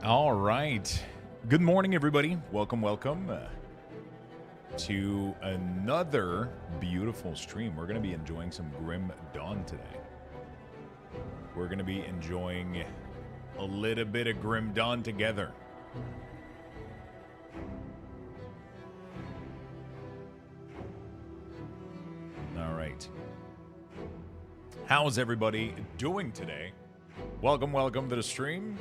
All right. Good morning, everybody. Welcome to another beautiful stream. We're going to be enjoying some Grim Dawn today. We're going to be enjoying a little bit of Grim Dawn together. All right. How's everybody doing today? Welcome to the stream.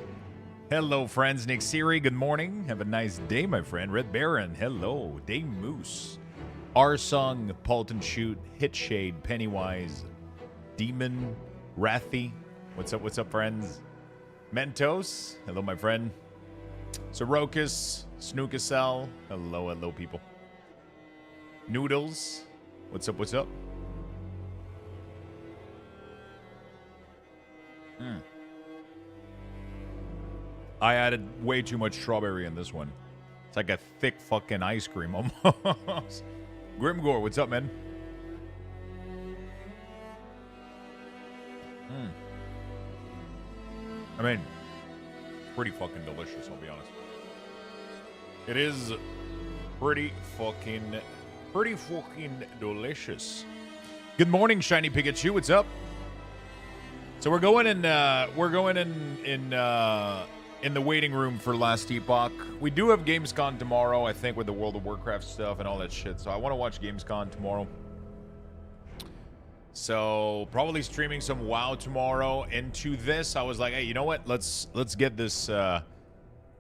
Hello, friends. Nick Siri, good morning. Have a nice day, my friend. Red Baron, hello. Day Moose. Arsung, Paulton Shoot, Hitshade, Pennywise, Demon, Wrathy. What's up, friends? Mentos, hello, my friend. Sorokus, Snookacel, hello, people. Noodles, what's up? I added way too much strawberry in this one. It's like a thick fucking ice cream almost. Grimgore, what's up, man? I mean, pretty fucking delicious, I'll be honest. It is pretty fucking delicious. Good morning, Shiny Pikachu, what's up? So we're going in the waiting room for Last Epoch. We do have Gamescom tomorrow, I think, with the World of Warcraft stuff and all that shit. So I want to watch Gamescom tomorrow. So probably streaming some WoW tomorrow. Into this, I was like, hey, you know what? Let's get this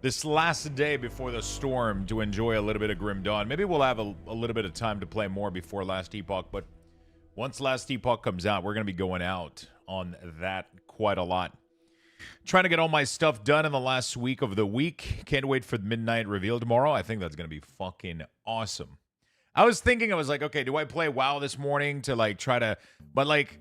this last day before the storm to enjoy a little bit of Grim Dawn. Maybe we'll have a little bit of time to play more before Last Epoch. But once Last Epoch comes out, we're going to be going out on that quite a lot. Trying to get all my stuff done in the last week of the week. Can't wait for the midnight reveal tomorrow. I think that's going to be fucking awesome. I was like, okay, do I play WoW this morning to like try to... But like,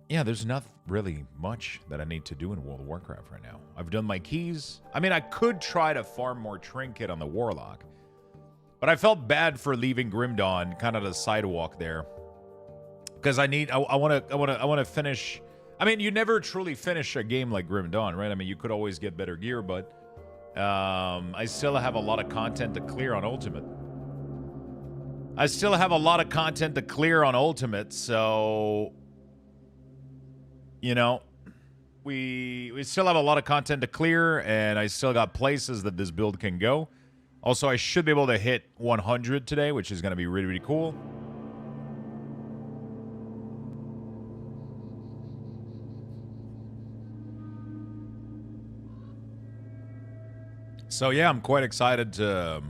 yeah, there's not really much that I need to do in World of Warcraft right now. I've done my keys. I mean, I could try to farm more trinket on the Warlock. But I felt bad for leaving Grim Dawn kind of the sidewalk there. Because I want to finish... I mean, you never truly finish a game like Grim Dawn, right? I mean, you could always get better gear, but I still have a lot of content to clear on Ultimate. So, you know, we still have a lot of content to clear, and I still got places that this build can go. Also, I should be able to hit 100 today, which is going to be really, really cool. So yeah, I'm quite excited to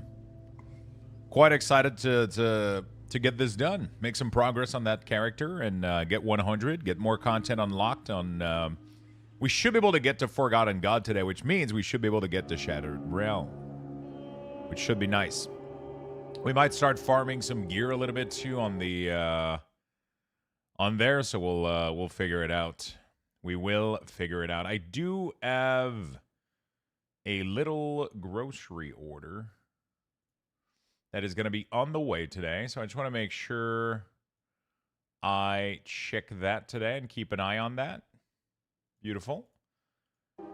get this done, make some progress on that character, and get 100, get more content unlocked on. We should be able to get to Forgotten God today, which means we should be able to get to Shattered Realm, which should be nice. We might start farming some gear a little bit too on the on there, so we'll figure it out. We will figure it out. I do have a little grocery order that is going to be on the way today. So I just want to make sure I check that today and keep an eye on that. Beautiful.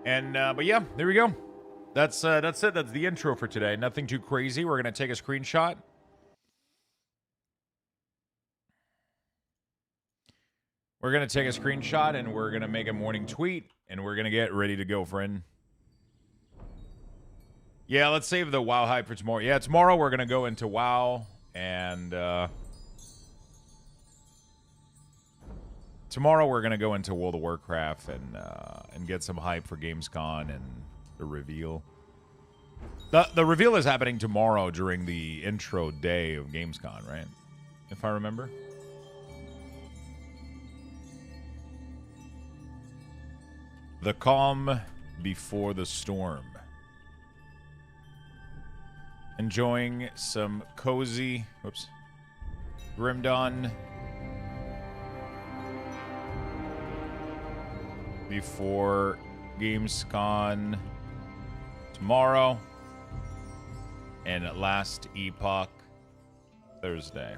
And, but yeah, there we go. That's it. That's the intro for today. Nothing too crazy. We're going to take a screenshot. We're going to take a screenshot and we're going to make a morning tweet and we're going to get ready to go, friend. Yeah, let's save the WoW hype for tomorrow. Yeah, tomorrow we're going to go into WoW, and tomorrow we're going to go into World of Warcraft and get some hype for Gamescom and the reveal. The reveal is happening tomorrow during the intro day of Gamescom, right? If I remember. The calm before the storm. Enjoying some cozy, Grim Dawn before Gamescom tomorrow and Last Epoch Thursday.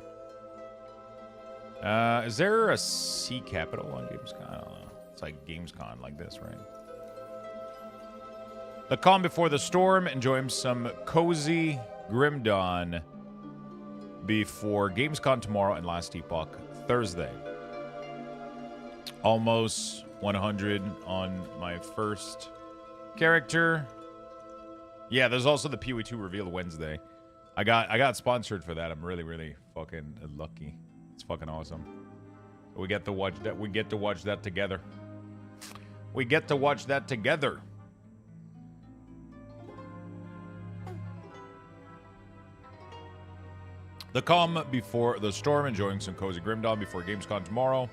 Is there a C capital on Gamescom? I don't know. It's like Gamescom like this, right? The calm before the storm. Enjoying some cozy Grim Dawn before Gamescom tomorrow and Last Epoch Thursday. Almost 100 on my first character. Yeah, there's also the PoE 2 reveal Wednesday. I got sponsored for that. I'm really fucking lucky. It's fucking awesome. We get to watch that. We get to watch that together. We get to watch that together. The calm before the storm. Enjoying some cozy Grim Dawn before Gamescom tomorrow.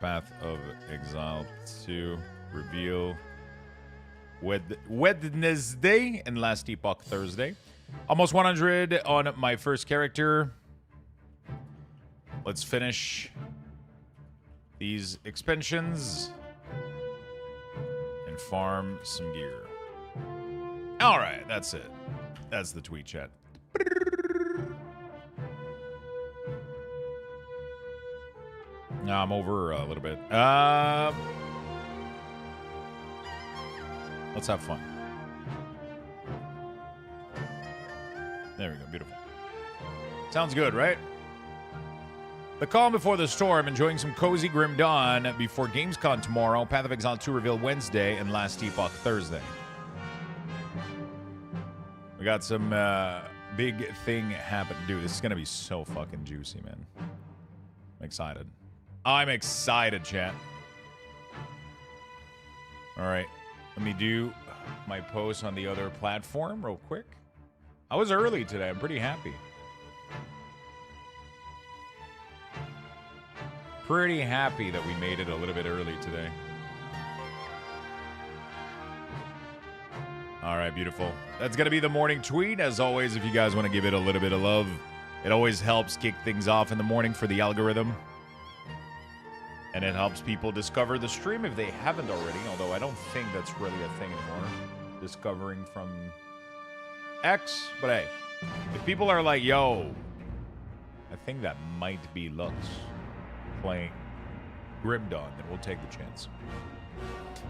Path of Exile 2 reveal Wednesday and Last Epoch Thursday. Almost 100 on my first character. Let's finish these expansions and farm some gear. All right, that's it. That's the tweet chat. No, I'm over a little bit. Let's have fun. There we go. Beautiful. Sounds good, right? The calm before the storm. Enjoying some cozy Grim Dawn before Gamescom tomorrow. Path of Exile 2 reveal Wednesday and Last Epoch Thursday. We got some big thing happen. Dude, this is going to be so fucking juicy, man. I'm excited. I'm excited, chat. All right. Let me do my post on the other platform real quick. I was early today. I'm pretty happy. Pretty happy that we made it a little bit early today. All right, beautiful. That's going to be the morning tweet. As always, if you guys want to give it a little bit of love, it always helps kick things off in the morning for the algorithm. And it helps people discover the stream if they haven't already, although I don't think that's really a thing anymore. Discovering from X. But hey, if people are like, yo, I think that might be Lux playing Grim Dawn, then we'll take the chance.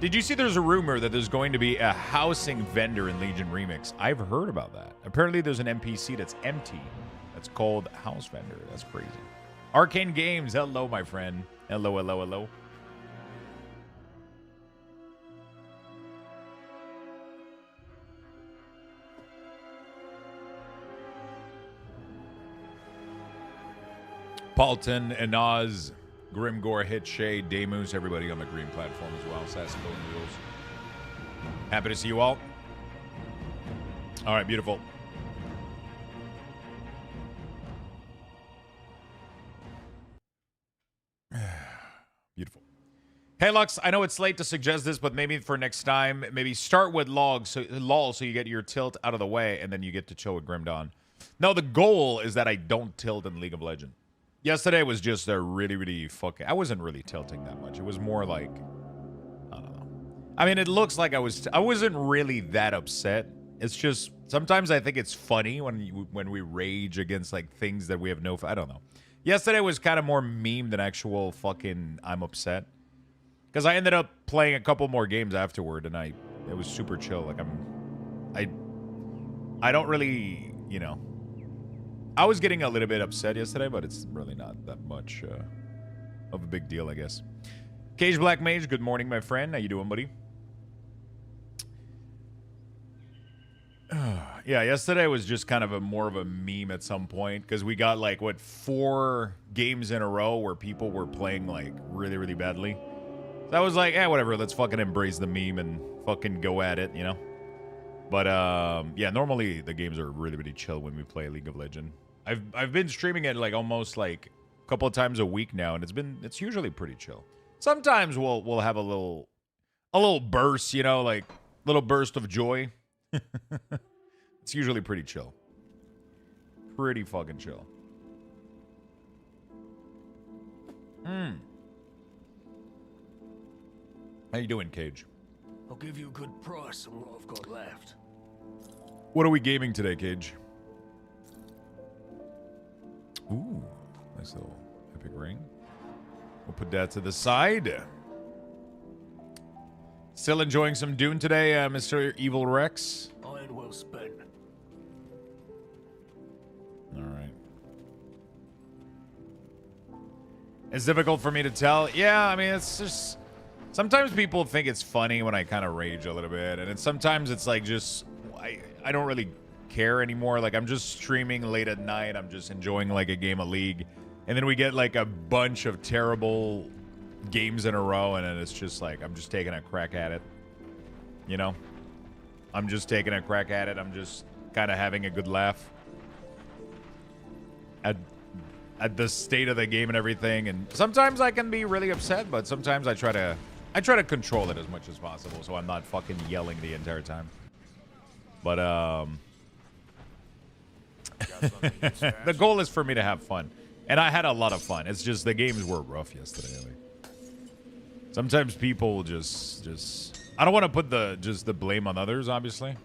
Did you see there's a rumor that there's going to be a housing vendor in Legion Remix? I've heard about that. Apparently there's an NPC that's empty that's called House Vendor. That's crazy. Arcane Games, hello, my friend. Hello, hello, hello. Paulton, Inaz, Grimgore, Hitshay, Damus, everybody on the green platform as well. Sassy Golden Rules. Happy to see you all. All right, beautiful. Beautiful. Hey, Lux, I know it's late to suggest this, but maybe for next time, maybe start with LOL so you get your tilt out of the way, and then you get to chill with Grim Dawn. No, the goal is that I don't tilt in League of Legends. Yesterday was just a really fucking... I wasn't really tilting that much. It was more like... I don't know. I mean, it looks like I wasn't really that upset. It's just... Sometimes I think it's funny when we rage against, like, things that we have no... I don't know. Yesterday was kind of more meme than actual fucking I'm upset. Because I ended up playing a couple more games afterward, and it was super chill. Like, I don't really, you know... I was getting a little bit upset yesterday, but it's really not that much of a big deal, I guess. Cage Black Mage, good morning, my friend. How you doing, buddy? Yeah, yesterday was just kind of more of a meme at some point, because we got, like, 4 games in a row where people were playing, like, really badly. So I was like, whatever, let's fucking embrace the meme and fucking go at it, you know? But, yeah, normally the games are really chill when we play League of Legends. I've been streaming it like almost like a couple of times a week now, and it's usually pretty chill. Sometimes we'll have a little burst, you know, like little burst of joy. It's usually pretty chill. Pretty fucking chill. How you doing, Cage? I'll give you a good price on what I've got left. What are we gaming today, Cage? Ooh, nice little epic ring. We'll put that to the side. Still enjoying some Dune today, Mr. Evil Rex? Iron well spent. All right. It's difficult for me to tell. Yeah, I mean, it's just... Sometimes people think it's funny when I kind of rage a little bit. And sometimes it's like just... I don't really care anymore. Like, I'm just streaming late at night. I'm just enjoying, like, a game of League. And then we get, like, a bunch of terrible games in a row. And then it's just like, I'm just taking a crack at it. You know? I'm just taking a crack at it. I'm just kind of having a good laugh. At the state of the game and everything, and sometimes I can be really upset, but sometimes I try to control it as much as possible, so I'm not fucking yelling the entire time. But the goal is for me to have fun, and I had a lot of fun. It's just the games were rough yesterday. Like, sometimes people will just I don't want to put the blame on others, obviously.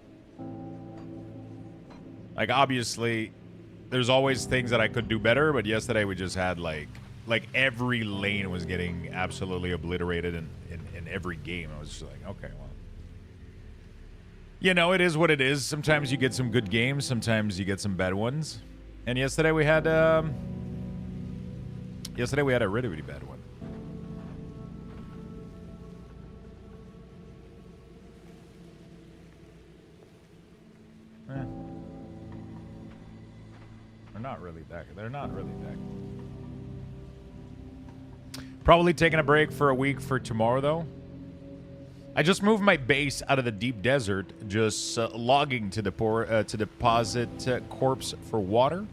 Like, obviously, there's always things that I could do better, but yesterday we just had, like every lane was getting absolutely obliterated in every game. I was just like, okay, well. You know, it is what it is. Sometimes you get some good games, sometimes you get some bad ones. And yesterday we had a really, really bad one. They're not really that. Probably taking a break for a week for tomorrow, though. I just moved my base out of the deep desert, just logging to deposit corpse for water.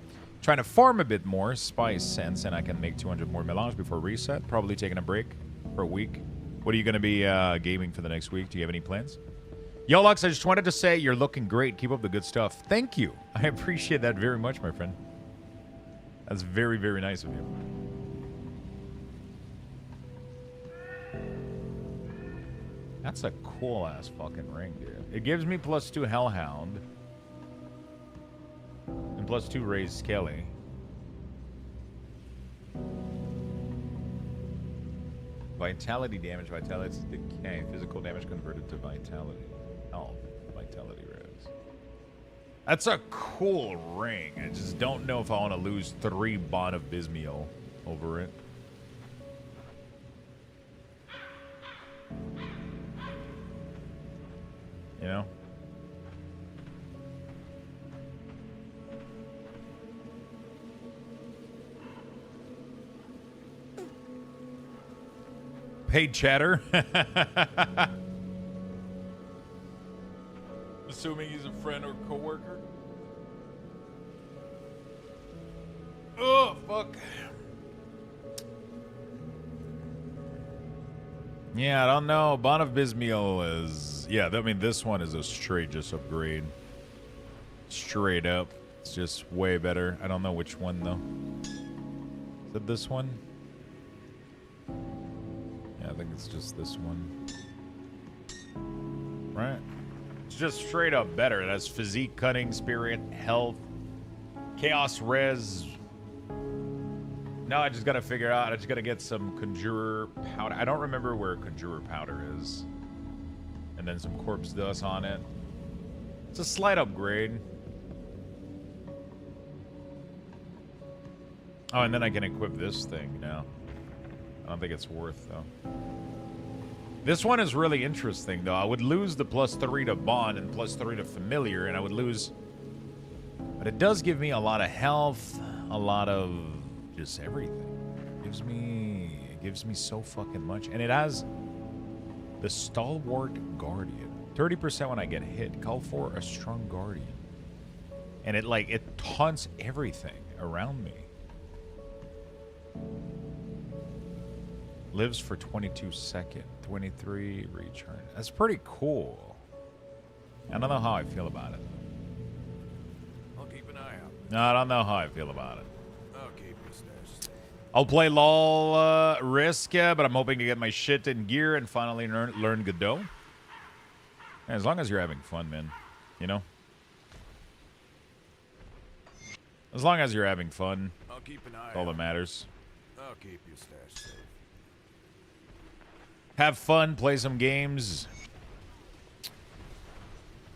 Trying to farm a bit more spice, and then I can make 200 more melange before reset. Probably taking a break for a week. What are you going to be gaming for the next week? Do you have any plans? Yo, Lux, I just wanted to say you're looking great. Keep up the good stuff. Thank you. I appreciate that very much, my friend. That's very, very nice of you. That's a cool-ass fucking ring, dude. It gives me +2 Hellhound. And +2 Raised Skelly. Vitality damage, vitality decay, physical damage converted to vitality. Health, vitality res. That's a cool ring. I just don't know if I want to lose 3 Bond of Bismiel over it. You know? Paid chatter. Assuming he's a friend or coworker. Oh, fuck. Yeah, I don't know. Bond of Bismiel is... Yeah, I mean, this one is a straight just upgrade. Straight up. It's just way better. I don't know which one, though. Is it this one? Yeah, I think it's just this one. Right? It's just straight up better. It has physique, cunning, spirit, health, chaos res. Now I just gotta figure out. I just gotta get some conjurer powder. I don't remember where conjurer powder is. And then some corpse dust on it. It's a slight upgrade. Oh, and then I can equip this thing now. I don't think it's worth, though. This one is really interesting, though. I would lose the +3 to Bond and +3 to Familiar, and I would lose... But it does give me a lot of health, a lot of just everything. It gives me so fucking much. And it has the Stalwart Guardian. 30% when I get hit. Call for a strong Guardian. And it taunts everything around me. Lives for 22 seconds. 23 return. That's pretty cool. I don't know how I feel about it. I'll keep an eye out. No, I don't know how I feel about it. I'll keep your stash. I'll play LOL Risk, but I'm hoping to get my shit in gear and finally learn Godot. As long as you're having fun, man. You know? As long as you're having fun, I'll keep an eye that's all out. that matters. I'll keep your stash safe. Have fun, play some games.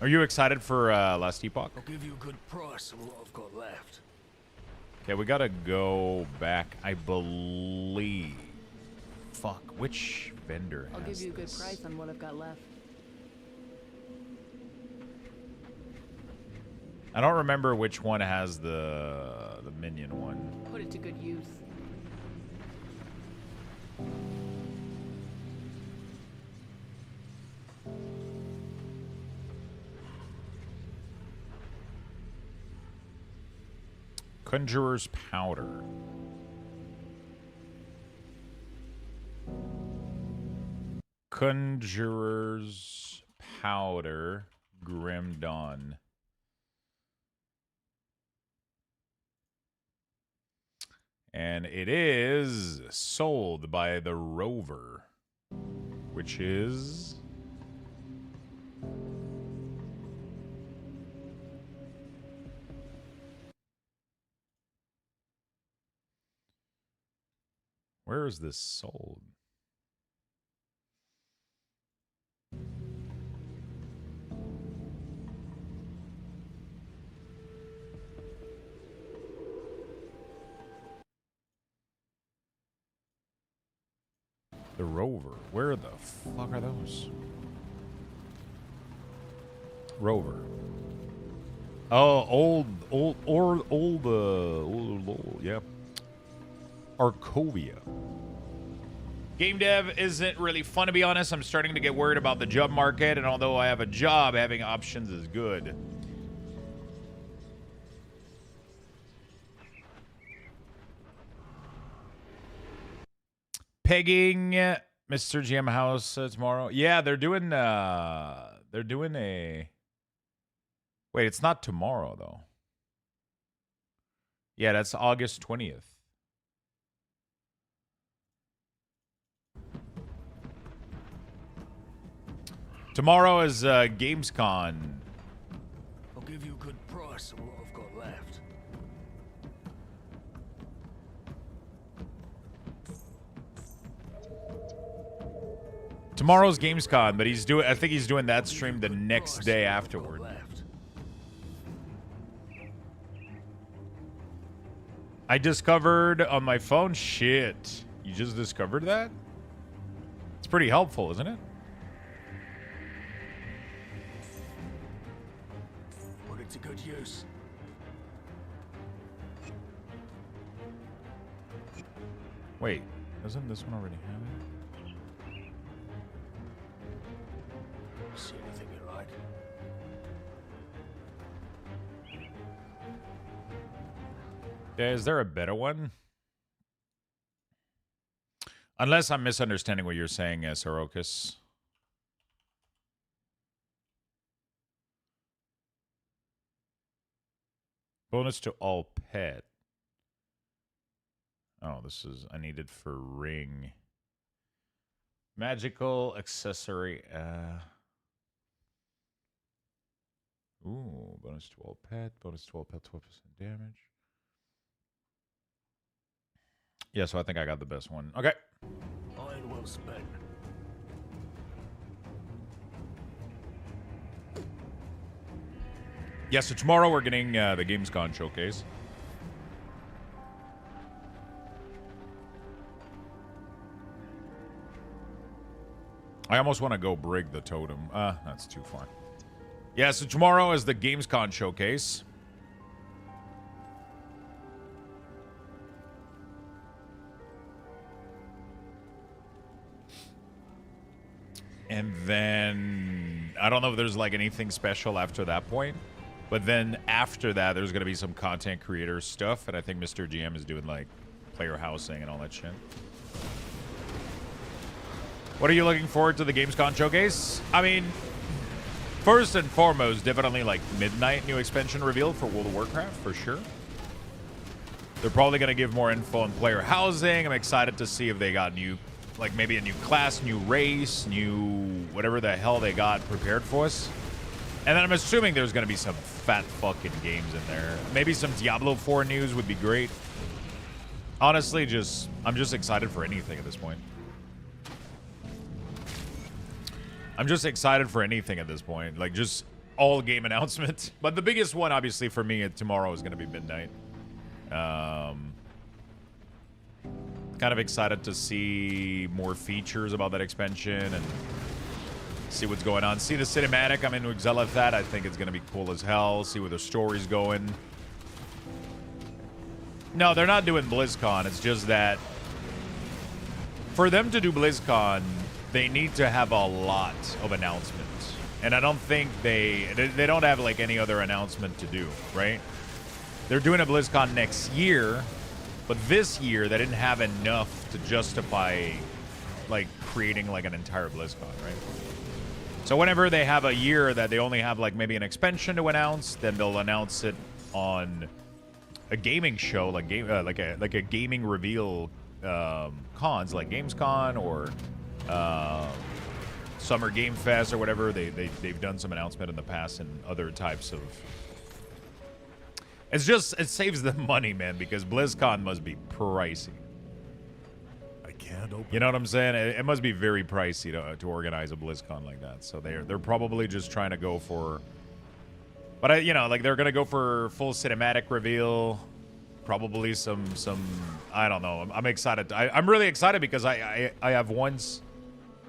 Are you excited for Last Epoch? I'll give you a good price on what I've got left. Okay, we gotta go back, I believe. Fuck, which vendor has I'll give you a good this? price on what I've got left. I don't remember which one has the minion one. Put it to good use. Conjurer's Powder. Conjurer's Powder. Grim Dawn. And it is sold by the Rover, which is... Where is this sold? The Rover. Where the fuck are those? Rover. Oh, old, yeah. Arcovia. Game dev isn't really fun, to be honest. I'm starting to get worried about the job market, and although I have a job, having options is good. Pegging Mr. GM House tomorrow. Yeah, they're doing a... Wait, it's not tomorrow, though. Yeah, that's August 20th. Tomorrow is Gamescom. I'll give you a good price on what I've got left. Tomorrow's Gamescom, but I think he's doing that stream the next day afterward. I discovered on my phone. Shit. You just discovered that? It's pretty helpful, isn't it? Put it to good use. Wait, doesn't this one already have it? See anything you like? Yeah, is there a better one? Unless I'm misunderstanding what you're saying, Sorokis. Bonus to all pet. Oh, this is I needed for ring. Magical accessory. Ooh, bonus to all pet. Bonus to all pet, 12% damage. Yeah, so I think I got the best one. Okay. Iron well spent. Yeah, so tomorrow we're getting the Gamescom showcase. I almost want to go brig the totem. That's too far. Yeah, so tomorrow is the Gamescom showcase. And then I don't know if there's like anything special after that point. But then after that, there's going to be some content creator stuff. And I think Mr. GM is doing like player housing and all that shit. What are you looking forward to the Gamescom showcase? I mean, first and foremost, definitely like midnight new expansion reveal for World of Warcraft, for sure. They're probably going to give more info on player housing. I'm excited to see if they got new, like maybe a new class, new race, new whatever the hell they got prepared for us. And then I'm assuming there's going to be some fat fucking games in there. Maybe some Diablo 4 news would be great. Honestly, I'm just excited for anything at this point. I'm just excited for anything at this point. Like, just all game announcements. But the biggest one, obviously, for me tomorrow is going to be midnight. Kind of excited to see more features about that expansion and see what's going on. See the cinematic. I'm into zealot that. I think it's going to be cool as hell. See where the story's going. No, they're not doing BlizzCon. It's just that for them to do BlizzCon, they need to have a lot of announcements. And I don't think they don't have like any other announcement to do, right? They're doing a BlizzCon next year, but this year they didn't have enough to justify like creating like an entire BlizzCon, right? So whenever they have a year that they only have like maybe an expansion to announce, then they'll announce it on a gaming show, like a gaming reveal cons like Gamescom or Summer Game Fest or whatever. They've done some announcement in the past and other types of. It's just it saves them money, man, because BlizzCon must be pricey. I can't open. You know what I'm saying? It must be very pricey to organize a BlizzCon like that. So they're probably just trying to go for. But like they're gonna go for full cinematic reveal, probably some I don't know. I'm excited. I'm really excited because I have once.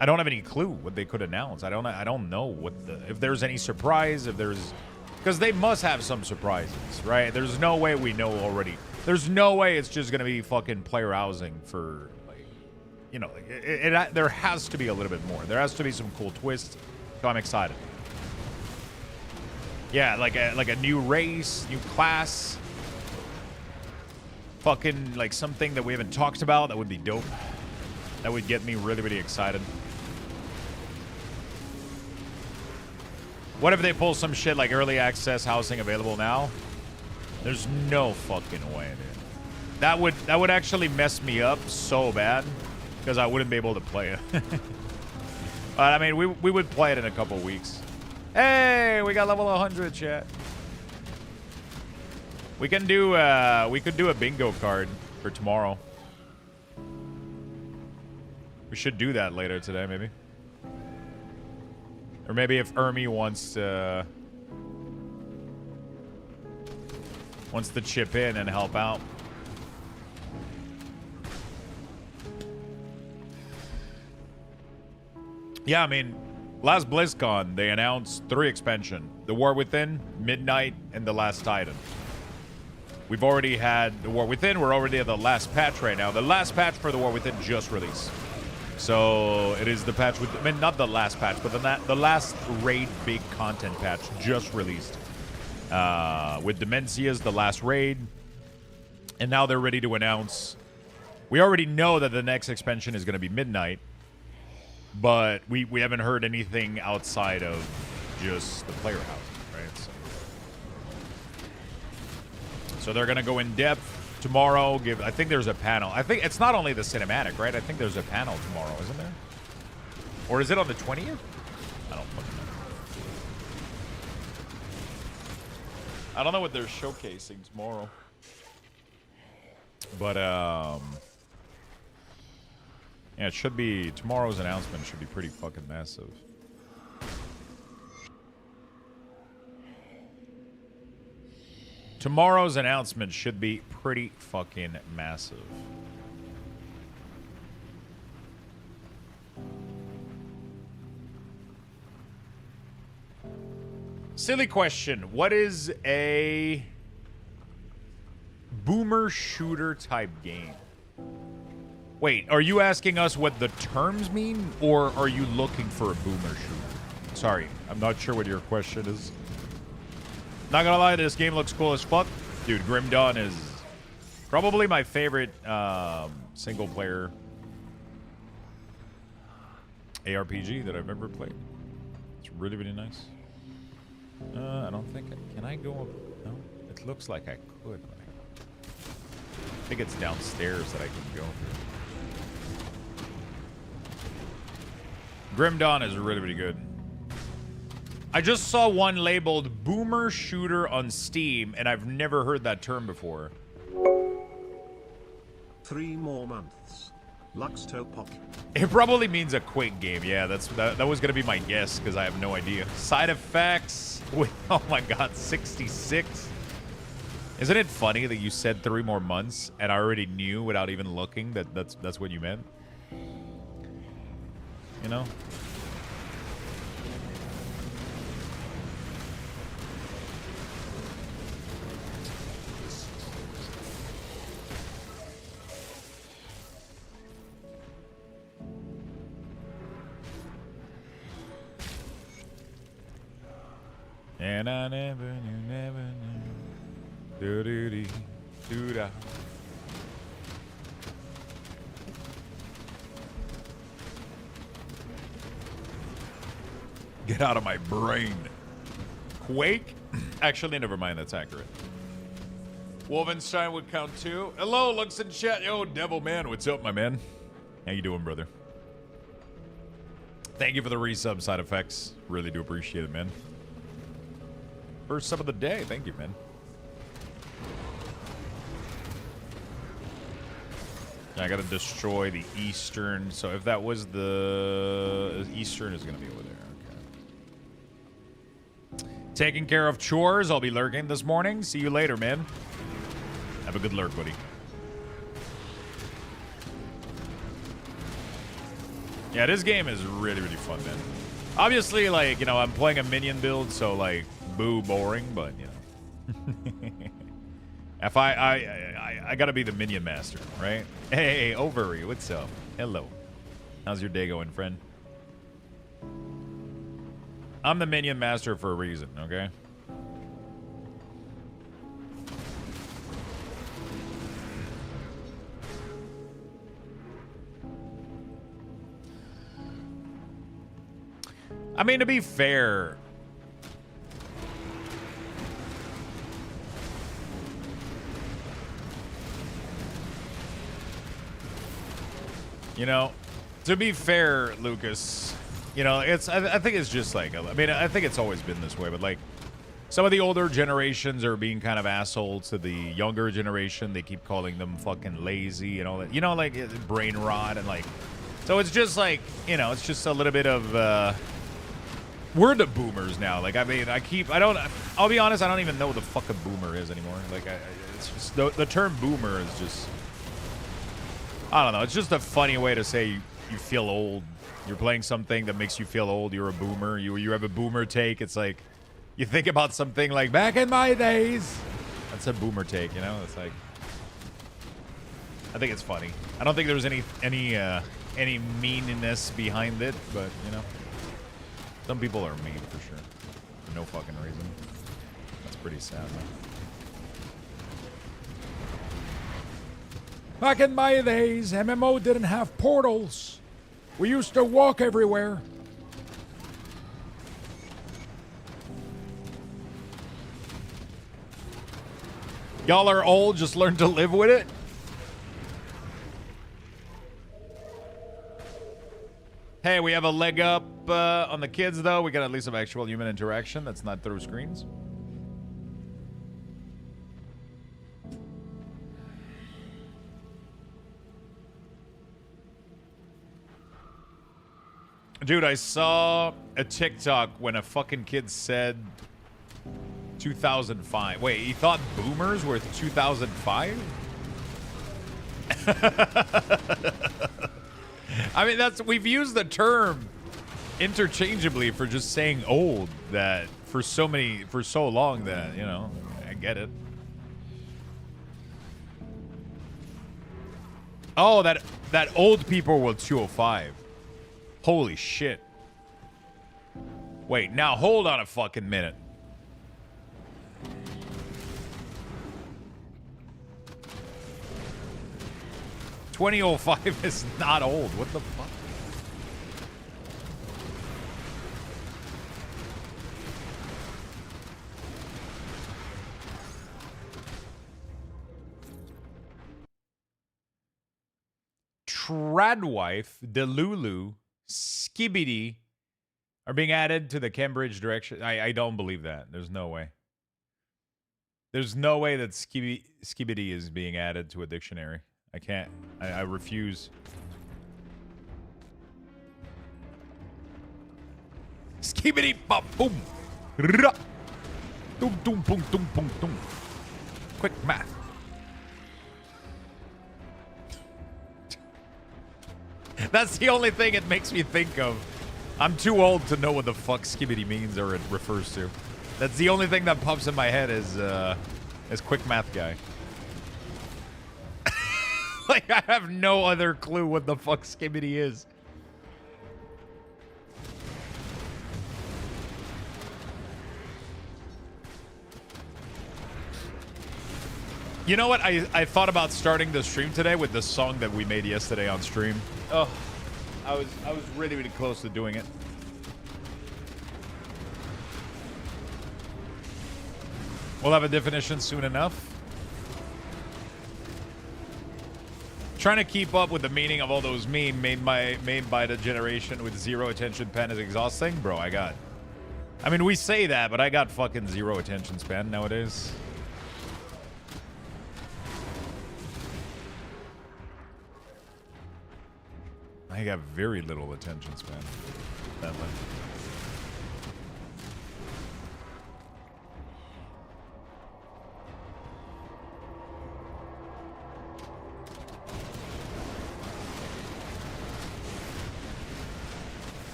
I don't have any clue what they could announce. I don't know what if there's any surprise, because they must have some surprises, right? There's no way we know already. There's no way it's just gonna be fucking player housing for there has to be a little bit more. There has to be some cool twists. So I'm excited. Yeah, like a new race, new class. Fucking like something that we haven't talked about. That would be dope. That would get me really, really excited. What if they pull some shit like early access housing available now? There's no fucking way, dude. That would actually mess me up so bad because I wouldn't be able to play it. But I mean, we would play it in a couple weeks. Hey, we got level 100, chat. We could do a bingo card for tomorrow. We should do that later today, maybe. Or maybe if Ermi wants to chip in and help out. Yeah, I mean, last BlizzCon, they announced 3 expansion. The War Within, Midnight, and The Last Titan. We've already had The War Within. We're already at the last patch right now. The last patch for The War Within just released. So it is the patch with, I mean, not the last patch, but the last raid big content patch just released. With Demencia's the last raid. And now they're ready to announce. We already know that the next expansion is going to be Midnight. But we haven't heard anything outside of just the player housing, right? So they're going to go in depth tomorrow. I think there's a panel. I think it's not only the cinematic, right? I think there's a panel tomorrow, isn't there? Or is it on the 20th? I don't fucking know. I don't know what they're showcasing tomorrow. But, yeah, it should be, tomorrow's announcement should be pretty fucking massive. Tomorrow's announcement should be pretty fucking massive. Silly question. What is a boomer shooter type game? Wait, are you asking us what the terms mean, or are you looking for a boomer shooter? Sorry, I'm not sure what your question is. Not gonna lie, this game looks cool as fuck. Dude, Grim Dawn is probably my favorite single player ARPG that I've ever played. It's really, really nice. I don't think can I go up? No, it looks like I could. I think it's downstairs that I can go. Grim Dawn is really, really good. I just saw one labeled Boomer Shooter on Steam, and I've never heard that term before. 3 more months. Luxthos pop. It probably means a quick game. Yeah, that was gonna be my guess because I have no idea. Side effects. Wait, oh my god, 66. Isn't it funny that you said 3 more months and I already knew without even looking that that's what you meant? You know? And I never knew. Do-do-dee, do-da. Get out of my brain. Quake? Actually, never mind. That's accurate. Wolfenstein would count too. Hello, Lux in chat. Yo, Devil Man. What's up, my man? How you doing, brother? Thank you for the resub, Side Effects. Really do appreciate it, man. First sub of the day. Thank you, man. I gotta destroy the eastern. So if that was the eastern, is gonna be over there. Okay. Taking care of chores. I'll be lurking this morning. See you later, man. Have a good lurk, buddy. Yeah, this game is really, really fun, man. Obviously, like, you know, I'm playing a minion build, so like, boo, boring, but you know. If I gotta be the minion master, right? Hey, Ovary, what's up? Hello. How's your day going, friend? I'm the minion master for a reason, okay? I mean, to be fair, you know, to be fair, Lucas, you know, it's I think it's just like, I mean, I think it's always been this way, but like some of the older generations are being kind of assholes to the younger generation. They keep calling them fucking lazy and all that, you know, like brain rot and like, so it's just like, you know, it's just a little bit of, we're the boomers now. Like, I mean, I'll be honest, I don't even know what the fuck a boomer is anymore. Like, it's just, the term boomer is just, I don't know. It's just a funny way to say you feel old. You're playing something that makes you feel old. You're a boomer. You have a boomer take. It's like, you think about something like, back in my days. That's a boomer take, you know? It's like, I think it's funny. I don't think there's any meanness behind it, but, you know. Some people are mean for sure. For no fucking reason. That's pretty sad, man. Back in my days, MMO didn't have portals. We used to walk everywhere. Y'all are old, just learn to live with it. Hey, we have a leg up on the kids, though. We got at least some actual human interaction. That's not through screens. Dude, I saw a TikTok when a fucking kid said 2005. Wait, he thought boomers were 2005? I mean, we've used the term interchangeably for just saying old, that for so long that, you know, I get it. Oh, that old people were 205. Holy shit. Wait, now hold on a fucking minute. $20.05 is not old. What the fuck? Tradwife, Delulu, Skibidi, Are being added to the Cambridge direction. I don't believe that. There's no way. There's no way that skibidi is being added to a dictionary. I can't. I refuse. Skibidi bop boom. Doom doom boom doom boom doom. Quick math. That's the only thing it makes me think of. I'm too old to know what the fuck skibidi means or it refers to. That's the only thing that pops in my head is quick math guy. Like, I have no other clue what the fuck skibidi is. You know what? I thought about starting the stream today with the song that we made yesterday on stream. Oh, I was really, really close to doing it. We'll have a definition soon enough. Trying to keep up with the meaning of all those memes made by the generation with zero attention span is exhausting. Bro, I mean, we say that, but I got fucking zero attention span nowadays. I got very little attention span. Sadly.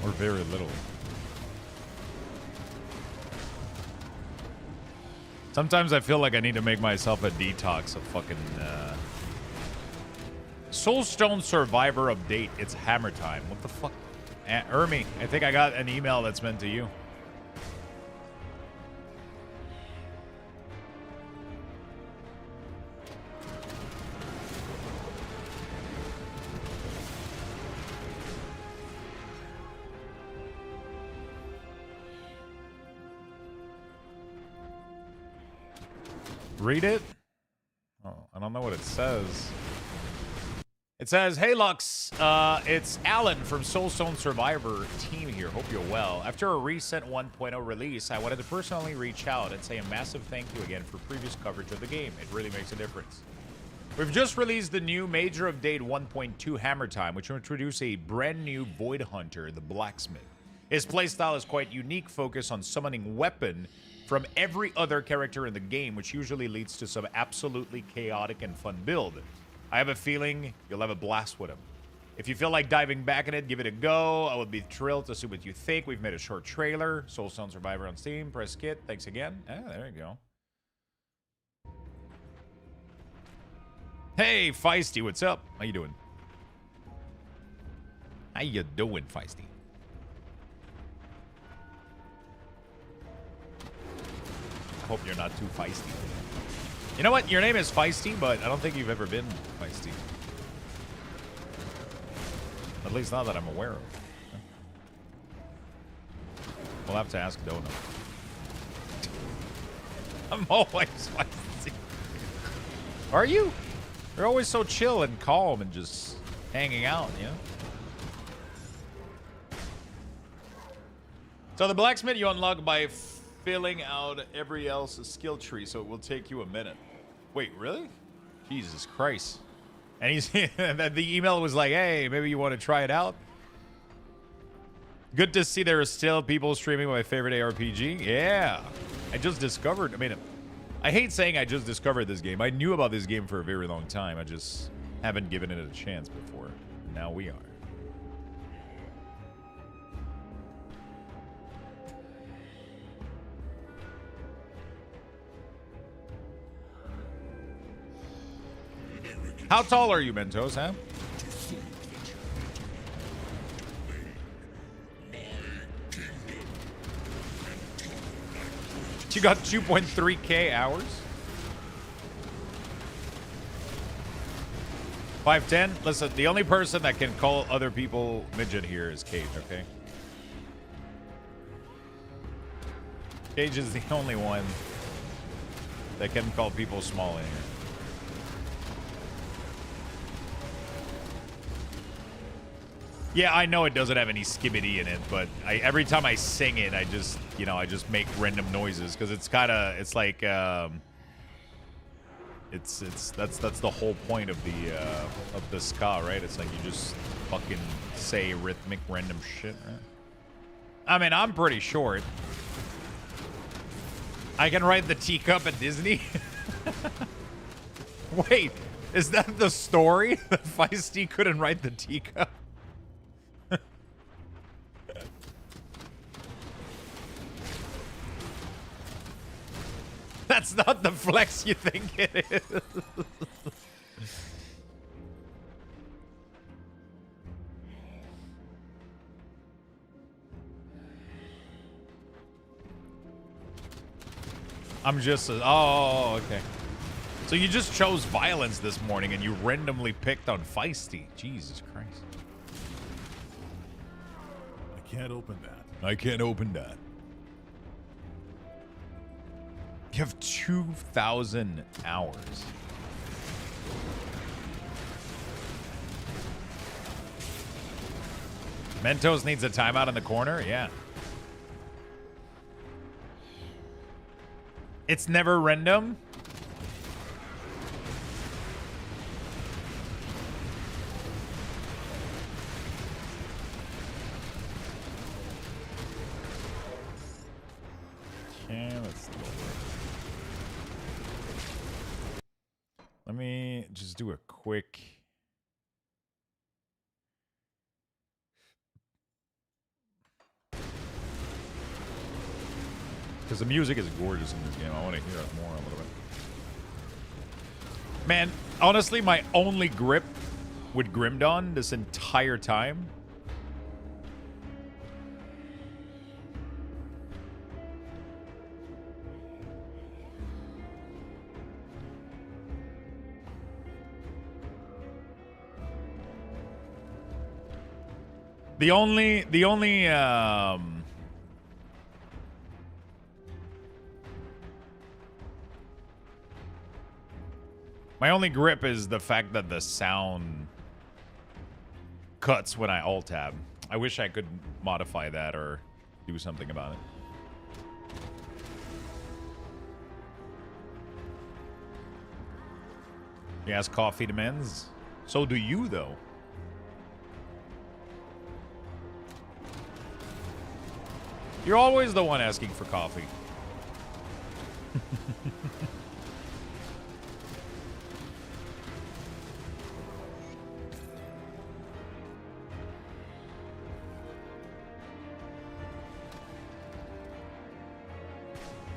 Or very little. Sometimes I feel like I need to make myself a detox of fucking Soulstone Survivor update. It's hammer time. What the fuck? Ermi, I think I got an email that's meant to you. Read it? Oh, I don't know what it says. It says, "Hey Lux, it's Alan from Soulstone Survivor team here. Hope you're well. After a recent 1.0 release, I wanted to personally reach out and say a massive thank you again for previous coverage of the game. It really makes a difference. We've just released the new major update 1.2 Hammer Time, which will introduce a brand new Void Hunter, the Blacksmith. His playstyle is quite unique, focused on summoning weapon from every other character in the game, which usually leads to some absolutely chaotic and fun build. I have a feeling you'll have a blast with him. If you feel like diving back in it, give it a go. I would be thrilled to see what you think. We've made a short trailer. Soulstone Survivor on Steam. Press kit. Thanks again. Ah, there you go. Hey, Feisty, what's up? How you doing? How you doing, Feisty? I hope you're not too feisty. You know what? Your name is Feisty, but I don't think you've ever been feisty. At least not that I'm aware of. We'll have to ask Donut. I'm always feisty. Are you? You're always so chill and calm and just hanging out, you know? So the blacksmith you unlock by filling out every else's skill tree, so it will take you a minute. Wait, really? Jesus Christ. And he's the email was like, hey, maybe you want to try it out? Good to see there are still people streaming my favorite ARPG. Yeah. I just discovered, I mean, I hate saying I just discovered this game. I knew about this game for a very long time. I just haven't given it a chance before. Now we are. How tall are you, Mentos, huh? You got 2.3k hours? 5'10"? Listen, the only person that can call other people midget here is Cage, okay? Cage is the only one that can call people small in here. Yeah, I know it doesn't have any skibbity in it, but every time I sing it, I just, you know, I just make random noises because it's kind of, it's like, that's the whole point of the ska, right? It's like you just fucking say rhythmic random shit, right? I mean, I'm pretty short. I can ride the teacup at Disney. Wait, is that the story? That Feisty couldn't ride the teacup? That's not the flex you think it is. I'm just... Oh, okay. So you just chose violence this morning and you randomly picked on Feisty. Jesus Christ. I can't open that. I can't open that. You have 2,000 hours. Mentos needs a timeout in the corner? Yeah. It's never random? Okay, let's lower. Let me just do a quick... Because the music is gorgeous in this game. I want to hear it more a little bit. Man, honestly, my only grip with Grim Dawn this entire time... The only my only grip is the fact that the sound cuts when I alt tab. I wish I could modify that or do something about it. Yes, coffee demands. So do you, though. You're always the one asking for coffee.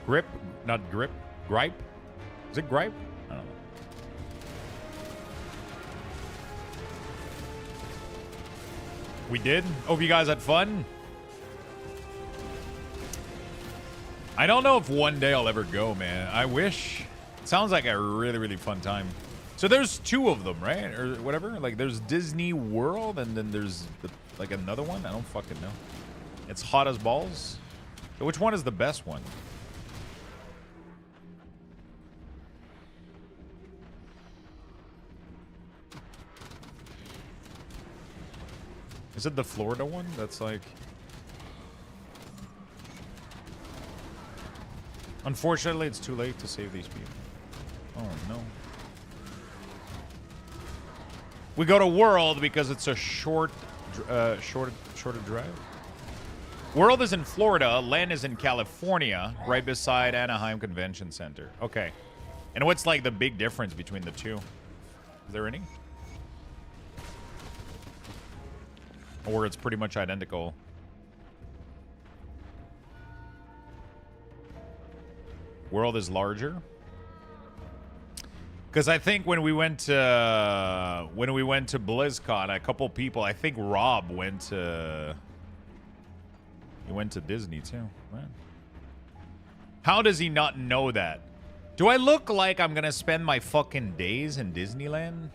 Grip, not grip. Gripe? Is it gripe? I don't know. We did? Hope you guys had fun. I don't know if one day I'll ever go, man. I wish. It sounds like a really, really fun time. So there's two of them, right? Or whatever. Like there's Disney World and then there's like another one. I don't fucking know. It's hot as balls. So which one is the best one? Is it the Florida one? That's like... Unfortunately, it's too late to save these people. Oh, no. We go to World because it's a shorter drive. World is in Florida. Len is in California, right beside Anaheim Convention Center. Okay. And what's like the big difference between the two? Is there any? Or it's pretty much identical. World is larger. Because I think when we went to BlizzCon, a couple people, I think Rob went to Disney too. Right? How does he not know that? Do I look like I'm gonna spend my fucking days in Disneyland?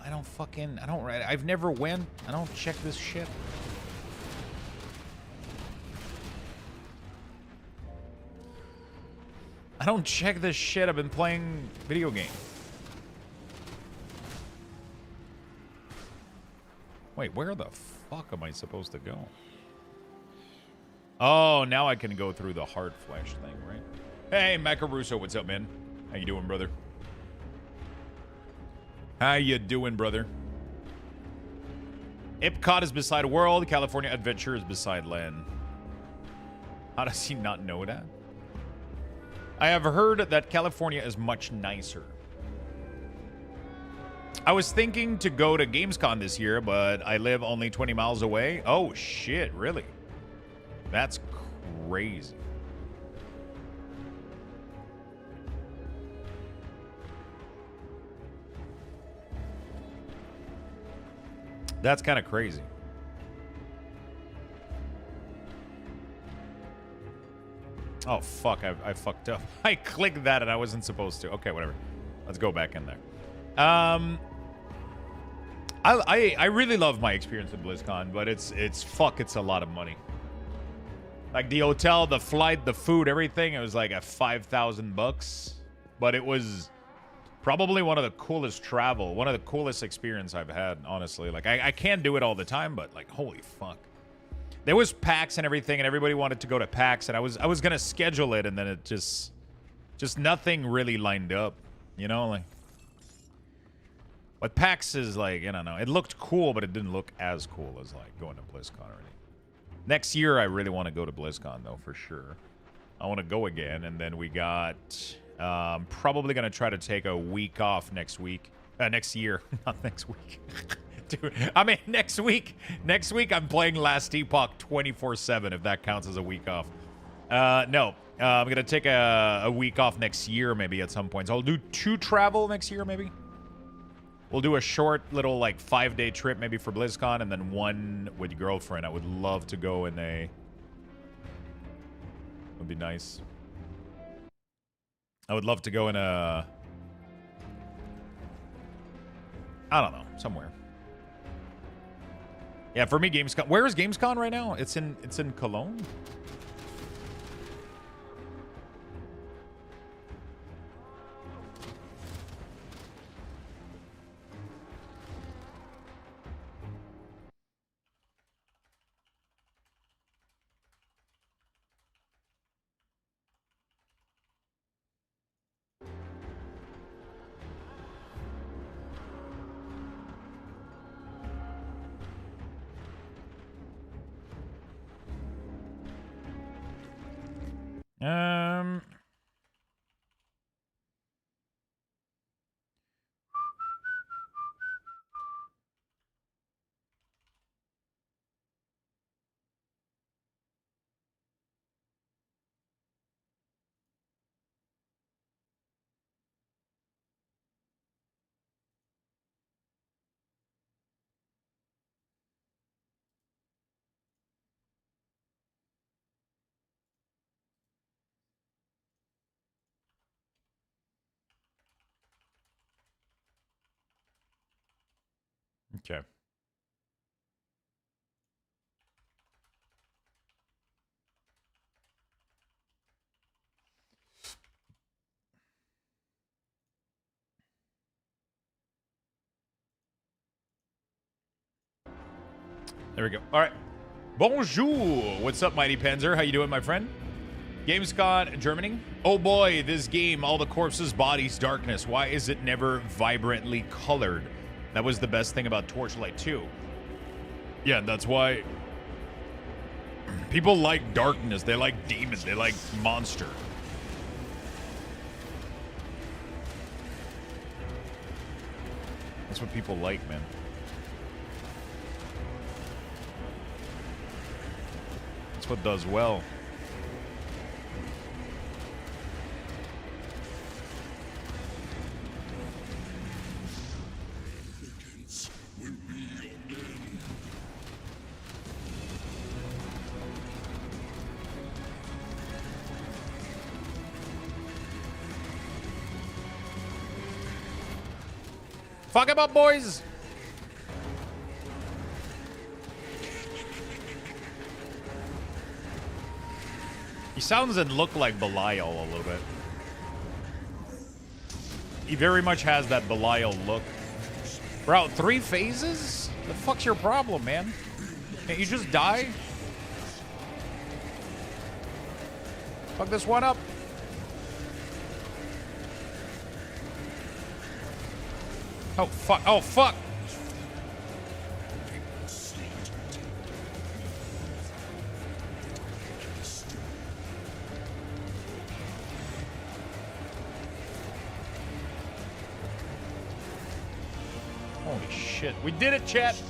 I've never went. I don't check this shit. I don't check this shit. I've been playing video games. Wait, where the fuck am I supposed to go? Oh, now I can go through the hard flesh thing, right? Hey, Macaruso, what's up, man? How you doing, brother? How you doing, brother? Epcot is beside world. California Adventure is beside land. How does he not know that? I have heard that California is much nicer. I was thinking to go to Gamescom this year, but I live only 20 miles away. Oh, shit, really? That's crazy. That's kind of crazy. Oh, fuck. I fucked up. I clicked that and I wasn't supposed to. Okay, whatever. Let's go back in there. I really love my experience at BlizzCon, but it's a lot of money. Like the hotel, the flight, the food, everything, it was like a $5,000. But it was probably one of the coolest one of the coolest experience I've had, honestly. Like I can't do it all the time, but like holy fuck. There was PAX and everything, and everybody wanted to go to PAX, and I was gonna schedule it, and then it just nothing really lined up, you know, like. But PAX is like, I don't know. It looked cool, but it didn't look as cool as like going to BlizzCon or anything. Next year, I really want to go to BlizzCon though, for sure. I want to go again, and then we got probably gonna try to take a week off next week, next year, not next week. Dude, I mean next week. Next week, I'm playing Last Epoch 24/7, if that counts as a week off. No, I'm gonna take a week off next year, maybe at some point. So I'll do 2 travel next year, maybe. We'll do a short little like 5-day trip maybe for BlizzCon, and then 1 with your girlfriend. I would love to go in a. Would be nice. I would love to go in a. I don't know, somewhere. Yeah, for me, Gamescom. Where is Gamescom right now? It's in Cologne. Okay. There we go. All right. Bonjour. What's up, Mighty Panzer? How you doing, my friend? Gamescom, Germany. Oh boy, this game, all the corpses, bodies, darkness. Why is it never vibrantly colored? That was the best thing about Torchlight 2. Yeah, that's why people like darkness. They like demons. They like monster. That's what people like, man. That's what does well. Fuck him up, boys! He sounds and look like Belial a little bit. He very much has that Belial look. Bro, 3 phases? The fuck's your problem, man? Can't you just die? Fuck this one up. Oh, fuck. Oh, fuck. Holy shit. We did it, chat.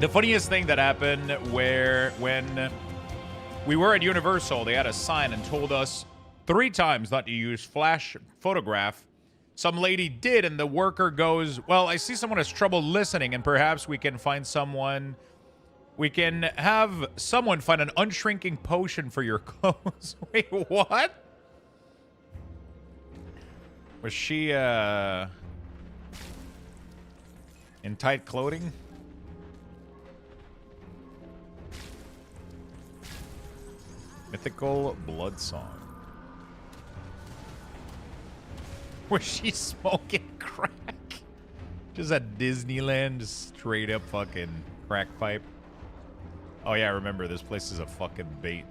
The funniest thing that happened when we were at Universal, they had a sign and told us 3 times not to use flash photograph. Some lady did, and the worker goes, well, I see someone has trouble listening, and perhaps we can find someone. We can have someone find an unshrinking potion for your clothes. Wait, what? Was she, in tight clothing? Mythical Blood Song. Was she smoking crack? Just at Disneyland, just straight up fucking crack pipe. Oh yeah, remember, this place is a fucking bait.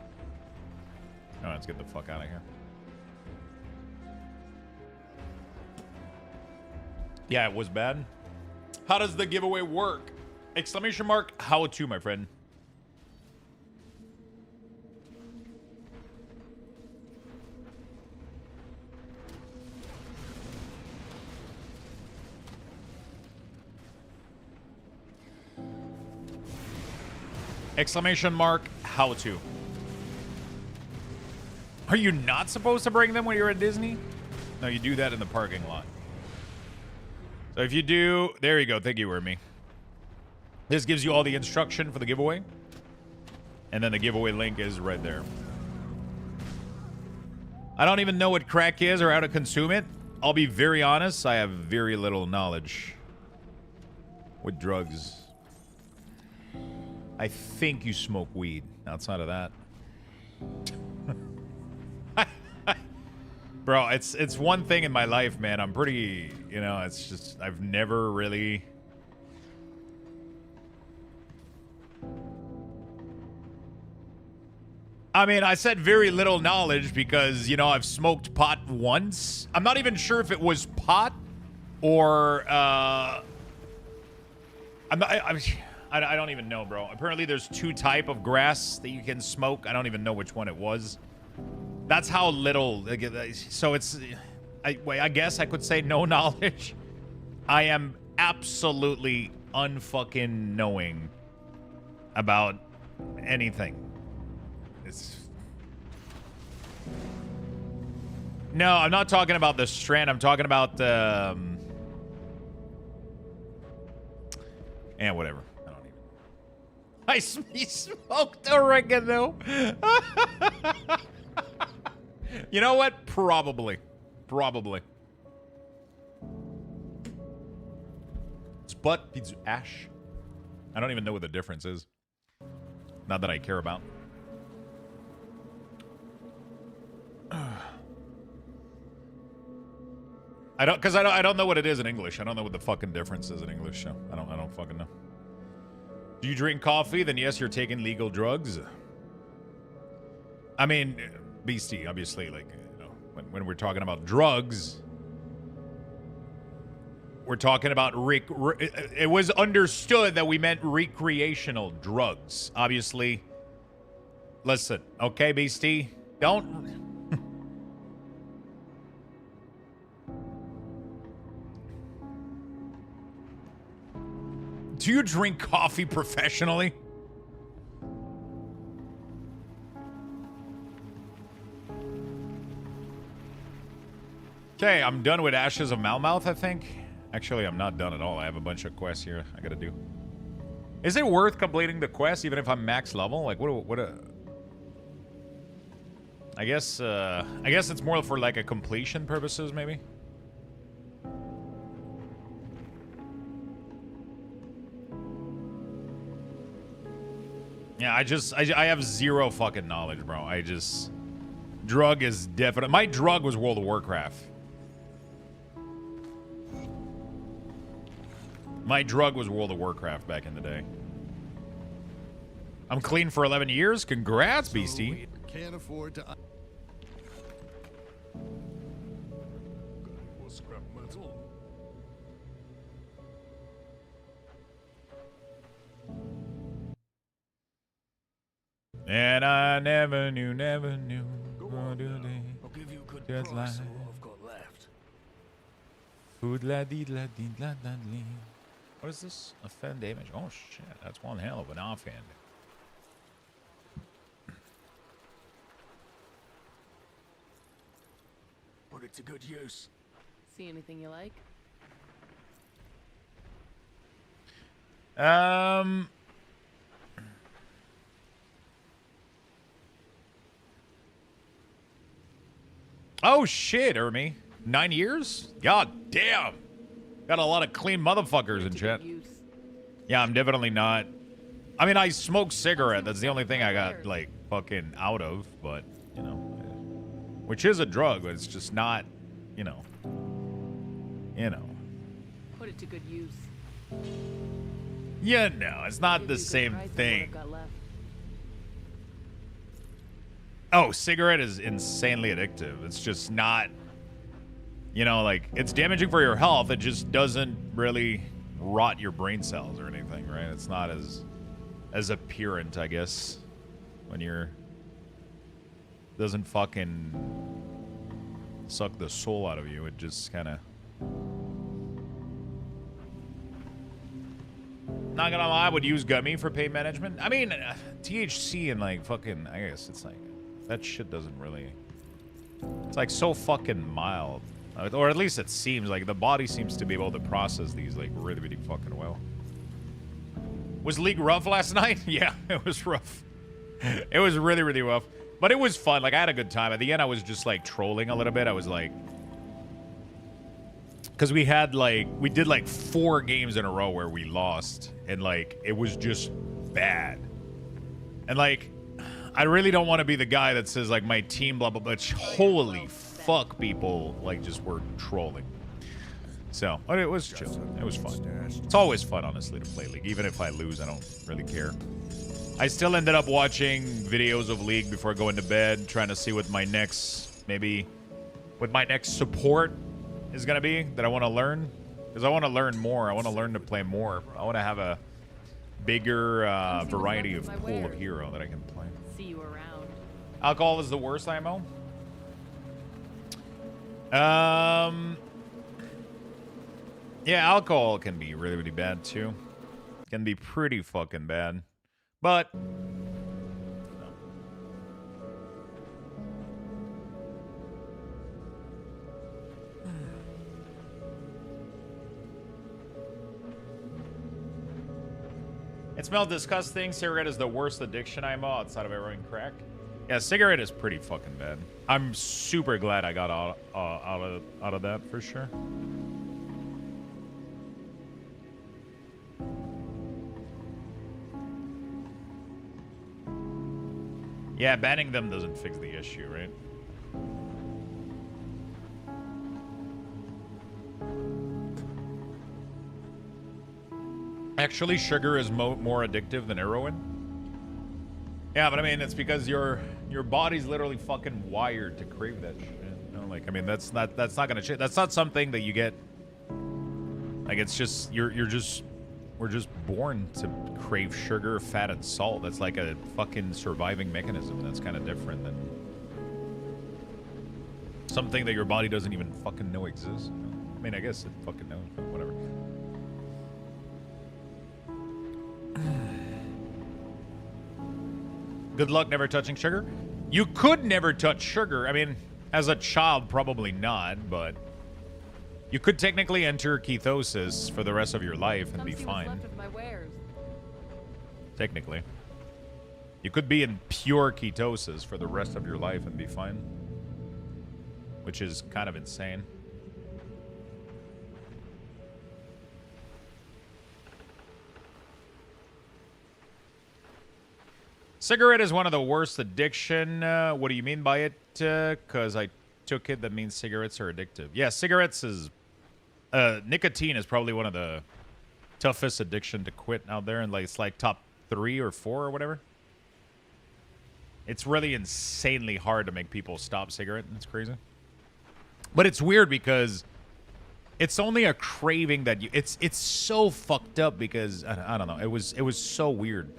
Oh, let's get the fuck out of here. Yeah, it was bad. How does the giveaway work? Exclamation mark, how to, my friend. Exclamation mark, how to. Are you not supposed to bring them when you're at Disney? No, you do that in the parking lot. So if you do, there you go. Thank you, Ermi. This gives you all the instruction for the giveaway. And then the giveaway link is right there. I don't even know what crack is or how to consume it. I'll be very honest. I have very little knowledge with drugs. I think you smoke weed. Outside of that. Bro, it's one thing in my life, man. I'm pretty, you know, it's just, I've never really... I mean, I said very little knowledge because, you know, I've smoked pot once. I'm not even sure if it was pot or, I don't even know, bro. Apparently there's 2 types of grass that you can smoke. I don't even know which one it was. That's how little. So it's, I guess I could say no knowledge. I am absolutely unfucking knowing about anything. It's... No, I'm not talking about the strand. I'm talking about, and whatever. I smoked oregano. You know what? Probably. It's butt, it's ash. I don't even know what the difference is. Not that I care about. I don't know what it is in English. I don't know what the fucking difference is in English. So I don't fucking know. Do you drink coffee? Then yes, you're taking legal drugs. I mean, Beastie, obviously, like, you know, when we're talking about drugs, we're talking about it was understood that we meant recreational drugs. Obviously, listen, okay, Beastie, don't. Do you drink coffee professionally? Okay, I'm done with Ashes of Malmouth, I think. Actually, I'm not done at all. I have a bunch of quests here I gotta do. Is it worth completing the quest even if I'm max level? Like, I guess it's more for, like, a completion purposes, maybe? Yeah, I have zero fucking knowledge, bro. Drug is definite. My drug was World of Warcraft. My drug was World of Warcraft back in the day. I'm clean for 11 years. Congrats, Beastie. Can't afford to. Got more scrap metal. And I never knew. Go How on do now. they I'll give you a good just price like for what I've got left. food la dee la dee la la lee. What is this? Offend damage. Oh shit, that's one hell of an offhand. Put it to good use. See anything you like? Oh shit, Ermi. 9 years? God damn. Got a lot of clean motherfuckers in To chat. good use. Yeah, I'm definitely not. I mean, I smoke cigarette. That's the only thing I got, like, fucking out of. But, you know. Which is a drug, but it's just not, you know. You know. Put it to good use. Yeah, no, it's not Give the you a good same price on what thing. I've got left. Oh, cigarette is insanely addictive. It's just not, you know, like, it's damaging for your health. It just doesn't really rot your brain cells or anything, right? It's not as apparent, I guess, when you're doesn't fucking suck the soul out of you. It just kind of. Not gonna lie, I would use gummy for pain management. I mean, THC and like fucking, I guess it's like, that shit doesn't really, it's like so fucking mild. Or at least it seems like the body seems to be able to process these like really, really fucking well. Was League rough last night? Yeah, it was rough. It was really, really rough. But it was fun. Like, I had a good time. At the end, I was just like trolling a little bit. I was like, because we had like, we did like 4 games in a row where we lost. And like, it was just bad. And like, I really don't want to be the guy that says like my team blah, blah, blah. Holy fuck, people like just were trolling. So, but it was chill. It was fun. It's always fun, honestly, to play League. Even if I lose, I don't really care. I still ended up watching videos of League before going to bed, trying to see what my next, maybe, what my next support is going to be that I want to learn. Because I want to learn more. I want to learn to play more. I want to have a bigger variety of pool of hero that I can play. See you around. Alcohol is the worst IMO? Yeah, alcohol can be really, really bad too. Can be pretty fucking bad. But it smells disgusting. Cigarette is the worst addiction IMO outside of heroin crack. Yeah, cigarette is pretty fucking bad. I'm super glad I got out of that for sure. Yeah, banning them doesn't fix the issue, right? Actually, sugar is more addictive than heroin. Yeah, but I mean, it's because your body's literally fucking wired to crave that shit. You know, like, I mean, that's not gonna change. That's not something that you get. Like, it's just we're just born to crave sugar, fat, and salt. That's like a fucking surviving mechanism. That's kind of different than something that your body doesn't even fucking know exists. I mean, I guess it fucking knows, but whatever. Good luck never touching sugar. You could never touch sugar. I mean, as a child, probably not, but you could technically enter ketosis for the rest of your life and Come be see what's fine. left of my wares. Technically. You could be in pure ketosis for the rest of your life and be fine. Which is kind of insane. Cigarette is one of the worst addiction. What do you mean by it? Because I took it, that means cigarettes are addictive. Yeah, cigarettes is... nicotine is probably one of the toughest addiction to quit out there, and like it's like top 3 or 4 or whatever. It's really insanely hard to make people stop cigarette. It's crazy. But it's weird because it's only a craving that you... It's so fucked up because... I don't know. It was so weird.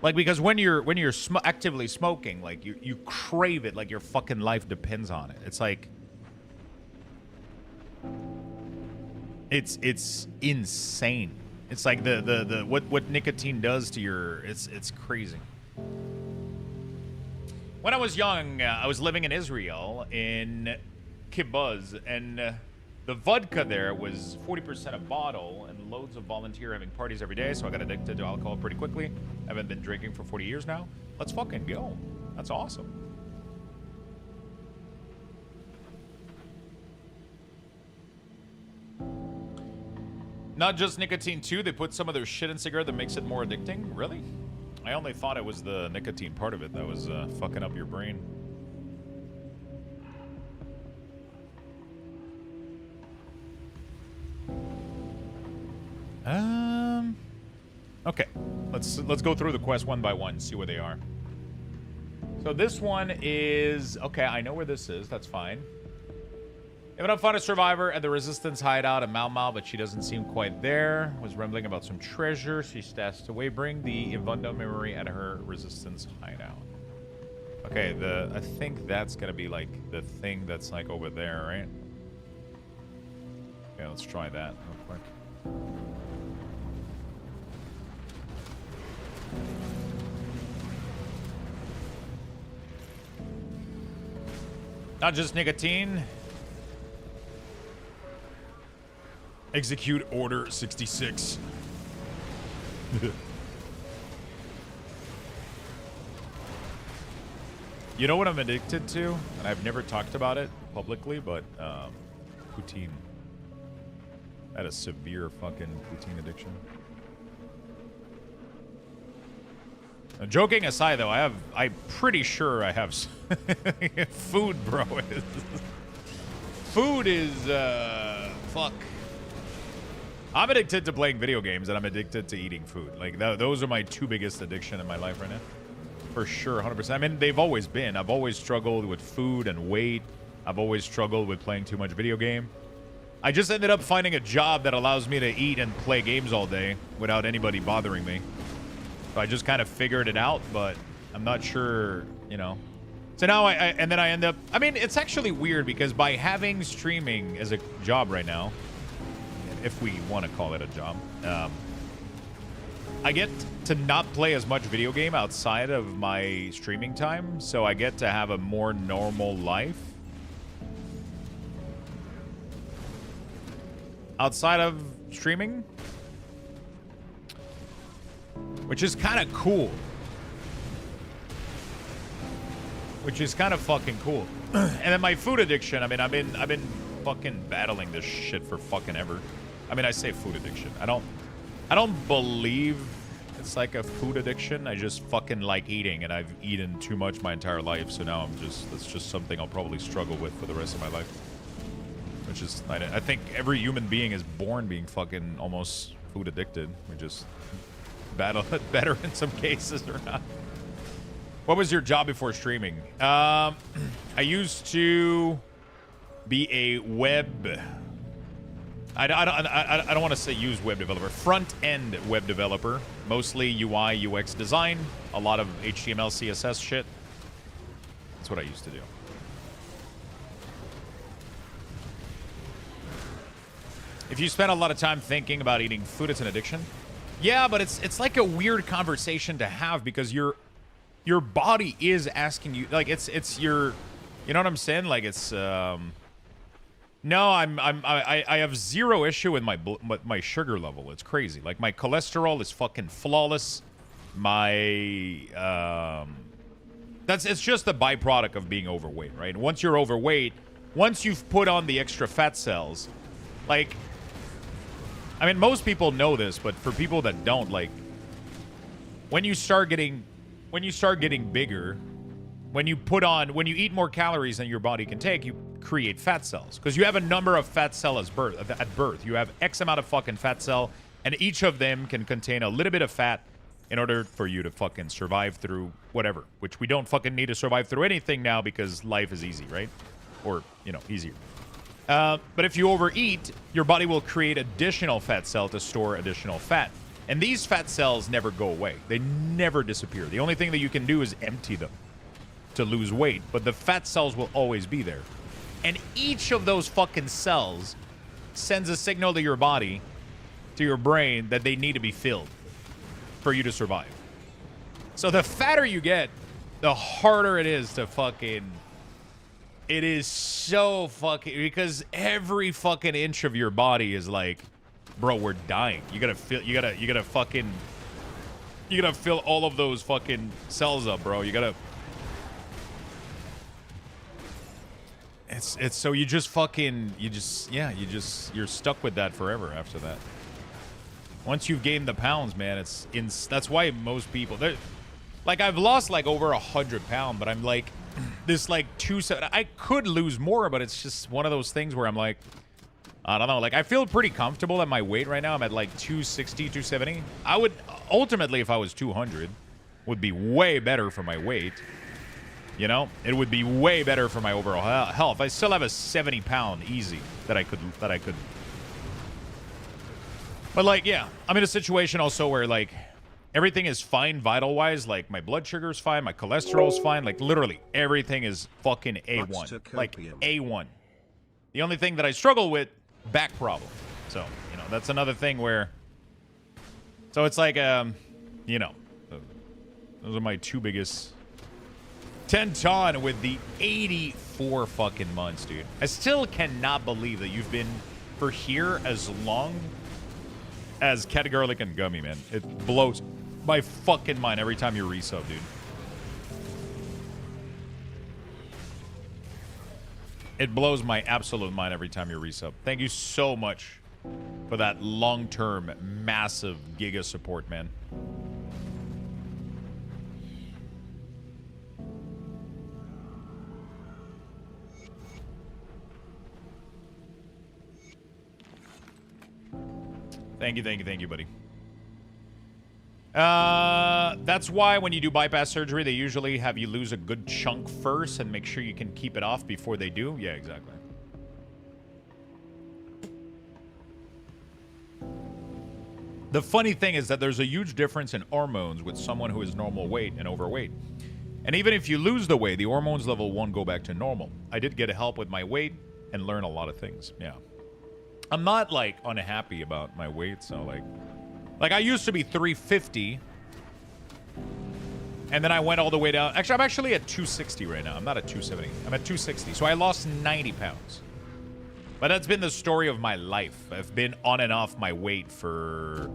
Like, because when you're actively smoking, like, you crave it like your fucking life depends on it. It's like... It's insane. It's like the what nicotine does to your... It's crazy. When I was young, I was living in Israel in Kibbutz, and the vodka there was 40% a bottle, and loads of volunteer having parties every day, so I got addicted to alcohol pretty quickly. I haven't been drinking for 40 years now. Let's fucking go. That's awesome. Not just nicotine, too. They put some of their shit in cigarette that makes it more addicting. Really? I only thought it was the nicotine part of it that was fucking up your brain. Okay. Let's go through the quest one by one, see where they are. So this one is... Okay, I know where this is. That's fine. If I found a survivor at the Resistance hideout at Mau Mau, but she doesn't seem quite there. Was rambling about some treasure. She stashed away. Bring the Ivunda memory at her Resistance hideout. Okay, I think that's gonna be like the thing that's like over there, right? Okay, let's try that real quick. Not just nicotine. Execute Order 66. You know what I'm addicted to? And I've never talked about it publicly, but poutine. I had a severe fucking poutine addiction. Now, joking aside, though, I'm pretty sure I have food, bro. Food is fuck. I'm addicted to playing video games, and I'm addicted to eating food. Like, those are my 2 biggest addiction in my life right now. For sure, 100%. I mean, they've always been. I've always struggled with food and weight. I've always struggled with playing too much video game. I just ended up finding a job that allows me to eat and play games all day without anybody bothering me. So I just kind of figured it out, but I'm not sure, you know. So now and then I end up... I mean, it's actually weird because by having streaming as a job right now... if we want to call it a job. I get to not play as much video game outside of my streaming time, so I get to have a more normal life. Outside of streaming. Which is kind of cool. Which is kind of fucking cool. And then my food addiction, I mean, I've been fucking battling this shit for fucking ever. I mean, I say food addiction. I don't believe it's like a food addiction. I just fucking like eating, and I've eaten too much my entire life, so now that's just something I'll probably struggle with for the rest of my life. Which is, I think every human being is born being fucking almost food addicted. We just battle it better in some cases or not. What was your job before streaming? I used to be a web... I don't want to say use web developer. Front-end web developer. Mostly UI, UX design. A lot of HTML, CSS shit. That's what I used to do. If you spend a lot of time thinking about eating food, it's an addiction. Yeah, but it's like a weird conversation to have because your body is asking you, like, it's your, you know what I'm saying? Like, it's no, I have zero issue with my sugar level. It's crazy. Like, my cholesterol is fucking flawless. My it's just a byproduct of being overweight, right? Once you're overweight, once you've put on the extra fat cells, like, I mean, most people know this, but for people that don't, like, when you start getting bigger, when you eat more calories than your body can take, you create fat cells because you have a number of fat cells at birth. You have X amount of fucking fat cell And each of them can contain a little bit of fat in order for you to fucking survive through whatever. Which we don't fucking need to survive through anything now because life is easy, right? Or, you know, easier. But if you overeat, your body will create additional fat cell to store additional fat. And these fat cells never go away. They never disappear. The only thing that you can do is empty them to lose weight. But the fat cells will always be there. And each of those fucking cells sends a signal to your body, to your brain, that they need to be filled for you to survive. So the fatter you get, the harder it is to fucking... It is so fucking... Because every fucking inch of your body is like, bro, we're dying. You gotta fill... You gotta fucking... You gotta fill all of those fucking cells up, bro. You gotta... It's so you just fucking... You're stuck with that forever after that. Once you've gained the pounds, man, that's why most people... Like, I've lost, like, over 100 pounds, but I'm, like, this, like, I could lose more, but it's just one of those things where I'm, like, I don't know. Like, I feel pretty comfortable at my weight right now. I'm at, like, 260, 270. I would, ultimately, if I was 200, would be way better for my weight. You know? It would be way better for my overall health. I still have a 70-pound easy that I could... But, like, yeah. I'm in a situation also where, like... Everything is fine vital-wise. Like, my blood sugar's fine. My cholesterol's fine. Like, literally, everything is fucking A1. Like, A1. The only thing that I struggle with, back problem. So, you know, that's another thing where... So, it's like, you know... Those are my two biggest... 10 ton with the 84 fucking months, dude. I still cannot believe that you've been for here as long as Cat Garlic and Gummy, man. It blows my fucking mind every time you resub, dude. It blows my absolute mind every time you resub. Thank you so much for that long-term, massive giga support, man. Thank you, buddy. That's why when you do bypass surgery, they usually have you lose a good chunk first and make sure you can keep it off before they do. Yeah, exactly. The funny thing is that there's a huge difference in hormones with someone who is normal weight and overweight. And even if you lose the weight, the hormones level won't go back to normal. I did get help with my weight and learn a lot of things. Yeah. I'm not, like, unhappy about my weight, so, like, I used to be 350, and then I went all the way down. Actually, I'm actually at 260 right now. I'm not at 270. I'm at 260, so I lost 90 pounds. But that's been the story of my life. I've been on and off my weight for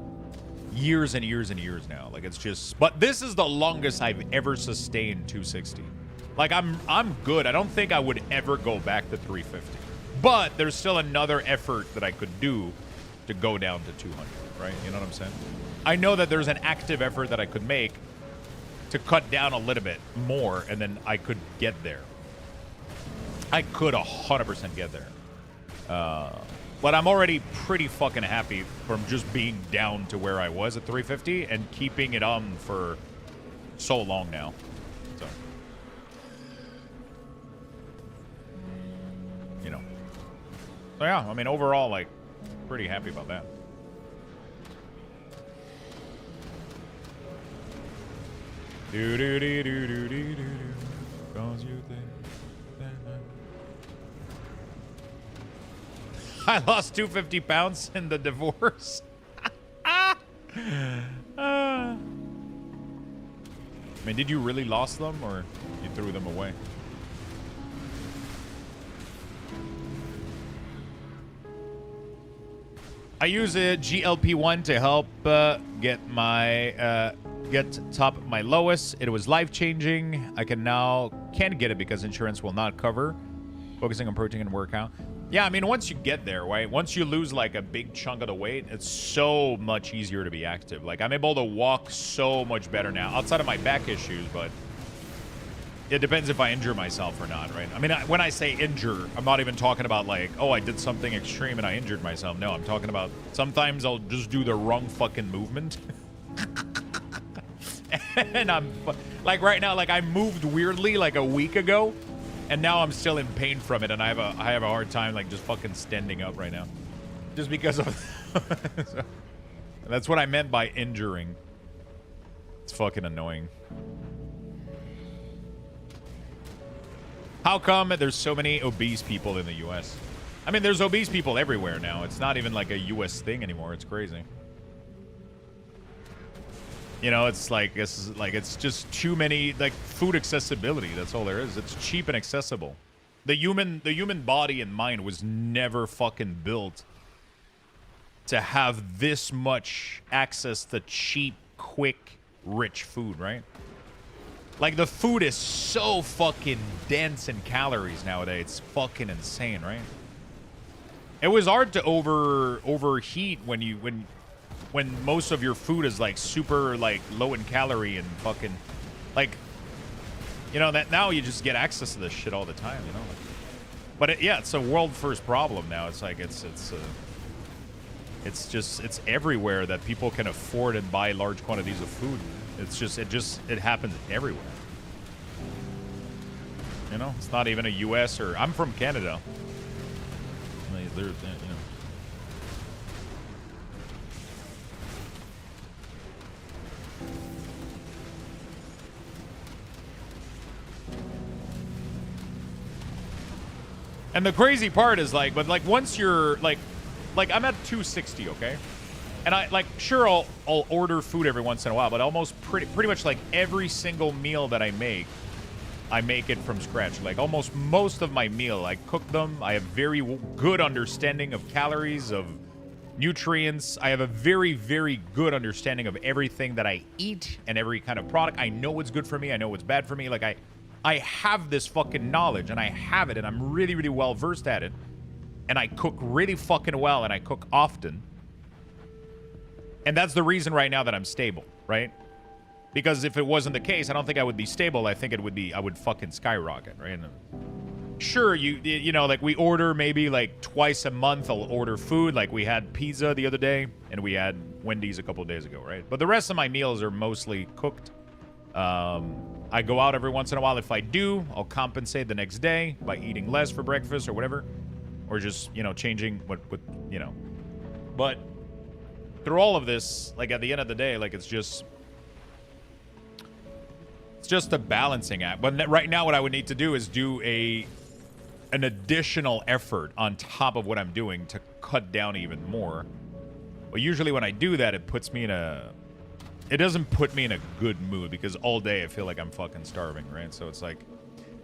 years and years and years now. Like, it's just... But this is the longest I've ever sustained 260. Like, I'm good. I don't think I would ever go back to 350. But there's still another effort that I could do to go down to 200, right? You know what I'm saying? I know that there's an active effort that I could make to cut down a little bit more, and then I could get there. I could 100% get there. But I'm already pretty fucking happy from just being down to where I was at 350 and keeping it on for so long now. So, you know. So yeah, I mean, overall, like, pretty happy about that. Cause you think I lost 250 pounds in the divorce. I mean, did you really lost them, or you threw them away? I use a GLP-1 to help get top my lowest. It was life-changing. I can't get it because insurance will not cover. Focusing on protein and workout. Yeah, I mean, once you get there, right? Once you lose like a big chunk of the weight, it's so much easier to be active. Like, I'm able to walk so much better now, outside of my back issues, but it depends if I injure myself or not, right? I mean, when I say injure, I'm not even talking about like, oh, I did something extreme and I injured myself. No, I'm talking about sometimes I'll just do the wrong fucking movement. And I'm like right now, like I moved weirdly like a week ago, and now I'm still in pain from it, and I have a hard time like just fucking standing up right now, just because of. So, that's what I meant by injuring. It's fucking annoying. How come there's so many obese people in the U.S.? I mean, there's obese people everywhere now. It's not even like a U.S. thing anymore. It's crazy. You know, it's just too many, like, food accessibility. That's all there is. It's cheap and accessible. The human body and mind was never fucking built to have this much access to cheap, quick, rich food, right? Like, the food is so fucking dense in calories nowadays. It's fucking insane, right? It was hard to overheat when most of your food is like super like low in calorie and fucking like, you know, that now you just get access to this shit all the time, you know. But yeah, it's a world first problem now. It's like it's everywhere that people can afford and buy large quantities of food. It happens everywhere. You know, it's not even a U.S. or I'm from Canada. You know. And the crazy part is like, but like once you're like I'm at 260, okay? And I like sure I'll order food every once in a while, but almost pretty much like every single meal that I make it from scratch. Like almost most of my meal, I cook them. I have very good understanding of calories, of nutrients. I have a very, very good understanding of everything that I eat and every kind of product. I know what's good for me. I know what's bad for me. Like I have this fucking knowledge, and I have it, and I'm really, really well versed at it. And I cook really fucking well, and I cook often. And that's the reason right now that I'm stable, right? Because if it wasn't the case, I don't think I would be stable. I think I would fucking skyrocket, right? And sure, you know, like we order maybe like twice a month. I'll order food. Like we had pizza the other day, and we had Wendy's a couple of days ago, right? But the rest of my meals are mostly cooked. I go out every once in a while. If I do, I'll compensate the next day by eating less for breakfast or whatever. Or just, you know, changing what you know. But through all of this, like at the end of the day, like it's just a balancing act. But right now what I would need to do is do an additional effort on top of what I'm doing to cut down even more. But usually when I do that, it doesn't put me in a good mood because all day I feel like I'm fucking starving, right? So it's like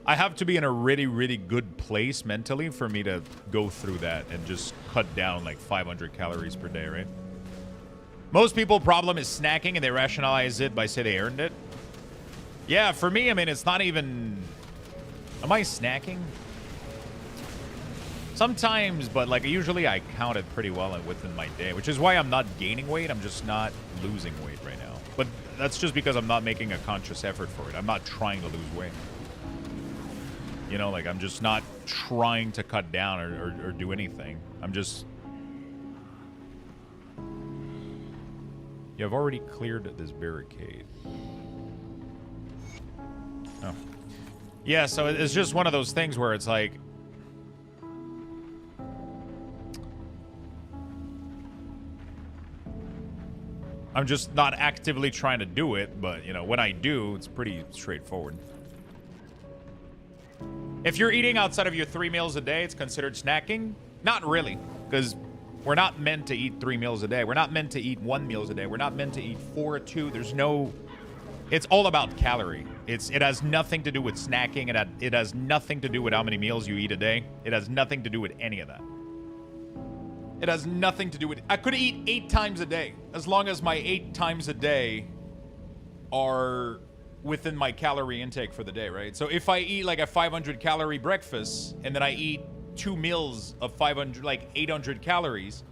I have to be in a really, really good place mentally for me to go through that and just cut down like 500 calories per day, right? Most people problem is snacking and they rationalize it by say they earned it. Yeah, for me, I mean, it's not even... Am I snacking? Sometimes, but like usually I count it pretty well within my day, which is why I'm not gaining weight. I'm just not losing weight right now. But that's just because I'm not making a conscious effort for it. I'm not trying to lose weight. You know, like I'm just not trying to cut down or do anything. I'm just... You have already cleared this barricade. Oh. Yeah, so it's just one of those things where it's like... I'm just not actively trying to do it, but, you know, when I do, it's pretty straightforward. If you're eating outside of your 3 meals a day, it's considered snacking? Not really, because we're not meant to eat 3 meals a day. We're not meant to eat 1 meal a day. We're not meant to eat 4 or 2. There's no... It's all about calorie. It has nothing to do with snacking. It has nothing to do with how many meals you eat a day. It has nothing to do with any of that. It has nothing to do with... I could eat 8 times a day, as long as my 8 times a day are within my calorie intake for the day, right? So if I eat like a 500 calorie breakfast, and then I eat 2 meals of 500, like 800 calories,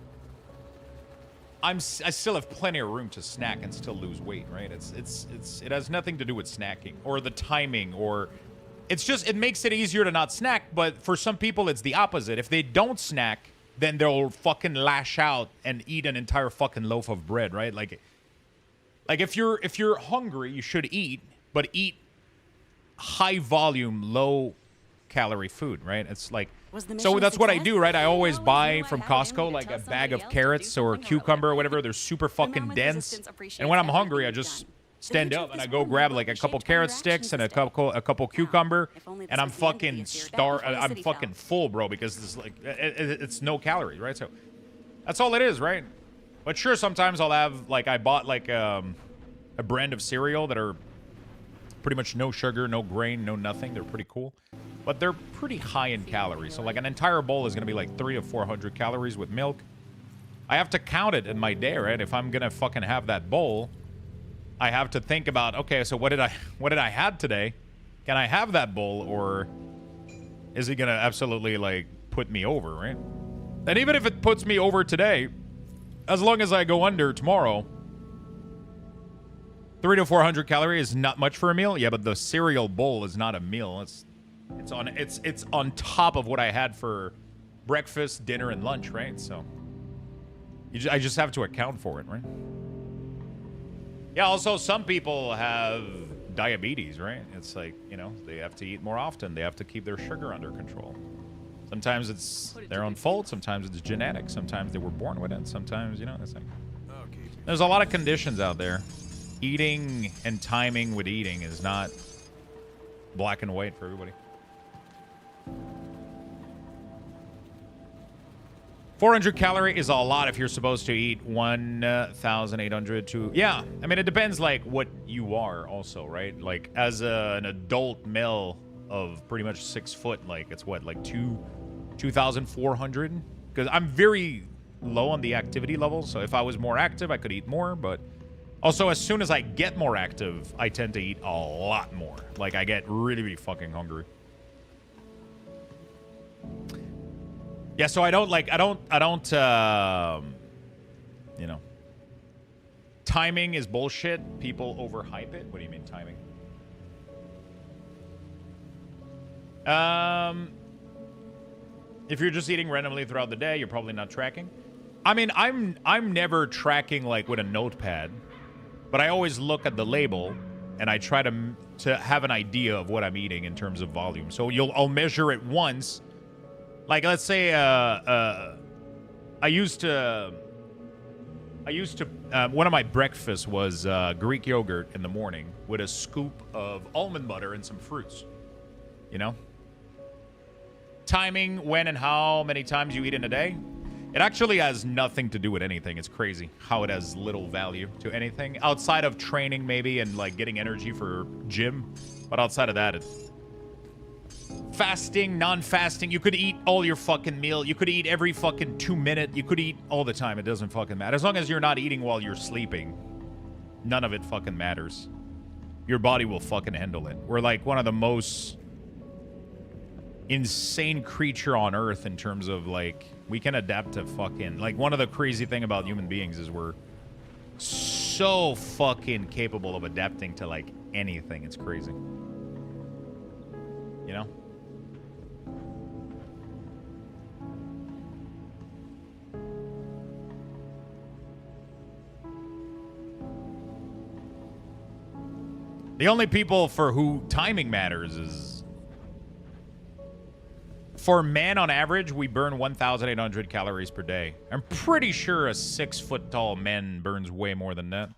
I still have plenty of room to snack and still lose weight, right? It has nothing to do with snacking or the timing or It's just, it makes it easier to not snack, but for some people, it's the opposite. If they don't snack, then they'll fucking lash out and eat an entire fucking loaf of bread, right? Like if you're hungry, you should eat, but eat high volume, low calorie food, right? It's like, so that's what I do, right? I always buy from Costco like a bag of carrots or cucumber or whatever. They're super fucking dense. And when I'm hungry, I just stand up and I go grab like a couple carrot sticks and a couple cucumber, and I'm fucking I'm fucking full, bro, because it's like it's no calories, right? So that's all it is, right? But sure, sometimes I'll have like, I bought like a brand of cereal that are pretty much no sugar, no grain, no nothing. They're pretty cool, but they're pretty high in calories. So like an entire bowl is gonna be like 300 to 400 calories with milk. I have to count it in my day, right? If I'm gonna fucking have that bowl, I have to think about, okay, so what did I have today? Can I have that bowl, or is it gonna absolutely like put me over, right? And even if it puts me over today, as long as I go under tomorrow, 300 to 400 calories is not much for a meal. Yeah, but the cereal bowl is not a meal. It's on top of what I had for breakfast, dinner, and lunch, right? So I just have to account for it, right? Yeah, also, some people have diabetes, right? It's like, you know, they have to eat more often. They have to keep their sugar under control. Sometimes it's their own fault. Sometimes it's genetic. Sometimes they were born with it. Sometimes, you know, it's like... There's a lot of conditions out there. Eating and timing with eating is not black and white for everybody. 400 calorie is a lot if you're supposed to eat 1,800 to... Yeah, I mean, it depends, like, what you are also, right? Like, as an adult male of pretty much 6 foot, like, it's what, like 2,400? Because I'm very low on the activity level, so if I was more active, I could eat more, but... Also, as soon as I get more active, I tend to eat a lot more. Like, I get really, really fucking hungry. Yeah, so I don't, you know. Timing is bullshit. People overhype it. What do you mean, timing? If you're just eating randomly throughout the day, you're probably not tracking. I mean, I'm never tracking, like, with a notepad. But I always look at the label, and I try to have an idea of what I'm eating in terms of volume. So I'll measure it once. Like, let's say I used to one of my breakfasts was Greek yogurt in the morning with a scoop of almond butter and some fruits. You know? Timing when and how many times you eat in a day. It actually has nothing to do with anything. It's crazy how it has little value to anything. Outside of training, maybe, and, like, getting energy for gym. But outside of that, it's... Fasting, non-fasting. You could eat all your fucking meal. You could eat every fucking 2 minutes. You could eat all the time. It doesn't fucking matter. As long as you're not eating while you're sleeping, none of it fucking matters. Your body will fucking handle it. We're, like, one of the most insane creature on Earth in terms of, like... We can adapt to fucking... Like, one of the crazy thing about human beings is we're so fucking capable of adapting to, like, anything. It's crazy. You know? The only people for who timing matters is... For men, on average, we burn 1,800 calories per day. I'm pretty sure a 6-foot-tall man burns way more than that.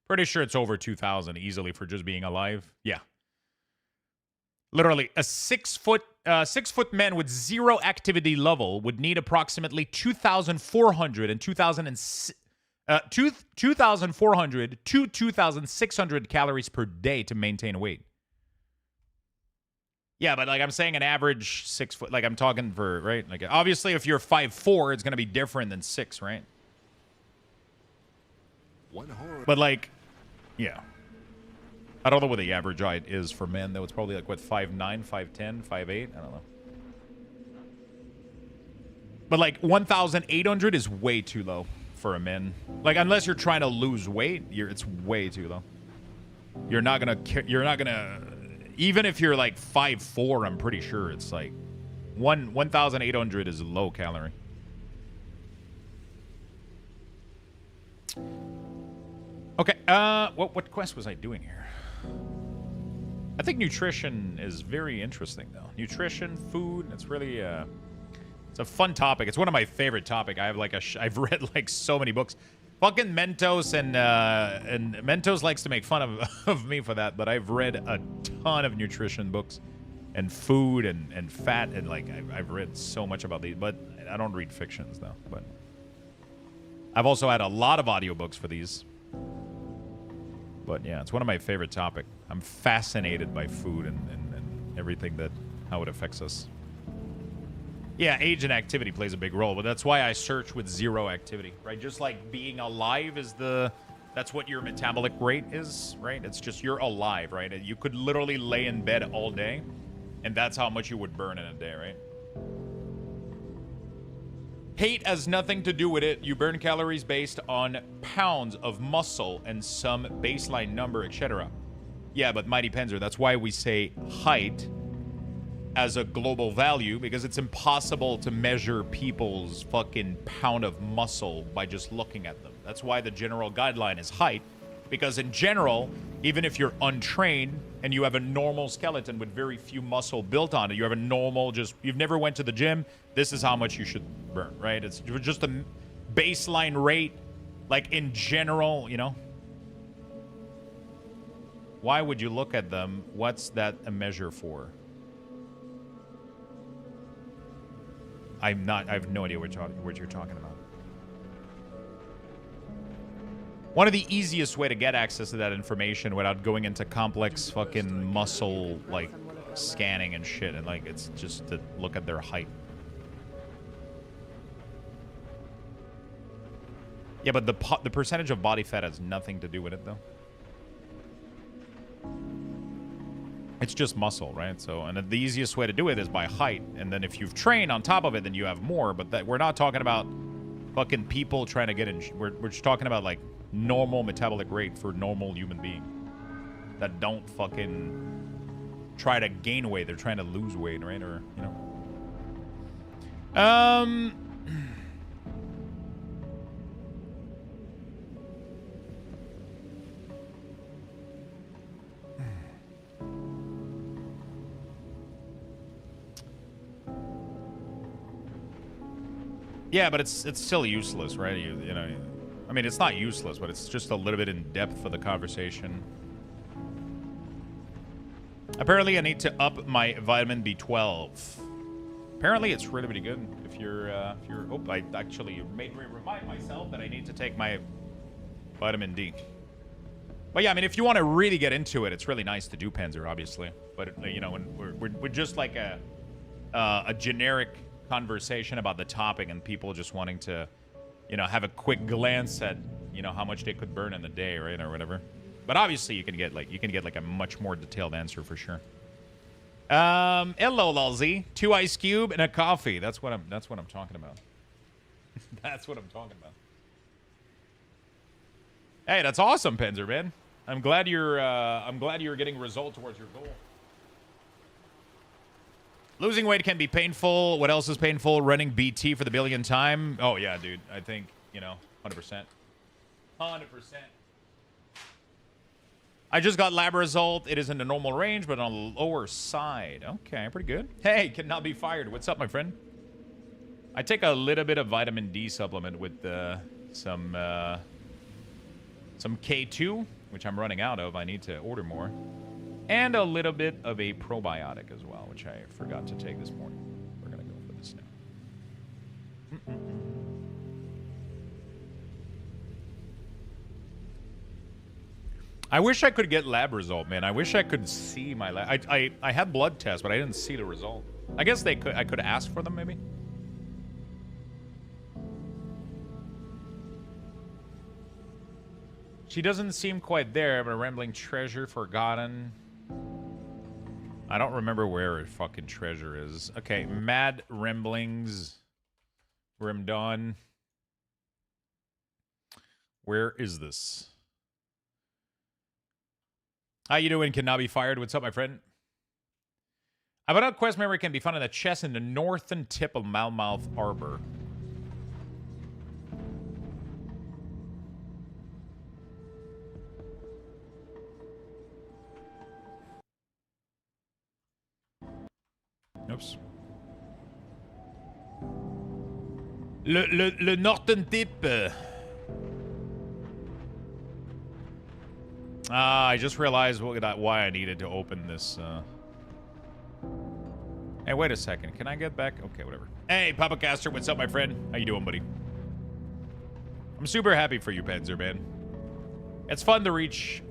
Pretty sure it's over 2,000 easily for just being alive. Yeah. Literally, a 6-foot man with 0 activity level would need approximately 2,400 and 2,400 to 2,600 calories per day to maintain weight. Yeah, but, like, I'm saying an average 6 foot, like, I'm talking for, right? Like, obviously, if you're 5'4", it's going to be different than 6, right? But, like, yeah. I don't know what the average height is for men, though. It's probably like, what, 5'9", 5'10", 5'8"? I don't know. But like 1,800 is way too low for a min. Like unless you're trying to lose weight, it's way too low. You're not gonna even if you're like 5'4", I'm pretty sure it's like 1,800 is low calorie. Okay, what quest was I doing here? I think nutrition is very interesting though. Nutrition, food, it's really it's a fun topic. It's one of my favorite topics. I have like I've read like so many books. Fucking Mentos and Mentos likes to make fun of me for that, but I've read a ton of nutrition books and food and fat and like I've read so much about these, but I don't read fictions though. But I've also had a lot of audiobooks for these. But yeah, it's one of my favorite topics. I'm fascinated by food and everything that how it affects us. Yeah, age and activity plays a big role, but that's why I search with 0 activity, right? Just like being alive is that's what your metabolic rate is, right? It's just you're alive, right? You could literally lay in bed all day, and that's how much you would burn in a day, right? Hate has nothing to do with it. You burn calories based on pounds of muscle and some baseline number, etc. Yeah, but Mighty Penzer, that's why we say height as a global value, because it's impossible to measure people's fucking pound of muscle by just looking at them. That's why the general guideline is height, because in general, even if you're untrained and you have a normal skeleton with very few muscle built on it, you have a normal, you've never went to the gym, this is how much you should burn, right? It's just a baseline rate, like in general, you know? Why would you look at them? What's that a measure for? I have no idea what you're talking about. One of the easiest way to get access to that information without going into complex fucking muscle like scanning and shit, and like it's just to look at their height. Yeah, but the percentage of body fat has nothing to do with it though. It's just muscle, right? So, and the easiest way to do it is by height. And then if you've trained on top of it, then you have more. But that we're not talking about fucking people trying to get in. We're just talking about like normal metabolic rate for normal human being that don't fucking try to gain weight. They're trying to lose weight, right? Or, you know. Yeah, but it's still useless, right? You know, I mean, it's not useless, but it's just a little bit in depth for the conversation. Apparently, I need to up my vitamin B12. Apparently, it's really, really good. If you're, oh, I actually made me remind myself that I need to take my vitamin D. But yeah, I mean, if you want to really get into it, it's really nice to do Panzer, obviously. But you know, when we're just like a generic conversation about the topic and people just wanting to, you know, have a quick glance at, you know, how much they could burn in a day, right, or whatever. But obviously you can get like a much more detailed answer for sure. Hello, Lulzy. 2 ice cube and a coffee. That's what I'm talking about. That's what I'm talking about. Hey, that's awesome, Penzer, man. I'm glad you're getting result towards your goal. Losing weight can be painful. What else is painful? Running BT for the billionth time. Oh, yeah, dude. I think, you know, 100%. 100%. I just got lab result. It is in the normal range, but on the lower side. Okay, pretty good. Hey, cannot be fired. What's up, my friend? I take a little bit of vitamin D supplement with some K2, which I'm running out of. I need to order more. And a little bit of a probiotic as well, which I forgot to take this morning. We're going to go for this now. I wish I could get lab result, man. I wish I could see my lab. I had blood tests, but I didn't see the result. I guess I could ask for them, maybe. She doesn't seem quite there, but a rambling treasure forgotten. I don't remember where a fucking treasure is. Okay, mad ramblings. Grim Dawn. Where is this? How you doing? Cannot be fired. What's up, my friend? I found out quest memory can be found in the chest in the northern tip of Malmouth Arbor. Oops. Le northern tip. I just realized why I needed to open this. Hey, wait a second. Can I get back? Okay, whatever. Hey, Papa Caster, what's up, my friend? How you doing, buddy? I'm super happy for you, Panzer, man. It's fun to reach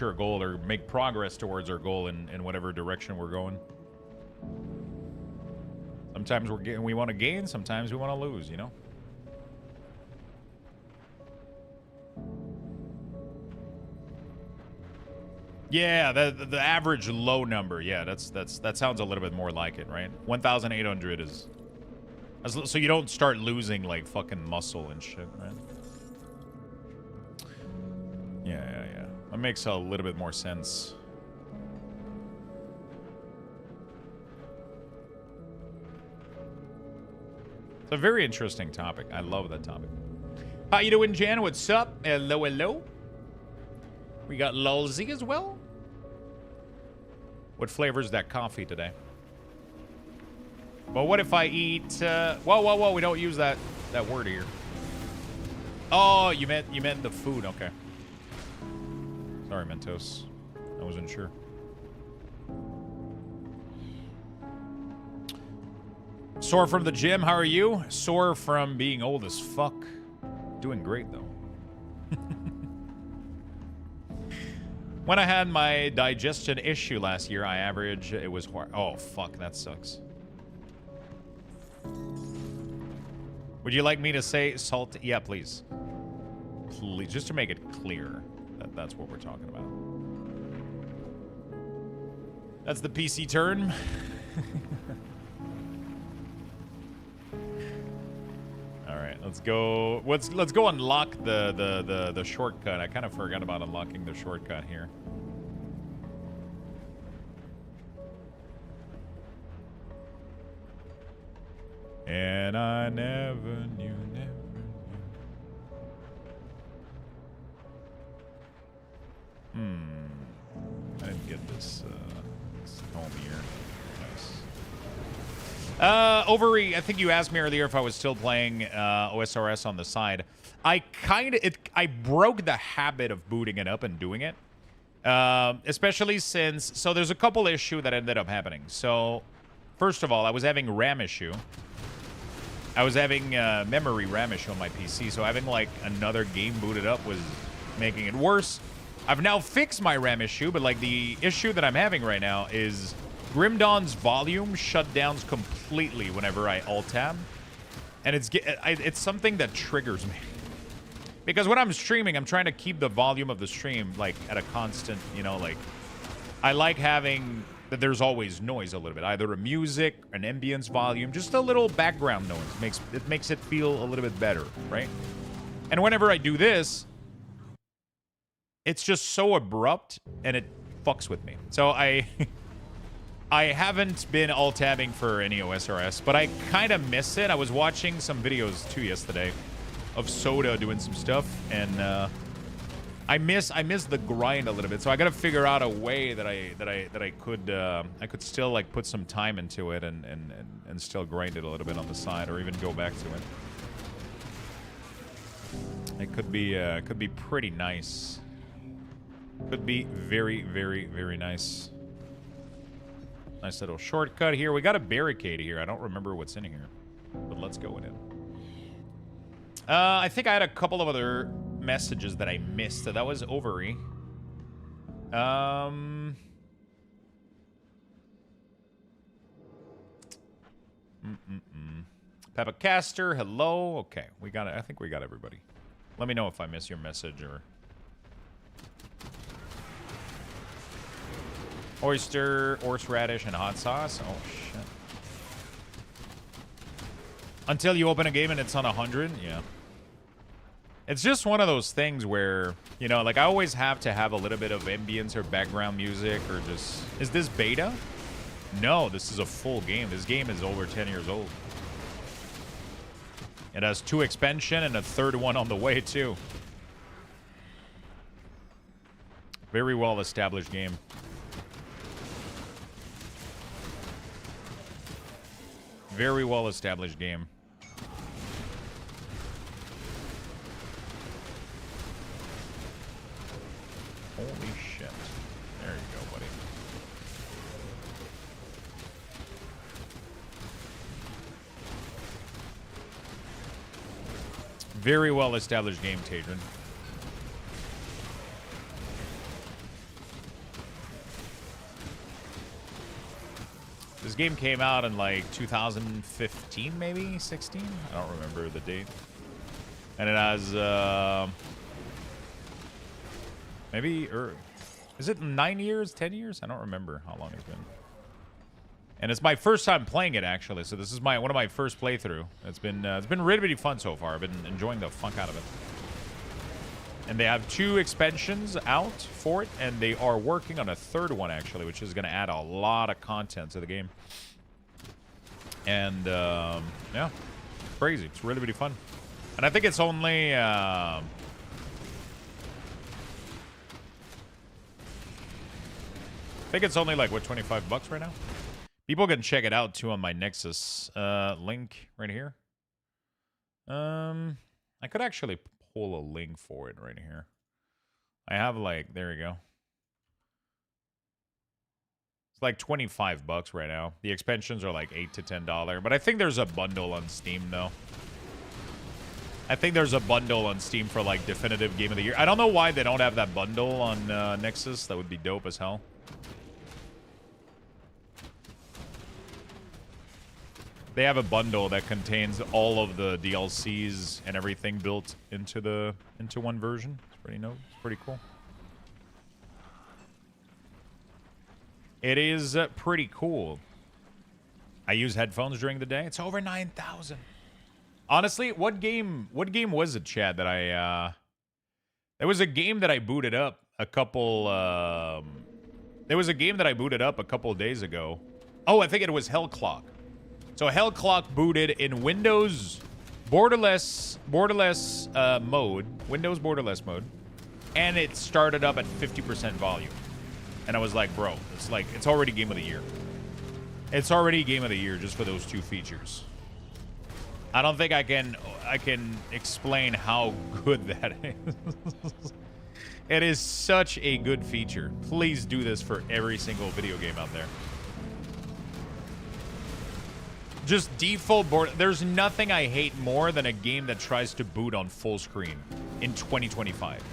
our goal or make progress towards our goal in whatever direction we're going. Sometimes we want to gain, sometimes we want to lose, you know? Yeah, the average low number. Yeah, that sounds a little bit more like it, right? 1,800 is so you don't start losing like fucking muscle and shit, right? Yeah. That makes a little bit more sense. It's a very interesting topic. I love that topic. How you doing, Jan? What's up? Hello. We got Lulzy as well. What flavor is that coffee today? Well, what if I eat... Whoa. We don't use that word here. Oh, you meant the food. Okay. Sorry, Mentos. I wasn't sure. Sore from the gym. How are you? Sore from being old as fuck. Doing great, though. When I had my digestion issue last year, I averaged, it was hard. Oh, fuck, that sucks. Would you like me to say salt? Yeah, please. Please, just to make it clear that that's what we're talking about. That's the PC turn. All right, let's go. Let's go unlock the shortcut. I kind of forgot about unlocking the shortcut here. And I never knew. I didn't get this home here. Nice. Overy, I think you asked me earlier if I was still playing OSRS on the side. I broke the habit of booting it up and doing it. Especially since, so there's a couple issues that ended up happening. So, first of all, I was having RAM issue. I was having memory RAM issue on my PC, so having like another game booted up was making it worse. I've now fixed my RAM issue, but like the issue that I'm having right now is Grim Dawn's volume shut down completely whenever I alt-tab. And it's something that triggers me. Because when I'm streaming, I'm trying to keep the volume of the stream like at a constant, you know, like I like having that there's always noise a little bit, either a music, an ambience volume, just a little background noise. It makes it feel a little bit better, right? And whenever I do this, it's just so abrupt and it fucks with me. So I haven't been alt-tabbing for any OSRS, but I kind of miss it. I was watching some videos too yesterday of Soda doing some stuff, and I miss the grind a little bit. So I got to figure out a way that I could still like put some time into it and still grind it a little bit on the side, or even go back to it. It could be pretty nice. Could be very, very, very nice. Nice little shortcut here. We got a barricade here. I don't remember what's in here, but let's go in it. I think I had a couple of other messages that I missed. So that was Overy. Peppa Caster, hello. Okay, we got it. I think we got everybody. Let me know if I miss your message or... Oyster, horseradish, and hot sauce. Oh, shit. Until you open a game and it's on 100, yeah. It's just one of those things where, you know, like I always have to have a little bit of ambience or background music or just... Is this beta? No, this is a full game. This game is over 10 years old. It has 2 expansion and a 3rd one on the way too. Very well established game. Very well established game. Holy shit. There you go, buddy. Very well established game, Tadrin. This game came out in like 2015, maybe 16. I don't remember the date. And it has maybe is it 9 years, 10 years? I don't remember how long it's been. And it's my first time playing it actually. So this is one of my first playthrough. It's been really, really fun so far. I've been enjoying the fuck out of it. And they have 2 expansions out for it, and they are working on a 3rd one, actually, which is going to add a lot of content to the game. And, yeah, crazy. It's really, really fun. And I think it's only... I think it's only, like, what, 25 bucks right now? People can check it out, too, on my Nexus link right here. I could actually... pull a link for it right here. I have like, there we go. It's like 25 bucks right now. The expansions are like $8 to $10, but I think there's a bundle on Steam though. I think there's a bundle on Steam for like definitive game of the year. I don't know why they don't have that bundle on Nexus. That would be dope as hell. They have a bundle that contains all of the DLCs and everything built into one version. It's pretty cool. It is pretty cool. I use headphones during the day. It's over 9,000. Honestly, what game was it, Chad, that I there was a game that I booted up a couple there was a game that I booted up a couple days ago. Oh, I think it was Hellclock. So Hellclock booted in Windows borderless mode, Windows borderless mode, and it started up at 50% volume. And I was like, bro, it's already game of the year. It's already game of the year just for those 2 features. I don't think I can explain how good that is. It is such a good feature. Please do this for every single video game out there. Just default board. There's nothing I hate more than a game that tries to boot on full screen in 2025.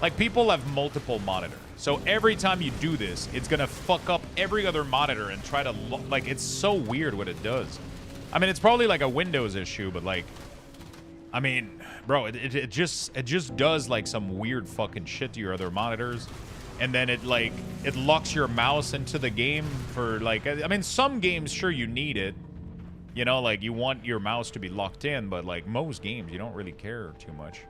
Like, people have multiple monitors. So every time you do this, it's going to fuck up every other monitor and try to... Like, it's so weird what it does. I mean, it's probably like a Windows issue, but like... I mean, bro, it just does like some weird fucking shit to your other monitors. And then it locks your mouse into the game for like... I mean, some games, sure, you need it. You know, like, you want your mouse to be locked in, but, like, most games, you don't really care too much.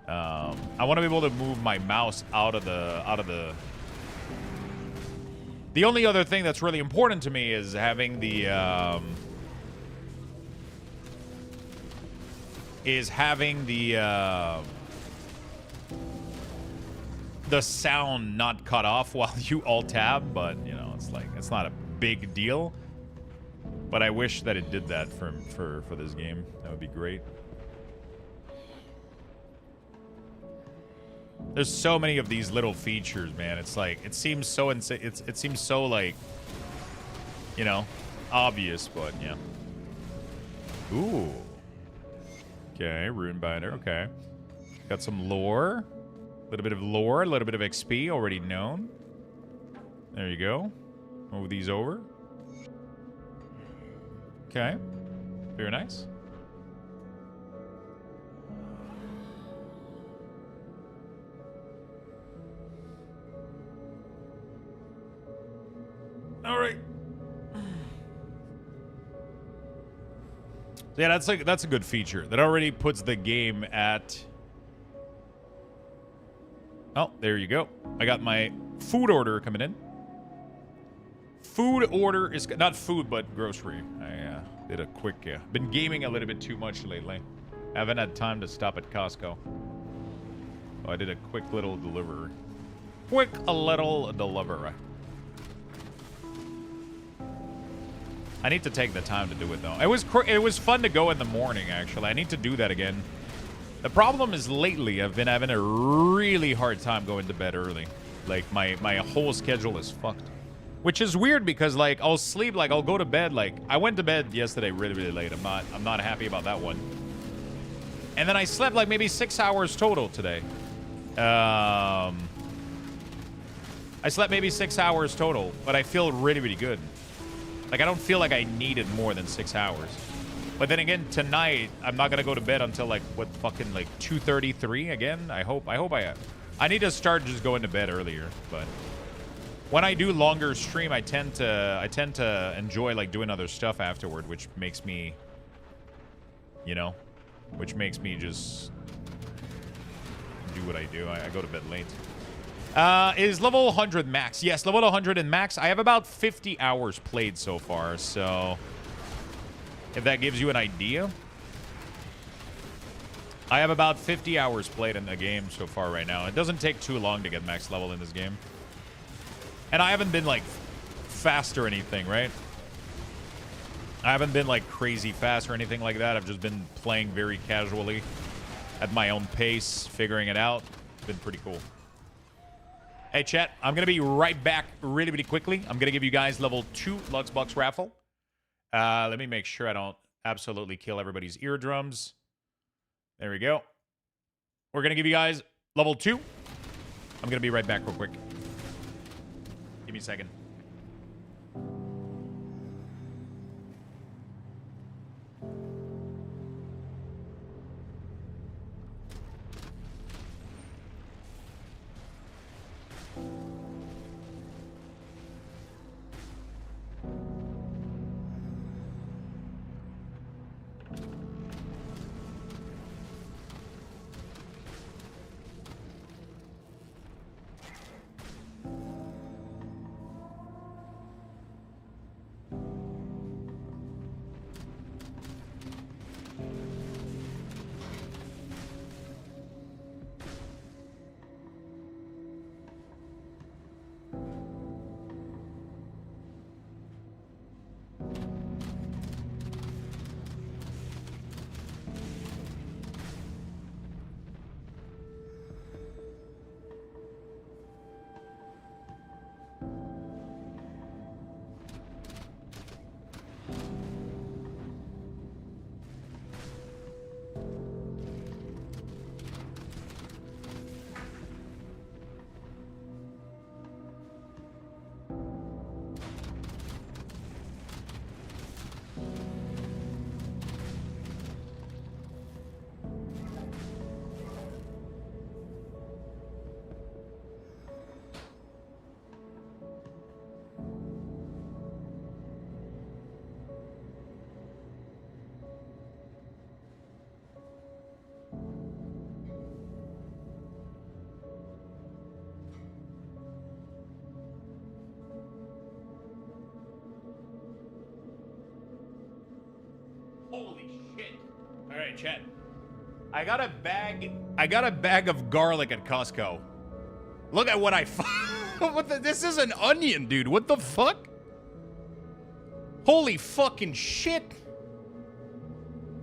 I want to be able to move my mouse out of the... The only other thing that's really important to me is having the, the sound not cut off while you alt-tab, but, you know, it's like, it's not a big deal. But I wish that it did that for this game. That would be great. There's so many of these little features, man. It's like, it seems so insane. It seems so, like, you know, obvious, but yeah. Ooh. Okay, Rune Binder. Okay. Got some lore. A little bit of lore, a little bit of XP already known. There you go. Move these over. Okay. Very nice. All right. So yeah, that's a good feature. That already puts the game at... Oh, there you go. I got my food order coming in. Food order is... Not food, but grocery. I did a quick... been gaming a little bit too much lately. I haven't had time to stop at Costco. So I did a quick little delivery. Quick little delivery. I need to take the time to do it, though. It was fun to go in the morning, actually. I need to do that again. The problem is lately I've been having a really hard time going to bed early. Like, my whole schedule is fucked. Which is weird because, like, I'll sleep, like, I'll go to bed, like... I went to bed yesterday really, really late. I'm not happy about that one. And then I slept, like, maybe 6 hours total today. I slept maybe 6 hours total, but I feel really, really good. Like, I don't feel like I needed more than 6 hours. But then again, tonight, I'm not going to go to bed until, like, what, fucking, like, 2:33 again? I hope I need to start just going to bed earlier, but... When I do longer stream, I tend to enjoy, like, doing other stuff afterward, which makes me... You know? Which makes me just... do what I do. I go to bed late. Is level 100 max? Yes, level 100 and max. I have about 50 hours played so far, so... If that gives you an idea. I have about 50 hours played in the game so far right now. It doesn't take too long to get max level in this game. And I haven't been, like, fast or anything, right? I haven't been, like, crazy fast or anything like that. I've just been playing very casually at my own pace, figuring it out. It's been pretty cool. Hey, chat, I'm going to be right back really, really quickly. I'm going to give you guys level 2 Luxbox raffle. Let me make sure I don't absolutely kill everybody's eardrums. There we go. We're going to give you guys level 2. I'm going to be right back real quick. Give me a second. Holy shit. All right, chat. I got a bag of garlic at Costco. Look at what I found. This is an onion, dude. What the fuck? Holy fucking shit.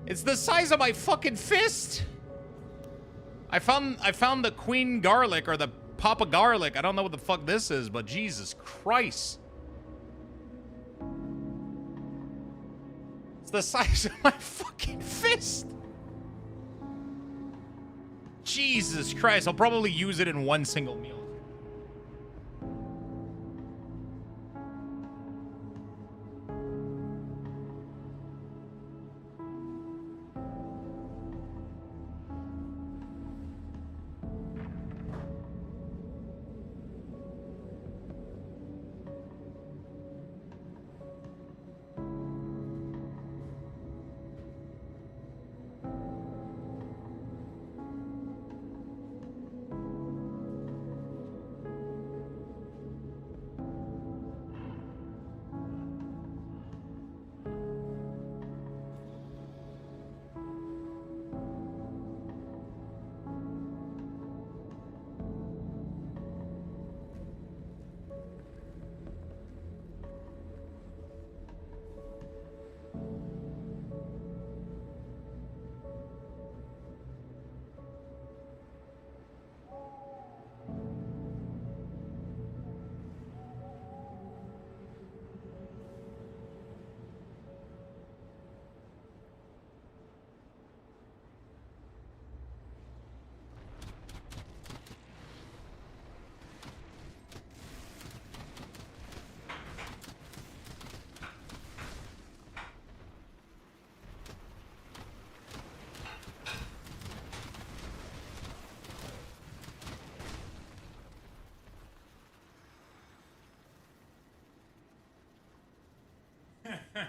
It's the size of my fucking fist. I found the queen garlic or the papa garlic. I don't know what the fuck this is, but Jesus Christ. It's the size of my fucking fist. Jesus Christ. I'll probably use it in one single meal.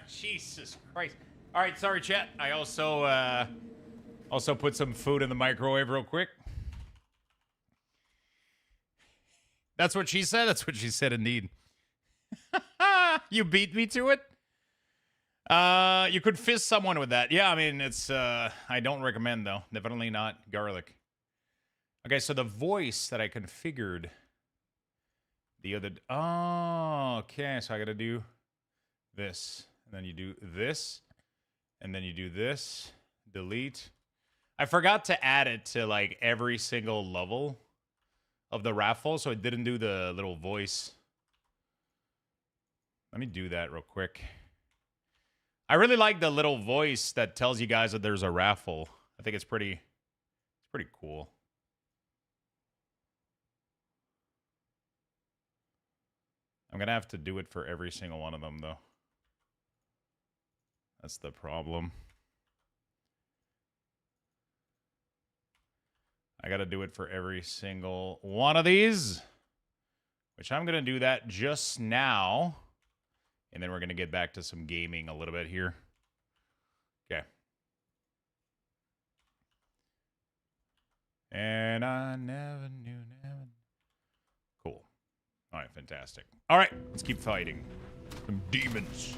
Jesus Christ. All right, sorry, chat. I also put some food in the microwave real quick. That's what she said? That's what she said indeed. You beat me to it? You could fist someone with that. Yeah, I mean, it's, I don't recommend, though. Definitely not garlic. Okay, so the voice that I configured the other... Oh, okay, so I gotta do this. And then you do this. And then you do this. Delete. I forgot to add it to, like, every single level of the raffle, so it didn't do the little voice. Let me do that real quick. I really like the little voice that tells you guys that there's a raffle. I think it's pretty cool. I'm gonna have to do it for every single one of them, though. That's the problem. I gotta do it for every single one of these, which I'm gonna do that just now. And then we're going to get back to some gaming a little bit here. Okay. And I never knew, never. Cool. All right, fantastic. All right, let's keep fighting some demons.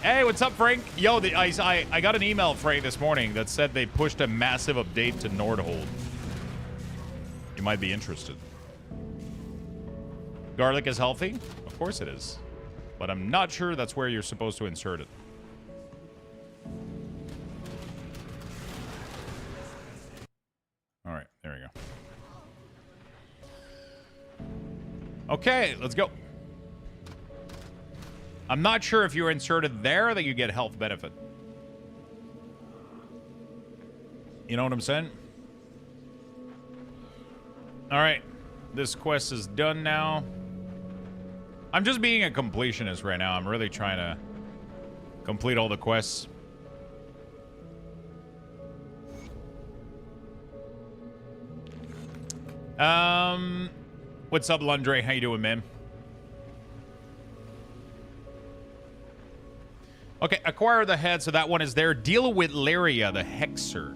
Hey, what's up, Frank? Yo, I got an email, Frank, this morning that said they pushed a massive update to Nordhold. You might be interested. Garlic is healthy? Of course it is. But I'm not sure that's where you're supposed to insert it. All right, there we go. Okay, let's go. I'm not sure if you're inserted there that you get health benefit. You know what I'm saying? All right, this quest is done now. I'm just being a completionist right now. I'm really trying to complete all the quests. What's up, Lundre? How you doing, man? Okay, acquire the head, so that one is there. Deal with Laria the Hexer.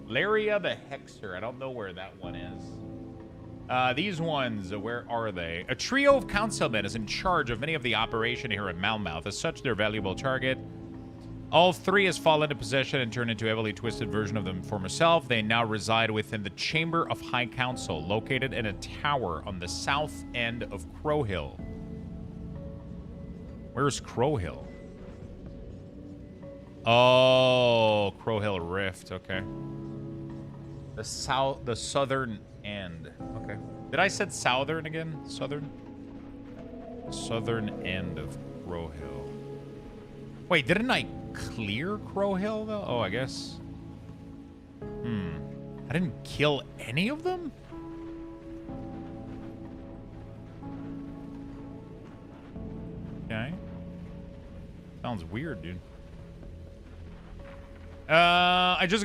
Laria the Hexer. I don't know where that one is. These ones, where are they? A trio of councilmen is in charge of many of the operation here at Malmouth. As such, they're a valuable target. All three has fallen into possession and turned into a heavily twisted version of them former self. They now reside within the Chamber of High Council, located in a tower on the south end of Crowhill. Where's Crowhill? Oh, Crowhill Rift, okay. The southern end. Okay. Did I said southern again? Southern? Southern end of Crowhill. Wait, didn't I clear Crowhill, though? Oh, I guess. I didn't kill any of them? Okay. Sounds weird, dude. I just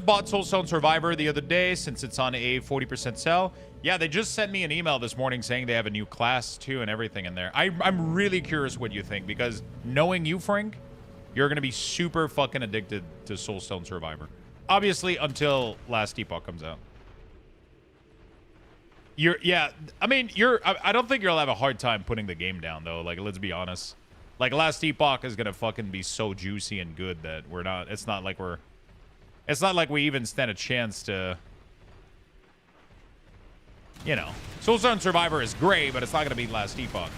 bought Soulstone Survivor the other day since it's on a 40% sell. Yeah, they just sent me an email this morning saying they have a new class too and everything in there. I'm really curious what you think, because knowing you, Frank, you're gonna be super fucking addicted to Soulstone Survivor. Obviously, until Last Epoch comes out. I don't think you'll have a hard time putting the game down, though. Like, let's be honest. Like, Last Epoch is gonna fucking be so juicy and good that it's not like we even stand a chance to, you know. Soulstone Survivor is great, but it's not gonna beat Last Epoch.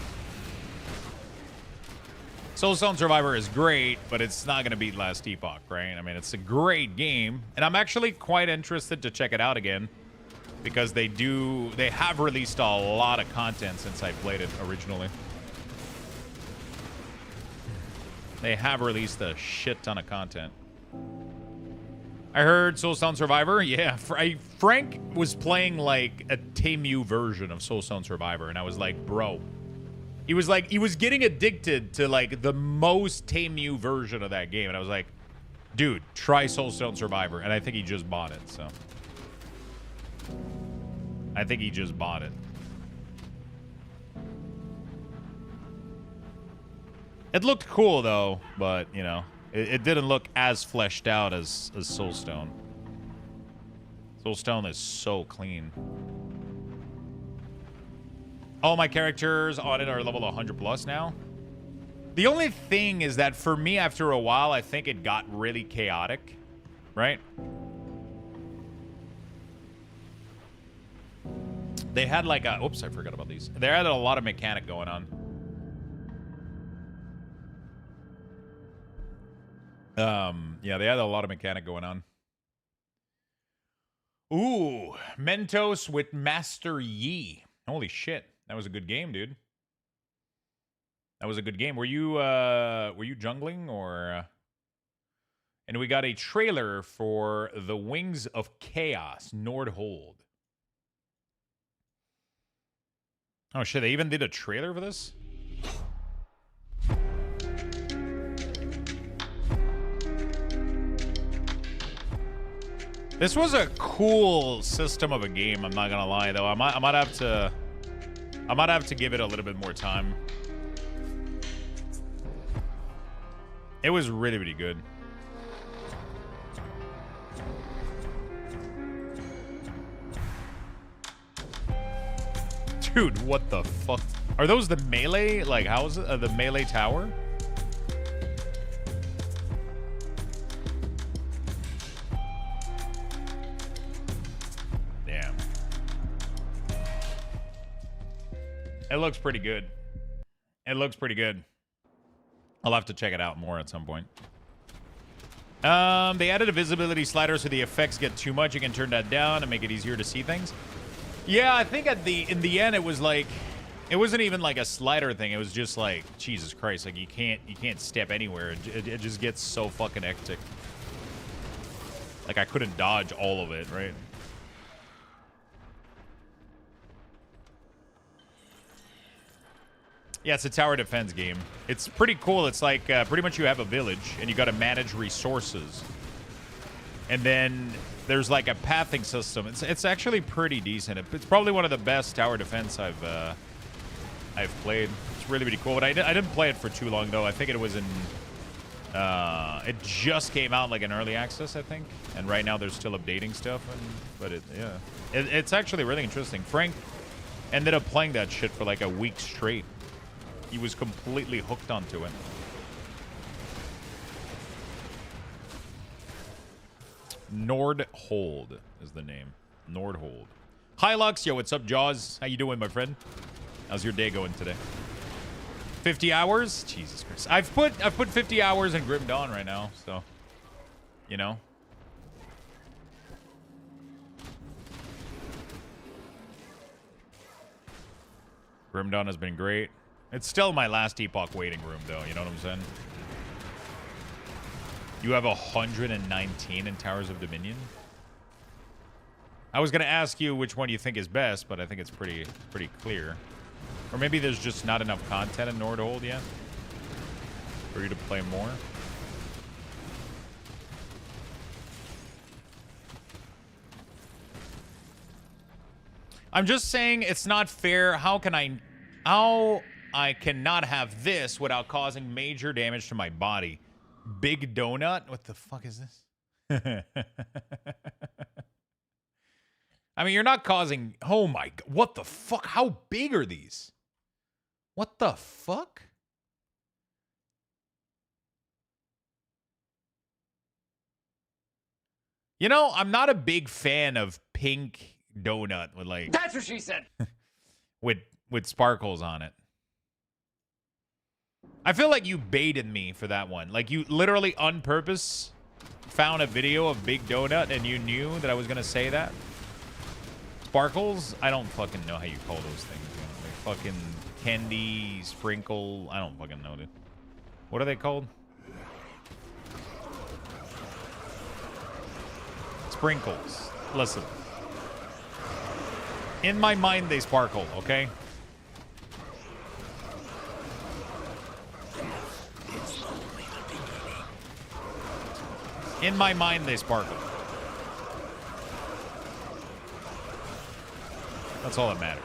Soulstone Survivor is great, but it's not gonna beat Last Epoch, right? I mean, it's a great game, and I'm actually quite interested to check it out again, because they have released a lot of content since I played it originally. They have released a shit ton of content. I heard Soulstone Survivor. Yeah, Frank was playing like a Temu version of Soulstone Survivor, and I was like, bro. He was getting addicted to like the most Temu version of that game, and I was like, dude, try Soulstone Survivor. And I think he just bought it, so. I think he just bought it. It looked cool though, but you know, it didn't look as fleshed out as Soulstone. Soulstone is so clean. All my characters on it are level 100 plus now. The only thing is that for me, after a while, I think it got really chaotic, right? They had like a... Oops, I forgot about these. They had a lot of mechanic going on. Yeah, they had a lot of mechanic going on. Ooh, Mentos with Master Yi. Holy shit. That was a good game, dude. That was a good game. Were you jungling or... And we got a trailer for The Wings of Chaos, Nordhold. Oh shit, they even did a trailer for this? This was a cool system of a game, I'm not gonna lie though. I might have to give it a little bit more time. It was really, really good. Dude, what the fuck? Are those the melee? Like, how is it? The melee tower? Damn. It looks pretty good. It looks pretty good. I'll have to check it out more at some point. They added a visibility slider so the effects get too much. You can turn that down and make it easier to see things. Yeah, I think in the end it was like, it wasn't even like a slider thing. It was just like, Jesus Christ, like you can't step anywhere. It just gets so fucking hectic. Like I couldn't dodge all of it, right? Yeah, it's a tower defense game. It's pretty cool. It's like pretty much you have a village and you got to manage resources. And then there's like a pathing system. It's actually pretty decent. It's probably one of the best tower defense I've played. It's really, really cool. But I didn't play it for too long though. I think it was in it just came out like in early access, I think. And right now they're still updating stuff. But it's actually really interesting. Frank ended up playing that shit for like a week straight. He was completely hooked onto it. Nordhold is the name. Nordhold. Hi, Lux. Yo, what's up, Jaws? How you doing, my friend? How's your day going today? 50 hours? Jesus Christ. I've put 50 hours in Grim Dawn right now, so you know. Grim Dawn has been great. It's still my last epoch waiting room, though. You know what I'm saying? You have 119 in Towers of Dominion? I was going to ask you which one you think is best, but I think it's pretty clear. Or maybe there's just not enough content in Nordhold yet for you to play more. I'm just saying it's not fair. How I cannot have this without causing major damage to my body. Big donut? What the fuck is this? I mean, you're not causing... Oh my... What the fuck? How big are these? What the fuck? You know, I'm not a big fan of pink donut with like... That's what she said! with sparkles on it. I feel like you baited me for that one. Like, you literally on purpose found a video of Big Donut and you knew that I was going to say that. Sparkles? I don't fucking know how you call those things. You know? Like fucking candy, sprinkle. I don't fucking know, dude. What are they called? Sprinkles. Listen. In my mind, they sparkle, okay? In my mind, they sparkle. That's all that matters.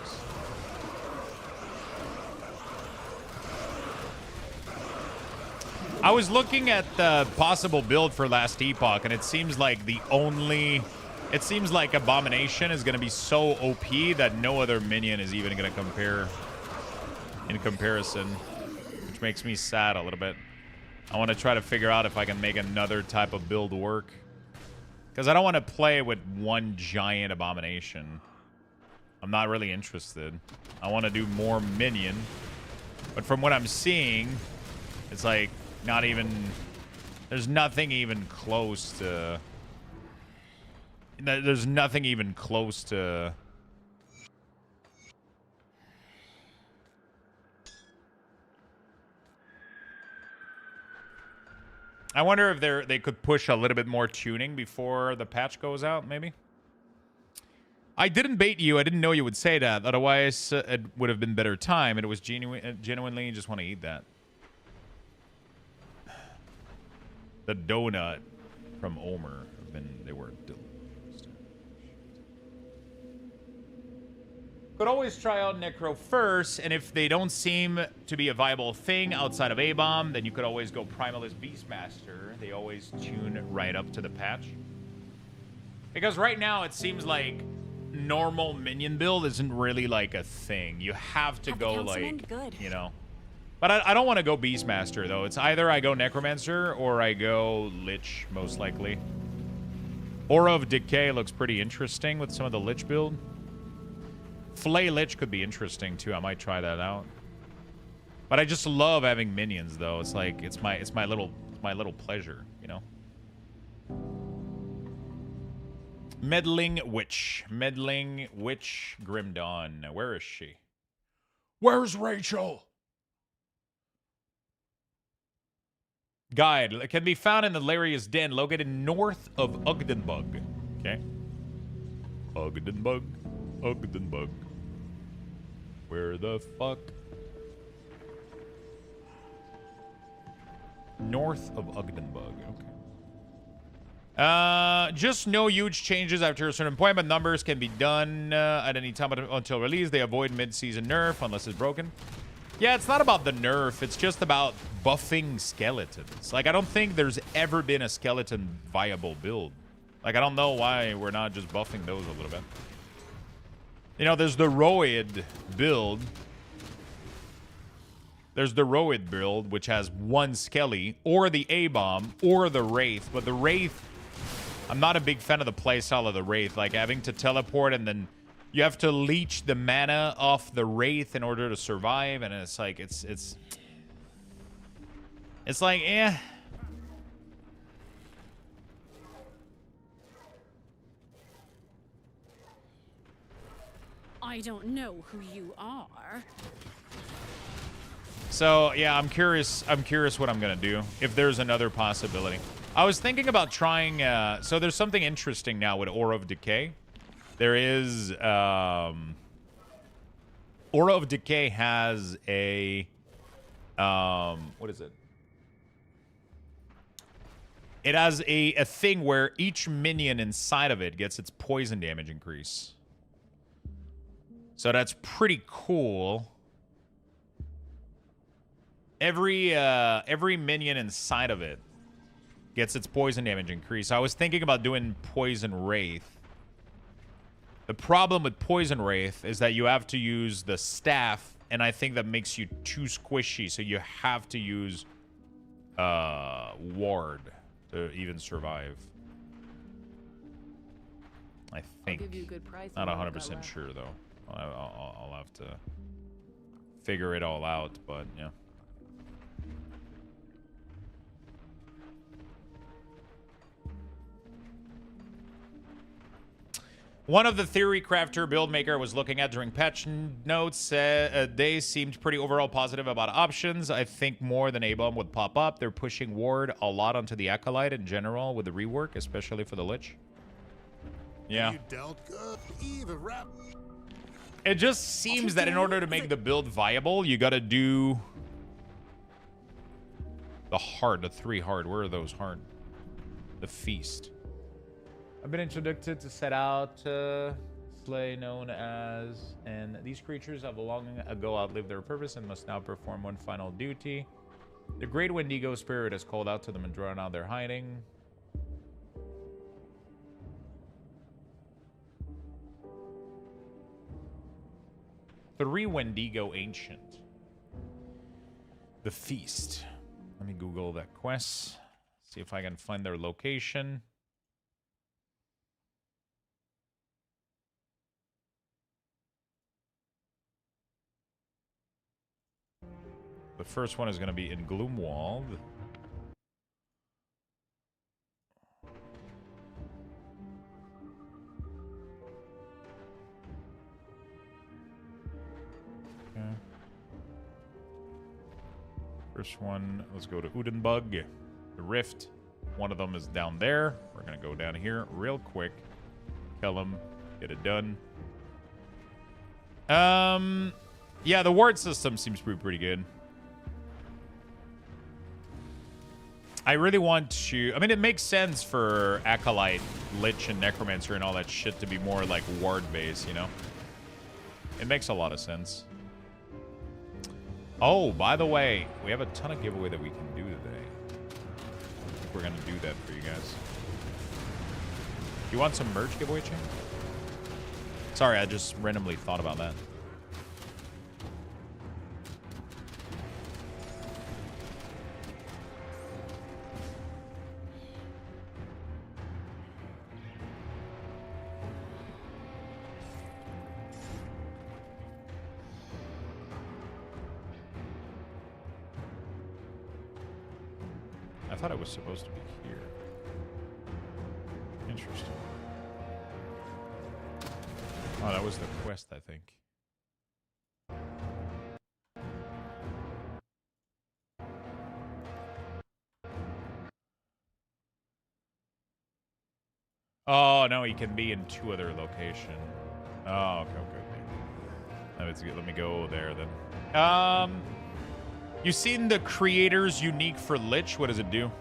I was looking at the possible build for Last Epoch, and it seems like it seems like Abomination is going to be so OP that no other minion is even going to compare in comparison, which makes me sad a little bit. I want to try to figure out if I can make another type of build work, because I don't want to play with one giant Abomination. I'm not really interested. I want to do more minion, but from what I'm seeing, it's like not even, there's nothing even close to, there's nothing even close to. I wonder if they could push a little bit more tuning before the patch goes out, maybe. I didn't bait you. I didn't know you would say that. Otherwise, it would have been better time. And it was genuinely just want to eat that. The donut from Omer. They were delicious. Could always try out Necro first, and if they don't seem to be a viable thing outside of A-Bomb, then you could always go Primalist Beastmaster. They always tune right up to the patch. Because right now, it seems like normal minion build isn't really like a thing. You have to go like, you know. But I don't want to go Beastmaster, though. It's either I go Necromancer or I go Lich, most likely. Aura of Decay looks pretty interesting with some of the Lich build. Flay Lich could be interesting, too. I might try that out. But I just love having minions, though. It's like, it's my little pleasure, you know? Meddling Witch. Meddling Witch Grim Dawn. Where is she? Where's Rachel? Guide. It can be found in the Larius Den, located north of Ugdenbug. Okay. Ugdenbug. Ugdenbug. Where the fuck? North of Ugdenbug. Okay. Just no huge changes after a certain point, but numbers can be done at any time until release. They avoid mid-season nerf unless it's broken. Yeah, it's not about the nerf. It's just about buffing skeletons. Like, I don't think there's ever been a skeleton viable build. Like, I don't know why we're not just buffing those a little bit. You know, there's the Roid build. There's the Roid build, which has one Skelly, or the A-Bomb, or the Wraith. But the Wraith, I'm not a big fan of the playstyle of the Wraith. Like, having to teleport and then you have to leech the mana off the Wraith in order to survive, and it's like, it's like, eh. I don't know who you are. So, yeah, I'm curious what I'm going to do, if there's another possibility. I was thinking about trying, so there's something interesting now with Aura of Decay. There is, Aura of Decay has a, what is it? It has a thing where each minion inside of it gets its poison damage increase. So that's pretty cool. Every minion inside of it gets its poison damage increase. I was thinking about doing Poison Wraith. The problem with Poison Wraith is that you have to use the staff, and I think that makes you too squishy, so you have to use Ward to even survive. I think. I'll give you a good price. Not 100% sure, though. I'll have to figure it all out, but yeah. One of the theory crafter build maker was looking at during patch notes, they seemed pretty overall positive about options. I think more than A-Bomb would pop up. They're pushing Ward a lot onto the Acolyte in general with the rework, especially for the Lich. Yeah. You dealt good. Even rap. It just seems that in order to make the build viable, you gotta do the hard, the 3 hard. Where are those hard? The feast. I've been introduced to set out slay known as, and these creatures have long ago outlived their purpose and must now perform one final duty. The Great Wendigo Spirit has called out to them and drawn out their hiding. Three Wendigo Ancient. The Feast. Let me Google that quest. See if I can find their location. The first one is going to be in Gloomwald. Okay. First one, let's go to Udenbug. The Rift. One of them is down there. We're going to go down here real quick. Kill him. Get it done. Yeah, the ward system seems to be pretty good. I really want to... I mean, it makes sense for Acolyte, Lich, and Necromancer and all that shit to be more like ward-based, you know? It makes a lot of sense. Oh, by the way, we have a ton of giveaway that we can do today. I think we're going to do that for you guys. You want some merch giveaway, Chain? Sorry, I just randomly thought about that. I thought it was supposed to be here. Interesting. Oh, that was the quest, I think. Oh, no, he can be in 2 other locations. Oh, okay, okay. Let me go there, then. You seen the creator's unique for Lich? What does it do?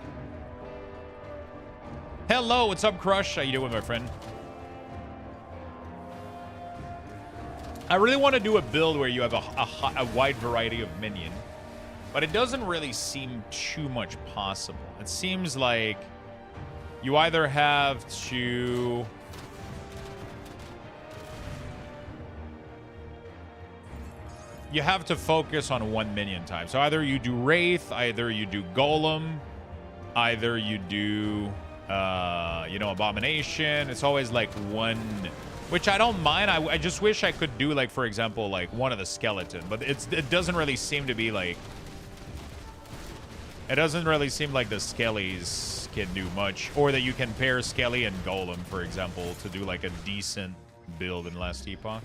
Hello, what's up, Crush? How you doing, my friend? I really want to do a build where you have a wide variety of minion, but it doesn't really seem too much possible. It seems like you either have to... You have to focus on one minion type. So either you do Wraith, either you do Golem, either you do, you know, Abomination. It's always like one, which I don't mind. I just wish I could do, like, for example, like one of the skeleton, but it doesn't really seem to be like, it doesn't really seem like the Skellies can do much, or that you can pair Skelly and Golem, for example, to do like a decent build in Last Epoch.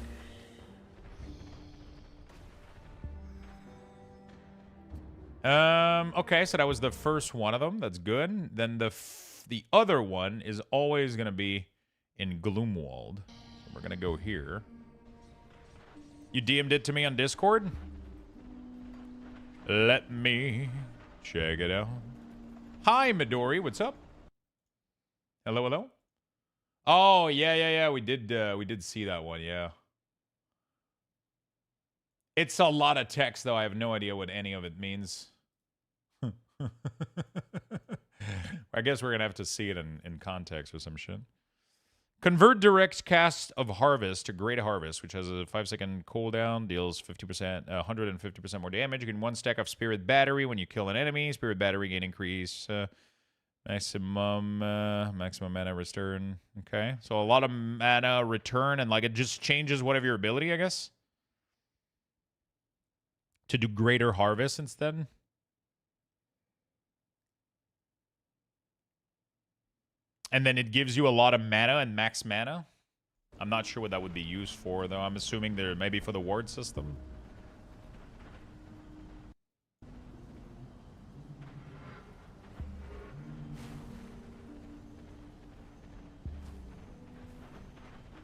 Okay, so that was the first one of them. That's good. Then the other one is always going to be in Gloomwald. So we're going to go here. You DM'd it to me on Discord? Let me check it out. Hi, Midori. What's up? Hello, hello? Oh, yeah. We did see that one, yeah. It's a lot of text, though. I have no idea what any of it means. I guess we're going to have to see it in context or some shit. Convert direct cast of Harvest to Great Harvest, which has a 5-second cooldown, deals 50%, 150% more damage. You can 1 stack of Spirit Battery when you kill an enemy. Spirit Battery gain increase, maximum mana return. Okay, so a lot of mana return, and like it just changes one of your ability, I guess, to do Greater Harvest instead. And then it gives you a lot of mana and max mana. I'm not sure what that would be used for, though. I'm assuming they're maybe for the ward system.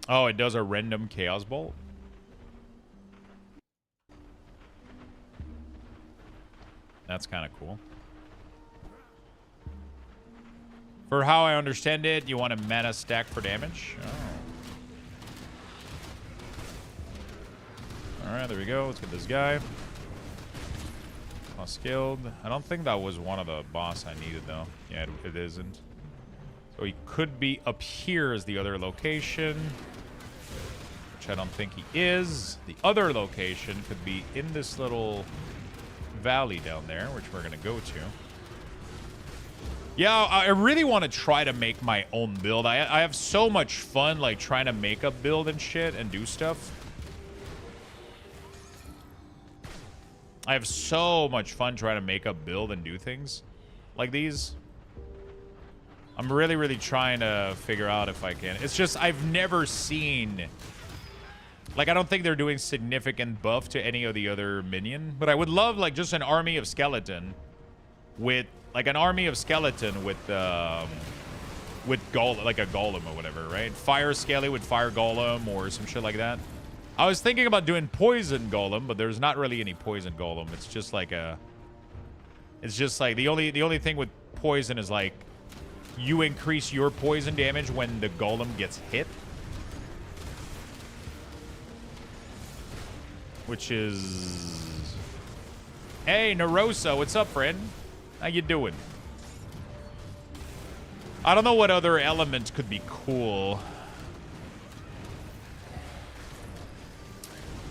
Oh, it does a random Chaos Bolt. That's kind of cool. For how I understand it, you want a mana stack for damage. Oh. Alright, there we go. Let's get this guy. Skilled. I don't think that was one of the boss I needed, though. Yeah, it isn't. So he could be up here as the other location, which I don't think he is. The other location could be in this little valley down there, which we're going to go to. Yeah, I really want to try to make my own build. I have so much fun, like, trying to make a build and shit and do stuff. I have so much fun trying to make a build and do things like these. I'm really, really trying to figure out if I can. It's just I've never seen... Like, I don't think they're doing significant buff to any of the other minion. But I would love, like, just an army of skeleton with... Like, an army of skeleton with golem, like a golem or whatever, right? Fire skelly with fire golem or some shit like that. I was thinking about doing poison golem, but there's not really any poison golem. It's just like a... It's just like... The only thing with poison is, like... You increase your poison damage when the golem gets hit. Which is... Hey, Narosa, what's up, friend? How you doing? I don't know what other element could be cool.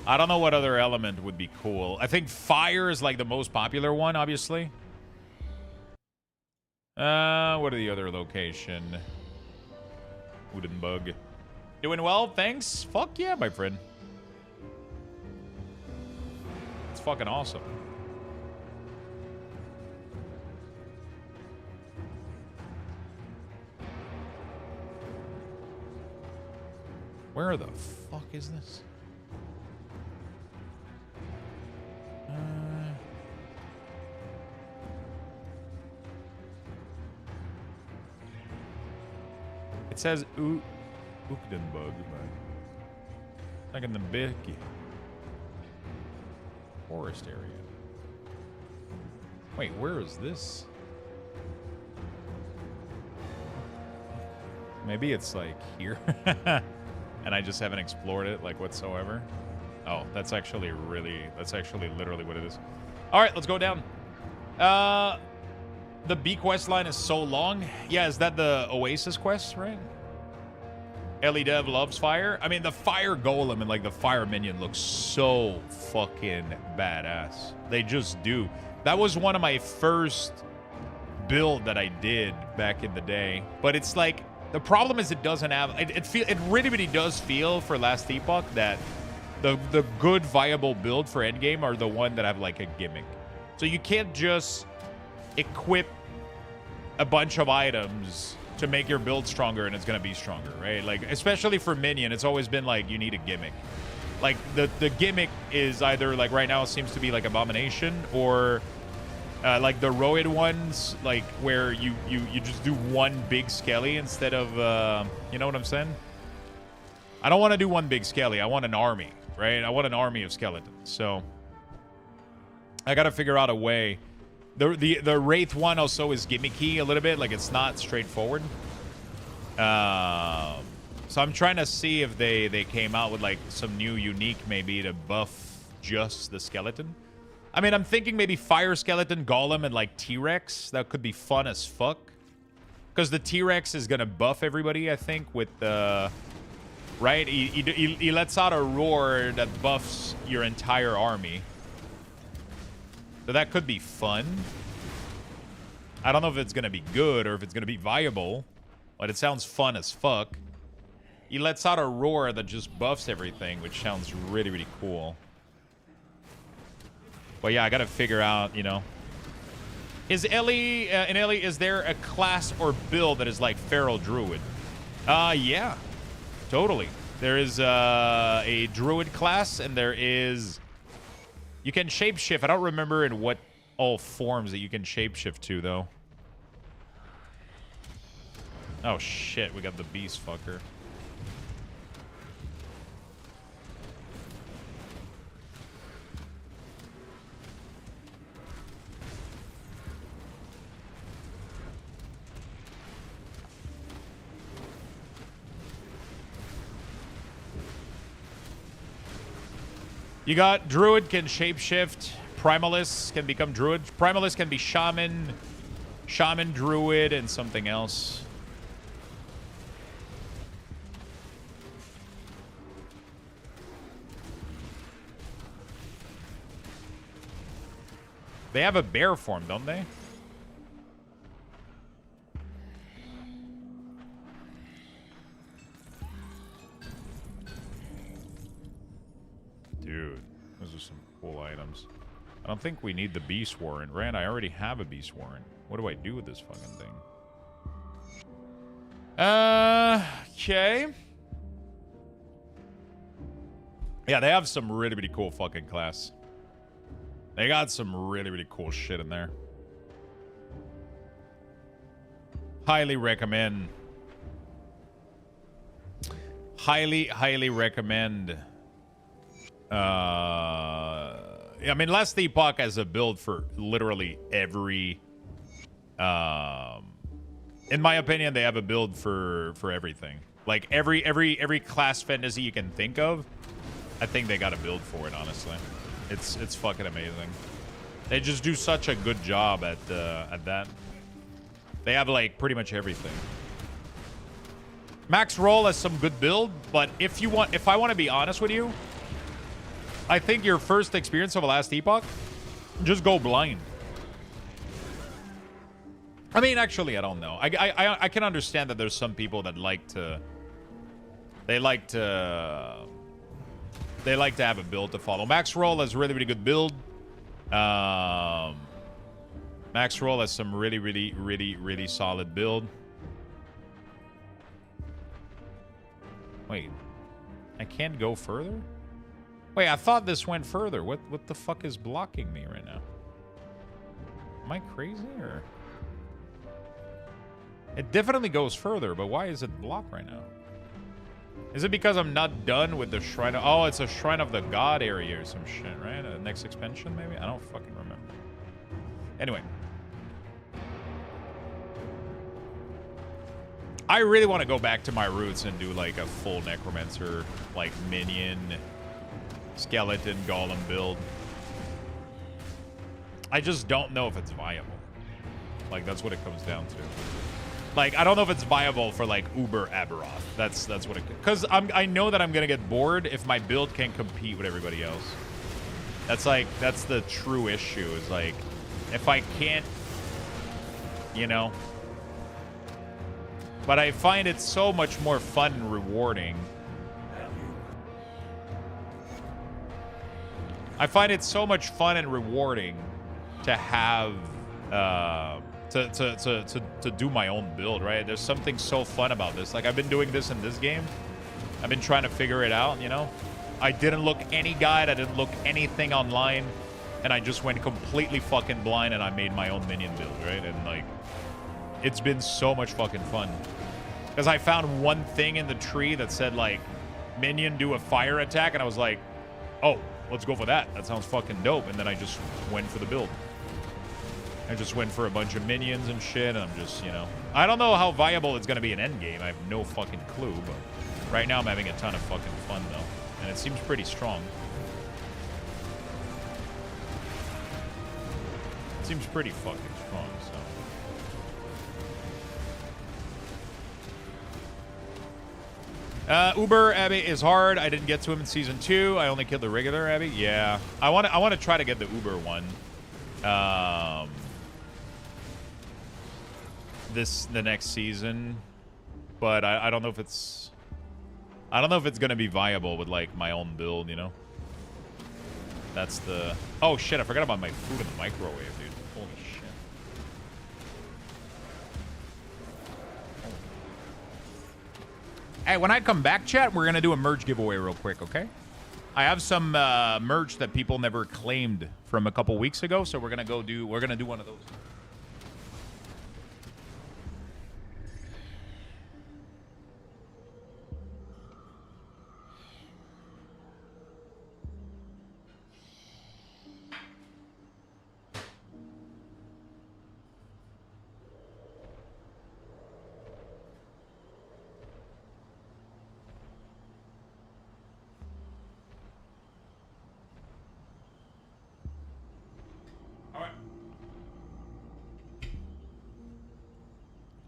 I don't know what other element would be cool. I think fire is like the most popular one, obviously. What are the other location? Wooden bug. Doing well, thanks. Fuck yeah, my friend. It's fucking awesome. Where the fuck is this? It says Ukdenbug, but like in the big forest area. Wait, where is this? Maybe it's like here. And I just haven't explored it like whatsoever. Oh, that's actually literally what it is. All right, let's go down. The B quest line is so long. Yeah, is that the Oasis quest, right? Ellie Dev loves fire. I mean, the fire golem and like the fire minion looks so fucking badass. They just do. That was one of my first build that I did back in the day. But it's like, the problem is it doesn't have... It really, really does feel for Last Epoch that the good, viable build for endgame are the one that have like a gimmick. So you can't just equip a bunch of items to make your build stronger and it's going to be stronger, right? Like, especially for minion, it's always been like, you need a gimmick. Like, the gimmick is either, like, right now it seems to be like Abomination or... like the Roid ones, like where you just do one big skelly instead of, you know what I'm saying? I don't want to do one big skelly. I want an army, right? I want an army of skeletons. So I got to figure out a way. The Wraith one also is gimmicky a little bit. Like, it's not straightforward. So I'm trying to see if they came out with like some new unique maybe to buff just the skeleton. I mean, I'm thinking maybe Fire Skeleton, Golem, and, like, T-Rex. That could be fun as fuck. Because the T-Rex is going to buff everybody, I think, with the... Right? He lets out a roar that buffs your entire army. So that could be fun. I don't know if it's going to be good or if it's going to be viable. But it sounds fun as fuck. He lets out a roar that just buffs everything, which sounds really, really cool. But yeah, I gotta figure out, you know. Is Ellie, in Ellie, is there a class or build that is like Feral Druid? Yeah. Totally. There is a Druid class, and there is... You can shapeshift. I don't remember in what all forms that you can shapeshift to, though. Oh, shit. We got the beast fucker. You got Druid can shapeshift, Primalists can become druid. Primalists can be shaman, druid, and something else. They have a bear form, don't they? Dude, those are some cool items. I don't think we need the beast warrant, right? I already have a beast warrant. What do I do with this fucking thing? Okay. Yeah, they have some really, really cool fucking class. They got some really, really cool shit in there. Highly recommend. Highly recommend. I mean, Last Epoch has a build for literally every. In my opinion, they have a build for everything. Like every class fantasy you can think of, I think they got a build for it. Honestly, it's fucking amazing. They just do such a good job at that. They have like pretty much everything. Max Roll has some good build, but if I want to be honest with you, I think your first experience of a Last Epoch, just go blind. I mean, actually, I don't know. I can understand that there's some people that like to have a build to follow. Max Roll has really, really good build. Max Roll has some really solid build. Wait, I can't go further? Wait, I thought this went further. What the fuck is blocking me right now? Am I crazy or? It definitely goes further, but why is it blocked right now? Is it because I'm not done with the Shrine of... Oh, it's a Shrine of the God area or some shit, right? Next expansion, maybe? I don't fucking remember. Anyway. I really want to go back to my roots and do, like, a full Necromancer, like, minion, skeleton, golem build. I just don't know if it's viable. Like, that's what it comes down to. Like, I don't know if it's viable for, like, Uber Aberoth. That's what it... Because I know that I'm going to get bored if my build can't compete with everybody else. That's, like, that's the true issue. Is, like, if I can't... You know? But I find it so much more fun and rewarding. I find it so much fun and rewarding to have... To do my own build, right? There's something so fun about this. Like, I've been doing this in this game. I've been trying to figure it out, you know? I didn't look any guide. I didn't look anything online. And I just went completely fucking blind and I made my own minion build, right? And, like, it's been so much fucking fun. Because I found one thing in the tree that said, like, minion do a fire attack. And I was like, oh, let's go for that. That sounds fucking dope. And then I just went for the build. I just went for a bunch of minions and shit, and I'm just, you know... I don't know how viable it's going to be in endgame. I have no fucking clue, but right now I'm having a ton of fucking fun, though. And it seems pretty strong. It seems pretty fucking strong, so... Uber Abbey is hard. I didn't get to him in Season 2. I only killed the regular Abbey. Yeah. I want to try to get the Uber one. The next season, but I don't know if it's gonna be viable with like my own build, you know. That's the... Oh shit, I forgot about my food in the microwave, dude. Holy shit. Hey, when I come back, chat, we're gonna do a merch giveaway real quick, okay? I have some merch that people never claimed from a couple weeks ago, so we're gonna do one of those.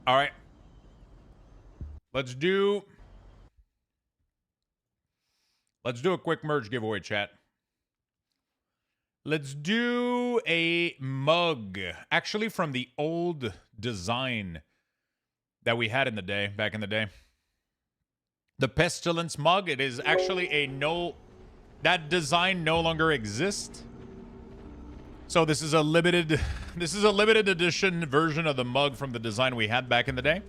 All right. Let's do a quick merge giveaway, chat. Let's do a mug. Actually, from the old design that we had in the day, back in the day. The Pestilence mug. It is actually a that design no longer exists. So this is a limited edition version of the mug from the design we had back in the day.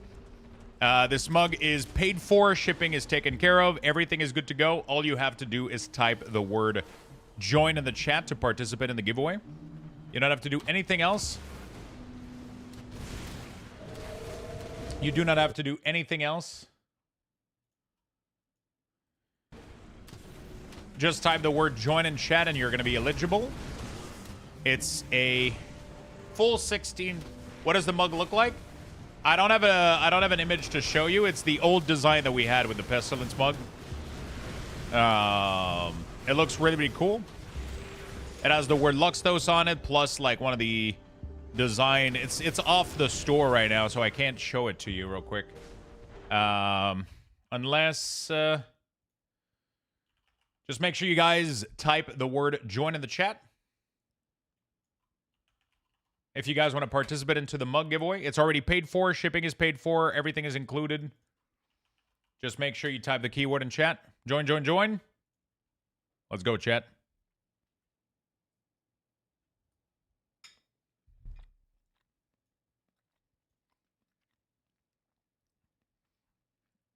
This mug is paid for. Shipping is taken care of. Everything is good to go. All you have to do is type the word join in the chat to participate in the giveaway. You don't have to do anything else. You do not have to do anything else. Just type the word join in chat and you're going to be eligible. It's a full 16. What does the mug look like? I don't have an image to show you. It's the old design that we had with the Pestilence mug. It looks really, really cool. It has the word Luxthos on it, plus like one of the design. It's off the store right now, so I can't show it to you real quick. Unless just make sure you guys type the word join in the chat. If you guys want to participate into the mug giveaway, it's already paid for. Shipping is paid for. Everything is included. Just make sure you type the keyword in chat. Join, join, join. Let's go, chat.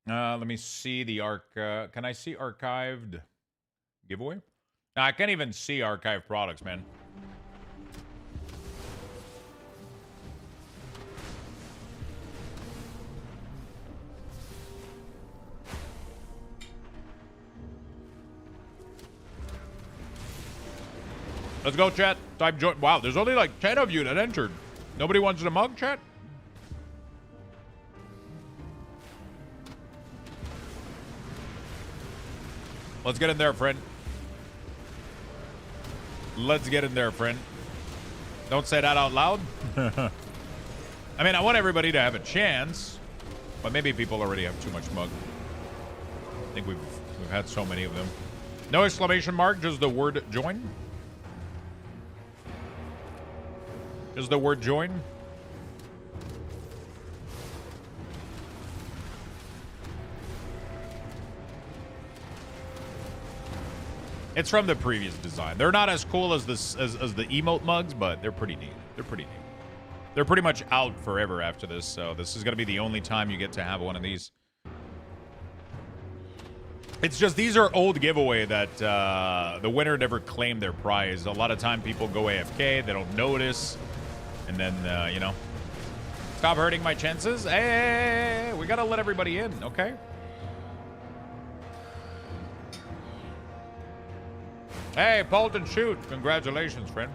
Let me see the can I see archived giveaway? No, I can't even see archived products, man. Let's go, chat. Type join. Wow, there's only like 10 of you that entered. Nobody wants a mug, chat? Let's get in there, friend. Let's get in there, friend. Don't say that out loud. I mean, I want everybody to have a chance, but maybe people already have too much mug. I think we've had so many of them. No exclamation mark, just the word join. Just the word join. It's from the previous design. They're not as cool as this as the emote mugs, but they're pretty neat. They're pretty neat. They're pretty much out forever after this, so this is going to be the only time you get to have one of these. It's just these are old giveaway that the winner never claimed their prize. A lot of time people go AFK, they don't notice, and then, you know. Stop hurting my chances. Hey, we got to let everybody in, okay? Hey, Paulton, shoot. Congratulations, friend.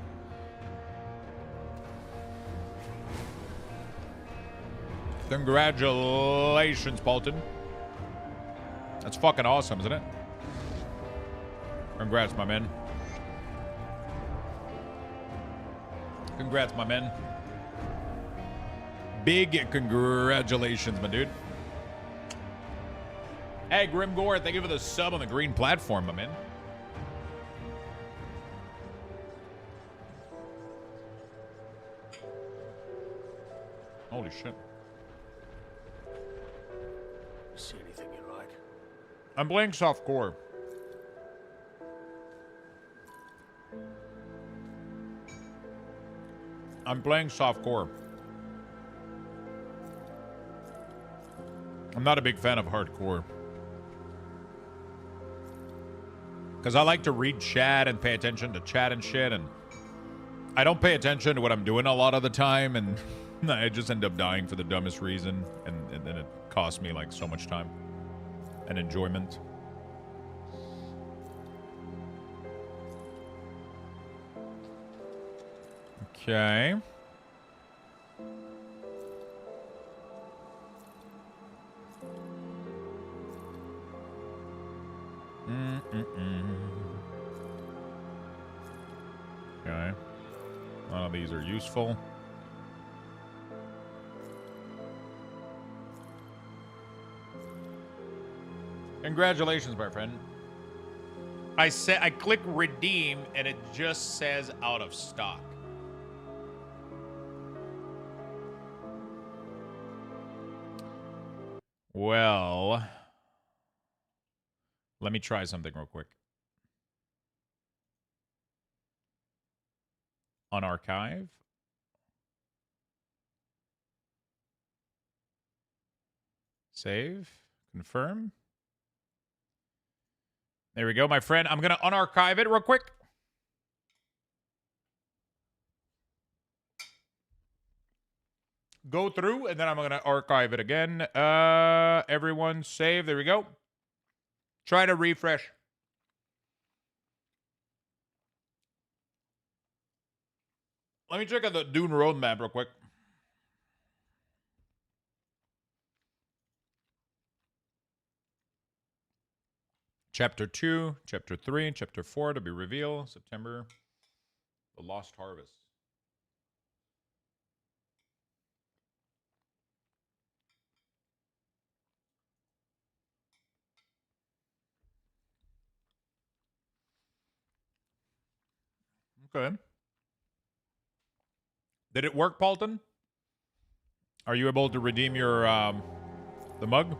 Congratulations, Paulton. That's fucking awesome, isn't it? Congrats, my man. Congrats, my man. Big congratulations, my dude. Hey, Grimgore, thank you for the sub on the green platform, my man. Holy shit. See anything you like? I'm playing softcore. I'm playing softcore. I'm not a big fan of hardcore. Because I like to read chat and pay attention to chat and shit, and I don't pay attention to what I'm doing a lot of the time, and I just end up dying for the dumbest reason, and then it costs me like so much time and enjoyment. Okay. Okay. None of these are useful. Congratulations, my friend. I click redeem and it just says out of stock. Well, let me try something real quick. Unarchive. Save. Confirm. There we go, my friend. I'm going to unarchive it real quick. Go through, and then I'm going to archive it again. Everyone save. There we go. Try to refresh. Let me check out the Dune roadmap real quick. Chapter 2, Chapter 3, and Chapter 4 to be revealed. September. The Lost Harvest. Okay. Did it work, Paulton? Are you able to redeem your, the mug?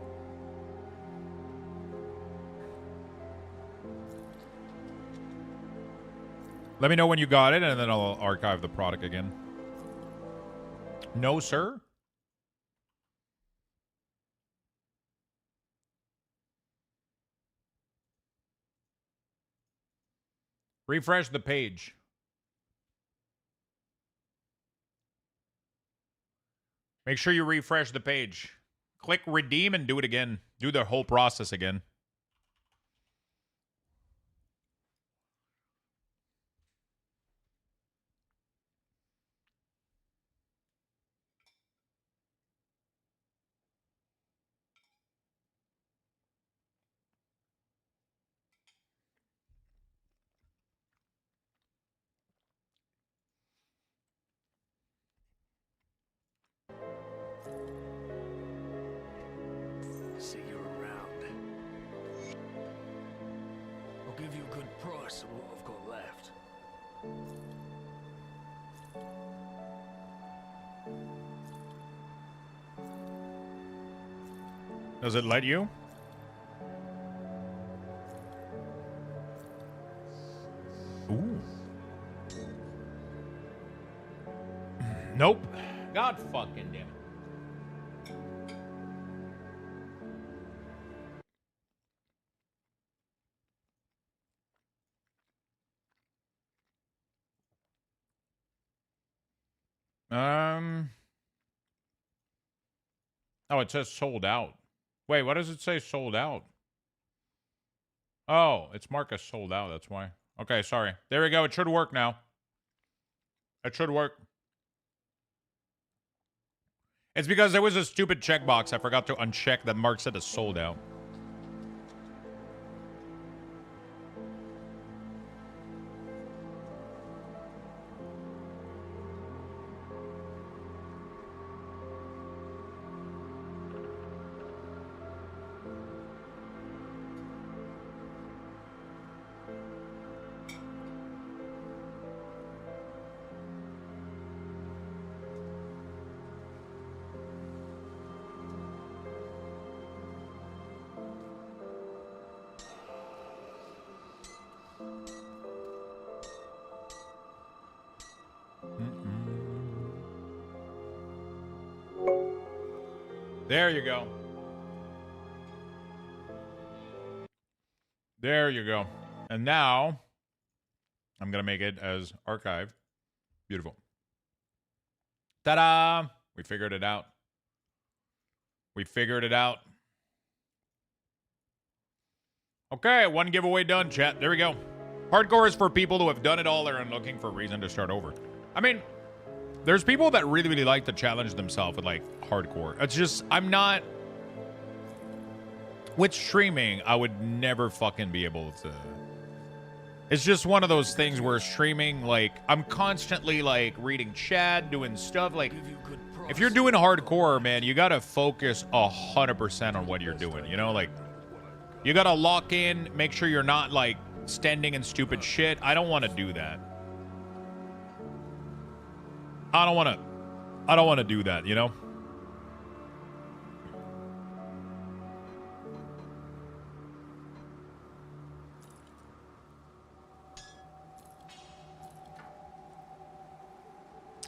Let me know when you got it, and then I'll archive the product again. No, sir? Refresh the page. Make sure you refresh the page. Click redeem and do it again. Do the whole process again. See you around. I'll give you a good price of what I've got left. Does it let you? Ooh. Nope. God fucking damn it. Oh, it says sold out. Wait, what does it say sold out? Oh, it's marked as sold out. That's why. Okay, sorry. There we go. It should work now. It should work. It's because there was a stupid checkbox I forgot to uncheck that marks it as sold out. There you go. There you go. And now, I'm going to make it as archive. Beautiful. Ta-da! We figured it out. We figured it out. Okay, one giveaway done, chat. There we go. Hardcore is for people who have done it all and are looking for a reason to start over. I mean, there's people that really, really like to challenge themselves with, like, hardcore. It's just, I'm not... With streaming, I would never fucking be able to... It's just one of those things where streaming, like, I'm constantly, like, reading chat, doing stuff, like... If you're doing hardcore, man, you gotta focus 100% on what you're doing, you know? Like, You gotta lock in, make sure you're not, like, standing in stupid shit. I don't want to do that. I don't want to do that, you know?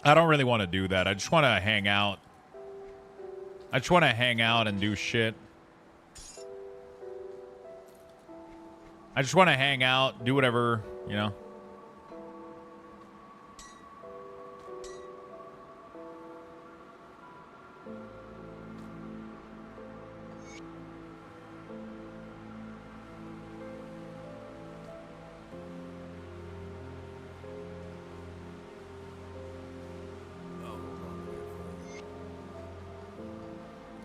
I don't really want to do that. I just want to hang out. I just want to hang out and do shit. I just want to hang out, do whatever, you know?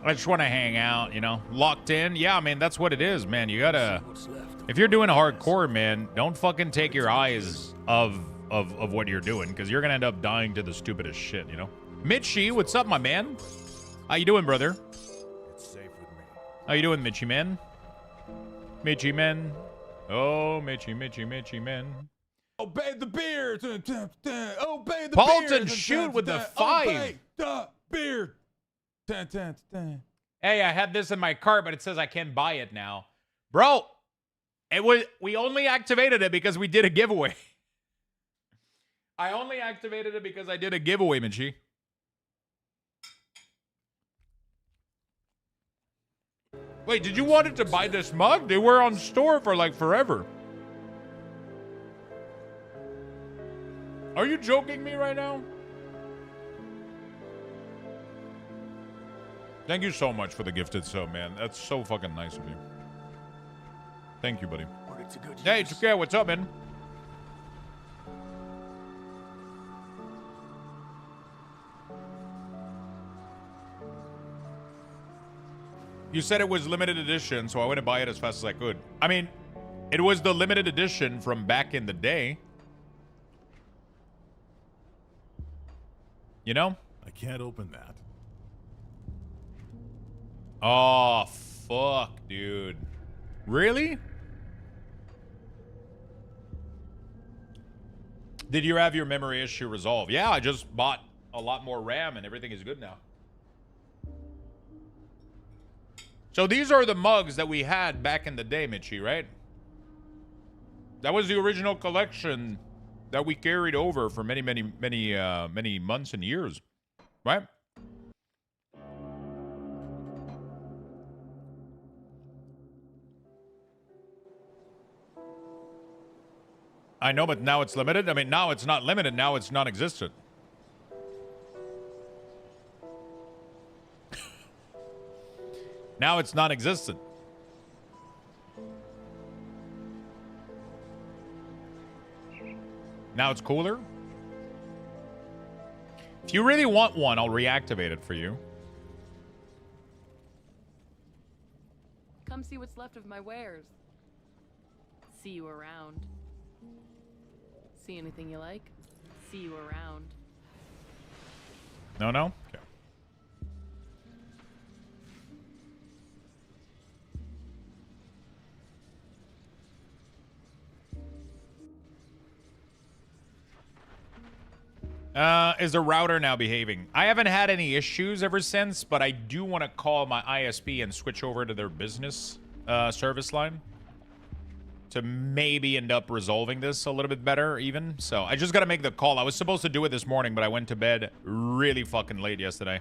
I just want to hang out, you know? Locked in? Yeah, I mean, that's what it is, man. You gotta... What's left? If you're doing hardcore, man, don't fucking take your eyes of what you're doing, because you're gonna end up dying to the stupidest shit, you know? Mitchie, what's up, my man? How you doing, brother? It's safe with me. How you doing, Mitchie, man? Mitchie, man. Oh, Mitchie, man. Obey the beard. Obey the Paulton, beard. shoot with the 5. Obey the beard. Hey, I had this in my cart, but it says I can't buy it now. Bro, we only activated it because we did a giveaway. I only activated it because I did a giveaway, Minchie. Wait, did you want it to buy this mug? They were on store for like forever. Are you joking me right now? Thank you so much for the gifted sub, man. That's so fucking nice of you. Thank you, buddy. Put it to good Hey, use. it's okay. What's up, man? You said it was limited edition, so I went to buy it as fast as I could. I mean, it was the limited edition from back in the day. You know? I can't open that. Oh, fuck, dude. Really? Did you have your memory issue resolved? Yeah, I just bought a lot more RAM and everything is good now. So these are the mugs that we had back in the day, Mitchie, right? That was the original collection that we carried over for many months and years, right? I know, but now it's limited. I mean, now it's not limited. Now it's non-existent. Now it's non-existent. Now it's cooler. If you really want one, I'll reactivate it for you. Come see what's left of my wares. See you around. See anything you like? See you around. No? Okay. Is the router now behaving? I haven't had any issues ever since, but I do want to call my ISP and switch over to their business service line to maybe end up resolving this a little bit better even. So I just got to make the call. I was supposed to do it this morning, but I went to bed really fucking late yesterday.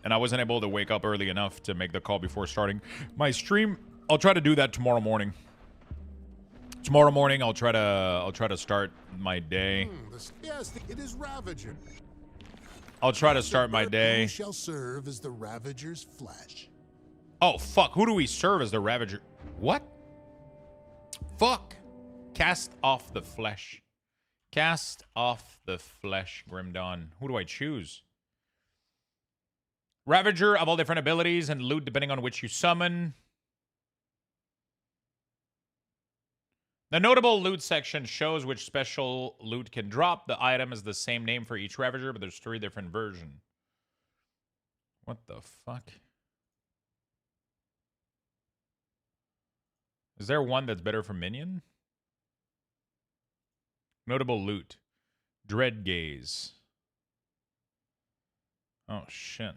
And I wasn't able to wake up early enough to make the call before starting my stream. I'll try to do that tomorrow morning. Tomorrow morning, I'll try to start my day. Yes, it is Ravager. I'll try to start my day. Who shall serve as the Ravager's flesh? Oh, fuck. Who do we serve as the Ravager? What? Fuck. Cast off the flesh. Cast off the flesh, Grim Dawn. Who do I choose? Ravager of all different abilities and loot depending on which you summon. The notable loot section shows which special loot can drop. The item is the same name for each Ravager, but there's 3 different versions. What the fuck? Is there one that's better for minion? Notable loot. Dread gaze. Oh, shit.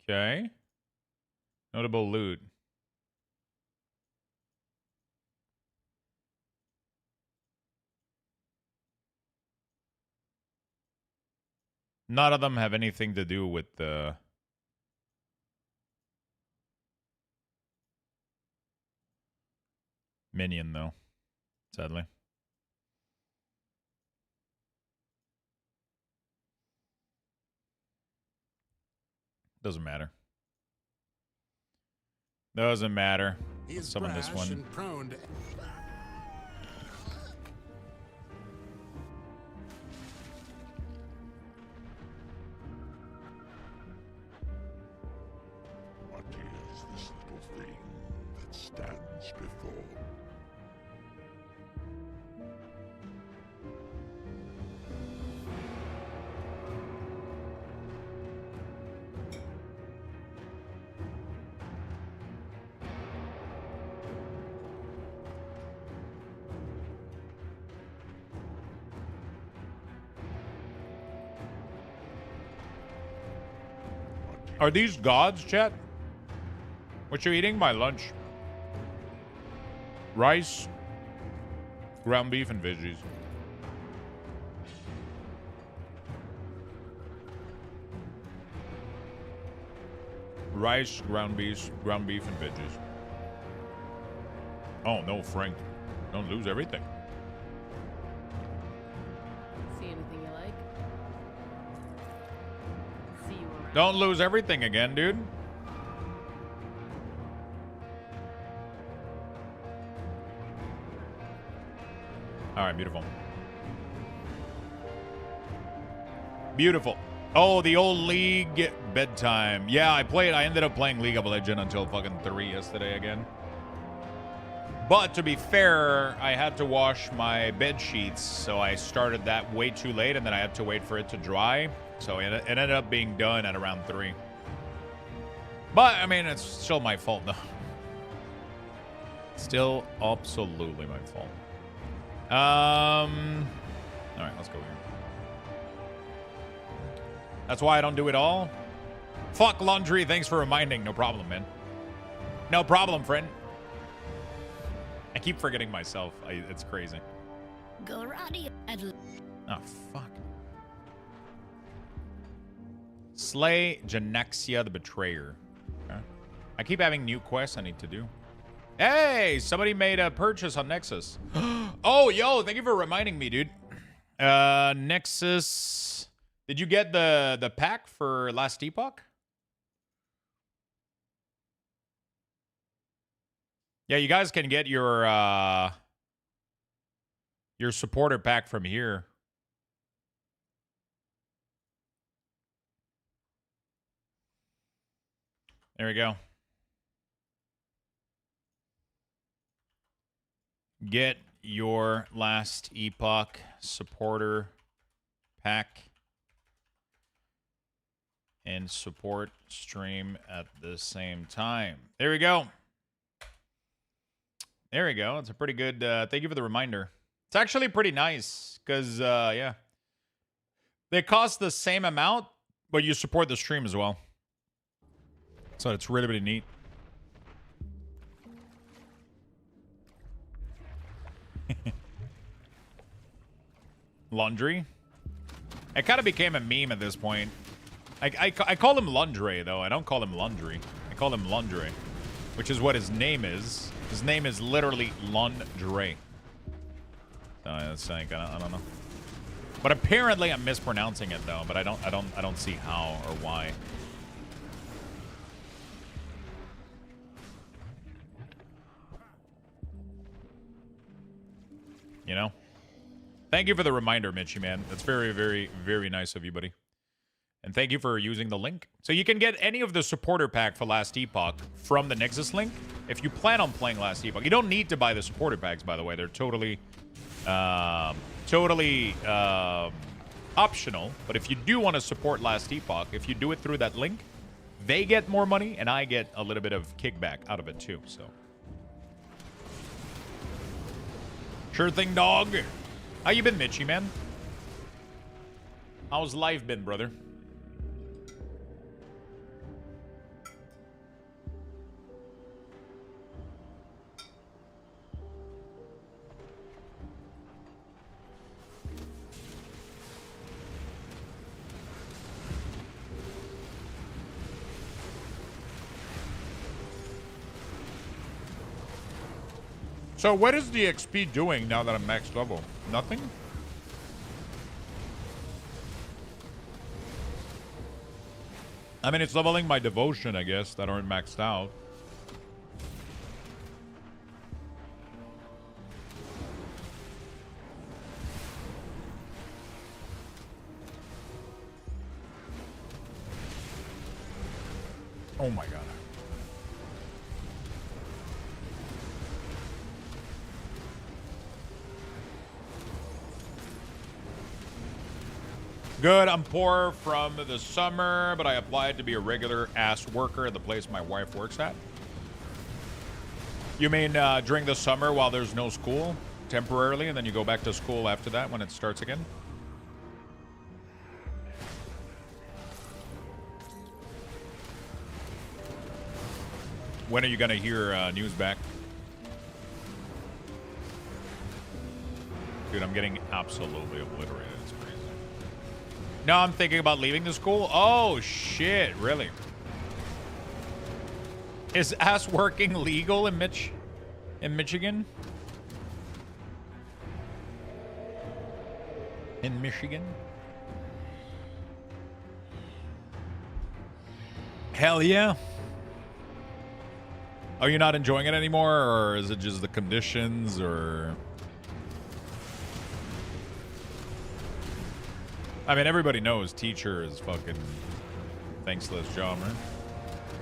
Okay. Notable loot. None of them have anything to do with the minion, though. Sadly. Doesn't matter. Doesn't matter. He Let's is summon this brash one. and prone to... What is this little thing that stands before me? Are these gods, chat? What you eating? My lunch. Rice, ground beef, and veggies. Rice, ground beef, and veggies. Oh no, Frank. Don't lose everything. See anything you like? See you around. Don't lose everything again, dude. All right, beautiful. Beautiful. Oh, the old League bedtime. Yeah, I ended up playing League of Legends until fucking 3 yesterday again. But to be fair, I had to wash my bed sheets, so I started that way too late, and then I had to wait for it to dry. So it ended up being done at around 3. But, I mean, it's still my fault, though. Still absolutely my fault. All right, let's go here. That's why I don't do it all. Fuck laundry. Thanks for reminding. No problem, man. No problem, friend. I keep forgetting myself. It's crazy. Oh, fuck. Slay Janaxia the Betrayer. Okay. I keep having new quests I need to do. Hey, somebody made a purchase on Nexus. Oh, yo, thank you for reminding me, dude. Nexus. Did you get the pack for Last Epoch? Yeah, you guys can get your supporter pack from here. There we go. Get your Last Epoch supporter pack and support stream at the same time. There we go. There we go. It's a pretty good... thank you for the reminder. It's actually pretty nice because, yeah. They cost the same amount, but you support the stream as well. So it's really, really neat. Laundry? It kind of became a meme at this point. I call him Laundre, though. I don't call him Laundry. I call him Laundre, which is what his name is. His name is literally Laundre. So it's like, I don't know. But apparently I'm mispronouncing it, though. But I don't see how or why. You know? Thank you for the reminder, Mitchie, man. That's very, very, very nice of you, buddy. And thank you for using the link. So you can get any of the supporter pack for Last Epoch from the Nexus link if you plan on playing Last Epoch. You don't need to buy the supporter packs, by the way. They're totally optional. But if you do want to support Last Epoch, if you do it through that link, they get more money, and I get a little bit of kickback out of it, too. So Sure thing, dog. How you been, Mitchie, man? How's life been, brother? So what is the XP doing now that I'm max level? Nothing? I mean, it's leveling my devotion, I guess, that aren't maxed out. Oh my god. Good, I'm poor from the summer, but I applied to be a regular ass worker at the place my wife works at. You mean during the summer while there's no school, temporarily, and then you go back to school after that when it starts again? When are you gonna hear news back? Dude, I'm getting absolutely obliterated. It's crazy. No, I'm thinking about leaving the school. Oh, shit. Really? Is ass working legal in Michigan? In Michigan? Hell yeah. Are you not enjoying it anymore, or is it just the conditions, or... I mean, everybody knows teacher is fucking thankless job, right?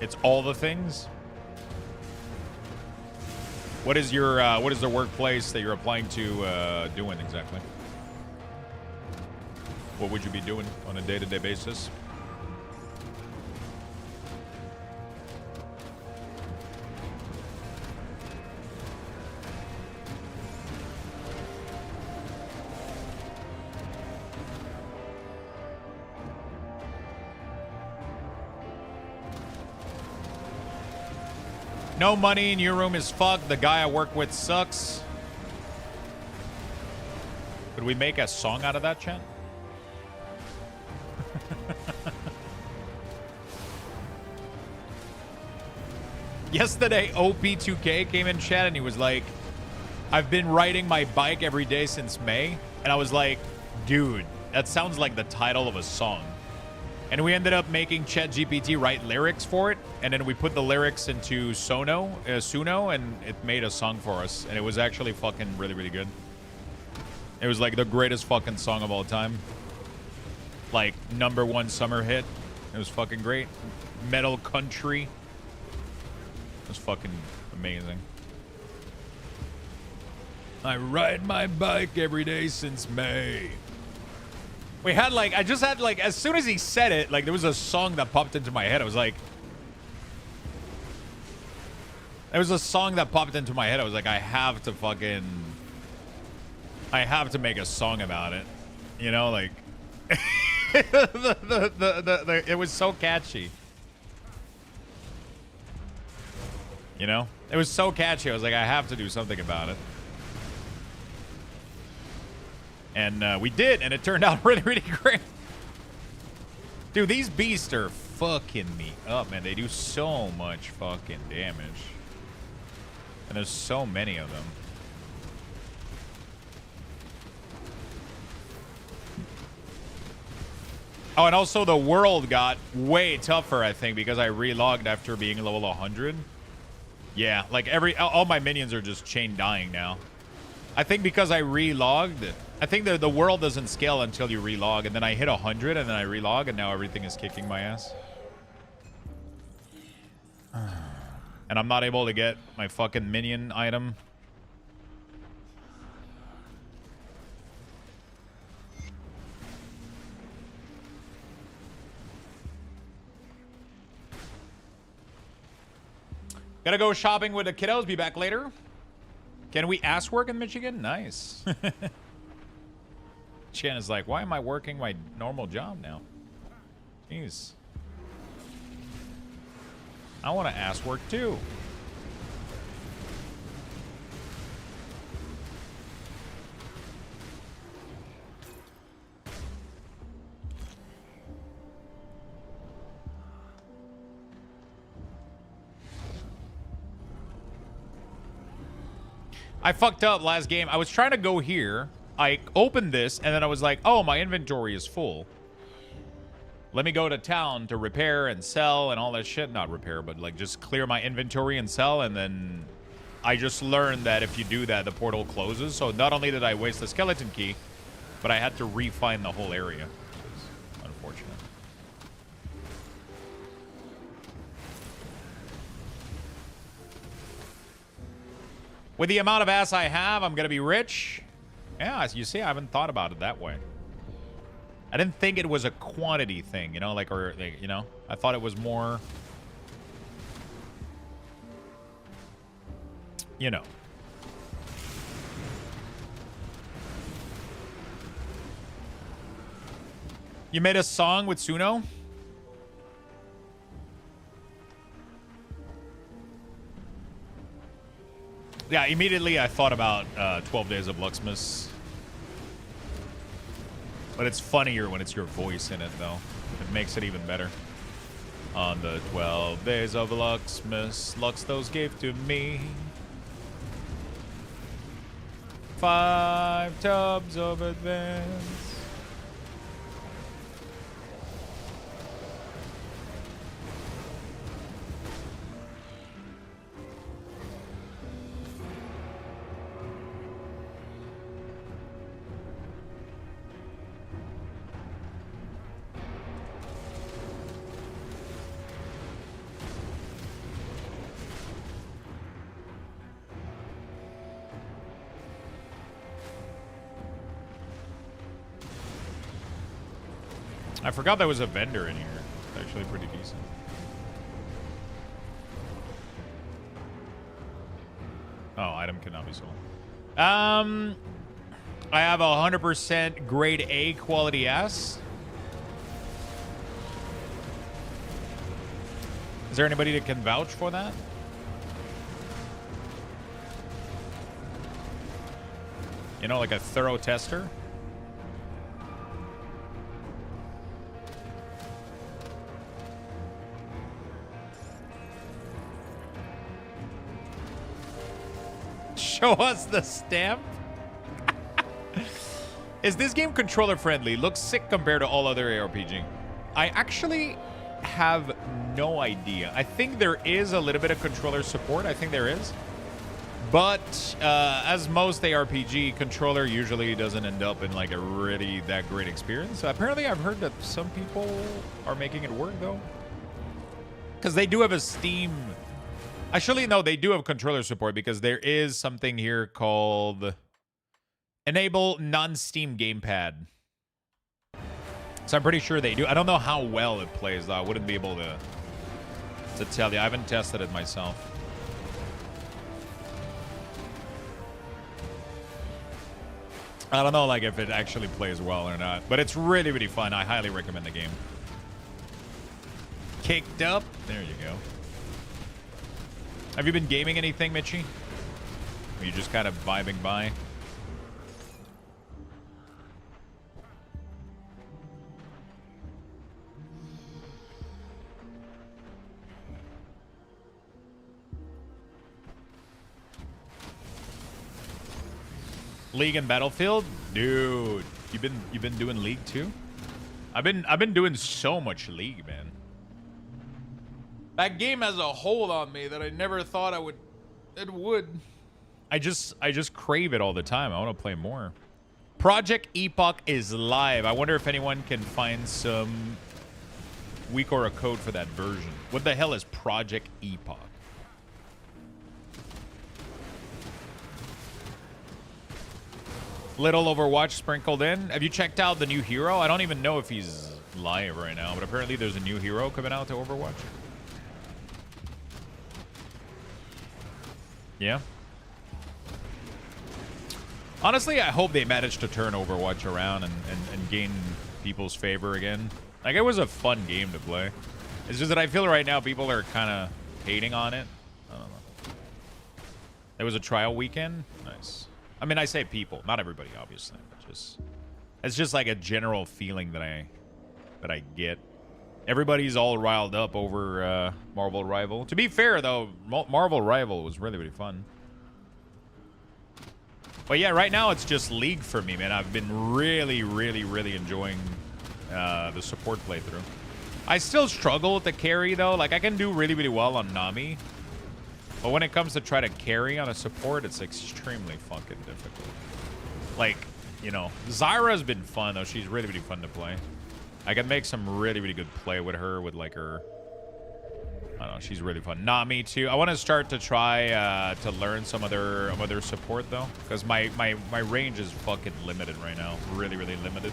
It's all the things. What is the workplace that you're applying to doing exactly? What would you be doing on a day-to-day basis? No money in your room is fucked. The guy I work with sucks. Could we make a song out of that, chat? Yesterday, OP2K came in chat and he was like, I've been riding my bike every day since May. And I was like, dude, that sounds like the title of a song. And we ended up making ChatGPT write lyrics for it. And then we put the lyrics into Suno, and it made a song for us. And it was actually fucking really, really good. It was like the greatest fucking song of all time. Like, #1 summer hit. It was fucking great. Metal country. It was fucking amazing. I ride my bike every day since May. We had like, I just had like, as soon as he said it, like there was a song that popped into my head. I was like, there was a song that popped into my head. I was like, I have to make a song about it. You know, like, it was so catchy. You know, it was so catchy. I was like, I have to do something about it. And we did, and it turned out really, really great. Dude, these beasts are fucking me up, man. They do so much fucking damage. And there's so many of them. Oh, and also the world got way tougher, I think, because I relogged after being level 100. Yeah, like all my minions are just chain dying now. I think because I relogged, I think the world doesn't scale until you relog, and then I hit 100 and then I relog, and now everything is kicking my ass. And I'm not able to get my fucking minion item. Gotta go shopping with the kiddos. Be back later. Can we ask work in Michigan? Nice. Chen is like, why am I working my normal job now? Jeez. I want to ask work too. I fucked up last game. I was trying to go here. I opened this, and then I was like, oh, my inventory is full. Let me go to town to repair and sell and all that shit. Not repair, but like just clear my inventory and sell. And then I just learned that if you do that, the portal closes. So not only did I waste the skeleton key, but I had to refine the whole area. Which is unfortunate. With the amount of ass I have, I'm going to be rich. Yeah, as you see, I haven't thought about it that way. I didn't think it was a quantity thing, you know, like, or, like, you know, I thought it was more, you know. You made a song with Suno? Yeah, immediately I thought about 12 Days of Luxthos. But it's funnier when it's your voice in it, though. It makes it even better. On the 12 Days of Luxthos, Luxthos gave to me 5 tubs of advance. I forgot there was a vendor in here. It's actually pretty decent. Oh, item cannot be sold. I have 100% grade A quality S. Is there anybody that can vouch for that? You know, like a thorough tester? Show us the stamp. Is this game controller friendly? Looks sick compared to all other ARPG. I actually have no idea. I think there is a little bit of controller support. I think there is. But as most ARPG, controller usually doesn't end up in like a really that great experience. Apparently, I've heard that some people are making it work though. Because they do have a Steam... Actually, no, they do have controller support because there is something here called Enable Non-Steam Gamepad. So I'm pretty sure they do. I don't know how well it plays, though. I wouldn't be able to tell you. I haven't tested it myself. I don't know, like, if it actually plays well or not. But it's really, really fun. I highly recommend the game. Kicked up. There you go. Have you been gaming anything, Mitchie? Or are you just kind of vibing by? League and Battlefield? Dude, you've been doing League too? I've been doing so much League, man. That game has a hold on me that I never thought it would. I just crave it all the time. I want to play more. Project Epoch is live. I wonder if anyone can find some week or a code for that version. What the hell is Project Epoch? Little Overwatch sprinkled in. Have you checked out the new hero? I don't even know if he's live right now, but apparently there's a new hero coming out to Overwatch. Yeah. Honestly, I hope they manage to turn Overwatch around and gain people's favor again. Like, it was a fun game to play. It's just that I feel right now people are kind of hating on it. I don't know. It was a trial weekend. Nice. I mean, I say people, not everybody, obviously. But it's just like a general feeling that I get. Everybody's all riled up over Marvel Rival. To be fair, though, Marvel Rival was really, really fun. But yeah, right now it's just League for me, man. I've been really, really, really enjoying the support playthrough. I still struggle with the carry, though. Like, I can do really, really well on Nami. But when it comes to try to carry on a support, it's extremely fucking difficult. Like, you know, Zyra's been fun, though. She's really, really fun to play. I can make some really, really good play with her, with, like, her... I don't know, she's really fun. Nami, too. I want to start to try to learn some other support, though. Because my range is fucking limited right now. Really, really limited.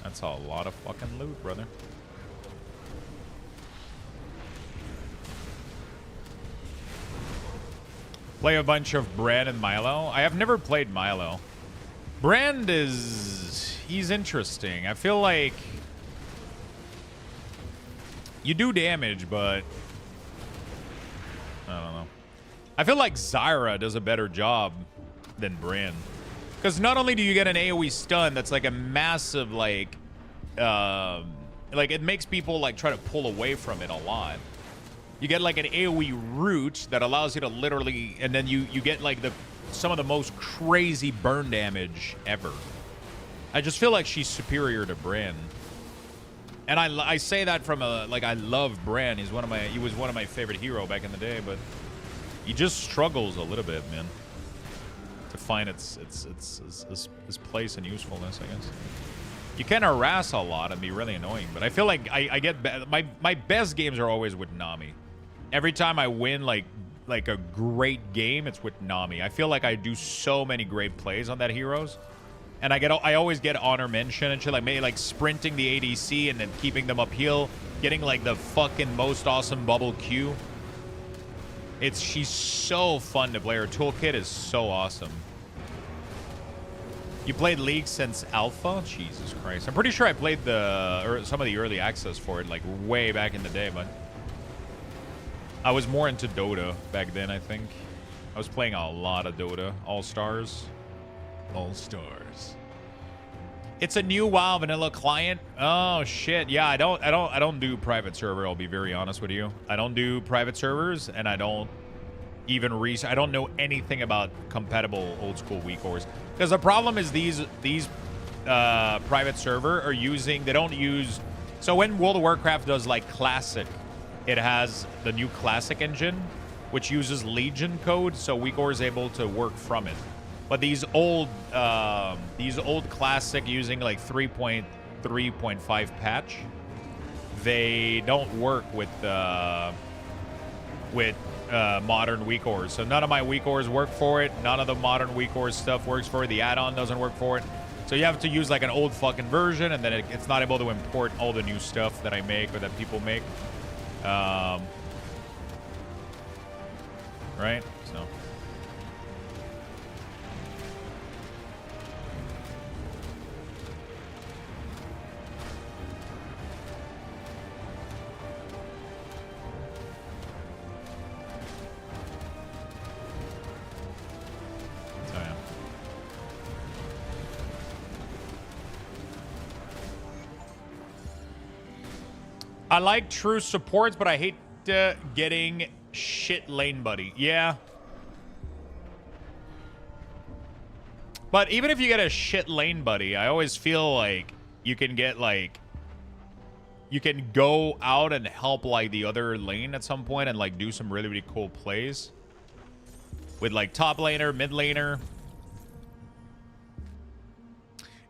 That's a lot of fucking loot, brother. Play a bunch of Brand and Milo. I have never played Milo. Brand he's interesting. I feel like you do damage, but I don't know. I feel like Zyra does a better job than Brand. Because not only do you get an AoE stun that's like a massive, like it makes people like try to pull away from it a lot. You get like an AoE root that allows you to literally, and then you get like some of the most crazy burn damage ever. I just feel like she's superior to Bran. And I say that from I love Bran. He was one of my favorite hero back in the day, but he just struggles a little bit, man, to find its place and usefulness, I guess. You can harass a lot and be really annoying, but I feel like I get my best games are always with Nami. Every time I win like a great game, it's with Nami. I feel like I do so many great plays on that heroes, and I always get honor mention and shit, like maybe like sprinting the ADC and then keeping them uphill, getting like the fucking most awesome bubble Q. She's so fun to play. Her toolkit is so awesome. You played League since Alpha? Jesus Christ. I'm pretty sure I played some of the early access for it, like, way back in the day, but I was more into Dota back then, I think. I was playing a lot of Dota. All-Stars. All-Stars. It's a new WoW vanilla client? Oh, shit. Yeah, I don't do private server, I'll be very honest with you. I don't do private servers, and I don't even I don't know anything about compatible old school weak ores. Because the problem is these private server are they don't use, so when World of Warcraft does like classic, it has the new classic engine, which uses Legion code, so weak ore is able to work from it. But these old classic using like 3.3.5 patch, they don't work with modern weak ores. So none of my weak ores work for it. None of the modern weak ores stuff works for it. The add-on doesn't work for it. So you have to use like an old fucking version, and then it's not able to import all the new stuff that I make or that people make. Right? So. I like true supports, but I hate getting shit lane buddy. Yeah. But even if you get a shit lane buddy, I always feel like you can get like, you can go out and help like the other lane at some point and like do some really, really cool plays with like top laner, mid laner.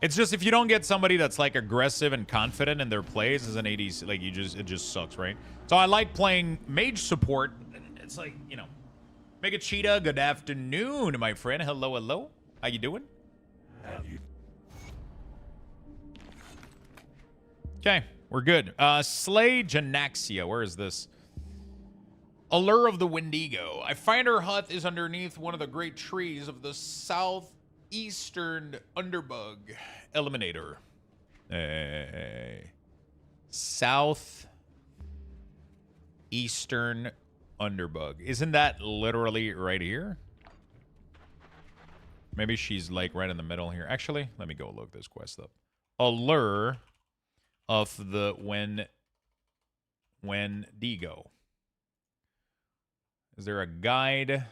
It's just if you don't get somebody that's like aggressive and confident in their plays as an ADC, like it just sucks, right? So I like playing mage support. It's like, you know, Mega Cheetah, good afternoon, my friend. Hello, hello. How you doing? Okay, we're good. Slay Janaxia. Where is this? Allure of the Wendigo. I find her hut is underneath one of the great trees of the southeastern underbug eliminator. Southeastern underbug. Isn't that literally right here? Maybe she's like right in the middle here. Actually, let me go look this quest up. Allure of the Wendigo. Is there a guide?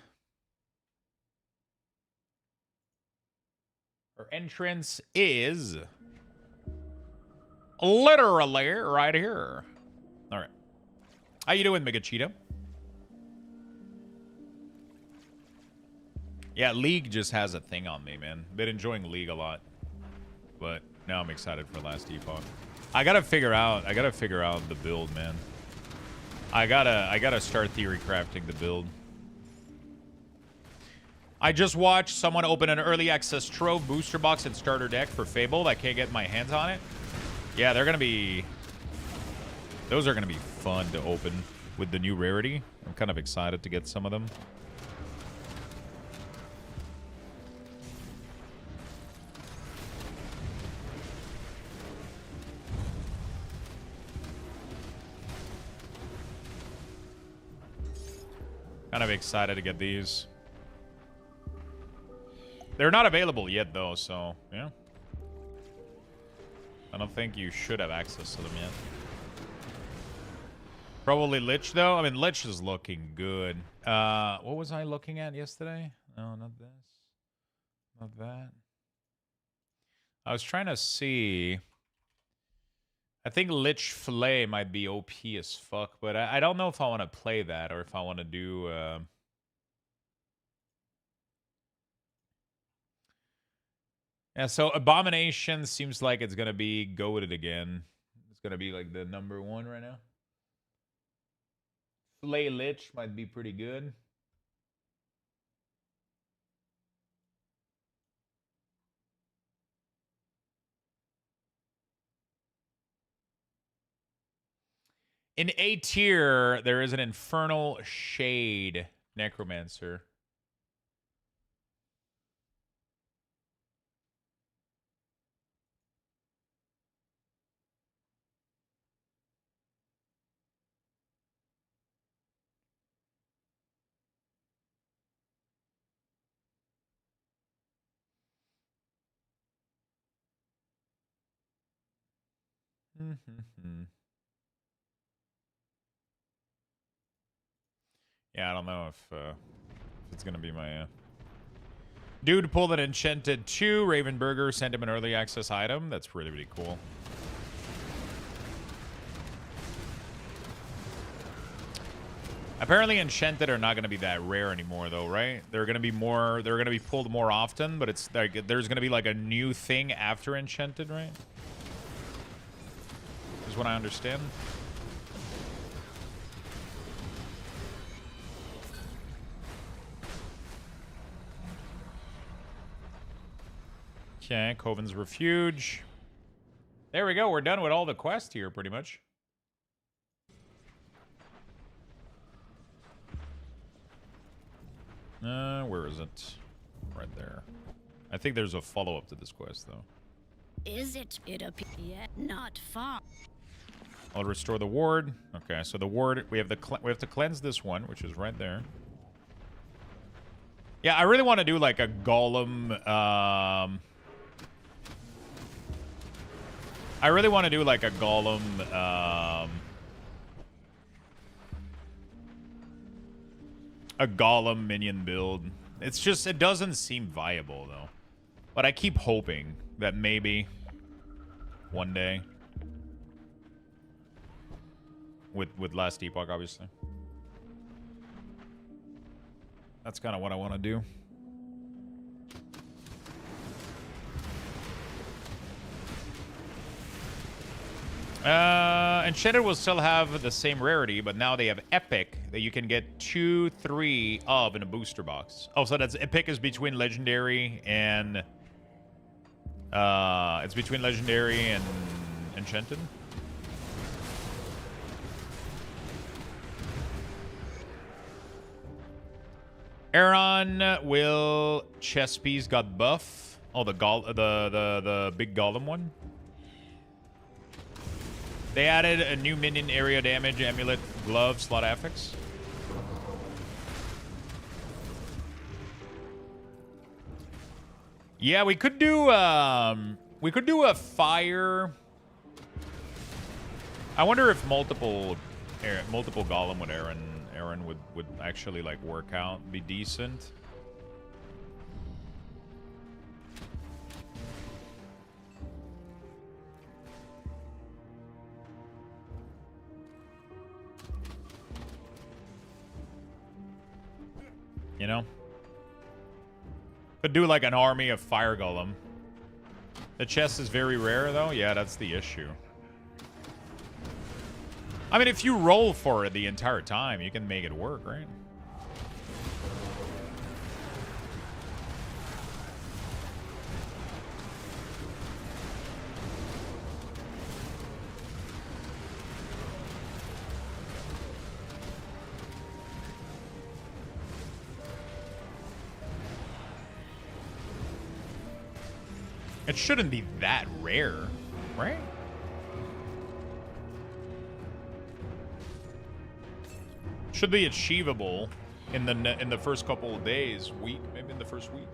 Her entrance is literally right here. All right. How you doing, Mega Cheetah? Yeah, League just has a thing on me, man. Been enjoying League a lot, but now I'm excited for Last Epoch. I gotta figure out the build, man. I gotta start theory crafting the build. I just watched someone open an early access Trove booster box and starter deck for Fable. I can't get my hands on it. Yeah, those are gonna be fun to open with the new rarity. I'm kind of excited to get some of them. Kind of excited to get these. They're not available yet, though, so, yeah. I don't think you should have access to them yet. Probably Lich, though. I mean, Lich is looking good. What was I looking at yesterday? No, not this. Not that. I was trying to see... I think Lich Fillet might be OP as fuck, but I don't know if I want to play that or if I want to do... Yeah, so Abomination seems like it's going to be goated again. It's going to be like the #1 right now. Fillet Lich might be pretty good. In A tier, there is an Infernal Shade Necromancer. Yeah, I don't know if it's gonna be my dude pulled an Enchanted 2. Ravenburger sent him an early access item. That's really, really cool. Apparently Enchanted are not gonna be that rare anymore, though, right? They're gonna be pulled more often, but it's like there's gonna be like a new thing after Enchanted, right? Is what I understand. Okay, Coven's Refuge. There we go. We're done with all the quests here, pretty much. Where is it? Right there. I think there's a follow-up to this quest, though. Is it? It appears not far. I'll restore the ward. Okay, so the ward, we have to cleanse this one, which is right there. Yeah, I really want to do like a golem. I really want to do like a golem. A golem minion build. It's just, it doesn't seem viable though. But I keep hoping that maybe one day. With Last Epoch, obviously. That's kind of what I want to do. Enchanted will still have the same rarity, but now they have Epic that you can get 2, 3 of in a booster box. Oh, so that's Epic is between Legendary and... it's between Legendary and Enchanted? Aaron, will chess piece got buff? Oh, the big golem one. They added a new minion area damage, amulet, glove, slot affix. Yeah, we could do a fire. I wonder if multiple golem with Aaron would actually like work out, be decent. You know? Could do like an army of fire golem. The chest is very rare though. Yeah, that's the issue. I mean, if you roll for it the entire time, you can make it work, right? It shouldn't be that rare, right? Should be achievable in the first couple of days, week, maybe in the first week.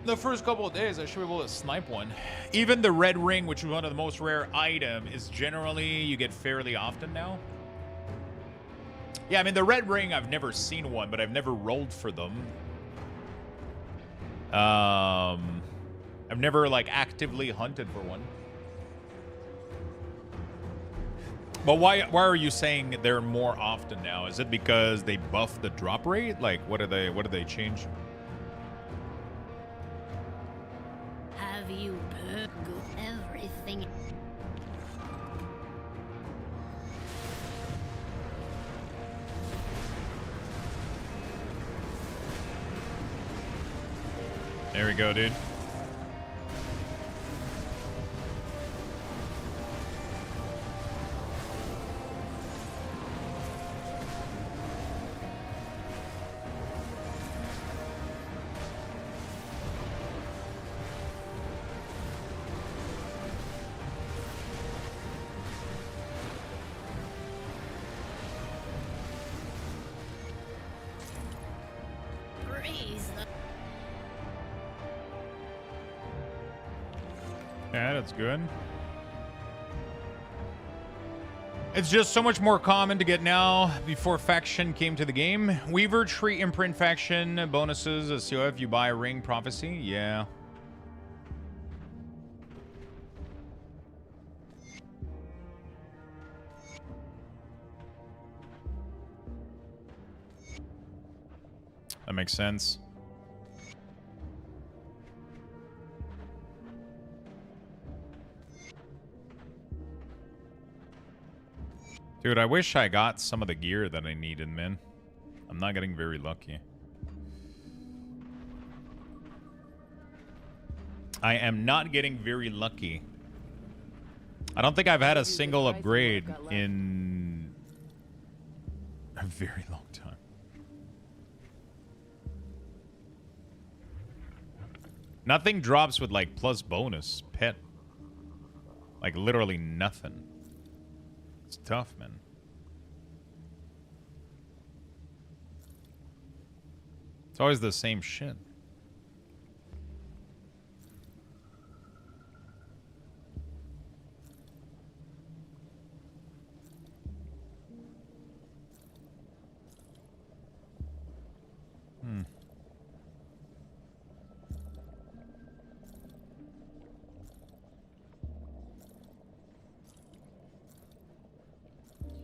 The first couple of days, I should be able to snipe one. Even the red ring, which is one of the most rare item, is generally you get fairly often now. Yeah, I mean the red ring, I've never seen one, but I've never rolled for them. I've never like actively hunted for one. But why are you saying they're more often now? Is it because they buff the drop rate? Like what do they change? Have you burgled everything? There we go, dude. Praise the Yeah, that's good. It's just so much more common to get now before faction came to the game. Weaver Tree Imprint faction bonuses, a COF, you buy a ring prophecy. Yeah. That makes sense. Dude, I wish I got some of the gear that I needed, man. I'm not getting very lucky. I am not getting very lucky. I don't think I've had a single upgrade in a very long time. Nothing drops with like plus bonus pet. Like literally nothing. It's tough, man. It's always the same shit.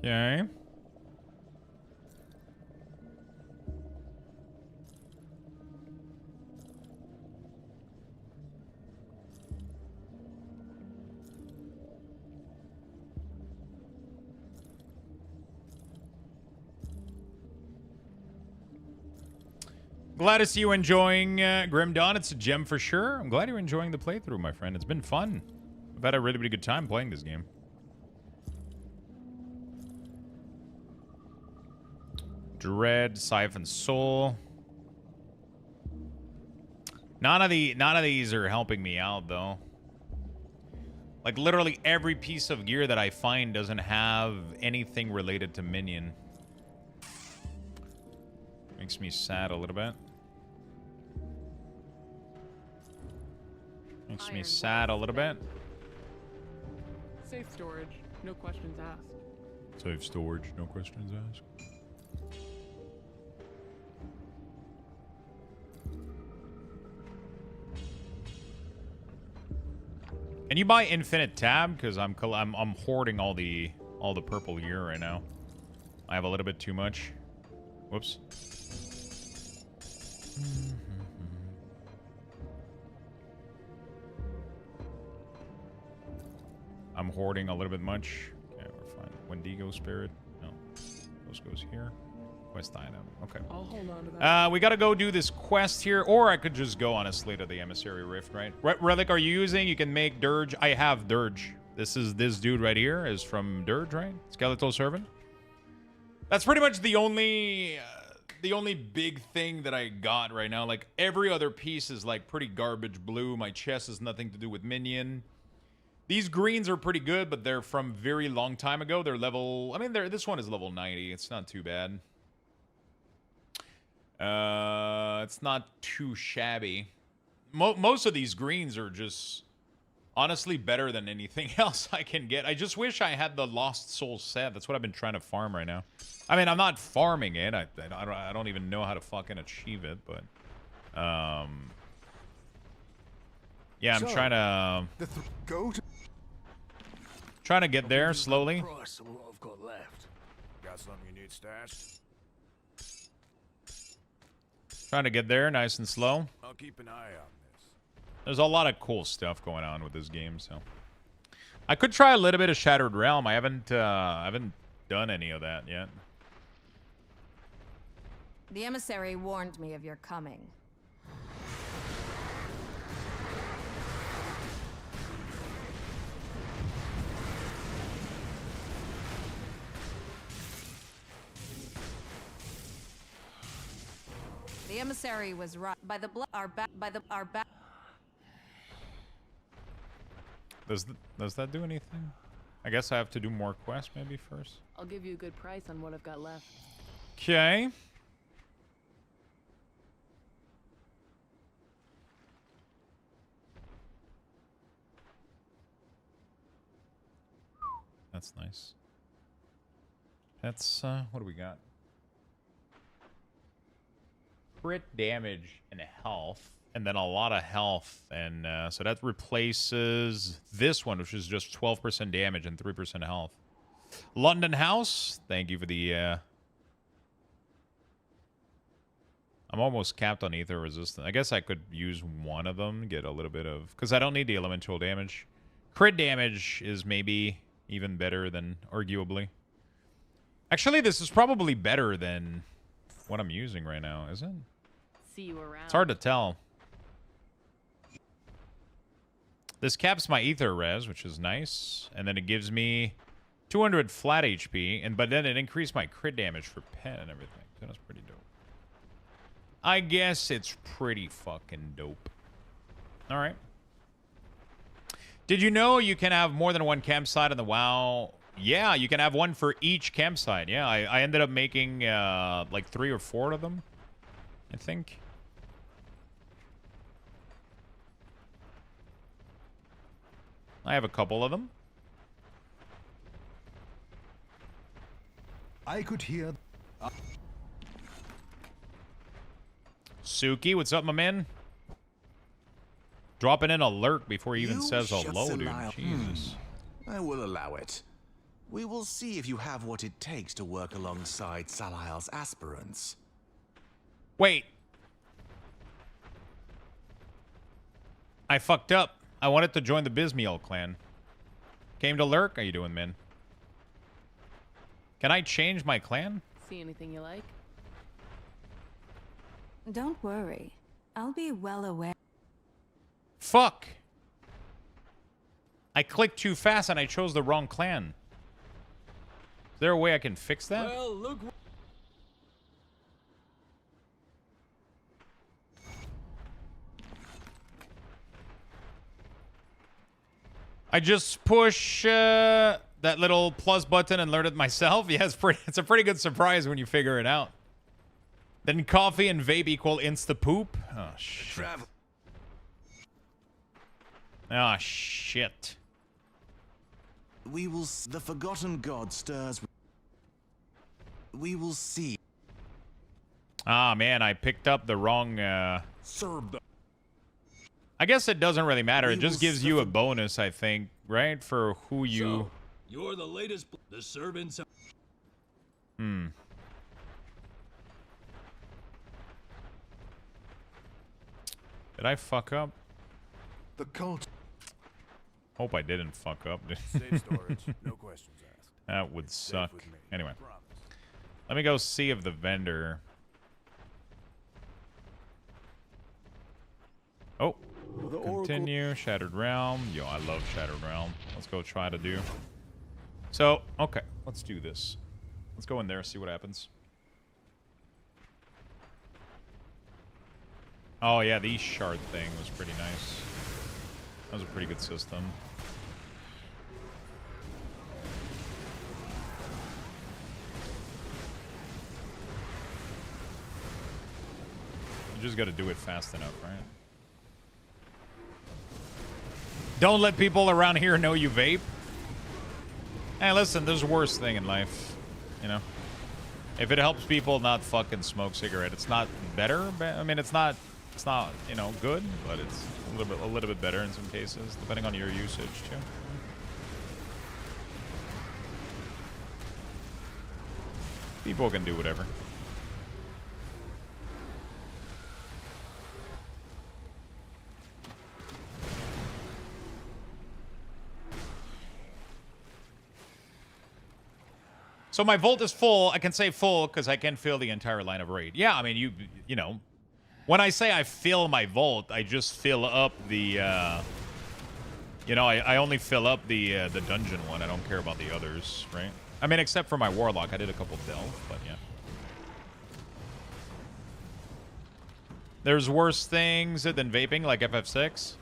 Okay. Glad to see you enjoying Grim Dawn. It's a gem for sure. I'm glad you're enjoying the playthrough, my friend. It's been fun. I've had a really, really good time playing this game. Dread, Siphon Soul. None of these are helping me out though. Like literally every piece of gear that I find doesn't have anything related to minion. Makes me sad a little bit. Makes me sad a little bit. Safe storage, no questions asked. Safe storage, no questions asked. Can you buy infinite tab? Because I'm hoarding all the purple gear right now. I have a little bit too much. Whoops. I'm hoarding a little bit much. Okay, we're fine. Wendigo Spirit. No. Those goes here. Quest item. Okay. I'll hold on to that. We gotta go do this quest here, or I could just go honestly to the Emissary Rift, right? Relic, are you using? You can make Dirge. I have Dirge. This dude right here is from Dirge, right? Skeletal Servant. That's pretty much the only big thing that I got right now. Like every other piece is like pretty garbage blue. My chest has nothing to do with minion. These greens are pretty good, but they're from very long time ago. They're level. I mean, this one is level 90. It's not too bad. It's not too shabby. Most of these greens are just honestly better than anything else I can get. I just wish I had the Lost Soul set. That's what I've been trying to farm right now. I mean, I'm not farming it. I don't even know how to fucking achieve it, but yeah, I'm trying to get there slowly. Price of what I've got left. Got something you need stashed? Trying to get there nice and slow. I'll keep an eye on this. There's a lot of cool stuff going on with this game, so I could try a little bit of Shattered Realm. I haven't done any of that yet. The emissary warned me of your coming. The emissary was right by the blood. Our back. Does that do anything? I guess I have to do more quests maybe first. I'll give you a good price on what I've got left. Okay. That's nice. That's what do we got? Crit damage and health, and then a lot of health, and so that replaces this one, which is just 12% damage and 3% health. London House, thank you for the I'm almost capped on ether resistance. I guess I could use one of them, get a little bit of, because I don't need the elemental damage. Crit damage is maybe even better than, arguably. Actually, this is probably better than what I'm using right now, isn't it? See you around. It's hard to tell. This caps my ether res, which is nice, and then it gives me 200 flat HP, but then it increased my crit damage for pet and everything. So that's pretty dope. I guess it's pretty fucking dope. All right. Did you know you can have more than one campsite in the WoW? Yeah, you can have one for each campsite. Yeah, I ended up making like 3 or 4 of them, I think. I have a couple of them. I could hear. Suki, what's up, my man? Dropping in a lurk before he even You says shut hello, dude. Salile. Jesus. I will allow it. We will see if you have what it takes to work alongside Salile's aspirants. Wait. I fucked up. I wanted to join the Bismiel clan. Came to lurk? How you doing, man? Can I change my clan? See anything you like? Don't worry. I'll be well aware. Fuck. I clicked too fast and I chose the wrong clan. Is there a way I can fix that? Well, look. I just push that little plus button and learn it myself. Yeah, it's a pretty good surprise when you figure it out. Then coffee and vape equal insta poop. Oh shit. Oh shit. We will. The forgotten god stirs. We will see. Ah man, I picked up the wrong. Serve the. I guess it doesn't really matter. It just gives you a bonus, I think, right? For who you. So, you're the latest. The servants. Hmm. Did I fuck up? The cult. Hope I didn't fuck up. Safe storage. No questions asked. That would suck. with me. Anyway, Promise. let me go see if the vendor. Oh, continue. Shattered Realm. Yo, I love Shattered Realm. Let's go try to do. So, okay, let's do this. Let's go in there, see what happens. Oh yeah, the shard thing was pretty nice. That was a pretty good system. You just gotta do it fast enough, right? Don't let people around here know you vape. Hey, listen, there's a worse thing in life, you know? If it helps people not fucking smoke cigarette, it's not better. I mean, it's not, you know, good, but it's a little bit better in some cases, depending on your usage too. People can do whatever. So my vault is full. I can say full because I can fill the entire line of raid. Yeah, I mean, you know, when I say I fill my vault, I just fill up the, you know, I only fill up the dungeon one. I don't care about the others, right? I mean, except for my warlock. I did a couple delve, but yeah. There's worse things than vaping, like FF6.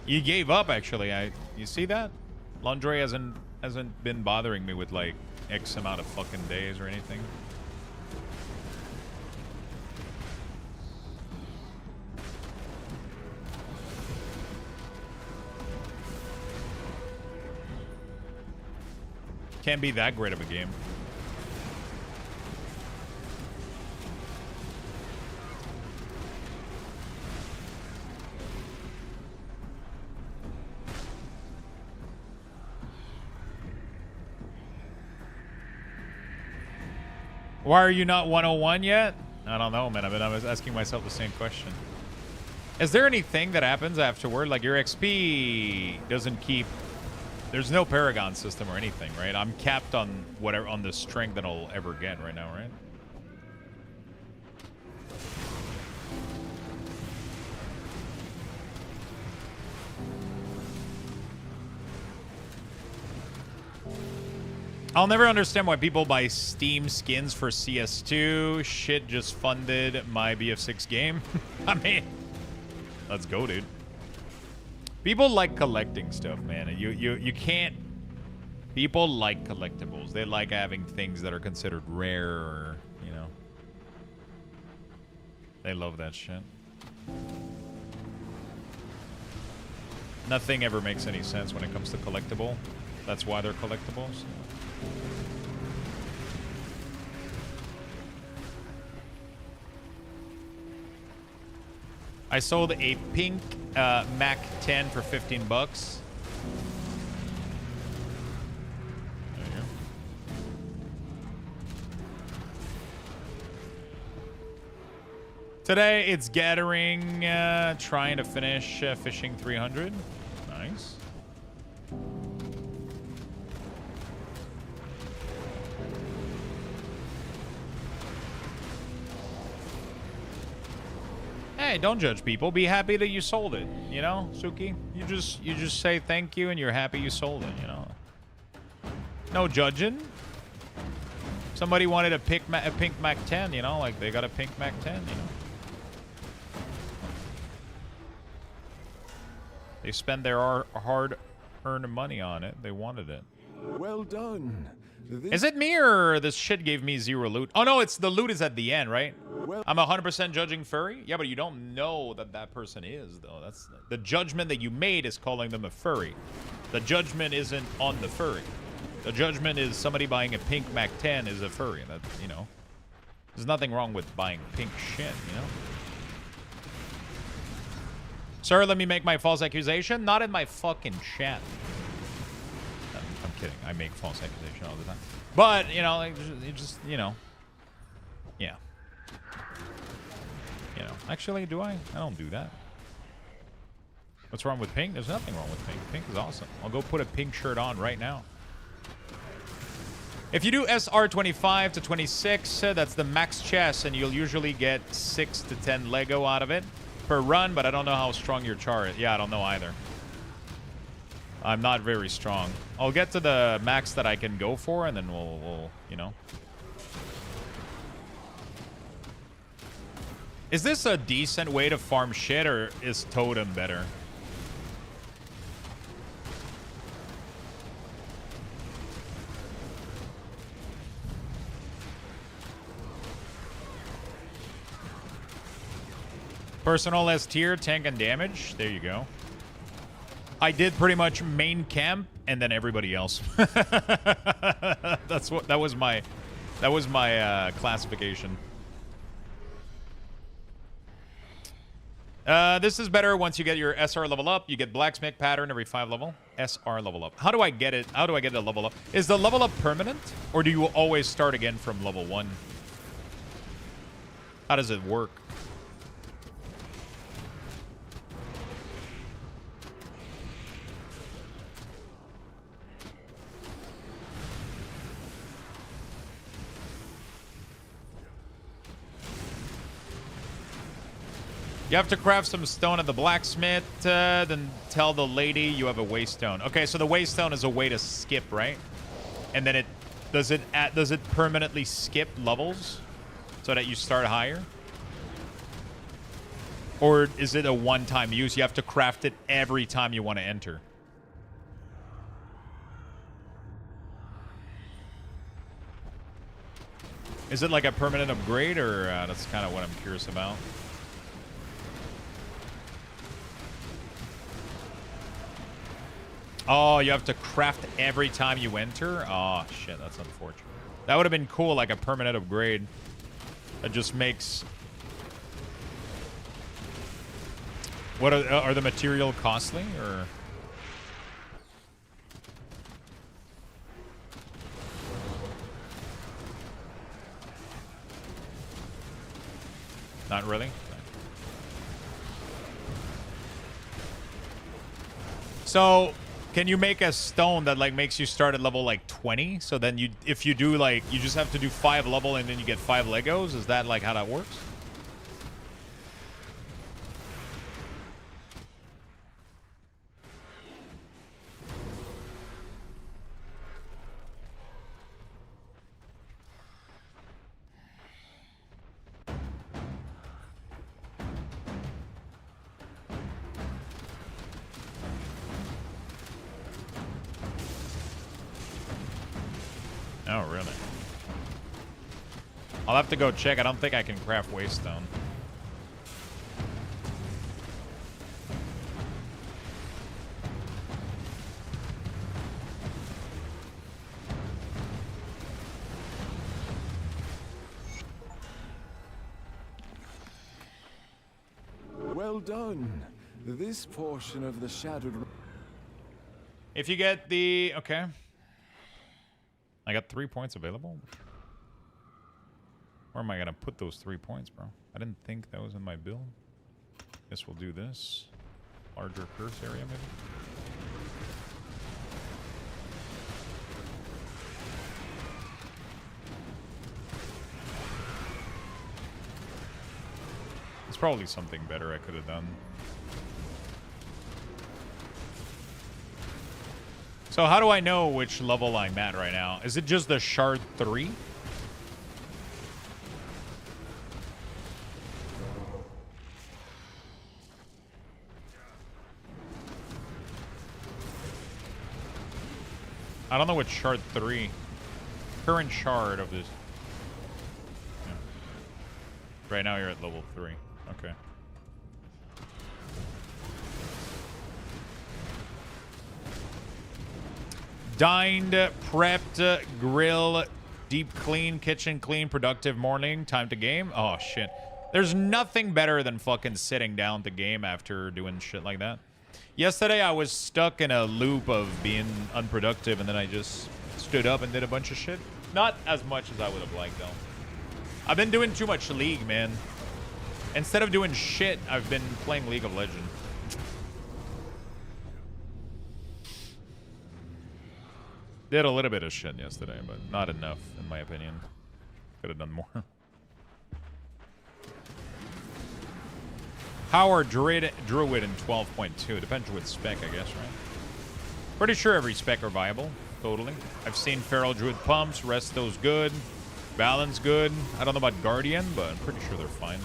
You gave up, actually. You see that? Laundry hasn't been bothering me with like X amount of fucking days or anything. Can't be that great of a game. Why are you not 101 yet? I don't know, man. I was asking myself the same question. Is there anything that happens afterward? Like your XP doesn't keep... There's no Paragon system or anything, right? I'm capped on whatever, on the strength that I'll ever get right now, right? I'll never understand why people buy Steam skins for CS2. Shit just funded my BF6 game. I mean, let's go, dude. People like collecting stuff, man. You can't... People like collectibles. They like having things that are considered rare or, you know. They love that shit. Nothing ever makes any sense when it comes to collectible. That's why they're collectibles. I sold a pink Mac 10 for 15 bucks. There you go. Today it's gathering, trying to finish fishing 300. Nice. Hey, don't judge people. Be happy that you sold it. You know, Suki? You just say thank you and you're happy you sold it, you know. No judging. Somebody wanted a pink Mac 10, you know, like they got a pink Mac 10, you know. They spend their hard-earned money on it. They wanted it. Well done. Is it me or this shit gave me 0 loot? Oh no, it's the loot is at the end, right? I'm 100% judging furry? Yeah, but you don't know that that person is, though. That's the judgment that you made is calling them a furry. The judgment isn't on the furry. The judgment is somebody buying a pink Mac 10 is a furry. That, you know. There's nothing wrong with buying pink shit, you know? Sir, let me make my false accusation. Not in my fucking chat. I'm kidding. I make false accusation all the time. But, you know, like, just, you know. Yeah. You know. Actually, do I? I don't do that. What's wrong with pink? There's nothing wrong with pink. Pink is awesome. I'll go put a pink shirt on right now. If you do SR 25 to 26, that's the max chest, and you'll usually get 6 to 10 Lego out of it per run, but I don't know how strong your char is. Yeah, I don't know either. I'm not very strong. I'll get to the max that I can go for, and then we'll you know. Is this a decent way to farm shit, or is Totem better? Personal S tier, tank and damage. There you go. I did pretty much main camp and then everybody else. That was my classification. This is better once you get your SR level up. You get blacksmith pattern every 5 level. SR level up. How do I get it? How do I get a level up? Is the level up permanent, or do you always start again from level 1? How does it work? You have to craft some stone at the blacksmith, then tell the lady you have a waste stone. Okay, so the waste stone is a way to skip, right? And then does it permanently skip levels so that you start higher? Or is it a one-time use? You have to craft it every time you want to enter. Is it like a permanent upgrade, or that's kind of what I'm curious about. Oh, you have to craft every time you enter? Oh, shit, that's unfortunate. That would have been cool, like a permanent upgrade. That just makes... What are the material costly, or... Not really? So... Can you make a stone that like makes you start at level like 20? So then you, if you do like, you just have to do 5 level and then you get 5 Legos? Is that like how that works? Oh, really? I'll have to go check. I don't think I can craft waste stone. Well done. This portion of the shadowed... If you get the... Okay. I got 3 points available. Where am I going to put those 3 points, bro? I didn't think that was in my build. Guess we'll do this. Larger curse area, maybe? There's probably something better I could have done. So how do I know which level I'm at right now? Is it just the shard 3? I don't know what shard 3. Current shard of this. Yeah. Right now you're at level 3. Okay. Dined, prepped, grill, deep clean, kitchen clean, productive morning, time to game. Oh, shit. There's nothing better than fucking sitting down to game after doing shit like that. Yesterday, I was stuck in a loop of being unproductive, and then I just stood up and did a bunch of shit. Not as much as I would have liked, though. I've been doing too much League, man. Instead of doing shit, I've been playing League of Legends. Did a little bit of shit yesterday, but not enough, in my opinion. Could have done more. Power Druid in 12.2. Depends what spec, I guess, right? Pretty sure every spec are viable. Totally. I've seen Feral Druid pumps. Rest those good. Balance good. I don't know about Guardian, but I'm pretty sure they're fine.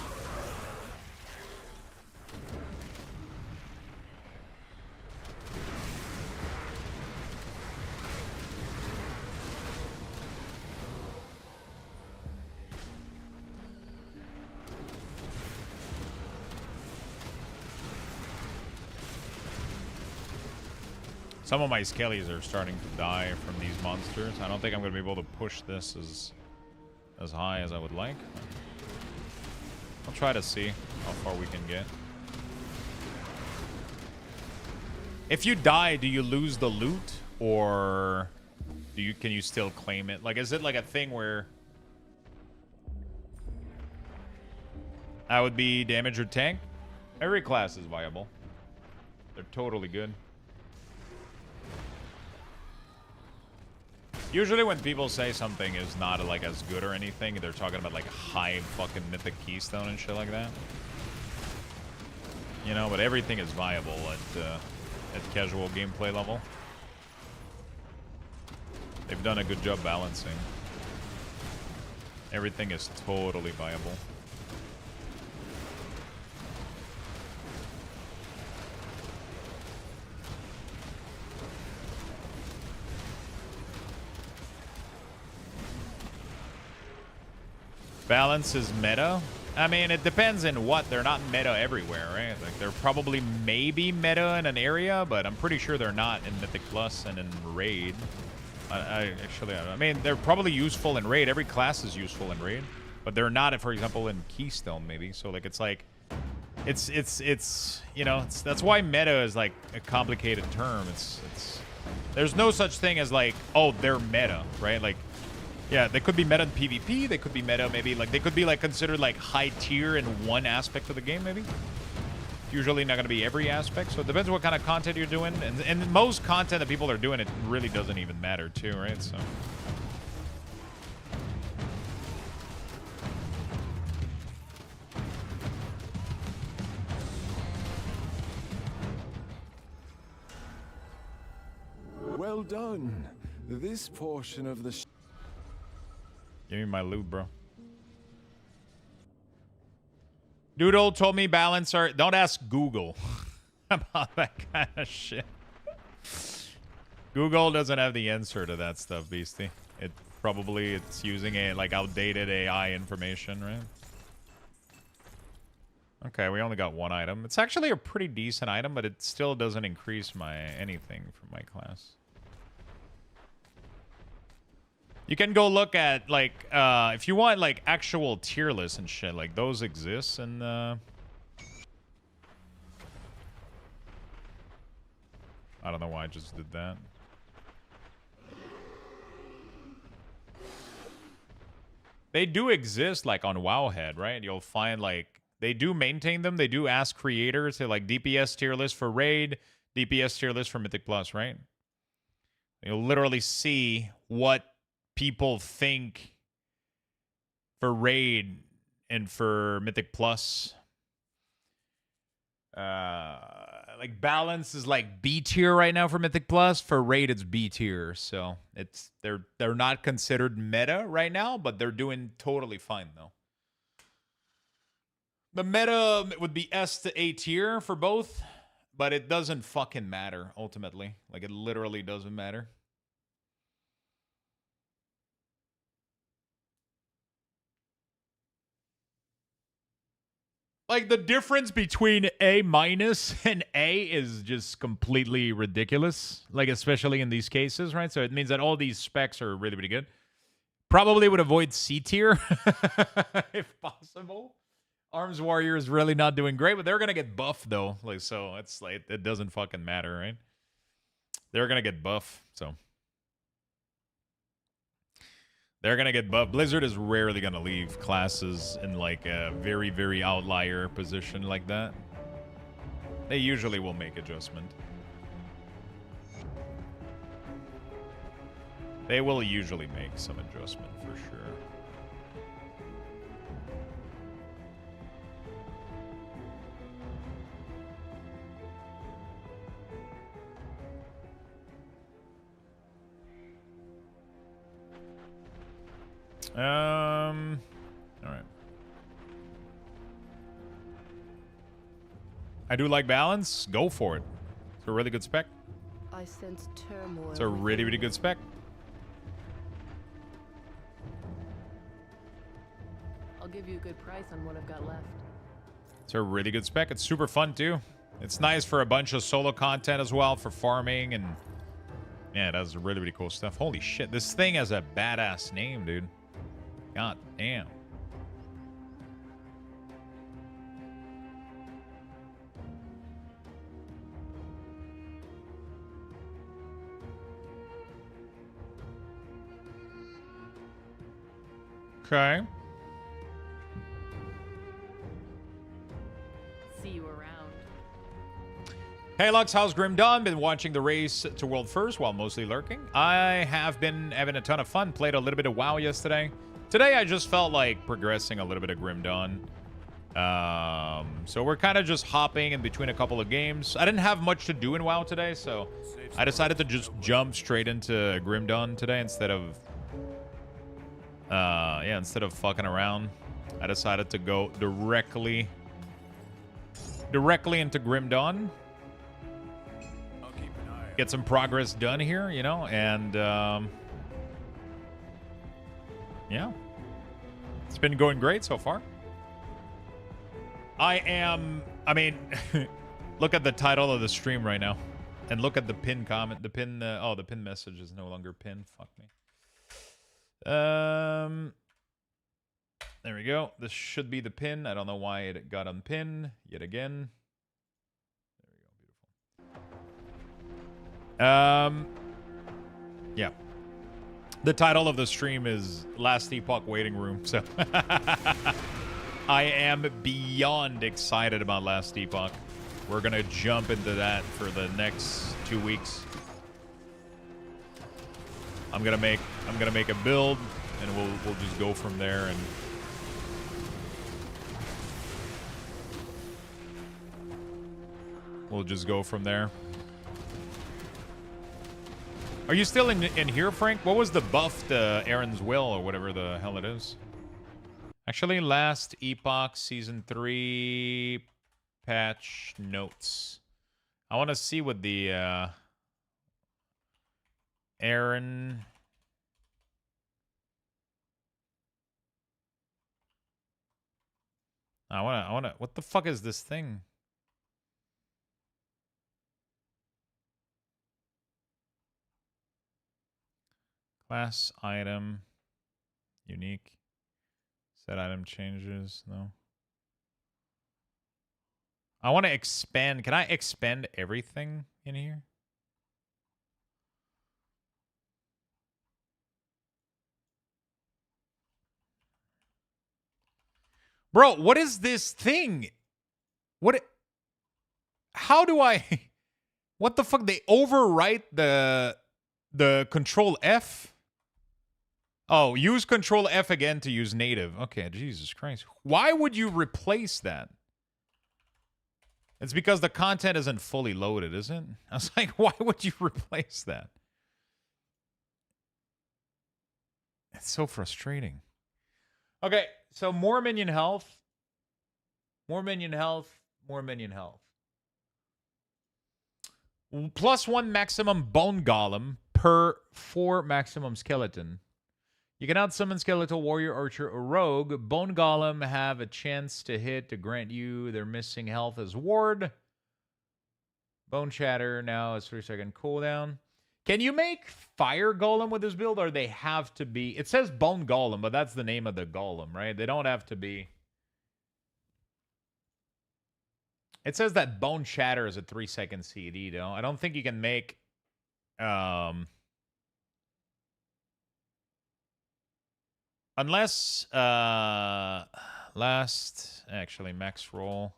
Some of my skellies are starting to die from these monsters. I don't think I'm going to be able to push this as high as I would like. I'll try to see how far we can get. If you die, do you lose the loot? Or can you still claim it? Like, is it like a thing where that would be damage or tank? Every class is viable. They're totally good. Usually when people say something is not like as good or anything, they're talking about like high fucking mythic keystone and shit like that. You know, but everything is viable at casual gameplay level. They've done a good job balancing. Everything is totally viable. Balance is meta. I mean, it depends in what. They're not meta everywhere, right? Like, they're probably maybe meta in an area, but I'm pretty sure they're not in Mythic Plus and in Raid. I mean, they're probably useful in Raid. Every class is useful in Raid, but they're not, for example, in Keystone, maybe. So, like, it's like, it's you know, that's why meta is, like, a complicated term. There's no such thing as, like, oh, they're meta, right? Like, yeah, they could be meta in PvP. They could be meta, maybe, like, they could be, like, considered, like, high tier in one aspect of the game, maybe. Usually not going to be every aspect, so it depends what kind of content you're doing. And most content that people are doing, it really doesn't even matter, too, right? So. Well done. This portion of the Give me my loot, bro. Doodle told me balance are... Don't ask Google about that kind of shit. Google doesn't have the answer to that stuff, Beastie. It's using a like outdated AI information, right? Okay, we only got one item. It's actually a pretty decent item, but it still doesn't increase my anything from my class. You can go look at, like, if you want, like, actual tier lists and shit, like, those exist, and, I don't know why I just did that. They do exist, like, on Wowhead, right? You'll find, like, they do maintain them. They do ask creators to, like, DPS tier list for Raid, DPS tier list for Mythic Plus, right? You'll literally see what people think for Raid and for Mythic Plus. Like, balance is like B tier right now for Mythic Plus. For Raid, it's B tier. So they're not considered meta right now, but they're doing totally fine though. The meta would be S to A tier for both, but it doesn't fucking matter ultimately. Like, it literally doesn't matter. Like, the difference between A- and A is just completely ridiculous. Like, especially in these cases, right? So it means that all these specs are really, really good. Probably would avoid C tier if possible. Arms Warrior is really not doing great, but they're gonna get buffed though. Like, so it's like it doesn't fucking matter, right? They're gonna get buff, so they're gonna get buffed. Blizzard is rarely gonna leave classes in like a very, very outlier position like that. They usually will make adjustment. They will usually make some adjustment for sure. All right. I do like balance. Go for it. It's a really good spec. I sense turmoil. It's a really, really good spec. I'll give you a good price on what I've got left. It's a really good spec. It's super fun too. It's nice for a bunch of solo content as well, for farming, and yeah, it has really, really cool stuff. Holy shit, this thing has a badass name, dude. God damn. Okay. See you around. Hey Lux, how's Grim Dawn? Been watching the race to World First while mostly lurking. I have been having a ton of fun. Played a little bit of WoW yesterday. Today I just felt like progressing a little bit of Grim Dawn. So we're kind of just hopping in between a couple of games. I didn't have much to do in WoW today, so I decided to just jump straight into Grim Dawn today instead of instead of fucking around. I decided to go directly into Grim Dawn. Get some progress done here, you know, and yeah. It's been going great so far. I mean, look at the title of the stream right now. And look at the pin comment. The pin, the pin message is no longer pinned. Fuck me. There we go. This should be the pin. I don't know why it got unpinned yet again. There we go. Beautiful. Yeah. The title of the stream is Last Epoch Waiting Room, so I am beyond excited about Last Epoch. We're gonna jump into that for the next 2 weeks. I'm gonna make a build, and we'll just go from there. And we'll just go from there. Are you still in here, Frank? What was the buff to Aaron's Will, or whatever the hell it is? Actually, Last Epoch Season 3 patch notes. I want to see what the Aaron... I want to... What the fuck is this thing? Class item. Unique. Set item changes. No. I want to expand. Can I expand everything in here? Bro, what is this thing? How do I... What the fuck? They overwrite the Control F? Oh, use Control F again to use native. Okay, Jesus Christ. Why would you replace that? It's because the content isn't fully loaded, isn't it? I was like, why would you replace that? It's so frustrating. Okay, so more minion health. More minion health. More minion health. +1 maximum bone golem per 4 maximum skeleton. You can outsummon Skeletal Warrior, Archer, or Rogue. Bone Golem have a chance to hit to grant you their missing health as ward. Bone Shatter now is 3-second cooldown. Can you make Fire Golem with this build, or they have to be... It says Bone Golem, but that's the name of the Golem, right? They don't have to be... It says that Bone Shatter is a 3-second CD, though. I don't think you can make... Unless... Actually, max roll...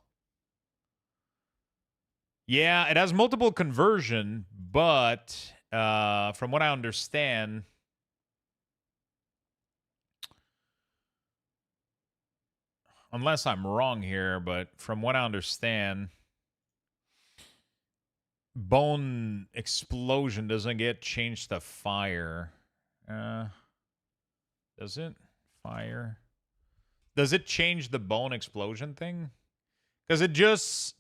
Yeah, it has multiple conversion, but from what I understand, unless I'm wrong here, but from what I understand, Bone Explosion doesn't get changed to Fire. Does it? Fire. Does it change the Bone Explosion thing? Because it just...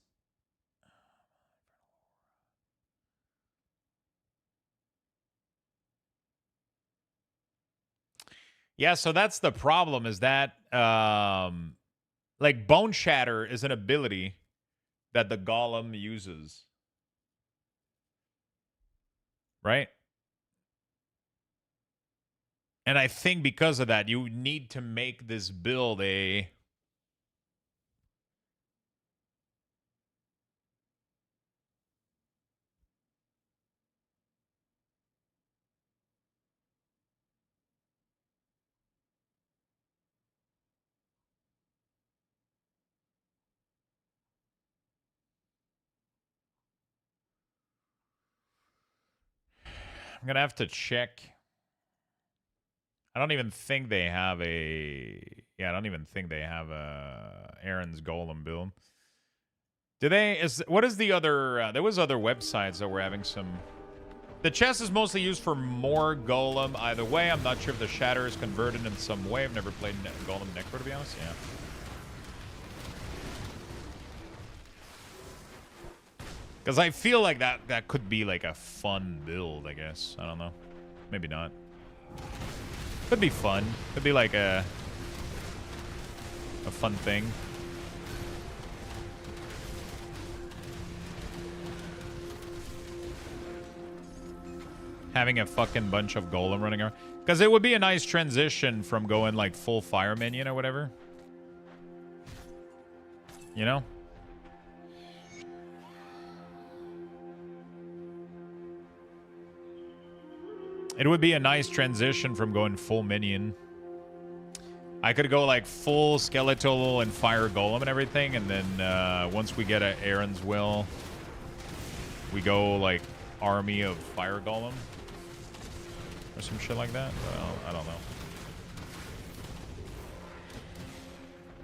Yeah, so that's the problem, is that like Bone Shatter is an ability that the Golem uses. Right? And I think because of that, you need to make this build a... I'm going to have to check. I don't even think they have a... Yeah, I don't even think they have a Aaron's Golem build. Do they... What is the other... there was other websites that were having some... The chest is mostly used for more Golem either way. I'm not sure if the Shatter is converted in some way. I've never played Golem Necro, to be honest. Yeah. Because I feel like that could be like a fun build, I guess. I don't know. Maybe not. Could be fun. Could be like a fun thing. Having a fucking bunch of Golem running around. Because it would be a nice transition from going like full Fire Minion or whatever. You know? It would be a nice transition from going full minion. I could go like full skeletal and fire golem and everything, and then once we get Aaron's Will, we go like army of fire golem or some shit like that. Well, I don't know.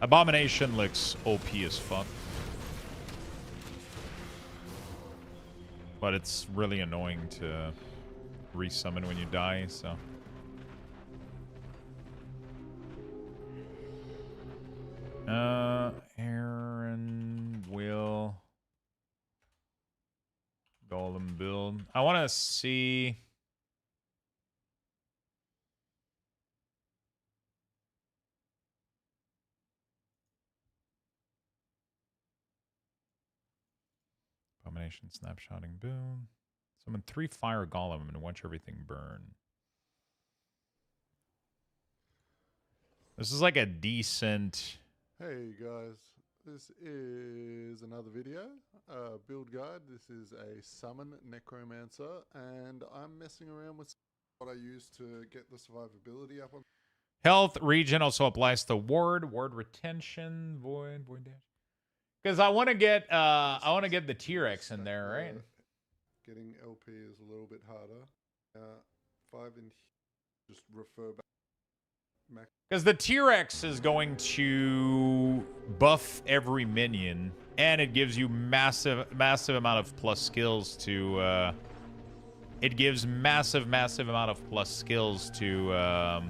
Abomination looks OP as fuck, but it's really annoying to resummon when you die, so. Aaron Will Golem build. I want to see. Abomination snapshotting build. Summon 3 fire golem and watch everything burn. This is like a decent... Hey guys, this is another video, build guide. This is a summon necromancer, and I'm messing around with what I use to get the survivability up on. Health regen also applies to ward retention, void dash. Because I want to get the T-Rex in there, right? Getting LP is a little bit harder. 5 in just refer back. Because the T-Rex is going to buff every minion, and it gives you massive amount of plus skills to. It gives massive amount of plus skills to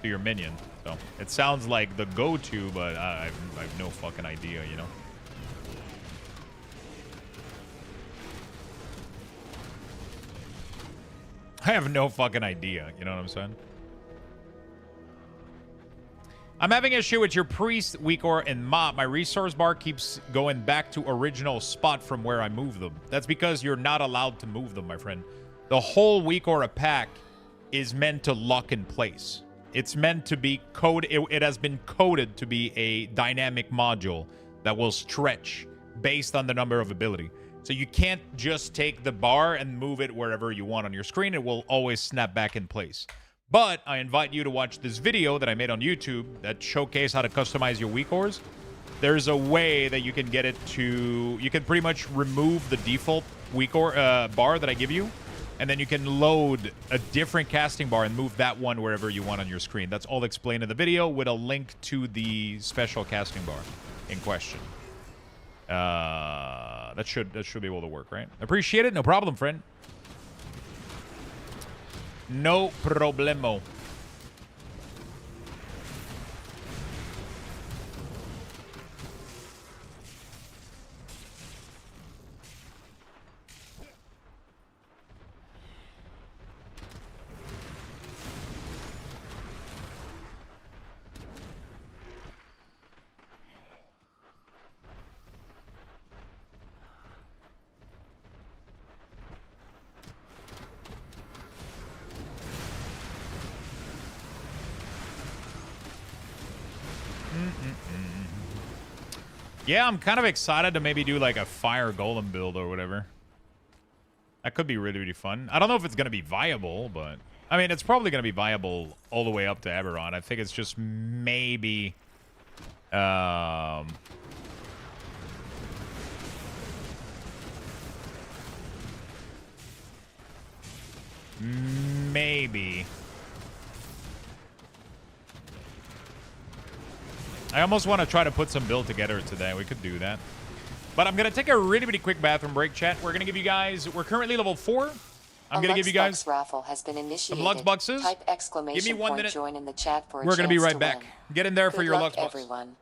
your minion. So it sounds like the go-to, but I have no fucking idea, you know. have no fucking idea. You know what I'm saying? I'm having issue with your priest, Weakor, and Mop. My resource bar keeps going back to original spot from where I move them. That's because you're not allowed to move them, my friend. The whole Weakor pack is meant to lock in place. It's meant to be coded. It has been coded to be a dynamic module that will stretch based on the number of ability. So you can't just take the bar and move it wherever you want on your screen. It will always snap back in place. But I invite you to watch this video that I made on YouTube that showcase how to customize your Weakors. There's a way that you can get it to... You can pretty much remove the default Weakor bar that I give you, and then you can load a different casting bar and move that one wherever you want on your screen. That's all explained in the video with a link to the special casting bar in question. That should be able to work, right? Appreciate it. No problem, friend. No problemo. Yeah, I'm kind of excited to maybe do like a fire golem build or whatever. That could be really, really fun. I don't know if it's going to be viable, but... I mean, it's probably going to be viable all the way up to Eberron. I think it's just maybe... maybe... I almost want to try to put some build together today. We could do that. But I'm going to take a really, really quick bathroom break, chat. We're going to give you guys... We're currently level 4. I'm going to give you guys... raffle has been initiated. Some Lux Buxes. Type exclamation Give me 1 point minute. join in the chat for a We're going to be chance right back. win. Get in there for Good your luck, Lux Bucks. everyone.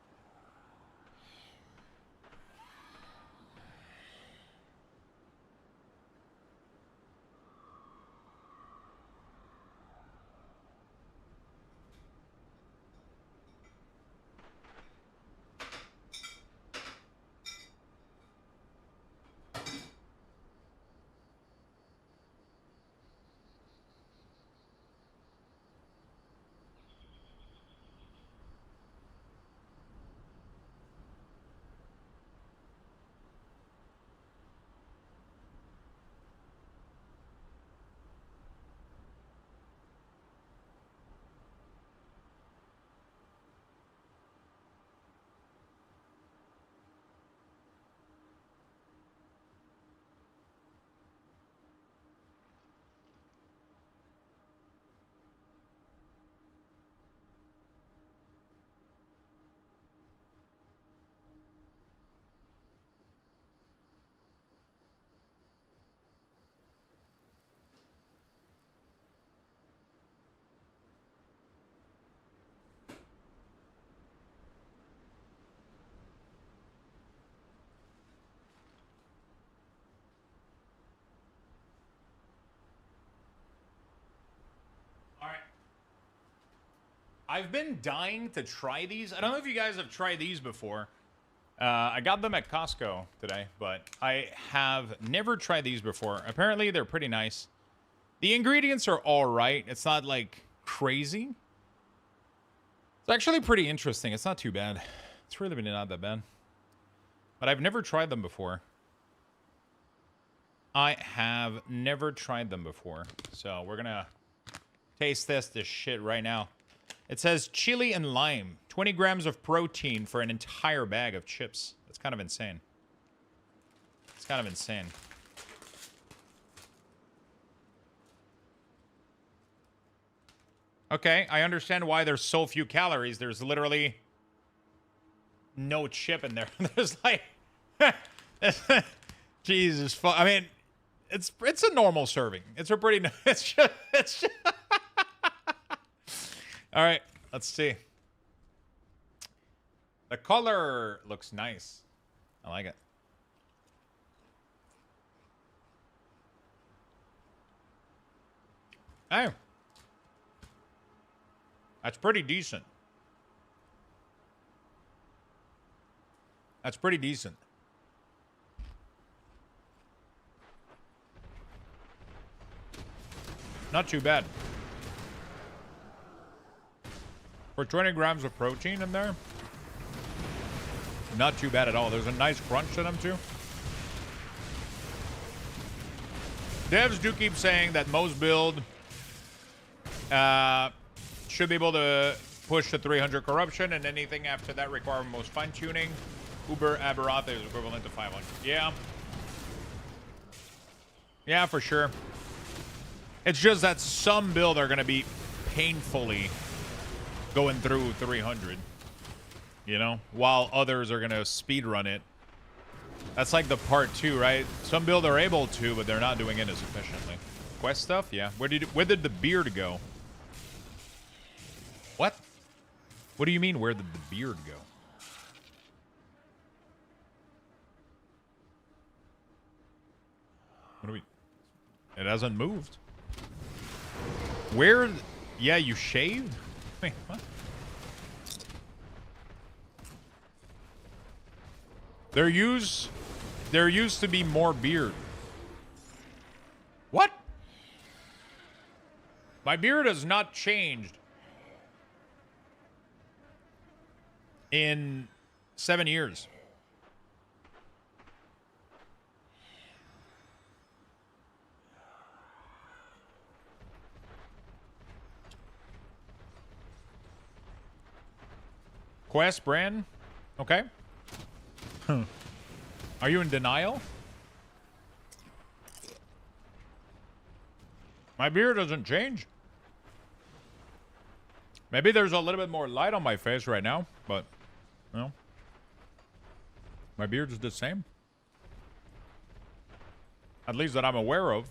I've been dying to try these. I don't know if you guys have tried these before. I got them at Costco today, but I have never tried these before. Apparently, they're pretty nice. The ingredients are all right. It's not, like, crazy. It's actually pretty interesting. It's not too bad. It's really not that bad. But I've never tried them before. I have never tried them before. So we're going to taste this shit right now. It says chili and lime. 20 grams of protein for an entire bag of chips. That's kind of insane. It's kind of insane. Okay, I understand why there's so few calories. There's literally no chip in there. There's like... Jesus fuck. I mean, it's a normal serving. It's a pretty... It's just... All right, let's see. The color looks nice. I like it. Hey. That's pretty decent. That's pretty decent. Not too bad. For 20 grams of protein in there, not too bad at all. There's a nice crunch to them too. Devs do keep saying that most build should be able to push to 300 corruption, and anything after that require most fine-tuning. Uber Aberrata is equivalent to 500. Yeah. Yeah, for sure. It's just that some build are going to be painfully going through 300. You know? While others are going to speedrun it. That's like the part 2, right? Some build are able to, but they're not doing it as efficiently. Quest stuff? Yeah. Where did the beard go? What? What do you mean, where did the beard go? What do we... It hasn't moved. Where... Yeah, you shaved? Wait, what? There used to be more beard. What? My beard has not changed in 7 years. Quest brand? Okay. Are you in denial? My beard doesn't change. Maybe there's a little bit more light on my face right now, but, you know, my beard is the same. At least that I'm aware of.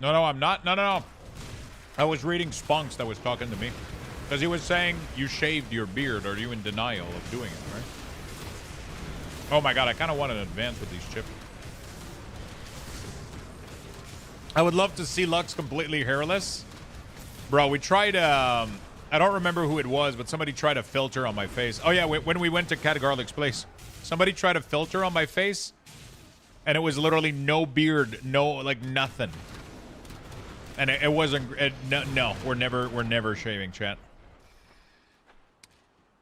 No, I'm not. No. I was reading Spunks that was talking to me. Because he was saying, you shaved your beard. Are you in denial of doing it, right? Oh my god, I kind of want an advance with these chips. I would love to see Lux completely hairless. Bro, we tried, I don't remember who it was, but somebody tried a filter on my face. Oh yeah, when we went to Cat Garlic's place. Somebody tried a filter on my face. And it was literally no beard, no, like, nothing. And it wasn't. No, we're never shaving, chat.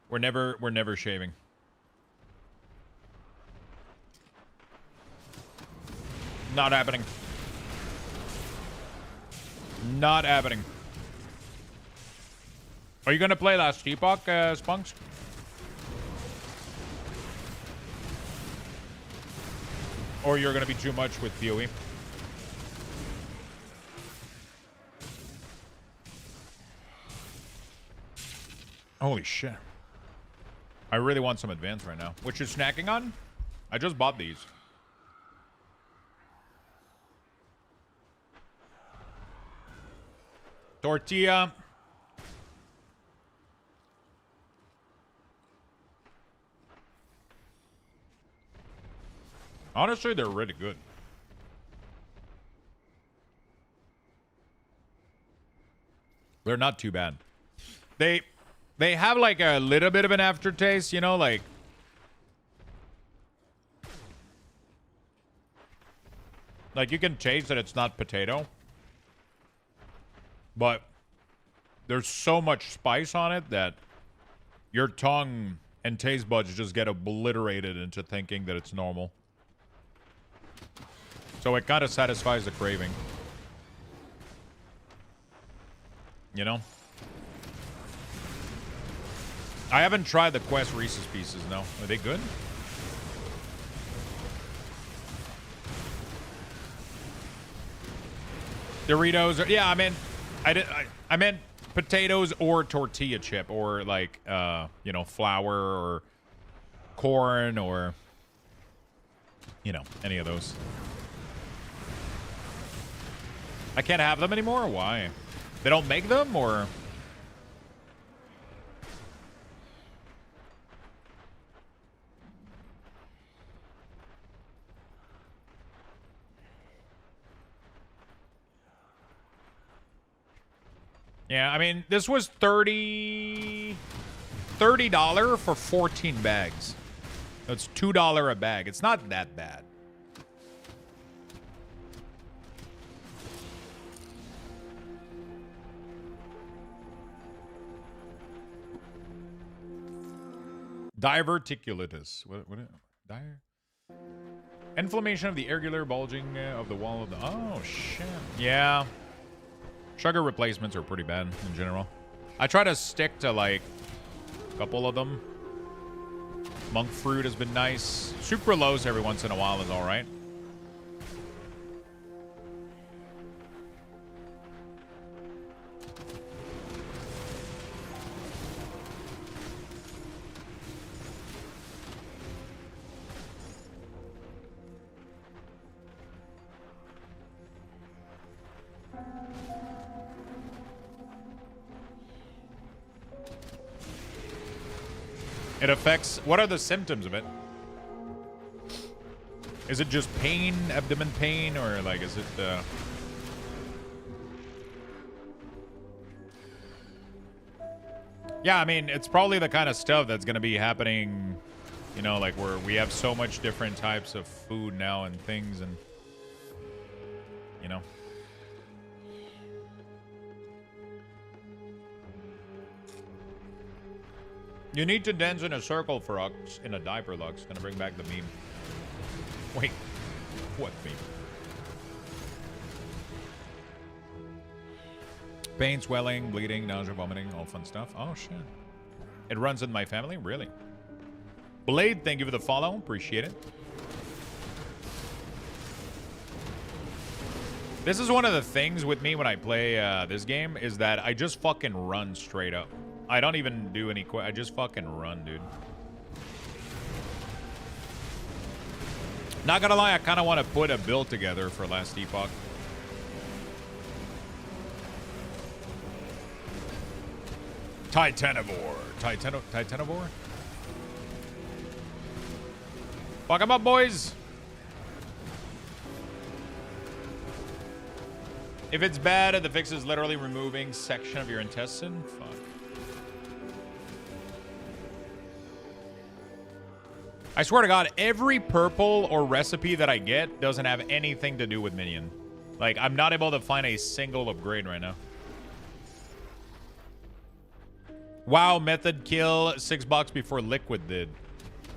We're never shaving. Not happening. Not happening. Are you gonna play Last Epoch, Spunks? Or you're gonna be too much with PoE? Holy shit. I really want some advance right now. What you snacking on? I just bought these. Tortilla. Honestly, they're really good. They're not too bad. They have like a little bit of an aftertaste, you know, like you can taste that it's not potato. But there's so much spice on it that your tongue and taste buds just get obliterated into thinking that it's normal. So it kind of satisfies the craving. You know? I haven't tried the Quest Reese's Pieces, no. Are they good? Doritos are, yeah, I meant potatoes or tortilla chip or like you know, flour or corn or, you know, any of those. I can't have them anymore? Why? They don't make them, or? Yeah, I mean, this was $30 for 14 bags. That's $2 a bag. It's not that bad. Diverticulitis. What? Dire? Inflammation of the irregular bulging of the wall of the... Oh, shit. Yeah. Sugar replacements are pretty bad in general. I try to stick to, like, a couple of them. Monk fruit has been nice. Sucralose every once in a while is all right. It affects... What are the symptoms of it? Is it just pain, abdomen pain, or like is it... Yeah, I mean, it's probably the kind of stuff that's going to be happening, you know, like where we have so much different types of food now and things and, you know. You need to dance in a circle for Lux in a diaper, Lux. Gonna bring back the meme. Wait, what meme? Pain, swelling, bleeding, nausea, vomiting, all fun stuff. Oh, shit. It runs in my family? Really? Blade, thank you for the follow. Appreciate it. This is one of the things with me when I play this game is that I just fucking run straight up. I don't even do any I just fucking run, dude. Not gonna lie, I kind of want to put a build together for Last Epoch. Titanivore. Titanivore? Fuck him up, boys. If it's bad, the fix is literally removing section of your intestine. Fuck. I swear to God, every purple or recipe that I get doesn't have anything to do with minion. Like, I'm not able to find a single upgrade right now. Wow, method kill $6 before liquid did.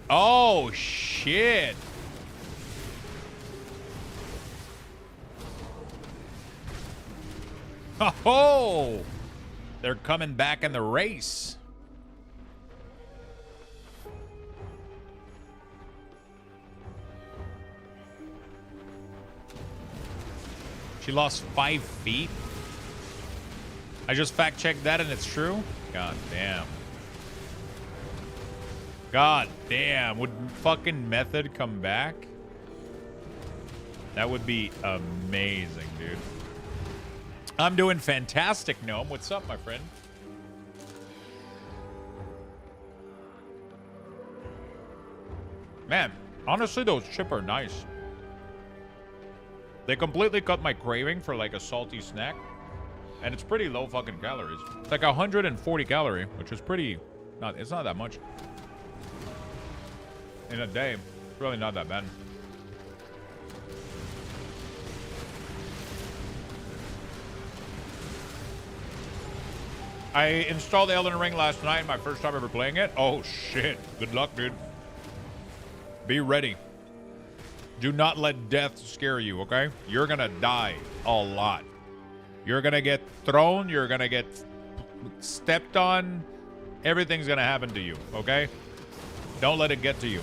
Oh, shit. Oh, they're coming back in the race. She lost 5 feet. I just fact-checked that and it's true. God damn. God damn. Would fucking Method come back? That would be amazing, dude. I'm doing fantastic, Gnome. What's up, my friend? Man, honestly, those chips are nice. They completely cut my craving for like a salty snack. And it's pretty low fucking calories. It's like 140 calorie, which is pretty... It's not that much. In a day, it's really not that bad. I installed Elden Ring last night, my first time ever playing it. Oh, shit. Good luck, dude. Be ready. Do not let death scare you, okay? You're gonna die a lot. You're gonna get thrown. You're gonna get stepped on. Everything's gonna happen to you, okay? Don't let it get to you.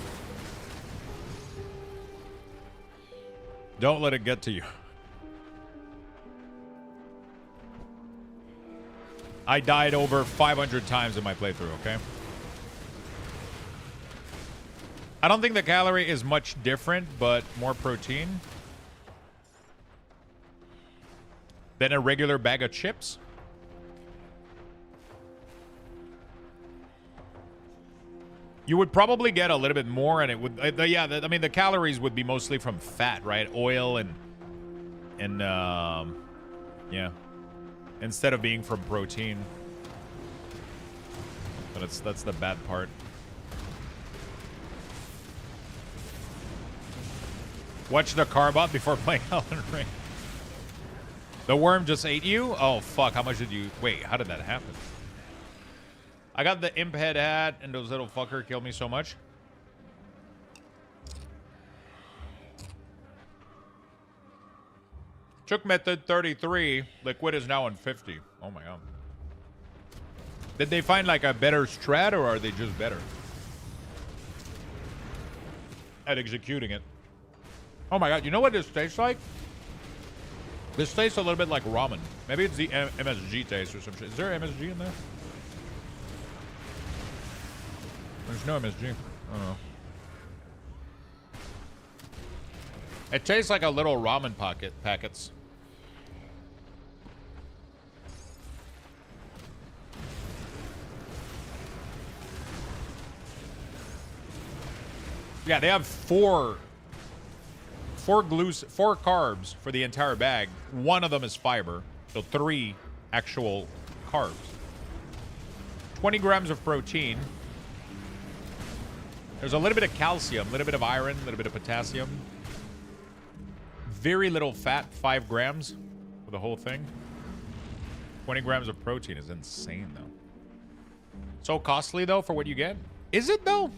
Don't let it get to you. I died over 500 times in my playthrough, okay? I don't think the calorie is much different, but more protein. than a regular bag of chips. You would probably get a little bit more, and it would, I mean, the calories would be mostly from fat, right? Oil and yeah, instead of being from protein. But that's the bad part. Watch the carb up before playing Elden Ring. The worm just ate you? Oh, fuck. How much did you... Wait, how did that happen? I got the imp head hat, and those little fucker killed me so much. Chook method 33. Liquid is now on 50. Oh, my God. Did they find, like, a better strat, or are they just better at executing it? Oh, my God. You know what this tastes like? This tastes a little bit like ramen. Maybe it's the MSG taste or some shit. Is there MSG in there? There's no MSG. I don't know. It tastes like a little ramen packets. Yeah, they have four carbs for the entire bag. One of them is fiber, so 3 actual carbs. 20 grams of protein. There's a little bit of calcium, a little bit of iron, a little bit of potassium. Very little fat, 5 grams for the whole thing. 20 grams of protein is insane, though. So costly, though, for what you get. Is it, though?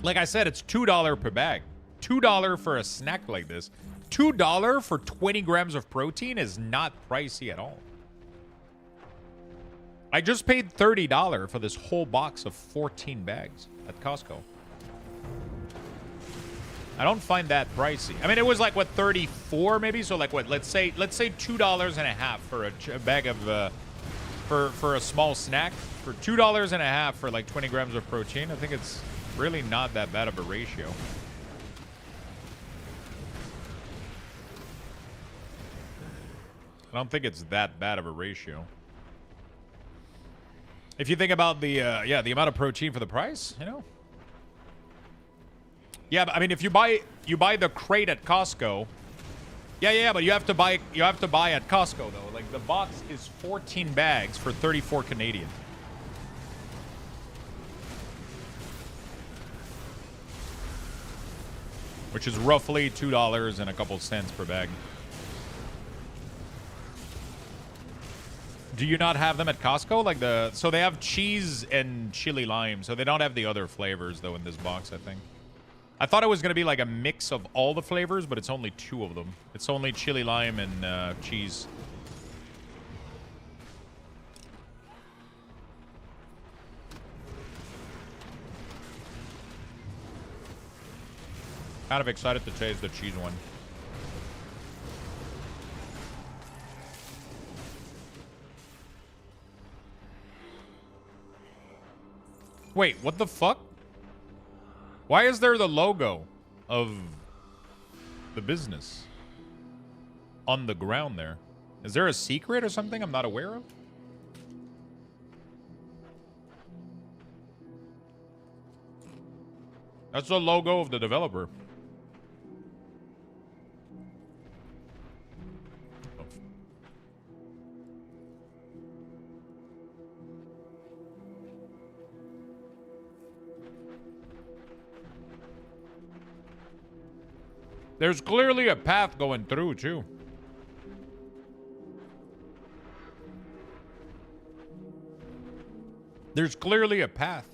Like I said, it's $2 per bag. $2 for a snack like this. $2 for 20 grams of protein is not pricey at all. I just paid $30 for this whole box of 14 bags at Costco. I don't find that pricey. I mean, it was like, what, 34 maybe? So like, what, let's say $2.50 for a bag of for a small snack. For $2.50 for like 20 grams of protein, I think it's really not that bad of a ratio. I don't think it's that bad of a ratio. If you think about the the amount of protein for the price, you know. Yeah, but I mean, if you buy the crate at Costco, yeah, but you have to buy at Costco though. Like the box is 14 bags for 34 Canadian. Which is roughly $2 and a couple cents per bag. Do you not have them at Costco? Like so they have cheese and chili lime. So they don't have the other flavors though in this box, I think. I thought it was going to be like a mix of all the flavors, but it's only 2 of them. It's only chili lime and cheese. Kind of excited to taste the cheese one. Wait, what the fuck? Why is there the logo of the business on the ground there? Is there a secret or something I'm not aware of? That's the logo of the developer. There's clearly a path going through, too. There's clearly a path.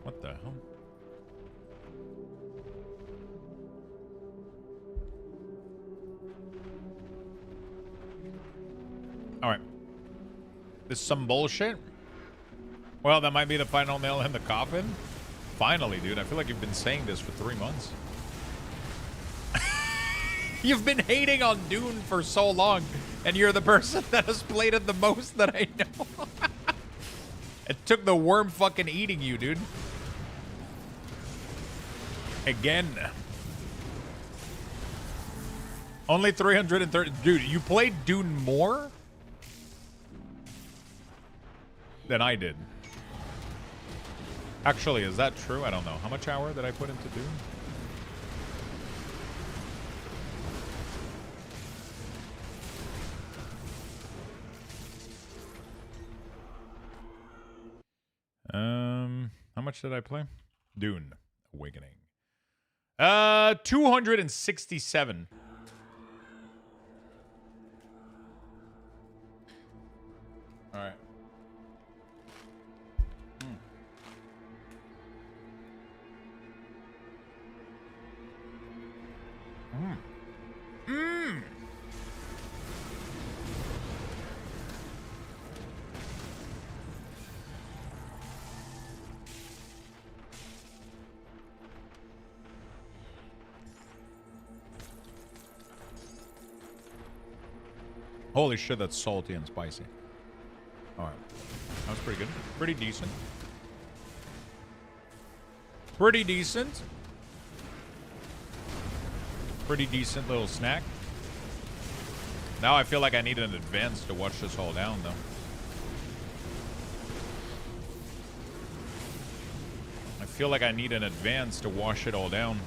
What the hell? All right. This is some bullshit. Well, that might be the final nail in the coffin. Finally, dude. I feel like you've been saying this for 3 months. You've been hating on Dune for so long, and you're the person that has played it the most that I know. It took the worm fucking eating you, dude. Again. Only 330. Dude, you played Dune more than I did. Actually, is that true? I don't know. How much hour did I put into Dune? How much did I play? Dune Awakening. 267. All right. Holy shit, that's salty and spicy. All right. That was pretty good. Pretty decent. Pretty decent. Pretty decent little snack. Now I feel like I need an advance to watch this all down, though. I feel like I need an advance to wash it all down.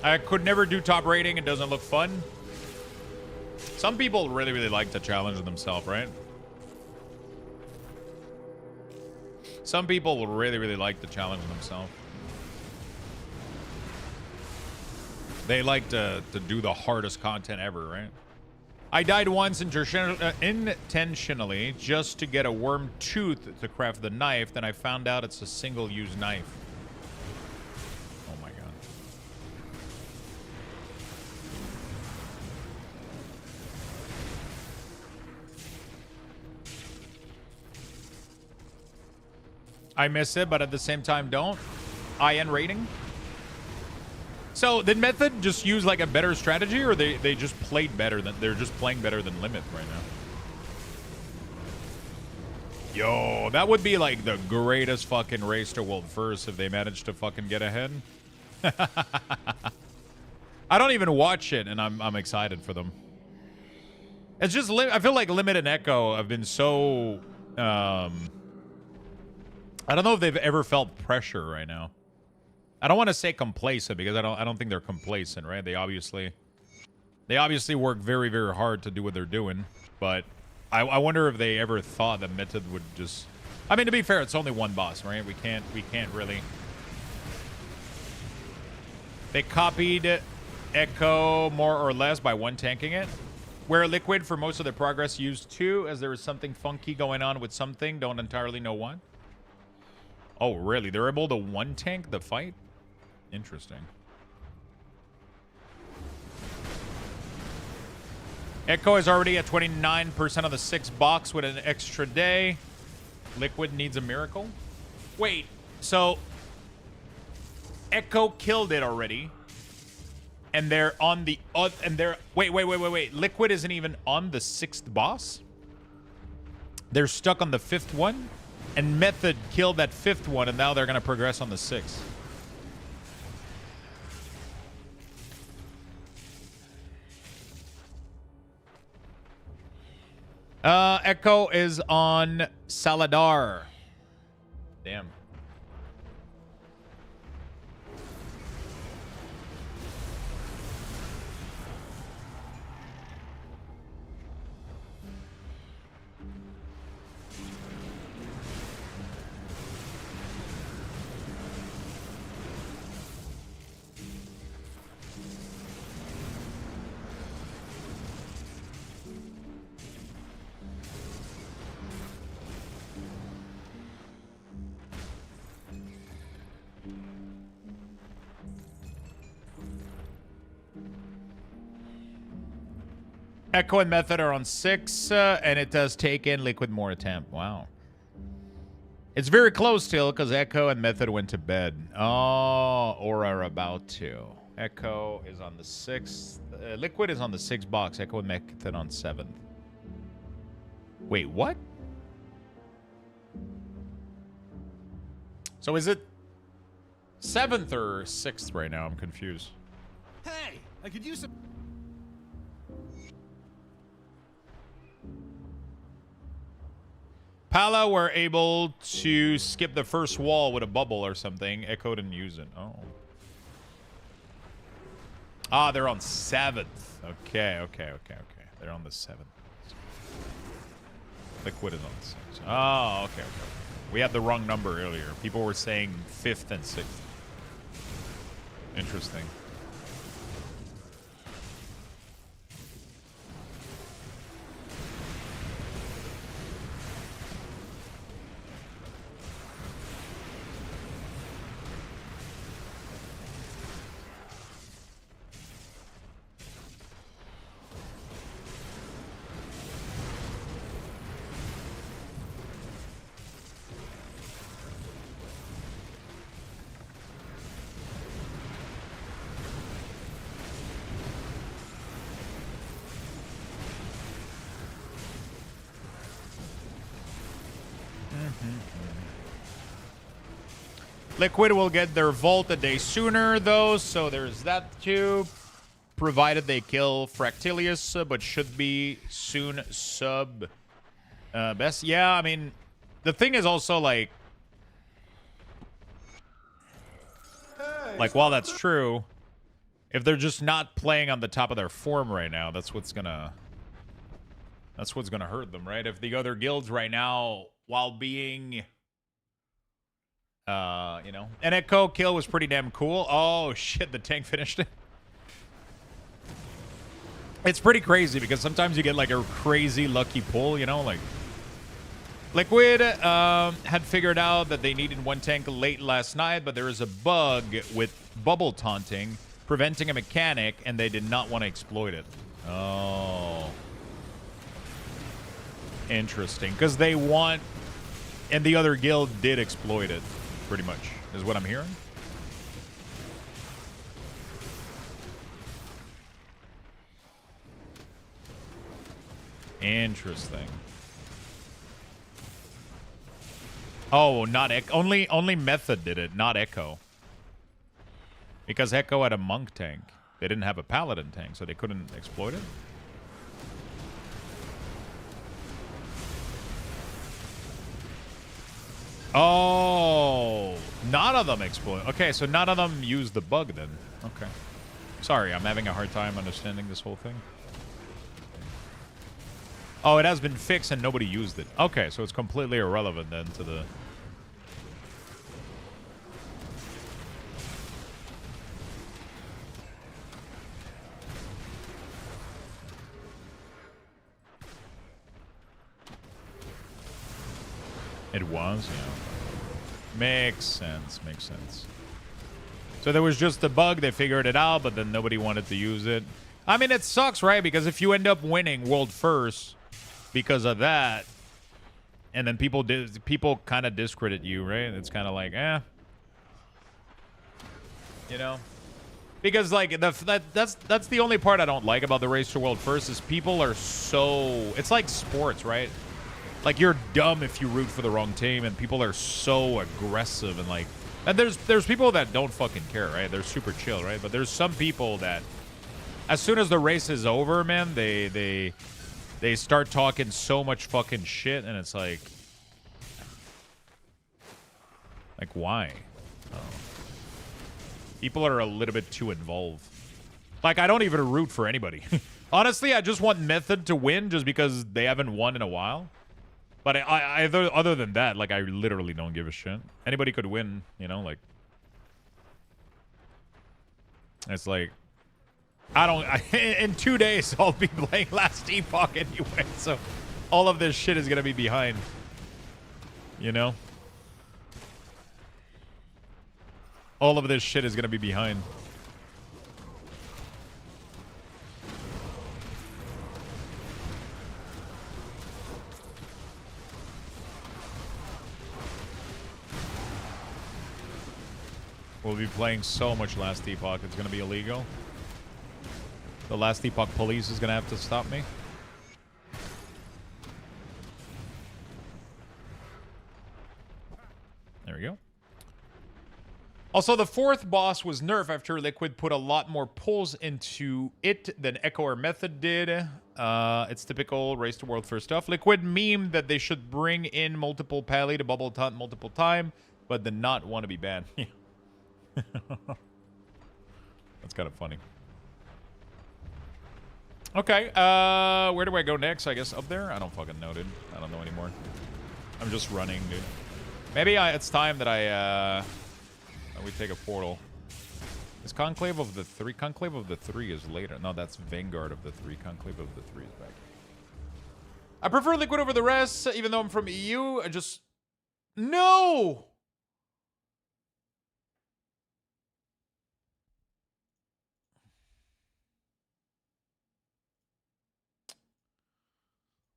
I could never do top rating. It doesn't look fun. Some people really, really like to challenge themselves, right? Some people really, really like to challenge themselves. They like to do the hardest content ever, right? I died once intentionally just to get a worm tooth to craft the knife. Then I found out it's a single-use knife. Oh my god. I miss it, but at the same time don't. IN rating. So did Method just use like a better strategy, or they just played better than they're just playing better than Limit right now? Yo, that would be like the greatest fucking race to World First if they managed to fucking get ahead. I don't even watch it, and I'm excited for them. It's just I feel like Limit and Echo have been so I don't know if they've ever felt pressure right now. I don't want to say complacent because I don't think they're complacent, right? They obviously work very, very hard to do what they're doing, but I wonder if they ever thought that Method would just. I mean, to be fair, it's only one boss, right? We can't really. They copied Echo more or less by one tanking it. Where Liquid for most of their progress used 2, as there was something funky going on with something. Don't entirely know what. Oh, really? They're able to one tank the fight? Interesting. Echo is already at 29% of the 6 box with an extra day. Liquid needs a miracle. Wait, so Echo killed it already. And they're on the wait. Liquid isn't even on the 6th boss. They're stuck on the 5th one. And Method killed that 5th one, and now they're going to progress on the 6th. Echo is on Saladar. Damn. Echo and Method are on 6, and it does take in Liquid more attempt. Wow. It's very close still, because Echo and Method went to bed. Oh, or are about to. Echo is on the 6th. Liquid is on the 6th box. Echo and Method on 7th. Wait, what? So is it 7th or 6th right now? I'm confused. Hey, I could use some. Pala were able to skip the first wall with a bubble or something. Echo didn't use it. Oh. Ah, they're on 7th. Okay. They're on the 7th. Liquid is on the 6th. Oh, okay. We had the wrong number earlier. People were saying 5th and 6th. Interesting. Liquid will get their Vault a day sooner, though, so there's that too. Provided they kill Fractilius, but should be soon sub best. Yeah, I mean, the thing is also, like, while that's true, if they're just not playing on the top of their form right now, that's what's gonna hurt them, right? If the other guilds right now, while being... you know, an Echo kill was pretty damn cool. Oh, shit, the tank finished it. It's pretty crazy because sometimes you get, like, a crazy lucky pull, you know? Like, Liquid had figured out that they needed one tank late last night, but there is a bug with bubble taunting preventing a mechanic, and they did not want to exploit it. Oh. Interesting. Because they want... And the other guild did exploit it. Pretty much, is what I'm hearing. Interesting. Oh, not Echo. Only Method did it, not Echo. Because Echo had a monk tank. They didn't have a paladin tank, so they couldn't exploit it. Oh, none of them exploit. Okay, so none of them use the bug then. Okay. Sorry, I'm having a hard time understanding this whole thing. Oh, it has been fixed and nobody used it. Okay, so it's completely irrelevant then to the... It was, yeah. Makes sense, makes sense. So there was just a bug, they figured it out, but then nobody wanted to use it. I mean, it sucks, right? Because if you end up winning world first because of that, and then people kind of discredit you, right? It's kind of like, eh. You know? Because, like, that's the only part I don't like about the race to world first is people are so... It's like sports, right? Like, you're dumb if you root for the wrong team, and people are so aggressive and, like... And there's people that don't fucking care, right? They're super chill, right? But there's some people that, as soon as the race is over, man, they start talking so much fucking shit, and it's like... Like, why? Oh. People are a little bit too involved. Like, I don't even root for anybody. Honestly, I just want Method to win just because they haven't won in a while. But other than that, like, I literally don't give a shit. Anybody could win, you know, like... It's like... in 2 days, I'll be playing Last Epoch anyway, so... All of this shit is gonna be behind. You know? All of this shit is gonna be behind. We'll be playing so much Last Epoch, it's gonna be illegal. The Last Epoch police is gonna have to stop me. There we go. Also, the fourth boss was nerfed after Liquid put a lot more pulls into it than Echo or Method did. It's typical Race to World first stuff. Liquid memed that they should bring in multiple Pally to bubble taunt multiple time, but did not want to be banned. That's kind of funny. Okay, where do I go next? I guess up there? I don't fucking know, dude. I don't know anymore. I'm just running, dude. Maybe it's time that we take a portal. Is Conclave of the 3? Conclave of the 3 is later. No, that's Vanguard of the 3. Conclave of the 3 is back. I prefer Liquid over the rest, even though I'm from EU. I just... No!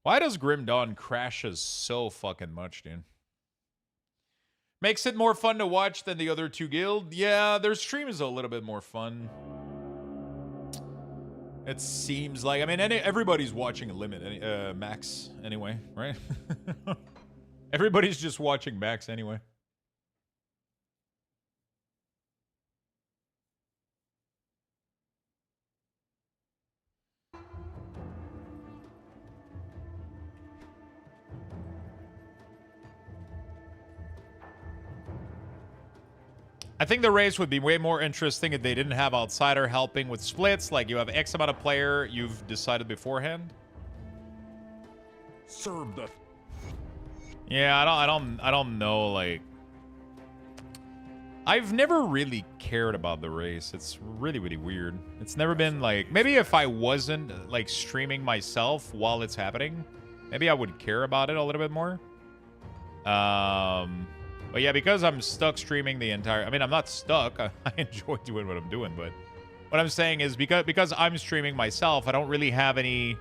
Why does Grim Dawn crashes so fucking much, dude? Makes it more fun to watch than the other two guild. Yeah, their stream is a little bit more fun. It seems like, I mean, everybody's watching a limit, max anyway, right? Everybody's just watching max anyway. I think the race would be way more interesting if they didn't have outsider helping with splits. Like you have X amount of player you've decided beforehand. Serve the. Yeah, I don't know. Like, I've never really cared about the race. It's really, really weird. It's never been like, maybe if I wasn't like streaming myself while it's happening, maybe I would care about it a little bit more. But yeah, because I'm stuck streaming the entire... I mean, I'm not stuck. I enjoy doing what I'm doing, but... What I'm saying is because I'm streaming myself, I don't really have any...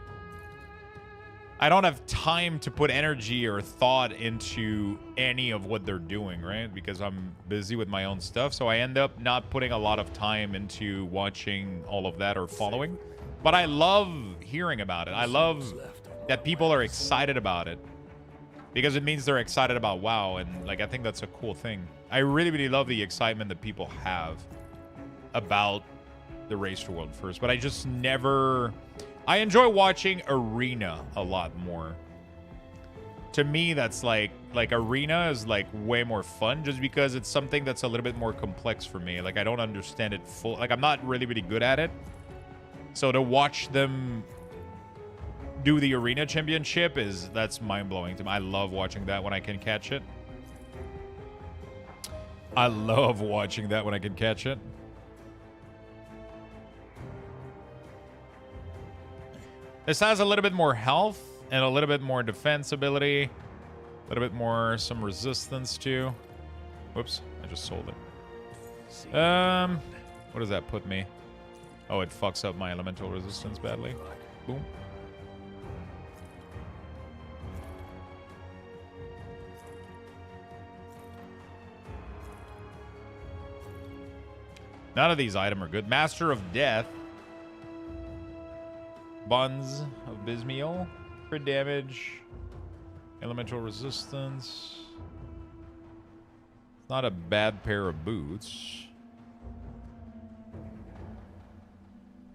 I don't have time to put energy or thought into any of what they're doing, right? Because I'm busy with my own stuff, so I end up not putting a lot of time into watching all of that or following. But I love hearing about it. I love that people are excited about it. Because it means they're excited about WoW, and like I think that's a cool thing. I really, really love the excitement that people have about the Race to World First, but I just never... I enjoy watching Arena a lot more. To me, that's like Arena is like way more fun just because it's something that's a little bit more complex for me. Like I don't understand it full... Like I'm not really, really good at it. So to watch them... do the Arena Championship that's mind-blowing to me. I love watching that when I can catch it. I love watching that when I can catch it. This has a little bit more health and a little bit more defense ability. A little bit more some resistance too. Whoops, I just sold it. What does that put me? Oh, it fucks up my elemental resistance badly. Boom. None of these items are good. Master of Death. Buns of Bismiel. Crit damage. Elemental resistance. Not a bad pair of boots.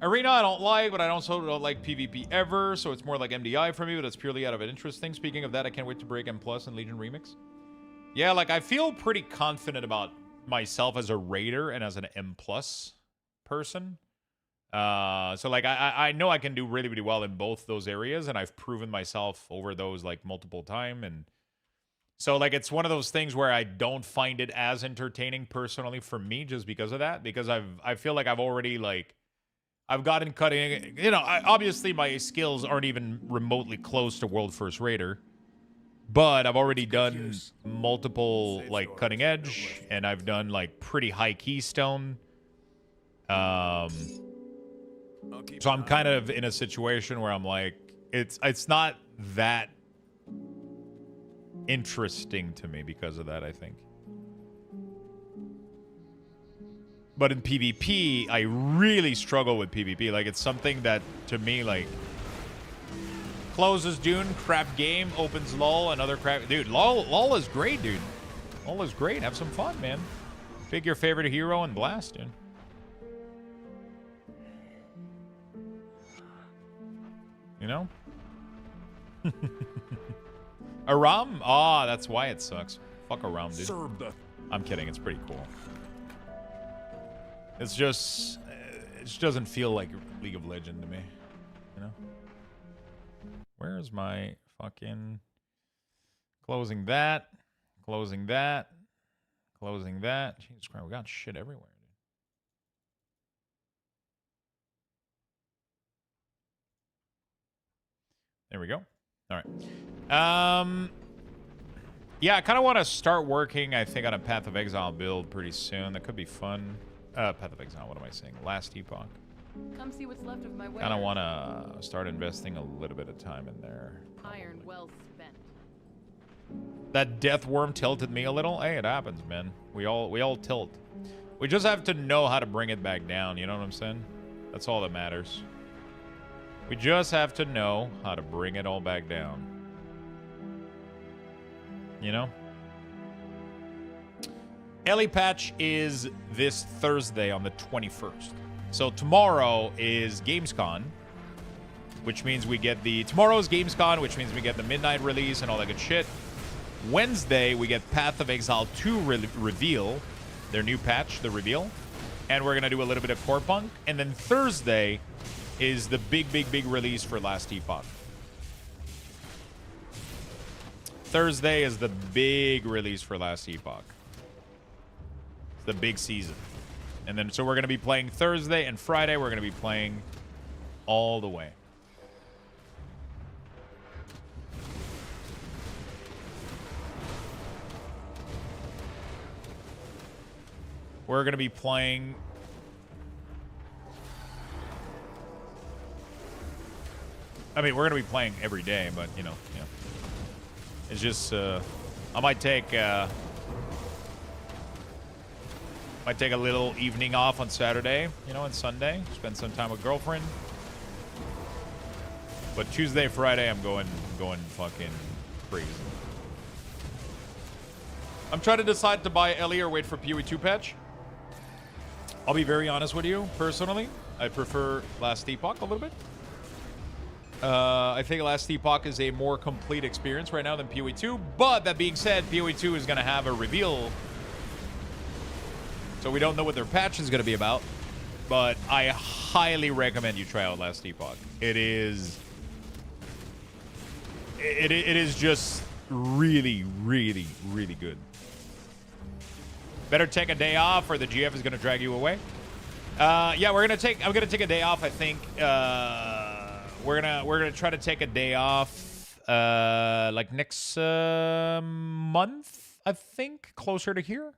Arena I don't like, but I also don't like PvP ever, so it's more like MDI for me, but it's purely out of an interest thing. Speaking of that, I can't wait to break M+ and Legion Remix. Yeah, like I feel pretty confident about myself as a raider and as an M+ person. So like I know I can do really, really well in both those areas, and I've proven myself over those like multiple times. And so like it's one of those things where I don't find it as entertaining personally for me just because of that, because I feel like I've already like I've gotten cutting, you know, obviously my skills aren't even remotely close to World First Raider, but I've already done multiple like cutting edge, and I've done like pretty high keystone. So I'm kind of in a situation where I'm like, it's not that interesting to me because of that, I think. But in PvP, I really struggle with PvP. Like, it's something that, to me, like, closes Dune, crap game, opens LOL, another crap... Dude, LOL is great, dude. LOL is great. Have some fun, man. Pick your favorite hero and blast, dude. You know? Aram? Ah, that's why it sucks. Fuck Aram, dude. I'm kidding. It's pretty cool. It's just... It just doesn't feel like League of Legends to me. You know? Where's my fucking... Closing that. Closing that. Closing that. Jesus Christ, we got shit everywhere. There we go. All right. Yeah, I kind of want to start working, I think, on a Path of Exile build pretty soon. That could be fun. Path of Exile, what am I saying? Last Epoch. Come see what's left of my wares. Kind of want to start investing a little bit of time in there. Iron well spent. That death worm tilted me a little. Hey, it happens, man. We all tilt. We just have to know how to bring it back down. You know what I'm saying? That's all that matters. We just have to know how to bring it all back down. You know? Ellie Patch is this Thursday on the 21st. So tomorrow is Gamescom, which means we get the... Tomorrow's Gamescom, which means we get the midnight release and all that good shit. Wednesday, we get Path of Exile 2 reveal, their new patch, the reveal. And we're going to do a little bit of Core Punk. And then Thursday is the big release for Last Epoch. Thursday is the big release for Last Epoch. It's the big season. And then, so we're going to be playing Thursday and Friday. We're going to be playing all the way. We're going to be playing... I mean, we're going to be playing every day, but, you know, yeah. It's just, I might take a little evening off on Saturday, you know, and Sunday. Spend some time with girlfriend. But Tuesday, Friday, I'm going fucking crazy. I'm trying to decide to buy Ellie or wait for PoE 2 patch. I'll be very honest with you, personally. I prefer Last Epoch a little bit. I think Last Epoch is a more complete experience right now than PoE 2. But that being said, PoE 2 is going to have a reveal. So we don't know what their patch is going to be about. But I highly recommend you try out Last Epoch. It is just really good. Better take a day off or the GF is going to drag you away. Yeah, I'm going to take a day off, I think. We're gonna try to take a day off like next month, I think, closer to here.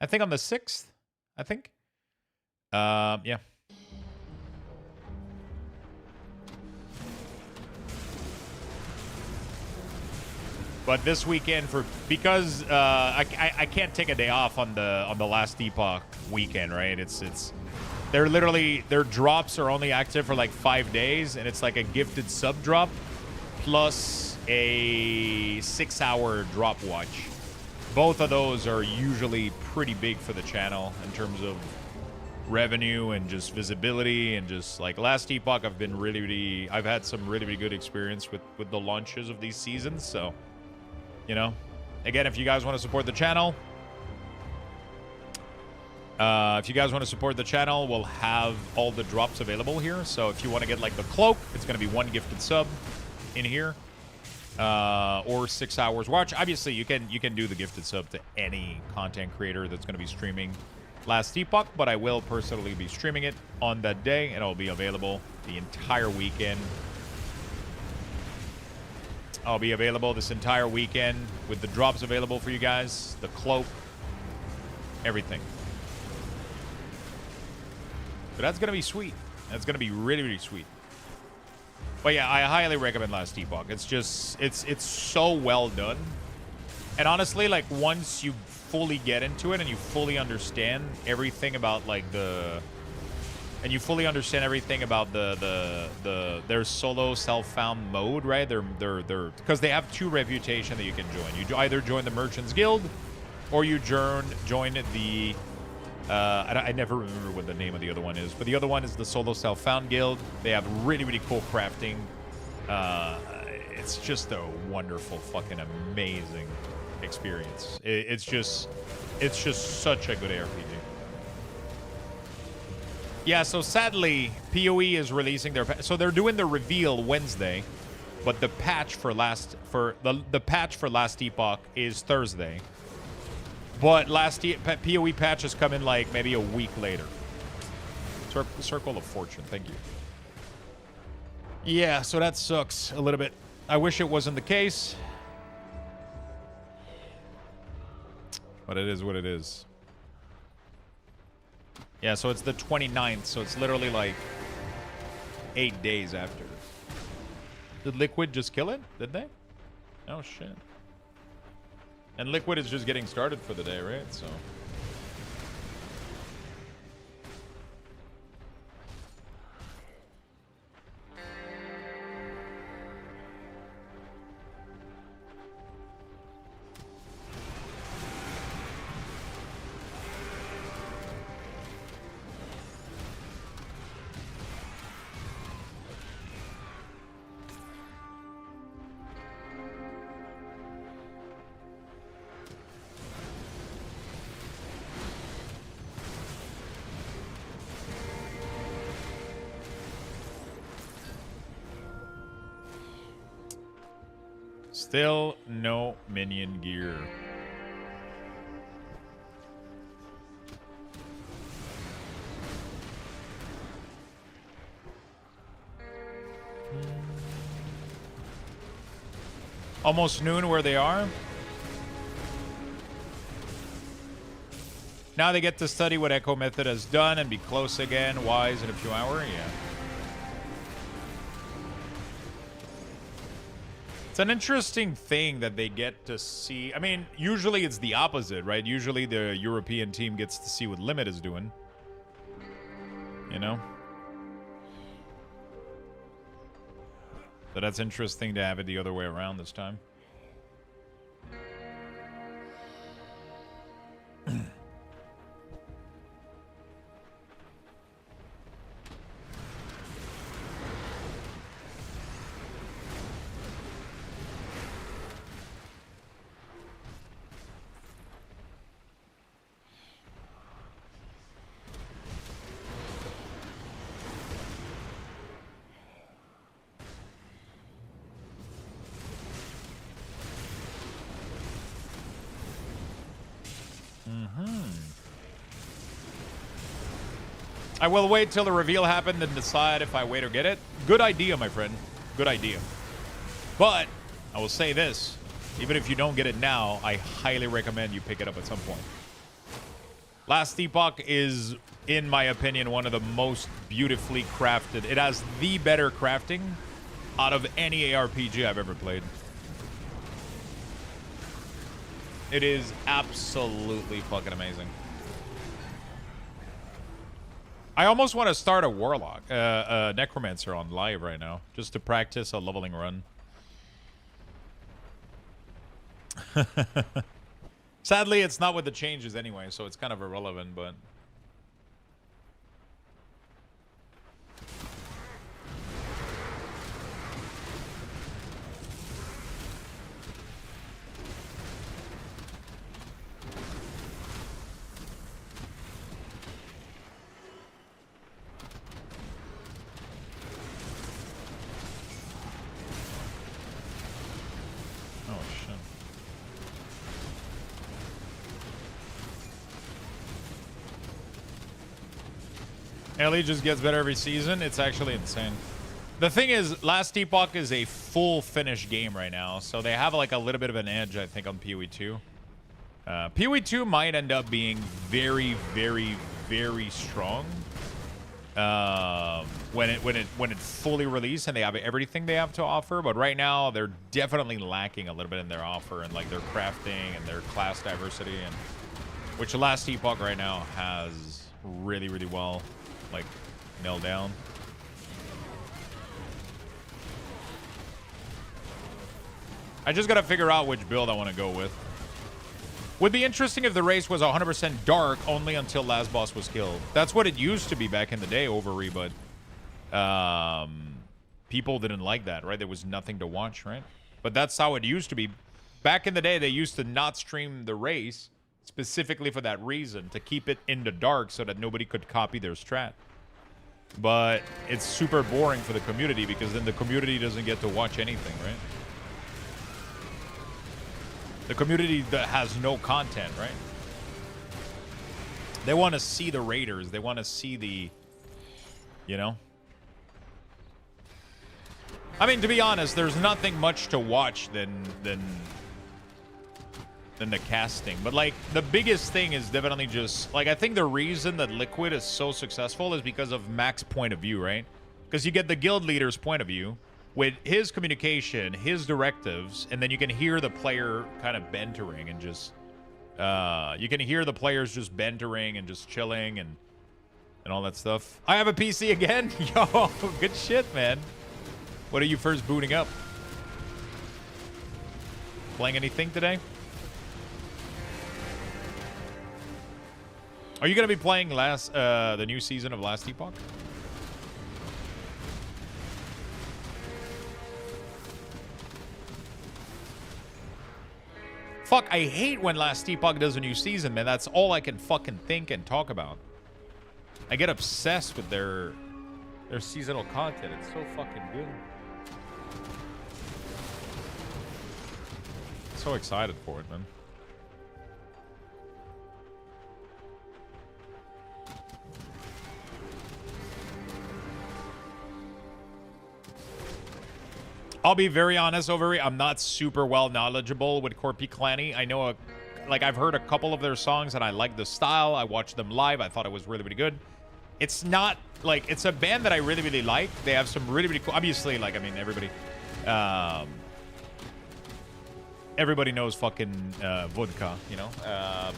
I think on the 6th, I think. Yeah. But this weekend, because I can't take a day off on the Last Epoch weekend, right? They're literally, their drops are only active for like 5 days, and it's like a gifted sub drop plus a 6-hour drop watch. Both of those are usually pretty big for the channel in terms of revenue and just visibility, and just like Last Epoch, I've had some really good experience with the launches of these seasons. So, you know, again, if you guys want to support the channel, we'll have all the drops available here. So if you want to get like the cloak, it's going to be 1 gifted sub in here, or 6 hours watch. Obviously, you can do the gifted sub to any content creator that's going to be streaming Last Epoch, but I will personally be streaming it on that day, and it'll be available the entire weekend. I'll be available this entire weekend with the drops available for you guys, the cloak, everything. But that's going to be sweet. That's going to be really sweet. But yeah, I highly recommend Last Epoch. It's just, it's so well done. And honestly, like, once you fully get into it and you fully understand everything about like the their solo self-found mode, right? They're because they have 2 reputation that you can join. You either join the Merchants Guild or you join the I never remember what the name of the other one is, but the other one is the Solo Self-Found Guild. They have really, really cool crafting. It's just a wonderful, fucking amazing experience. It's just such a good RPG. Yeah, so sadly, PoE is releasing their so they're doing the reveal Wednesday, but the patch for the patch for Last Epoch is Thursday. But PoE patch has come in like maybe a week later. Circle of Fortune, thank you. Yeah, so that sucks a little bit. I wish it wasn't the case. But it is what it is. Yeah, so it's the 29th, so it's literally like 8 days after. Did Liquid just kill it? Did they? Oh, shit. And Liquid is just getting started for the day, right? So... Still no minion gear. Almost noon where they are. Now they get to study what Echo Method has done and be close again, wise in a few hours. Yeah. It's an interesting thing that they get to see. I mean, usually it's the opposite, right? Usually the European team gets to see what Limit is doing. You know? So that's interesting to have it the other way around this time. I will wait till the reveal happened and decide if I wait or get it. Good idea, my friend. Good idea. But I will say this. Even if you don't get it now, I highly recommend you pick it up at some point. Last Epoch is, in my opinion, one of the most beautifully crafted. It has the better crafting out of any ARPG I've ever played. It is absolutely fucking amazing. I almost want to start a Warlock, Necromancer on live right now, just to practice a leveling run. Sadly, it's not with the changes anyway, so it's kind of irrelevant, but... Ellie just gets better every season. It's actually insane. The thing is, Last Epoch is a full finished game right now, so they have like a little bit of an edge, I think, on PoE 2. PoE 2 might end up being very, very, very strong when it fully released and they have everything they have to offer. But right now, they're definitely lacking a little bit in their offer and like their crafting and their class diversity and which Last Epoch right now has really, really well, like, nailed down. I just gotta figure out which build I want to go with. Would be interesting if the race was 100% dark only until last boss was killed. That's what it used to be back in the day, Overy, but people didn't like that, right? There was nothing to watch, right? But that's how it used to be. Back in the day, they used to not stream the race specifically for that reason, to keep it in the dark so that nobody could copy their strat. But it's super boring for the community because then the community doesn't get to watch anything, right? The community that has no content, right? They want to see the raiders. They want to see the, you know? I mean, to be honest, there's nothing much to watch than the casting. But, like, the biggest thing is definitely just, like, I think the reason that Liquid is so successful is because of Mac's point of view, right? Because you get the guild leader's point of view with his communication, his directives, and then you can hear the player kind of bantering and just, you can hear the players just bantering and just chilling and all that stuff. I have a PC again? Yo, good shit, man. What are you first booting up? Playing anything today? Are you going to be playing the new season of Last Epoch? Fuck, I hate when Last Epoch does a new season, man. That's all I can fucking think and talk about. I get obsessed with their seasonal content. It's so fucking good. So excited for it, man. I'll be very honest, Overy. I'm not super well knowledgeable with Corpi Clanny. I know, like, I've heard a couple of their songs and I like the style. I watched them live. I thought it was really, really good. It's not, like, it's a band that I really, really like. They have some really, really cool, obviously, like, I mean, everybody knows fucking Vodka, you know?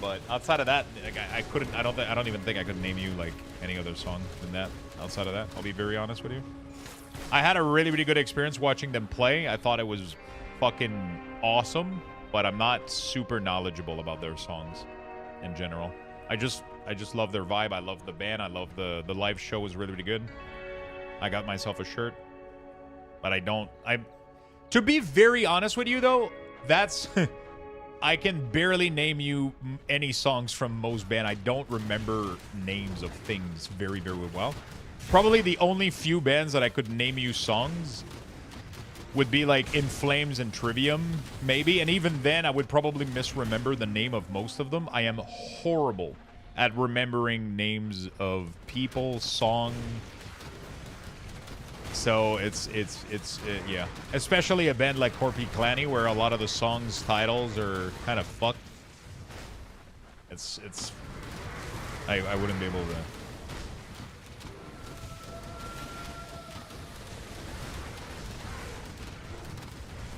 But outside of that, like, I don't even think I could name you, like, any other song than that. Outside of that, I'll be very honest with you. I had a really, really good experience watching them play. I thought it was fucking awesome, but I'm not super knowledgeable about their songs in general. I just love their vibe. I love the band. I love the live show was really, really good. I got myself a shirt, but to be very honest with you though, that's I can barely name you any songs from most band. I don't remember names of things very, very well. Probably the only few bands that I could name you songs would be like In Flames and Trivium, maybe. And even then, I would probably misremember the name of most of them. I am horrible at remembering names of people, song. So yeah. Especially a band like Corpi Clanny, where a lot of the songs' titles are kind of fucked. I wouldn't be able to.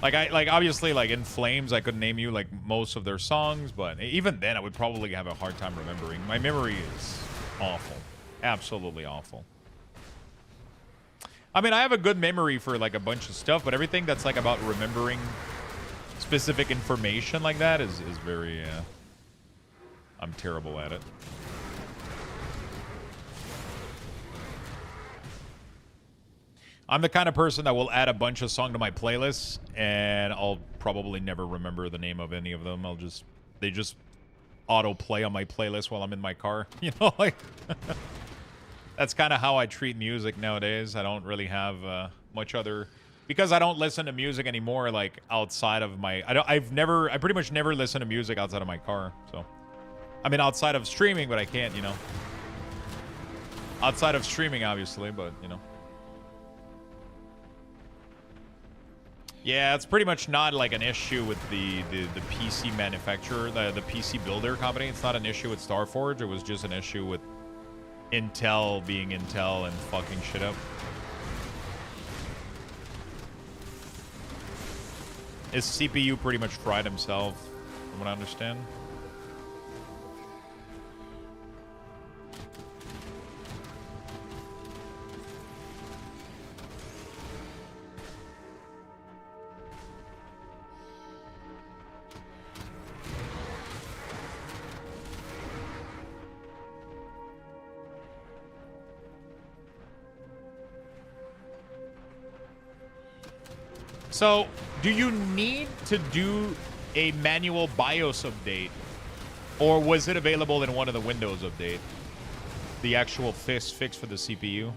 Like obviously, like In Flames, I could name you like most of their songs, but even then I would probably have a hard time remembering. My memory is awful. Absolutely awful. I mean, I have a good memory for like a bunch of stuff, but everything that's like about remembering specific information like that is very, I'm terrible at it. I'm the kind of person that will add a bunch of songs to my playlists, and I'll probably never remember the name of any of them. They just auto-play on my playlist while I'm in my car. You know, like, that's kind of how I treat music nowadays. I don't really have much other, because I don't listen to music anymore, like, outside of my, I pretty much never listen to music outside of my car, so. I mean, outside of streaming, but I can't, you know. Outside of streaming, obviously, but, you know. Yeah, it's pretty much not like an issue with the PC manufacturer, the PC builder company. It's not an issue with Starforge. It was just an issue with Intel being Intel and fucking shit up. His CPU pretty much fried himself, from what I understand. So, do you need to do a manual BIOS update? Or was it available in one of the Windows update? The actual fix for the CPU?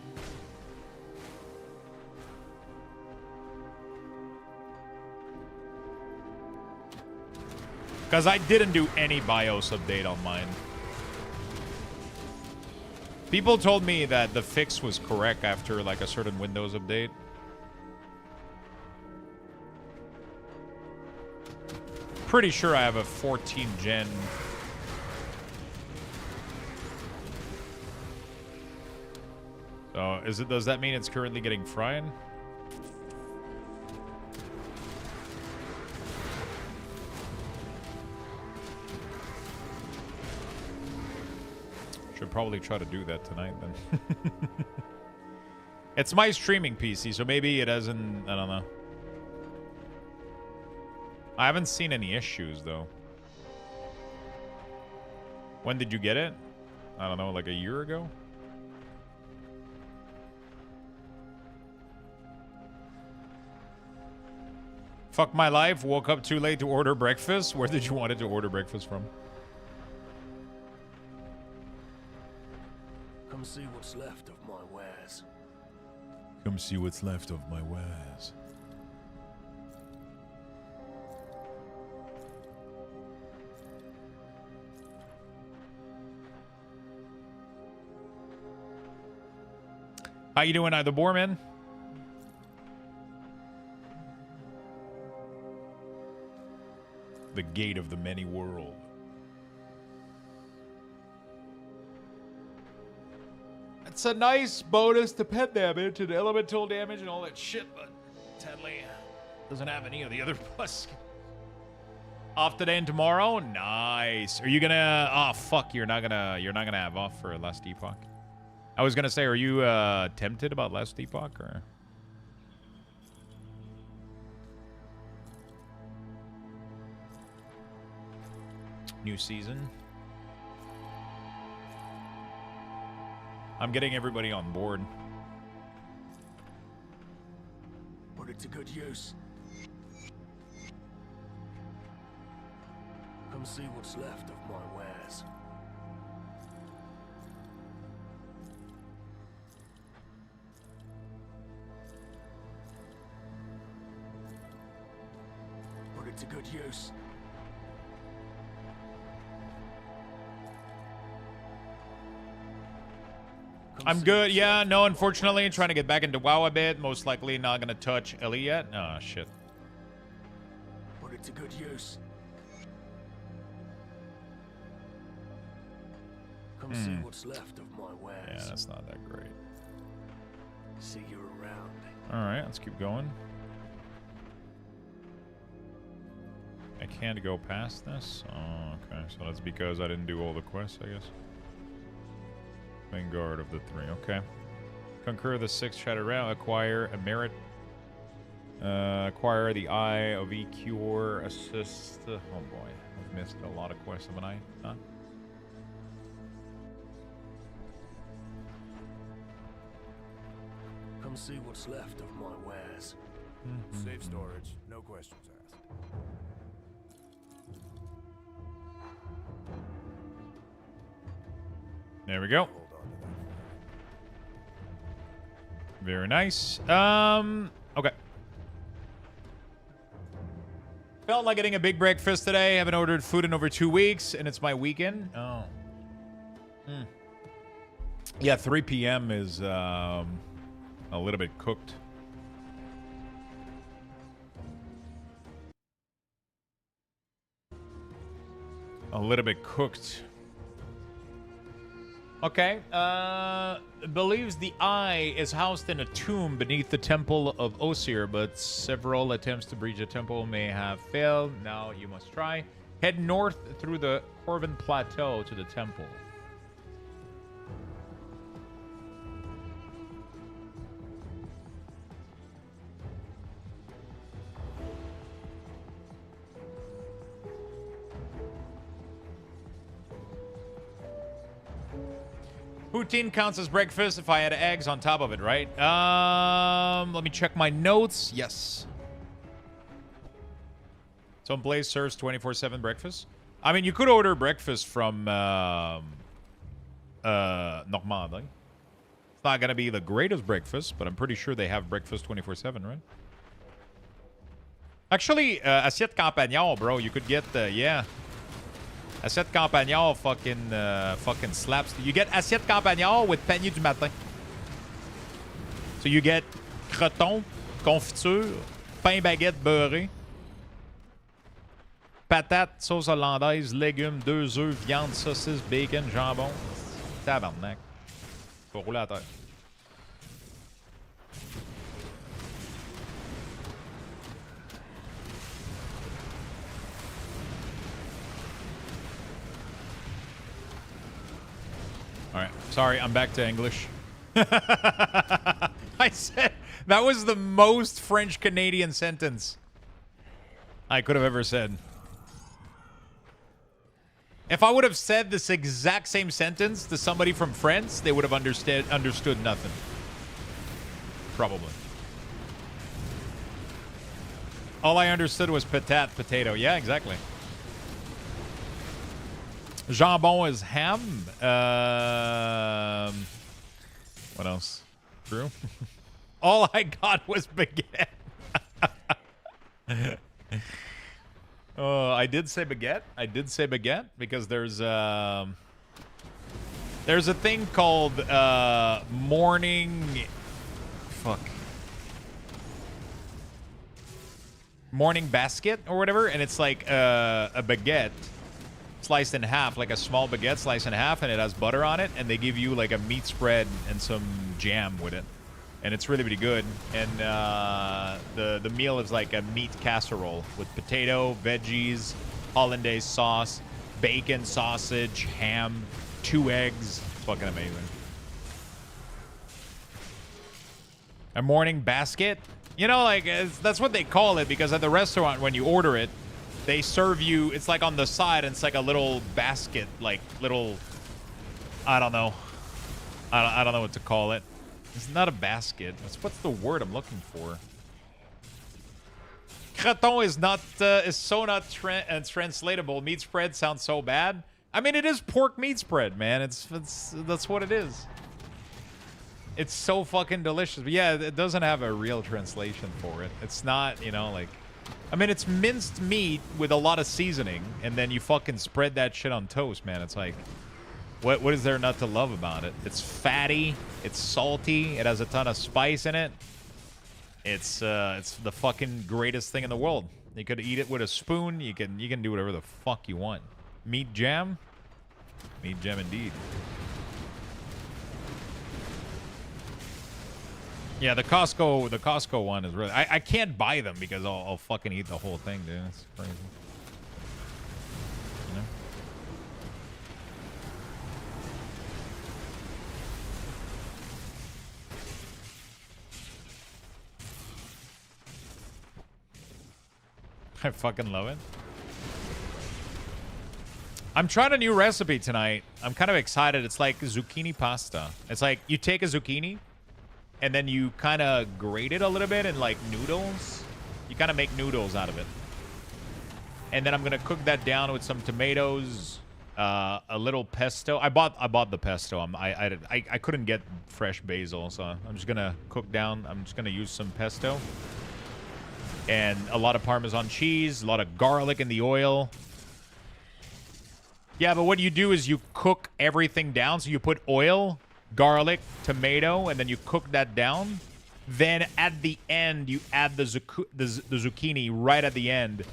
Because I didn't do any BIOS update on mine. People told me that the fix was correct after like a certain Windows update. Pretty sure I have a 14 gen. So does that mean it's currently getting fried? Should probably try to do that tonight then. It's my streaming PC, so maybe it hasn't, I don't know. I haven't seen any issues though. When did you get it? I don't know, like a year ago? Fuck my life, woke up too late to order breakfast. Where did you want it to order breakfast from? Come see what's left of my wares. Come see what's left of my wares. How you doing, Either Borman? The gate of the many world. It's a nice bonus to pet damage and elemental damage and all that shit, but sadly doesn't have any of the other plus. Off today and tomorrow? Nice. Are you gonna oh fuck, you're not gonna have off for Last Epoch. I was gonna say, are you tempted about Last Epoch or new season? I'm getting everybody on board. Put it to good use. Come see what's left of my wares. Put it to good use. I'm good. Yeah, no, unfortunately, trying to get back into WoW a bit. Most likely not going to touch Ellie yet. Oh, shit. Put it to good use. Come see what's left of my wares. Yeah, that's not that great. See you around. All right, let's keep going. I can't go past this? Oh, okay. So that's because I didn't do all the quests, I guess. Vanguard of the 3, okay. Conquer the 6 shattered round, acquire a merit. Acquire the Eye of E-Cure, assist. Oh boy, I've missed a lot of quests, haven't I? Huh? Come see what's left of my wares. Safe storage, no questions asked. There we go. Very nice. Okay. Felt like getting a big breakfast today. Haven't ordered food in over 2 weeks, and it's my weekend. Oh. Yeah, 3 p.m. is a little bit cooked. A little bit cooked. Okay. Believes the Eye is housed in a tomb beneath the Temple of Osir, but several attempts to breach the temple may have failed. Now you must try. Head north through the Corvin Plateau to the temple. Poutine counts as breakfast if I had eggs on top of it, right? Let me check my notes. Yes. Some place serves 24/7 breakfast. I mean, you could order breakfast from Normandy. It's not gonna be the greatest breakfast, but I'm pretty sure they have breakfast 24/7, right? Actually, assiette campagnard, bro. You could get yeah. Assiette campagnard fucking slaps. You get assiette campagnard with panier du matin. So you get croton, confiture, pain baguette beurré, patate, sauce hollandaise, légumes, 2 œufs, viande, saucisse, bacon, jambon. Tabarnak. Faut rouler à terre. All right. Sorry, I'm back to English. I said that was the most French Canadian sentence I could have ever said. If I would have said this exact same sentence to somebody from France, they would have understood nothing. Probably. All I understood was patate, potato. Yeah, exactly. Jambon is ham. What else? True. All I got was baguette. Oh, I did say baguette. I did say baguette because there's a thing called morning basket or whatever, and it's like a baguette sliced in half, like a small baguette sliced in half, and it has butter on it, and they give you like a meat spread and some jam with it, and it's really, really good. And the meal is like a meat casserole with potato, veggies, hollandaise sauce, bacon, sausage, ham, 2 eggs. It's fucking amazing. A morning basket, you know, like that's what they call it, because at the restaurant when you order it, they serve you, it's like on the side, and it's like a little basket, like little, I don't know what to call it. It's not a basket. What's the word I'm looking for? Creton is not, is so not translatable. Meat spread sounds so bad. I mean, it is pork meat spread, man. That's what it is. It's so fucking delicious. But yeah, it doesn't have a real translation for it. It's not, you know, like, I mean, it's minced meat with a lot of seasoning, and then you fucking spread that shit on toast, man. It's like, what is there not to love about it? It's fatty, it's salty, it has a ton of spice in it. It's the fucking greatest thing in the world. You could eat it with a spoon. You can do whatever the fuck you want. Meat jam? Meat jam indeed. Yeah, the Costco one is really... I can't buy them because I'll fucking eat the whole thing, dude. It's crazy. You know? I fucking love it. I'm trying a new recipe tonight. I'm kind of excited. It's like zucchini pasta. It's like you take a zucchini, and then you kind of grate it a little bit in like noodles. You kind of make noodles out of it. And then I'm going to cook that down with some tomatoes, a little pesto. I bought the pesto. I couldn't get fresh basil, so I'm just going to cook down. I'm just going to use some pesto. And a lot of Parmesan cheese, a lot of garlic in the oil. Yeah, but what you do is you cook everything down. So you put oil, garlic, tomato, and then you cook that down. Then at the end, you add the zucchini right at the end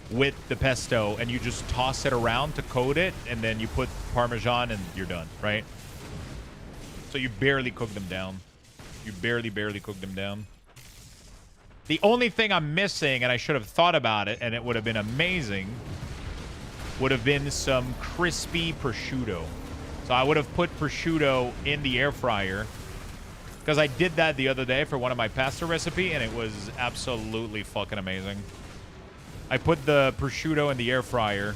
with the pesto, and you just toss it around to coat it, and then you put Parmesan, and you're done, right? So you barely cook them down. You barely cook them down. The only thing I'm missing, and I should have thought about it, and it would have been amazing, would have been some crispy prosciutto. So I would have put prosciutto in the air fryer, because I did that the other day for one of my pasta recipe, and it was absolutely fucking amazing. I put the prosciutto in the air fryer,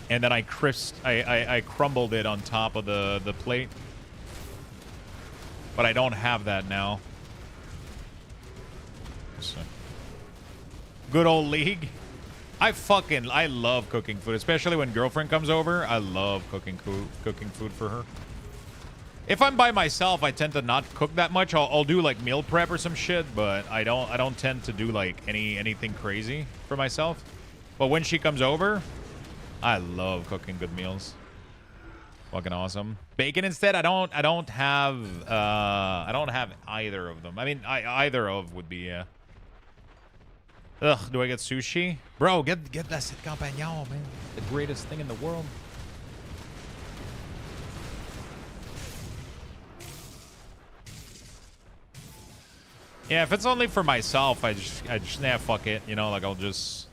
and then I crumbled it on top of the plate. But I don't have that now. So. Good old League. I love cooking food, especially when girlfriend comes over. I love cooking food for her. If I'm by myself, I tend to not cook that much. I'll do like meal prep or some shit, but I don't tend to do like anything crazy for myself. But when she comes over, I love cooking good meals. Fucking awesome. Bacon instead. I don't have either of them. I mean, either of would be Ugh, do I get sushi? Bro, get that set compagnon, man. The greatest thing in the world. Yeah, if it's only for myself, I just nah, fuck it. You know, like I'll just.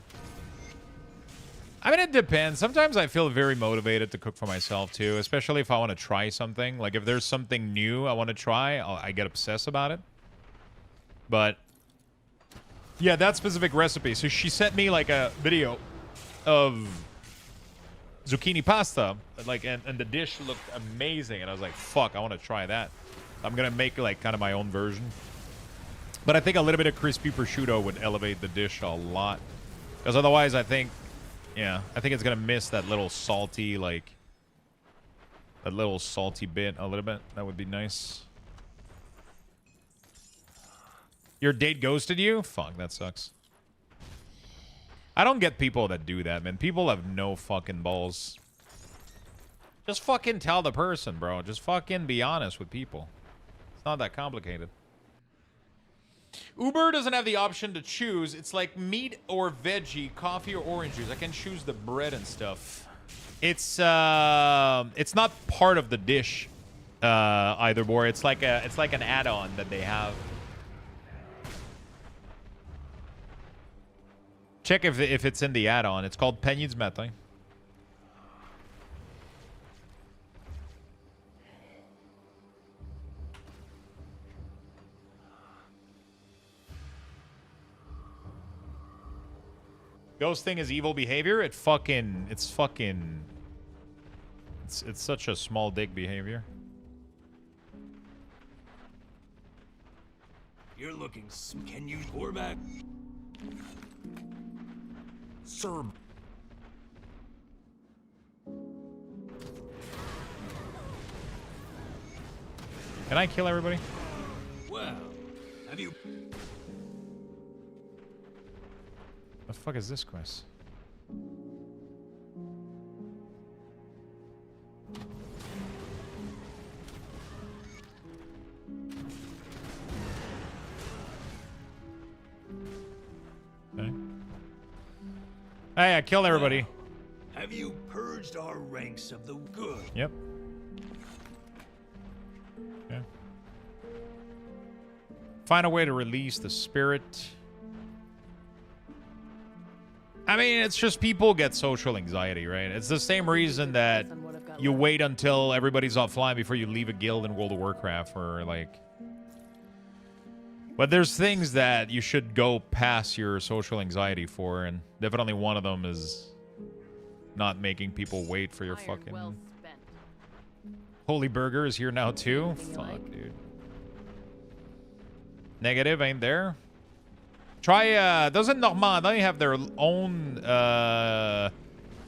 I mean, it depends. Sometimes I feel very motivated to cook for myself too, especially if I want to try something. Like if there's something new I want to try, I get obsessed about it. But yeah, that specific recipe. So she sent me like a video of zucchini pasta, like, and the dish looked amazing, and I was like, fuck, I want to try that. I'm gonna make like kind of my own version. But I think a little bit of crispy prosciutto would elevate the dish a lot, because otherwise I think it's gonna miss that little salty, like that little salty bit a little bit. That would be nice. Your date ghosted you? Fuck, that sucks. I don't get people that do that, man. People have no fucking balls. Just fucking tell the person, bro. Just fucking be honest with people. It's not that complicated. Uber doesn't have the option to choose. It's like meat or veggie, coffee or orange juice. I can choose the bread and stuff. It's not part of the dish either, boy. It's like an add-on that they have. Check if it's in the add-on. It's called Peignes Matin. Ghosting is evil behavior. It's such a small dick behavior. You're looking. Can you pour back? Sir. Can I kill everybody? Well, have you? The fuck is this quest? Okay. Hey, I killed everybody. Have you purged our ranks of the good? Yep. Okay. Find a way to release the spirit. I mean, it's just people get social anxiety, right? It's the same reason that you wait until everybody's offline before you leave a guild in World of Warcraft, or like. But there's things that you should go past your social anxiety for, and definitely one of them is not making people wait for your fucking. Well Holy Burger is here now too. Fuck, dude. Negative ain't there. Try, doesn't Normandin have their own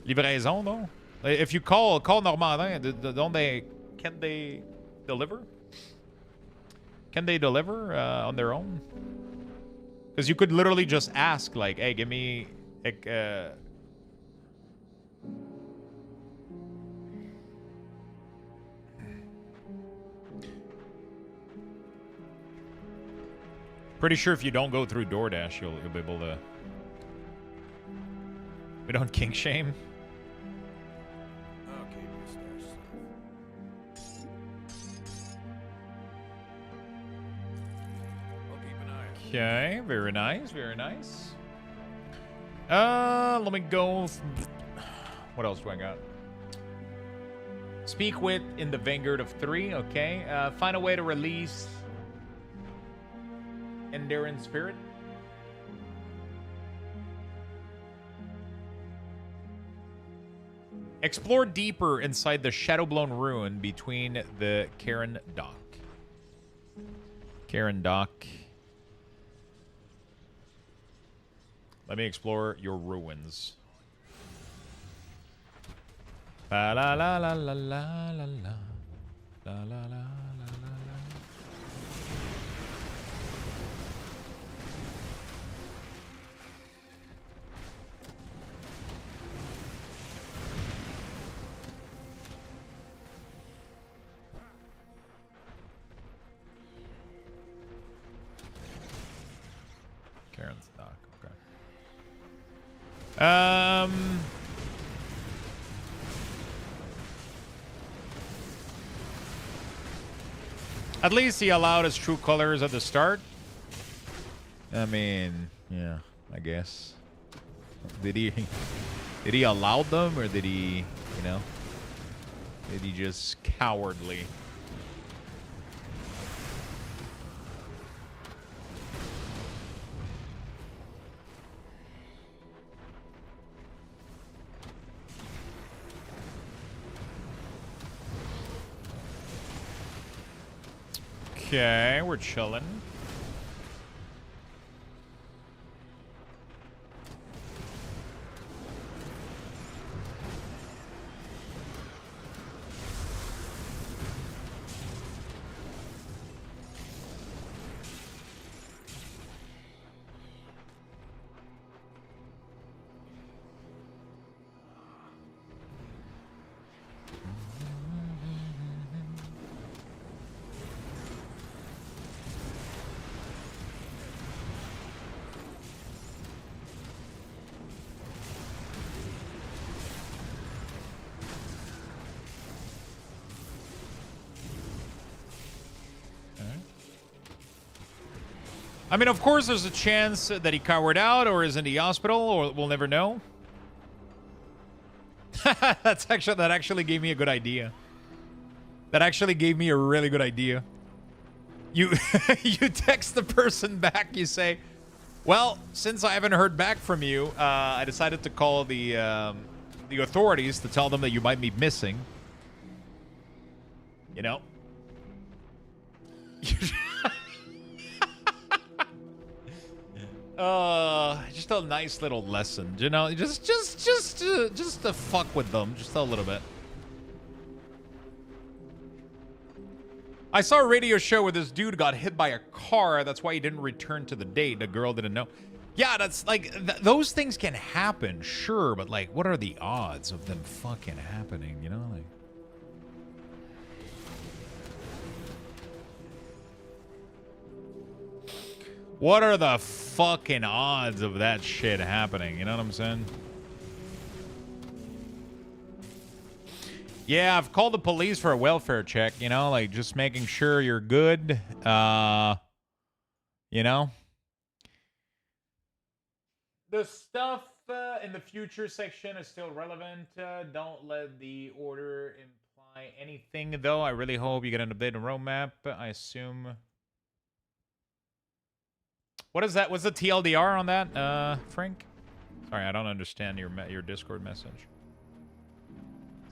livraison, though? If you call Normandin, don't they, can they deliver? Can they deliver on their own? Because you could literally just ask, like, hey, give me, like, pretty sure if you don't go through DoorDash, you'll be able to. We don't kink shame. I'll keep your stash safe. I'll keep an eye on it. Okay, very nice, very nice. Let me go. What else do I got? Speak with in the Vanguard of 3. Okay. Find a way to release Endurance Spirit. Explore deeper inside the Shadowblown Ruin between the Karen Dock. Let me explore your ruins. La la la la la la la la la la la la. Karen's dock. Okay. At least he allowed his true colors at the start. I mean, yeah, I guess. Did he allow them, or did he, you know, did he just cowardly? Okay, we're chilling. I mean, of course, there's a chance that he cowered out or is in the hospital, or we'll never know. That actually gave me a good idea. That actually gave me a really good idea. You you text the person back. You say, "Well, since I haven't heard back from you, I decided to call the authorities to tell them that you might be missing." You know. Just a nice little lesson, you know, just to fuck with them, just a little bit. I saw a radio show where this dude got hit by a car. That's why he didn't return to the date. The girl didn't know. Yeah, that's like, those things can happen, sure, but like, what are the odds of them fucking happening, you know? Like, what are the fucking odds of that shit happening? You know what I'm saying? Yeah, I've called the police for a welfare check, you know, like just making sure you're good. You know? The stuff in the future section is still relevant. Don't let the order imply anything, though. I really hope you get an updated roadmap. I assume... What is that? What's the TLDR on that, Frank? Sorry, I don't understand your Discord message.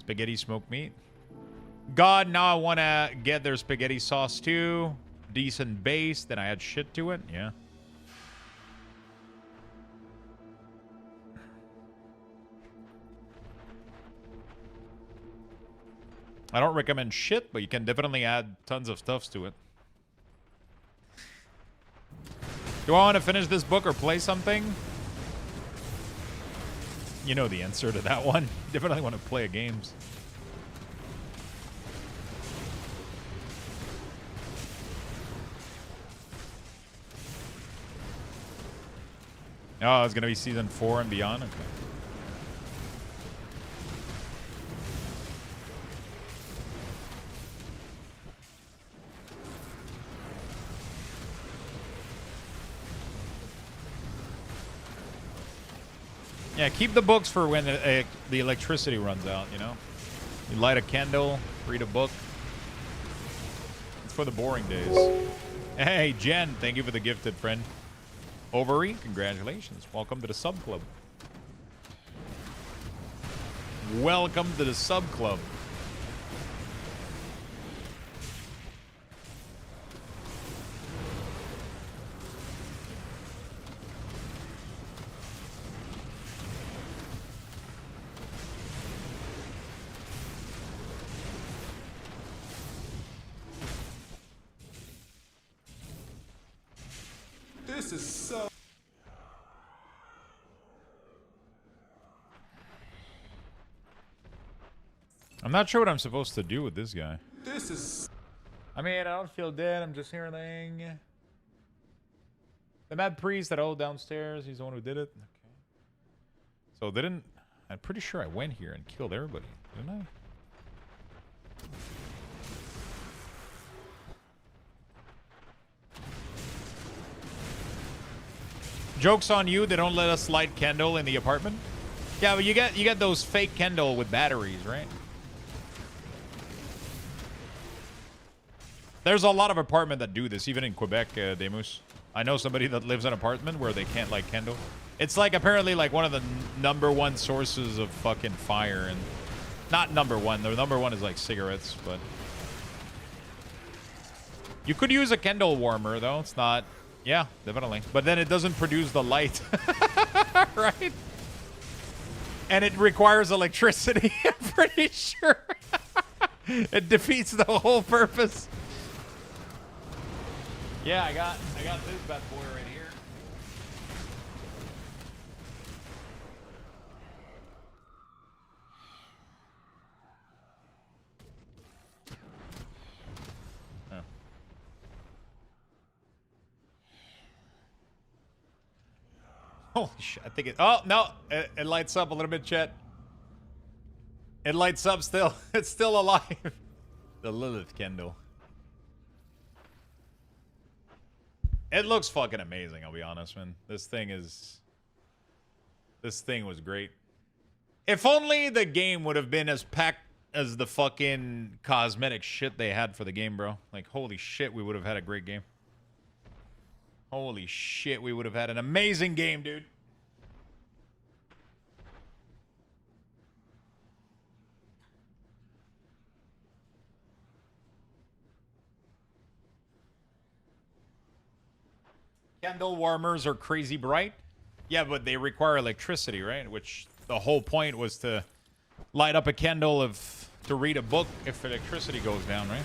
Spaghetti smoked meat. God, now I want to get their spaghetti sauce too. Decent base. Then I add shit to it. Yeah. I don't recommend shit, but you can definitely add tons of stuffs to it. Do I want to finish this book or play something? You know the answer to that one. Definitely want to play games. Oh, it's going to be season 4 and beyond? Okay. Yeah, keep the books for when the electricity runs out, you know? You light a candle, read a book. It's for the boring days. Hey, Jen, thank you for the gifted, friend. Ovary, congratulations. Welcome to the sub club. Welcome to the sub club. This is so... I'm not sure what I'm supposed to do with this guy. This is... I mean, I don't feel dead. I'm just hearing. The mad priest that old downstairs. He's the one who did it. Okay. So didn't... I'm pretty sure I went here and killed everybody. Didn't I? Joke's on you. They don't let us light candle in the apartment. Yeah, but you get those fake candle with batteries, right? There's a lot of apartment that do this, even in Quebec, Demus. I know somebody that lives in an apartment where they can't light candle. It's like apparently like one of the #1 sources of fucking fire, and not #1. The #1 is like cigarettes, but you could use a candle warmer though. It's not. Yeah, definitely. But then it doesn't produce the light, right? And it requires electricity. I'm pretty sure it defeats the whole purpose. Yeah, I got this bad boy right here. Oh. Holy shit! I think it. Oh no! It lights up a little bit, Chet. It lights up still. It's still alive. The Lilith candle. It looks fucking amazing, I'll be honest, man. This thing was great. If only the game would have been as packed as the fucking cosmetic shit they had for the game, bro. Like, holy shit, we would have had a great game. Holy shit, we would have had an amazing game, dude. Candle warmers are crazy bright. Yeah, but they require electricity, right? Which the whole point was to light up a candle to read a book if electricity goes down, right?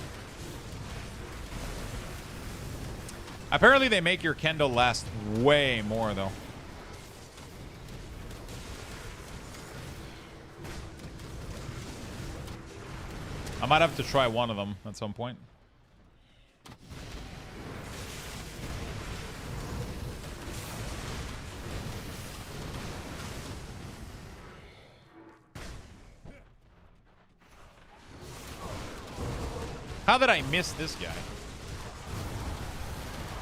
Apparently they make your candle last way more, though. I might have to try one of them at some point. How did I miss this guy?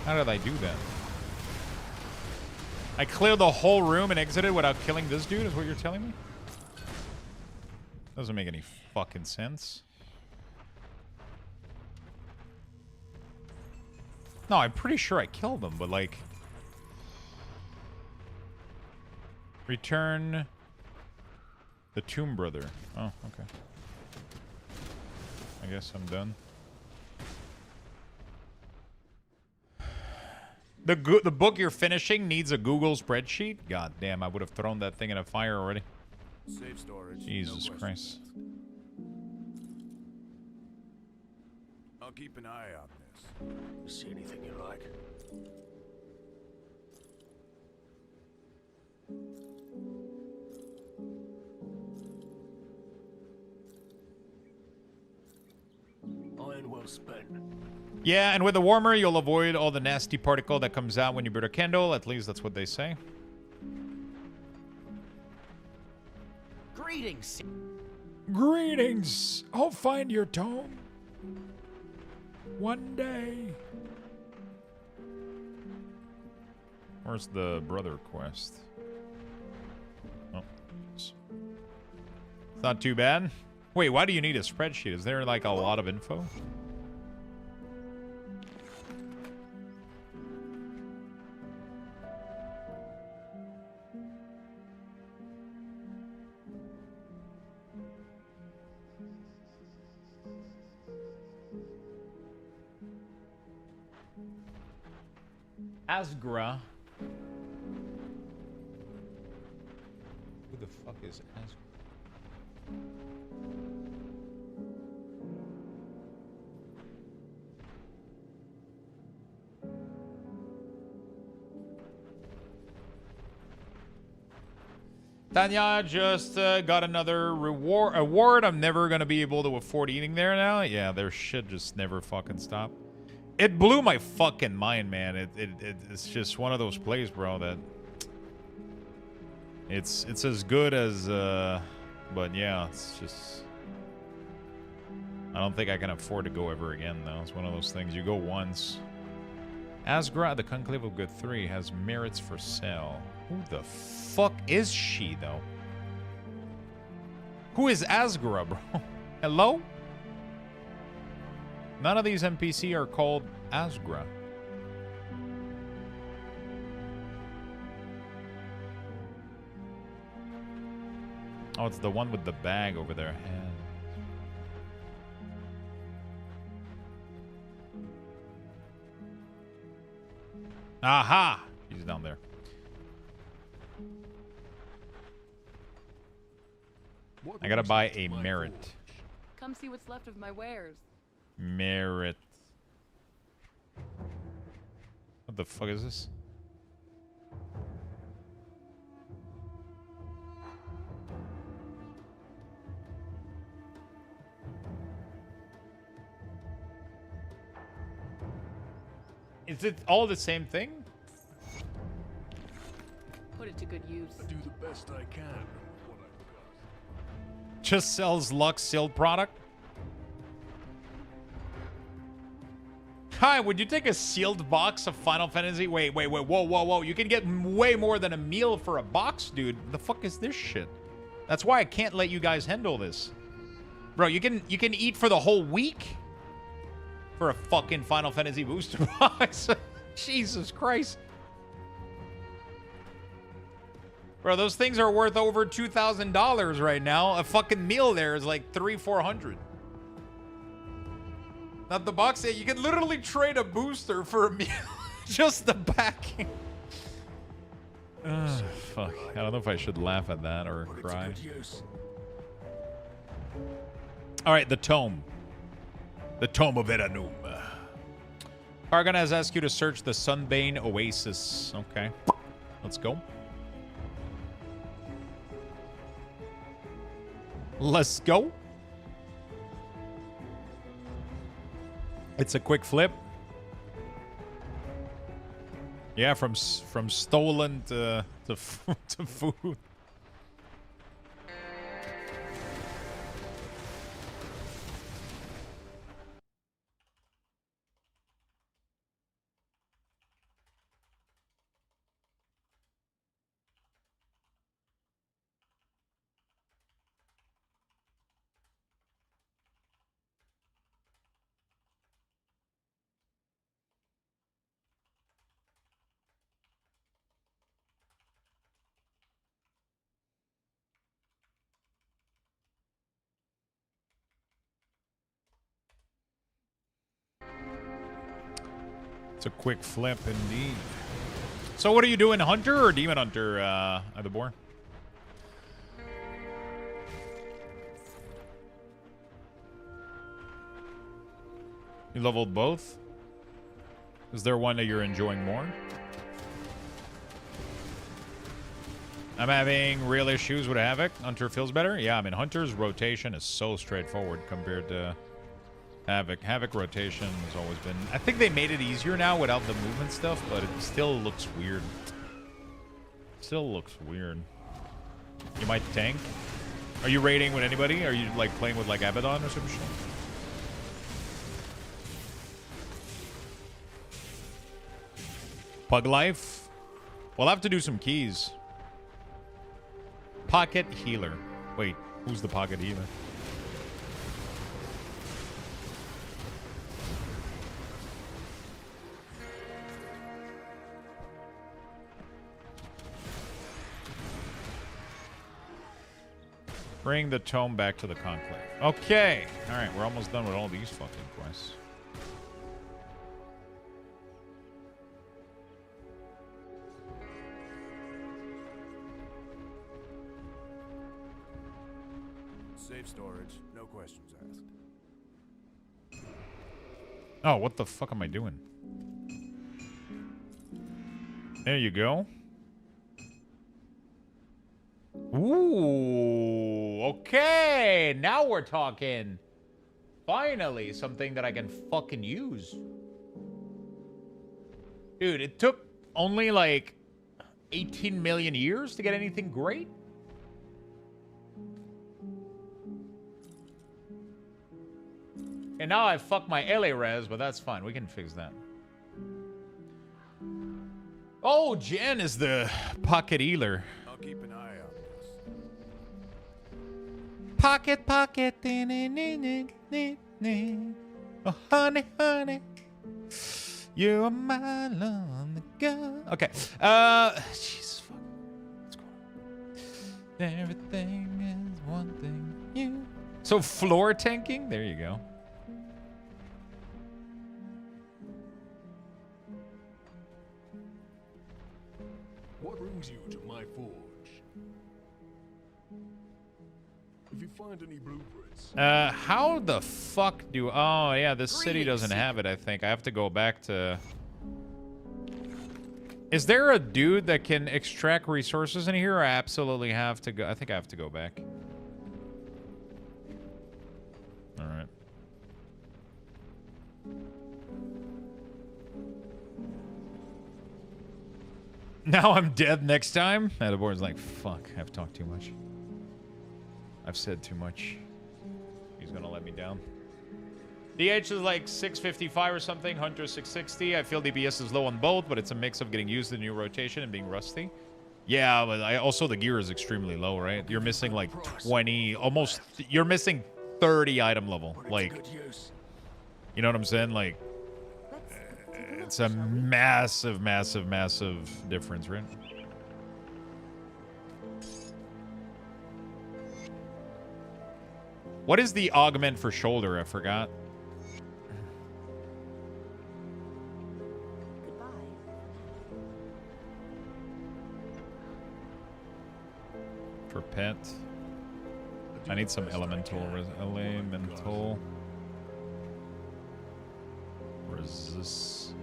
How did I do that? I cleared the whole room and exited without killing this dude, is what you're telling me? Doesn't make any fucking sense. No, I'm pretty sure I killed him, but like... Return... the Tomb Brother. Oh, okay. I guess I'm done. The book you're finishing needs a Google spreadsheet? God damn, I would have thrown that thing in a fire already. Safe storage. Jesus no Christ. I'll keep an eye out this. See anything you like? Iron well spent. Yeah, and with the warmer, you'll avoid all the nasty particle that comes out when you burn a candle. At least that's what they say. Greetings. Greetings. I'll find your tome. One day. Where's the brother quest? Oh. It's not too bad. Wait, why do you need a spreadsheet? Is there like a lot of info? Asgra. Who the fuck is Asgra? Tanya just got another award. I'm never gonna be able to afford eating there now. Yeah, their shit just never fucking stop. It blew my fucking mind, man. It's just one of those plays, bro, that it's as good as but yeah, it's just I don't think I can afford to go ever again though. It's one of those things you go once. Asgra, the Conclave of Good 3 has merits for sale. Who the fuck is she, though? Who is Asgra, bro? Hello? None of these NPC are called Asgra. Oh, it's the one with the bag over their head. Aha! He's down there. I gotta buy a merit. Come see what's left of my wares. Merit. What the fuck is this? Is it all the same thing? Put it to good use. I do the best I can with what I've got. Just sells Lux sealed product? Hi, would you take a sealed box of Final Fantasy? Wait, whoa. You can get way more than a meal for a box, dude. The fuck is this shit? That's why I can't let you guys handle this. Bro, you can eat for the whole week? For a fucking Final Fantasy booster box. Jesus Christ. Bro, those things are worth over $2,000 right now. A fucking meal there is like $300-400. Not the box set. You can literally trade a booster for a meal. Just the backing. Fuck. I don't know if I should laugh at that or cry. Alright, the tome. The Tome of Eranum. Kargan has asked you to search the Sunbane Oasis. Okay. Let's go. Let's go. It's a quick flip. Yeah, from stolen to food. It's a quick flip indeed. So what are you doing, Hunter or Demon Hunter, Eitherborn? You leveled both? Is there one that you're enjoying more? I'm having real issues with Havoc. Hunter feels better? Yeah, I mean, Hunter's rotation is so straightforward compared to Havoc. Havoc rotation has always been... I think they made it easier now without the movement stuff, but it still looks weird. Still looks weird. You might tank? Are you raiding with anybody? Are you, like, playing with, like, Abaddon or some shit? Pug life? We'll have to do some keys. Pocket healer. Wait, who's the pocket healer? Bring the tome back to the Conclave. Okay. Alright, we're almost done with all these fucking quests. Safe storage, no questions asked. Oh, what the fuck am I doing? There you go. Ooh, okay. Now we're talking. Finally, something that I can fucking use. Dude, it took only like 18 million years to get anything great? And now I fucked my LA res, but that's fine. We can fix that. Oh, Jen is the pocket healer. I'll keep an eye on this. Pocket. Oh, honey, honey. You are my love. Okay. Jesus, fuck. What's going on? Everything is one thing. You. So floor tanking? There you go. What brings you to my forge? If you find any blueprints. How the fuck do... Oh, yeah, this city doesn't have it, I think. I have to go back to... Is there a dude that can extract resources in here? I absolutely have to go... I think I have to go back. Alright. Now I'm dead next time? Now the board's like, fuck, I've talked too much. I've said too much. He's gonna let me down. DH is like 655 or something, Hunter 660. I feel DPS is low on both, but it's a mix of getting used to the new rotation and being rusty. Yeah, but also the gear is extremely low, right? You're missing like 20, almost, you're missing 30 item level. Like, you know what I'm saying? Like, it's a massive difference, right? What is the augment for shoulder? I forgot. For pet. I need some elemental. Resist.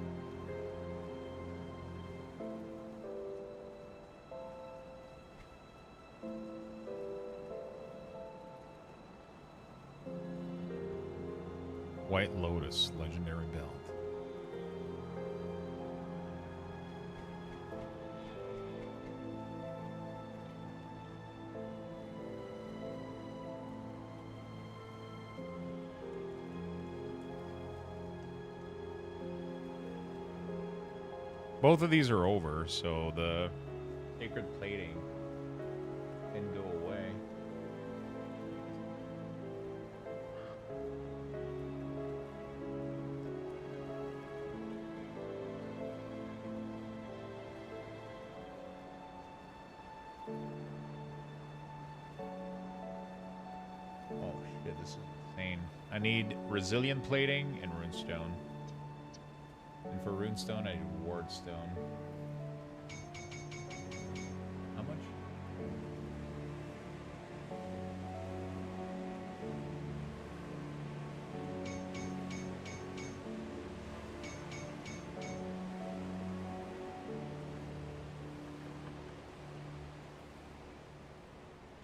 White Lotus, legendary belt. Both of these are over, so the sacred plating can go away. Oh shit, this is insane. I need resilient plating and runestone. And for runestone, I need wardstone. How much?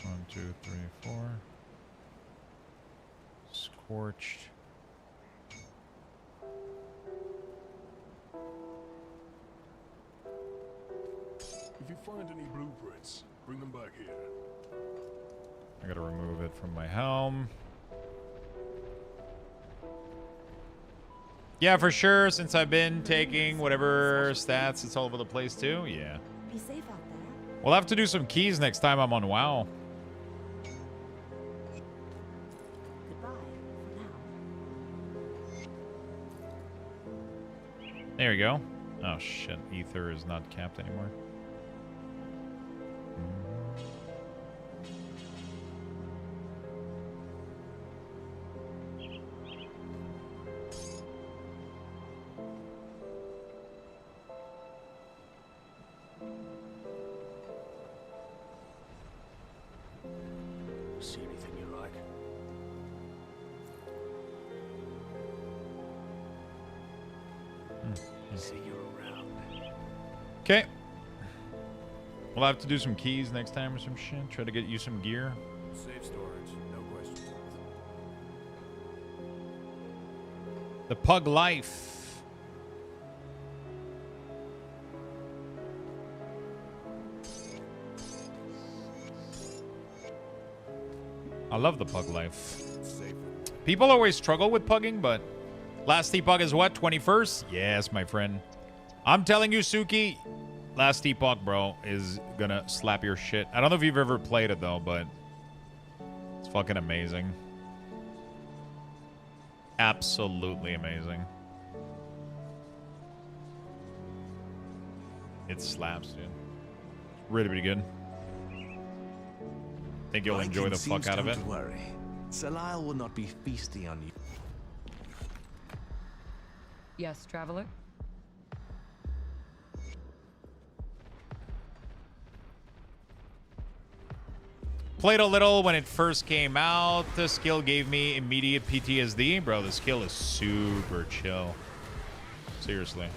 One, two, three, four. Scorched. If you find any blueprints, bring them back here. I gotta remove it from my helm. Yeah, for sure, since I've been taking whatever stats, it's all over the place too. Yeah. Be safe out there. We'll have to do some keys next time I'm on WoW. Goodbye for now. There you go. Oh shit, ether is not capped anymore. See anything you like? See you around. Okay. We'll have to do some keys next time or some shit. Try to get you some gear. Safe storage, no questions. The pug life. I love the pug life. People always struggle with pugging, but last T-Pug is what? 21st? Yes, my friend. I'm telling you, Suki, last T-Pug, bro, is gonna slap your shit. I don't know if you've ever played it, though, but it's fucking amazing. Absolutely amazing. It slaps, dude. Really, really good. Think you'll enjoy the fuck out of it. Don't worry. Salile will not be feasting on you. Yes, traveler? Played a little when it first came out. The skill gave me immediate PTSD. Bro, the skill is super chill. Seriously.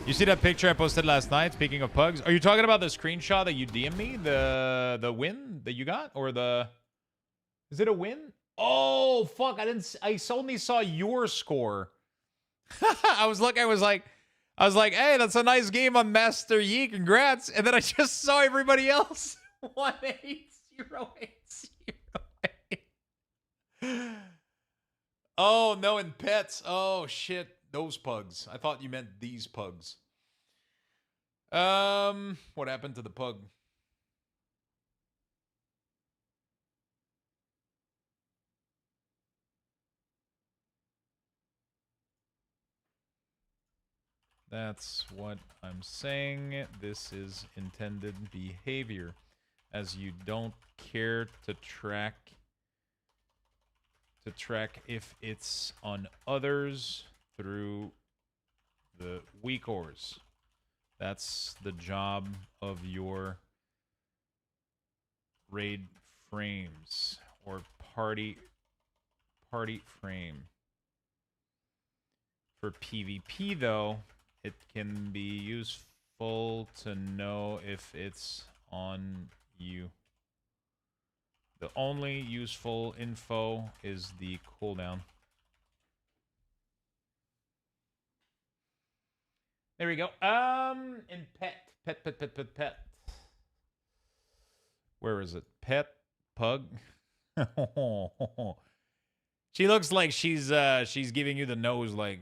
You see that picture I posted last night, speaking of pugs? Are you talking about the screenshot that you DM'd me? The win that you got? Or the... Is it a win? Oh, fuck. I only saw your score. I was like, hey, that's a nice game on Master Yi. Congrats. And then I just saw everybody else. 18008. Oh, no, and pets. Oh, shit. Those pugs. I thought you meant these pugs. What happened to the pug? That's what I'm saying. This is intended behavior, as you don't care to track if it's on others through the weak ores. That's the job of your raid frames or party frame. For PvP though, it can be useful to know if it's on you. The only useful info is the cooldown. There we go. And pet. Where is it? Pet pug. She looks like she's giving you the nose, like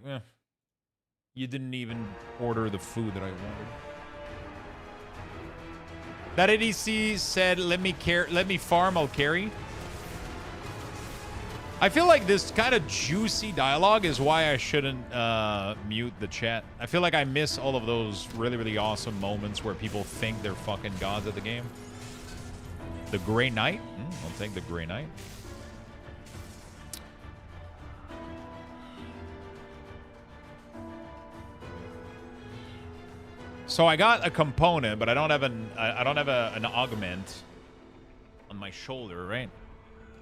you didn't even order the food that I wanted. That ADC said, "Let me farm, I'll carry." I feel like this kind of juicy dialogue is why I shouldn't mute the chat. I feel like I miss all of those really, really awesome moments where people think they're fucking gods at the game. The Grey Knight? I'll take the Grey Knight. So I got a component, but I don't have an augment on my shoulder, right?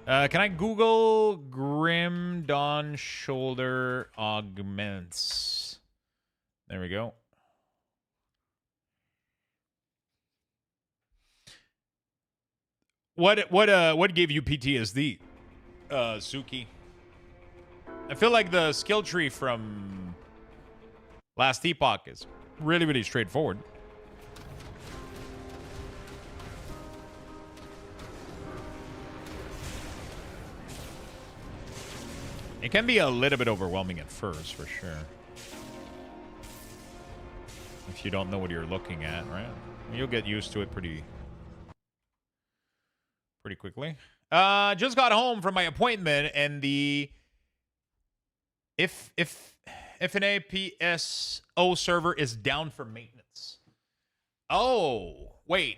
Can I Google Grim Dawn shoulder augments? There we go. What gave you PTSD, Suki? I feel like the skill tree from last Epoch is really, really straightforward. It can be a little bit overwhelming at first, for sure. If you don't know what you're looking at, right? You'll get used to it pretty quickly. Just got home from my appointment, and the if an APSO server is down for maintenance. Oh, wait.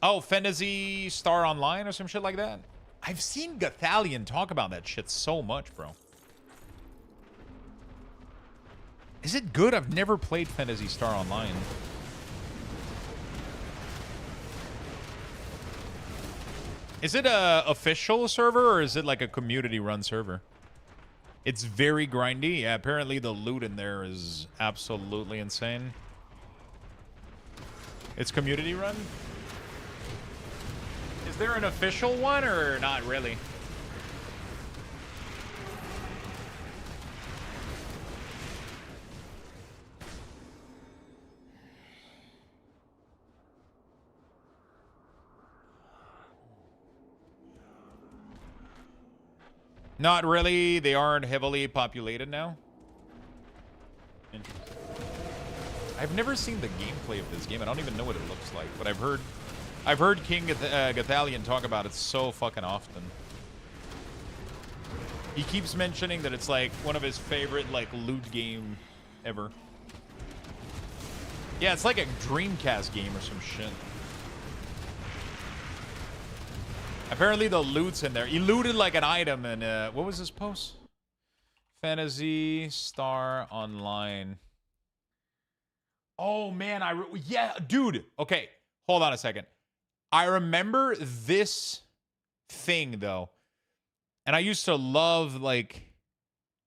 Oh, Fantasy Star Online or some shit like that? I've seen Gathalion talk about that shit so much, bro. Is it good? I've never played Fantasy Star Online. Is it a official server or is it like a community-run server? It's very grindy. Yeah, apparently the loot in there is absolutely insane. It's community run? Is there an official one or not really? Not really. They aren't heavily populated now. Interesting. I've never seen the gameplay of this game. I don't even know what it looks like, but I've heard King Gathalion talk about it so fucking often. He keeps mentioning that it's like one of his favorite like loot game ever. Yeah, it's like a Dreamcast game or some shit. Apparently the loot's in there. He looted like an item in what was this post? Fantasy Star Online. Oh man, yeah, dude. Okay, hold on a second. I remember this thing though. And I used to love like,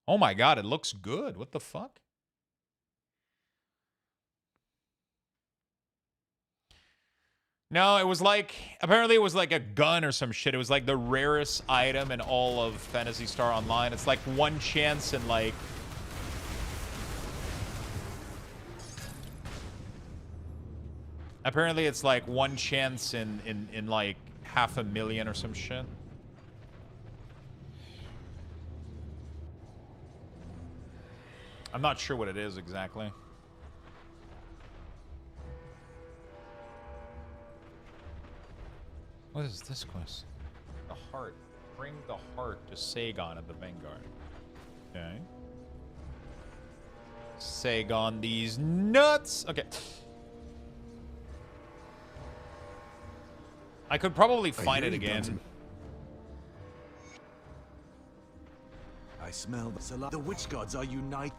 oh my god, it looks good. What the fuck? No, it was like, apparently it was like a gun or some shit. It was like the rarest item in all of Phantasy Star Online. It's like one chance in like... Apparently it's like one chance in like 500,000 or some shit. I'm not sure what it is exactly. What is this quest? The heart. Bring the heart to Sagon at the Vanguard. Okay. Sagon these nuts. Okay. I could probably find it again. I smell the witch gods are united.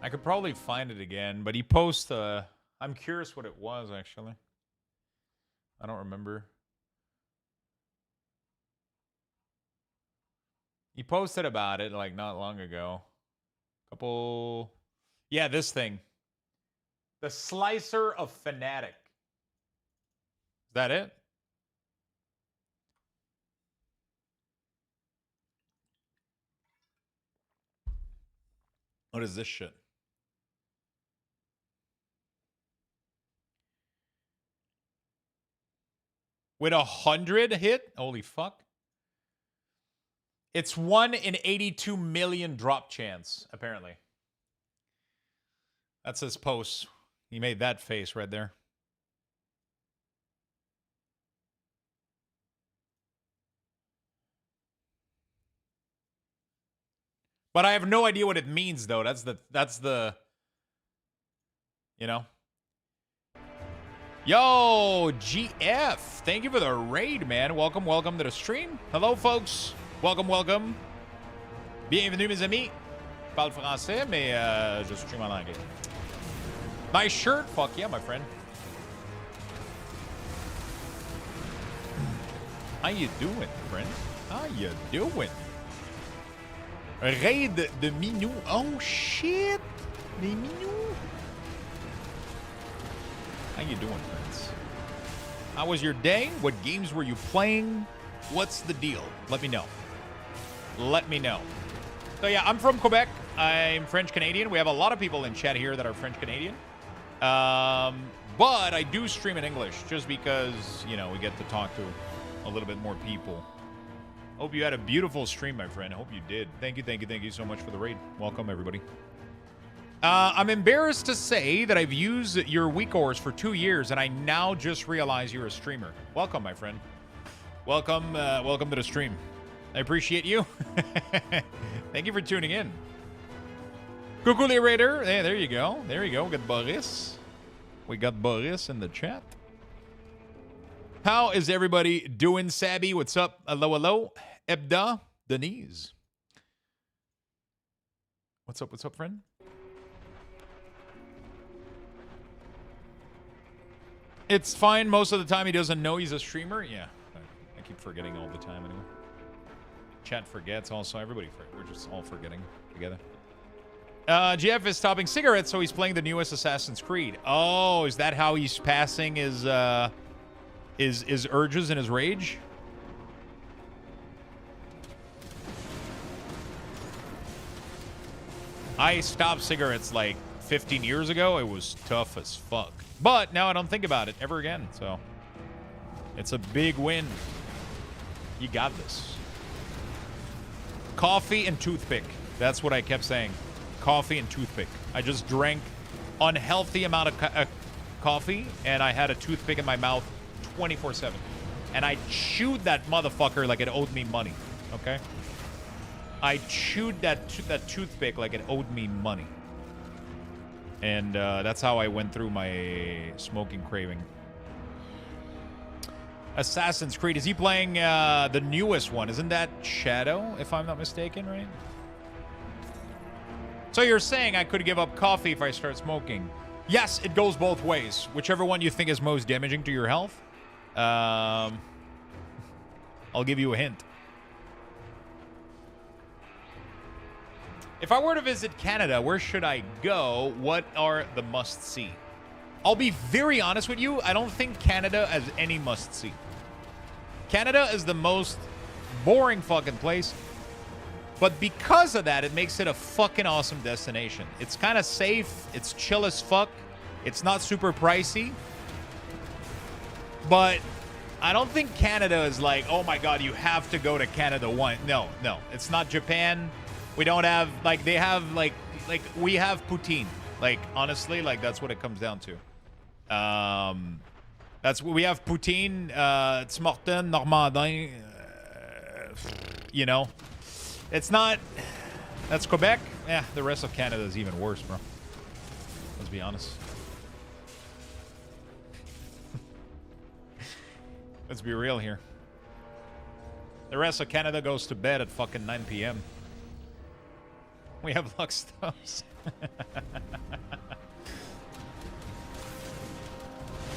I could probably find it again, but he posts I'm curious what it was actually. I don't remember. He posted about it like not long ago. Yeah, this thing. The Slicer of Fanatic. Is that it? What is this shit? With 100 hit? Holy fuck. It's 1 in 82 million drop chance, apparently. That's his post. He made that face right there. But I have no idea what it means, though. That's the you know. Yo, GF. Thank you for the raid, man. Welcome to the stream. Hello, folks. Welcome. Bienvenue, mes amis. Je parle français, mais je stream en anglais. Nice shirt. Fuck yeah, my friend. How you doing, friend? How you doing? Raid de Minou. Oh, shit. Les Minous. How you doing, friends? How was your day? What games were you playing? What's the deal? Let me know. So yeah, I'm from Quebec. I'm French-Canadian. We have a lot of people in chat here that are French-Canadian. But I do stream in English just because, you know, we get to talk to a little bit more people. Hope you had a beautiful stream, my friend. I hope you did. Thank you so much for the raid. Welcome, everybody. I'm embarrassed to say that I've used your WeakOrs for 2 years, and I now just realize you're a streamer. Welcome, my friend. Welcome to the stream. I appreciate you. Thank you for tuning in. Coucou les Raider. Hey, there you go. We got Boris. We got Boris in the chat. How is everybody doing, Sabby? What's up? Hello. Ebda. Denise. What's up, friend? It's fine. Most of the time he doesn't know he's a streamer. Yeah. I keep forgetting all the time anyway. Chat forgets also. Everybody, we're just all forgetting together. GF is stopping cigarettes, so he's playing the newest Assassin's Creed. Oh, is that how he's passing his urges and his rage? I stopped cigarettes like 15 years ago. It was tough as fuck. But now I don't think about it ever again, so it's a big win. You got this. Coffee and toothpick. That's what I kept saying. Coffee and toothpick. I just drank unhealthy amount of coffee, and I had a toothpick in my mouth 24/7. And I chewed that motherfucker like it owed me money, okay? I chewed that toothpick like it owed me money. And that's how I went through my smoking craving. Assassin's Creed. Is he playing the newest one? Isn't that Shadow, if I'm not mistaken, right? So you're saying I could give up coffee if I start smoking? Yes, it goes both ways. Whichever one you think is most damaging to your health. I'll give you a hint. If I were to visit Canada, where should I go? What are the must-see? I'll be very honest with you. I don't think Canada has any must-see. Canada is the most boring fucking place. But because of that, it makes it a fucking awesome destination. It's kind of safe. It's chill as fuck. It's not super pricey. But I don't think Canada is like, oh my god, you have to go to Canada one. No. It's not Japan. We don't have, like, they have, like we have poutine. Like, honestly, like, that's what it comes down to. That's what we have poutine, Morten, Normandin, you know. It's not, that's Quebec. Yeah, the rest of Canada is even worse, bro. Let's be honest. Let's be real here. The rest of Canada goes to bed at fucking 9 p.m. We have Luxthos.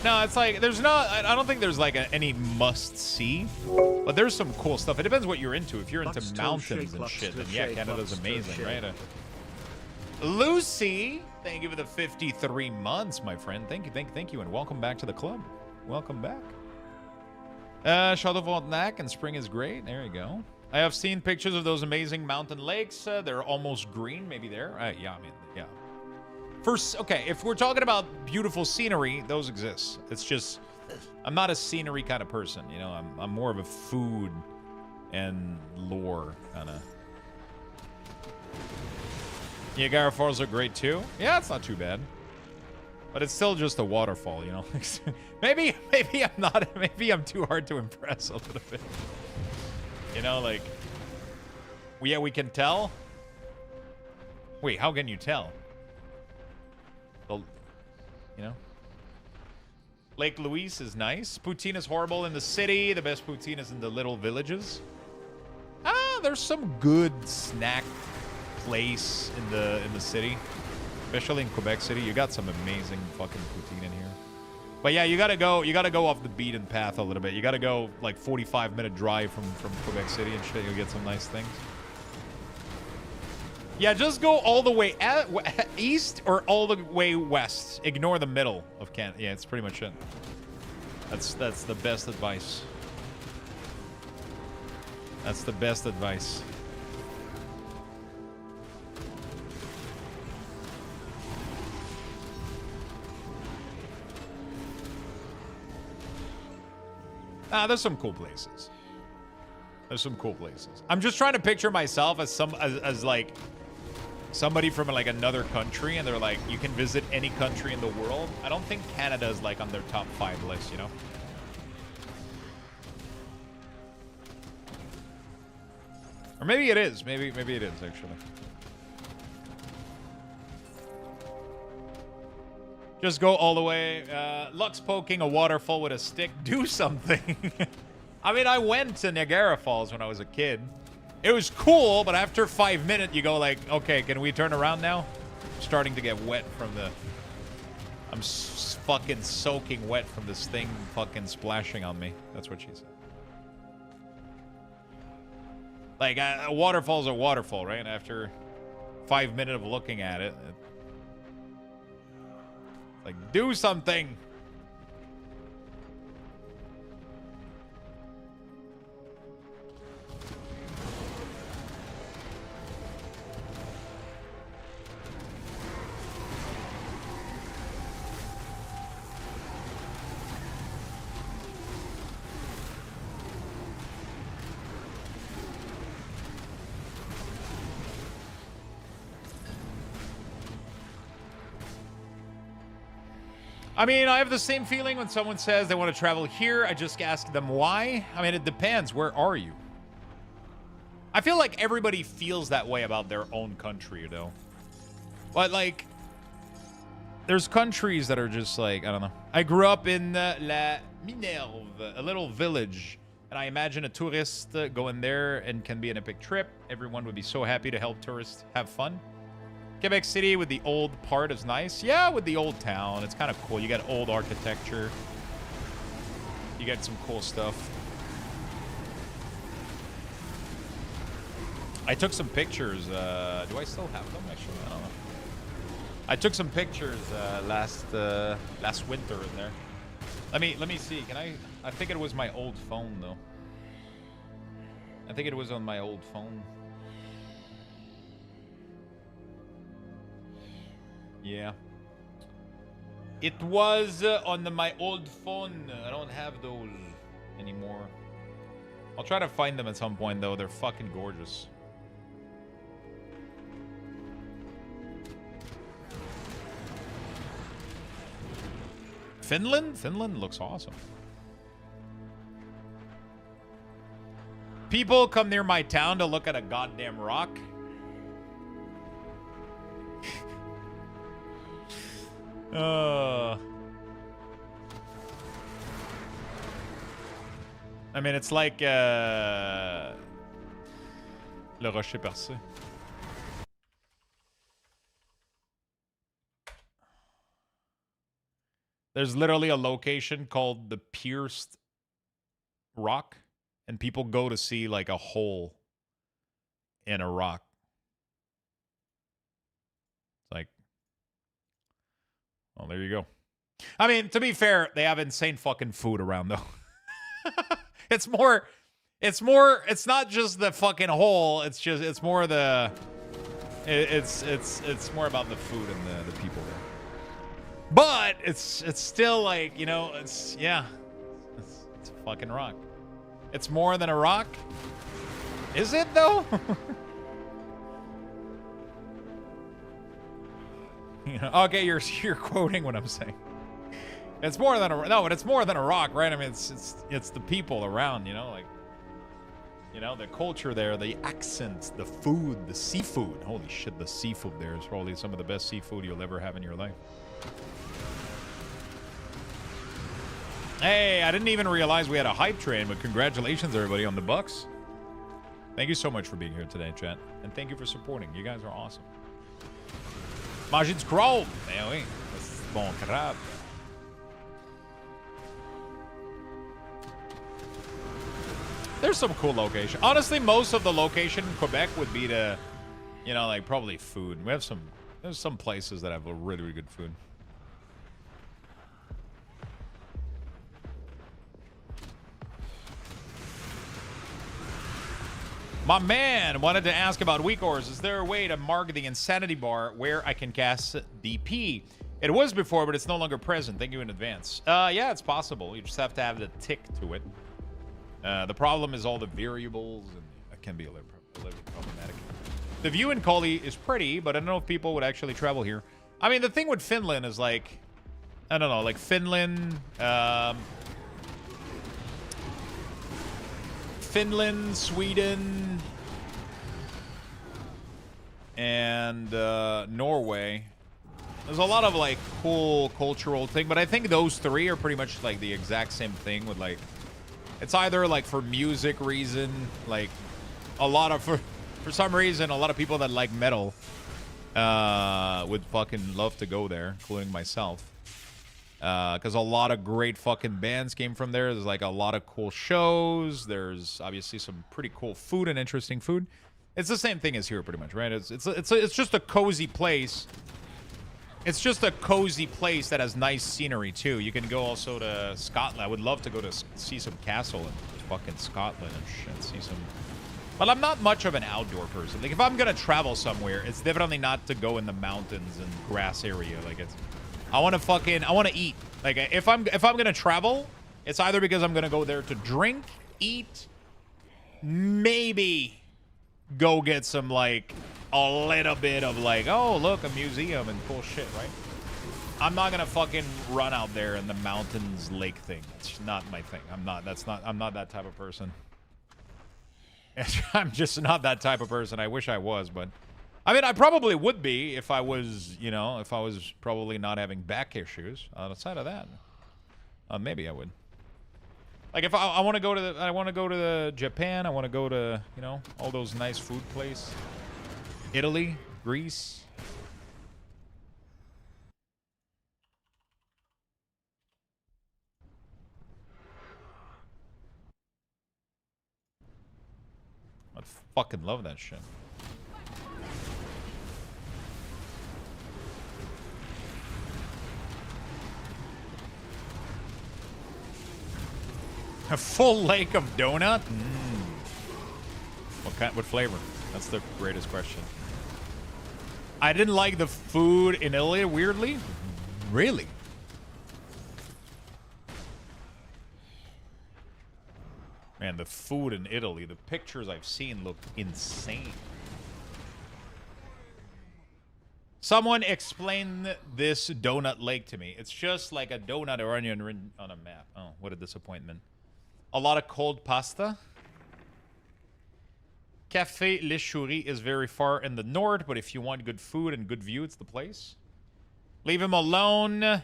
No, it's like, there's not, I don't think there's like any must-see, but there's some cool stuff. It depends what you're into. If you're into mountains and shit, then yeah, Canada's amazing, right? Lucy, thank you for the 53 months, my friend. Thank you, and welcome back to the club. Welcome back. Chateau Frontenac and spring is great. There you go. I have seen pictures of those amazing mountain lakes. They're almost green, maybe there. Yeah, I mean, yeah. First, okay, if we're talking about beautiful scenery, those exist. It's just, I'm not a scenery kind of person, you know. I'm more of a food and lore kind of. Niagara Falls are great too. Yeah, it's not too bad, but it's still just a waterfall, you know. maybe I'm not. Maybe I'm too hard to impress a little bit. You know, like, yeah, we can tell. Wait, how can you tell? You know, Lake Louise is nice. Poutine is horrible in the city. The best poutine is in the little villages. There's some good snack place in the city, especially in Quebec City. You got some amazing fucking poutine in here. But yeah, you gotta go off the beaten path a little bit. You gotta go like 45-minute drive from Quebec City and shit. You'll get some nice things. Yeah, just go all the way east or all the way west. Ignore the middle of Canada. Yeah, it's pretty much it. That's the best advice. That's the best advice. There's some cool places. There's some cool places. I'm just trying to picture myself as like somebody from like another country, and they're like, you can visit any country in the world. I don't think Canada is like on their top 5 list, you know? Or maybe it is. Maybe it is, actually. Just go all the way. Lux poking a waterfall with a stick. Do something. I mean, I went to Niagara Falls when I was a kid. It was cool, but after 5 minutes, you go like, okay, can we turn around now? I'm starting to get wet from the... I'm fucking soaking wet from this thing fucking splashing on me. That's what she said. Like, a waterfall's a waterfall, right? After 5 minutes of looking at it, like, do something. I mean, I have the same feeling when someone says they want to travel here. I just ask them why. I mean, it depends. Where are you? I feel like everybody feels that way about their own country, you know? But, like, there's countries that are just like, I don't know. I grew up in La Minerve, a little village. And I imagine a tourist going there and can be an epic trip. Everyone would be so happy to help tourists have fun. Quebec City with the old part is nice. Yeah, with the old town. It's kind of cool. You got old architecture. You got some cool stuff. I took some pictures. Do I still have them? Actually, I don't know. I took some pictures last winter in there. Let me see. Can I think it was my old phone though. I think it was on my old phone. Yeah. It was on my old phone. I don't have those anymore. I'll try to find them at some point, though. They're fucking gorgeous. Finland? Finland looks awesome. People come near my town to look at a goddamn rock. I mean, it's like Le Rocher Percé. There's literally a location called the Pierced Rock, and people go to see like a hole in a rock. It's like, well, there you go. I mean, to be fair, they have insane fucking food around though. It's not just the fucking hole. It's more the, it's more about the food and the people there. But it's still like, you know, it's a fucking rock. It's more than a rock. Is it though? Okay, you're quoting what I'm saying. It's more than a but it's more than a rock, right? I mean, it's the people around, you know, like, you know, the culture there, the accent, the food, the seafood. Holy shit, the seafood there is probably some of the best seafood you'll ever have in your life. Hey, I didn't even realize we had a hype train, but congratulations everybody on the Bucks. Thank you so much for being here today, chat, and thank you for supporting. You guys are awesome. Manger du crabe. Eh oui, c'est bon crabe. There's some cool location. Honestly, most of the location in Quebec would be to, you know, like probably food. There's some places that have a really, really good food. My man wanted to ask about weak ores. Is there a way to mark the insanity bar where I can cast DP? It was before, but it's no longer present. Thank you in advance. Yeah, it's possible. You just have to have the tick to it. The problem is all the variables, and it can be a little problematic. The view in Collie is pretty, but I don't know if people would actually travel here. I mean, the thing with Finland is like, I don't know, like Finland, Sweden, and Norway. There's a lot of like cool cultural thing, but I think those three are pretty much like the exact same thing with like, it's either like for music reason, like a lot of, for some reason, a lot of people that like metal would fucking love to go there, including myself. because a lot of great fucking bands came from there. There's like a lot of cool shows. There's obviously some pretty cool food and interesting food. It's the same thing as here, pretty much, right? It's just a cozy place. It's just a cozy place that has nice scenery too. You can go also to Scotland. I would love to go to see some castle in fucking Scotland and shit. See some. But I'm not much of an outdoor person. Like if I'm gonna travel somewhere, it's definitely not to go in the mountains and grass area. Like it's. I want to eat. Like if I'm gonna travel, it's either because I'm gonna go there to drink, eat, maybe go get some like a little bit of like, oh look, a museum and cool shit, right? I'm not gonna fucking run out there in the mountains lake thing. It's not my thing. I'm not that type of person. I'm just not that type of person. I wish I was, but I mean, I probably would be if I was, you know, if I was probably not having back issues. Outside of that, maybe I would. Like if I want to go to the Japan. I want to go to, you know, all those nice food places. Italy, Greece. I'd fucking love that shit. A full lake of donut? What flavor? That's the greatest question. I didn't like the food in Italy, weirdly. Really? Man, the food in Italy, the pictures I've seen look insane. Someone explain this donut lake to me. It's just like a donut or onion written on a map. Oh, what a disappointment. A lot of cold pasta. Café Les Chouris is very far in the north, but if you want good food and good view, it's the place. Leave him alone.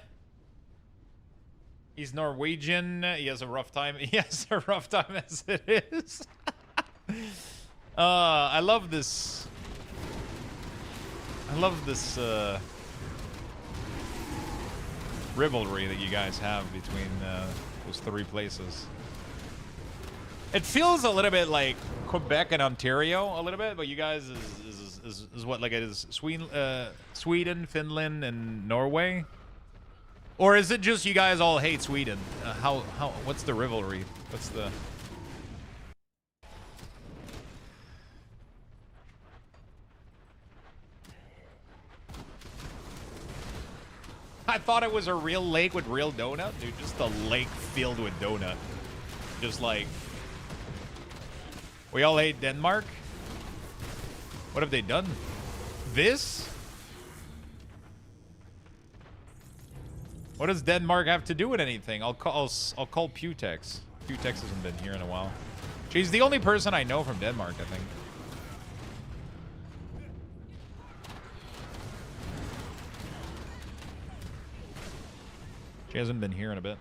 He's Norwegian. He has a rough time. He has a rough time as it is. I love this. I love this rivalry that you guys have between those three places. It feels a little bit like Quebec and Ontario, a little bit, but you guys is what, like it is Sweden, Finland, and Norway? Or is it just you guys all hate Sweden? What's the rivalry? What's the... I thought it was a real lake with real donut. Dude, just a lake filled with donut. Just like... We all hate Denmark? What have they done? This? What does Denmark have to do with anything? I'll call Putex. Putex hasn't been here in a while. She's the only person I know from Denmark, I think. She hasn't been here in a bit.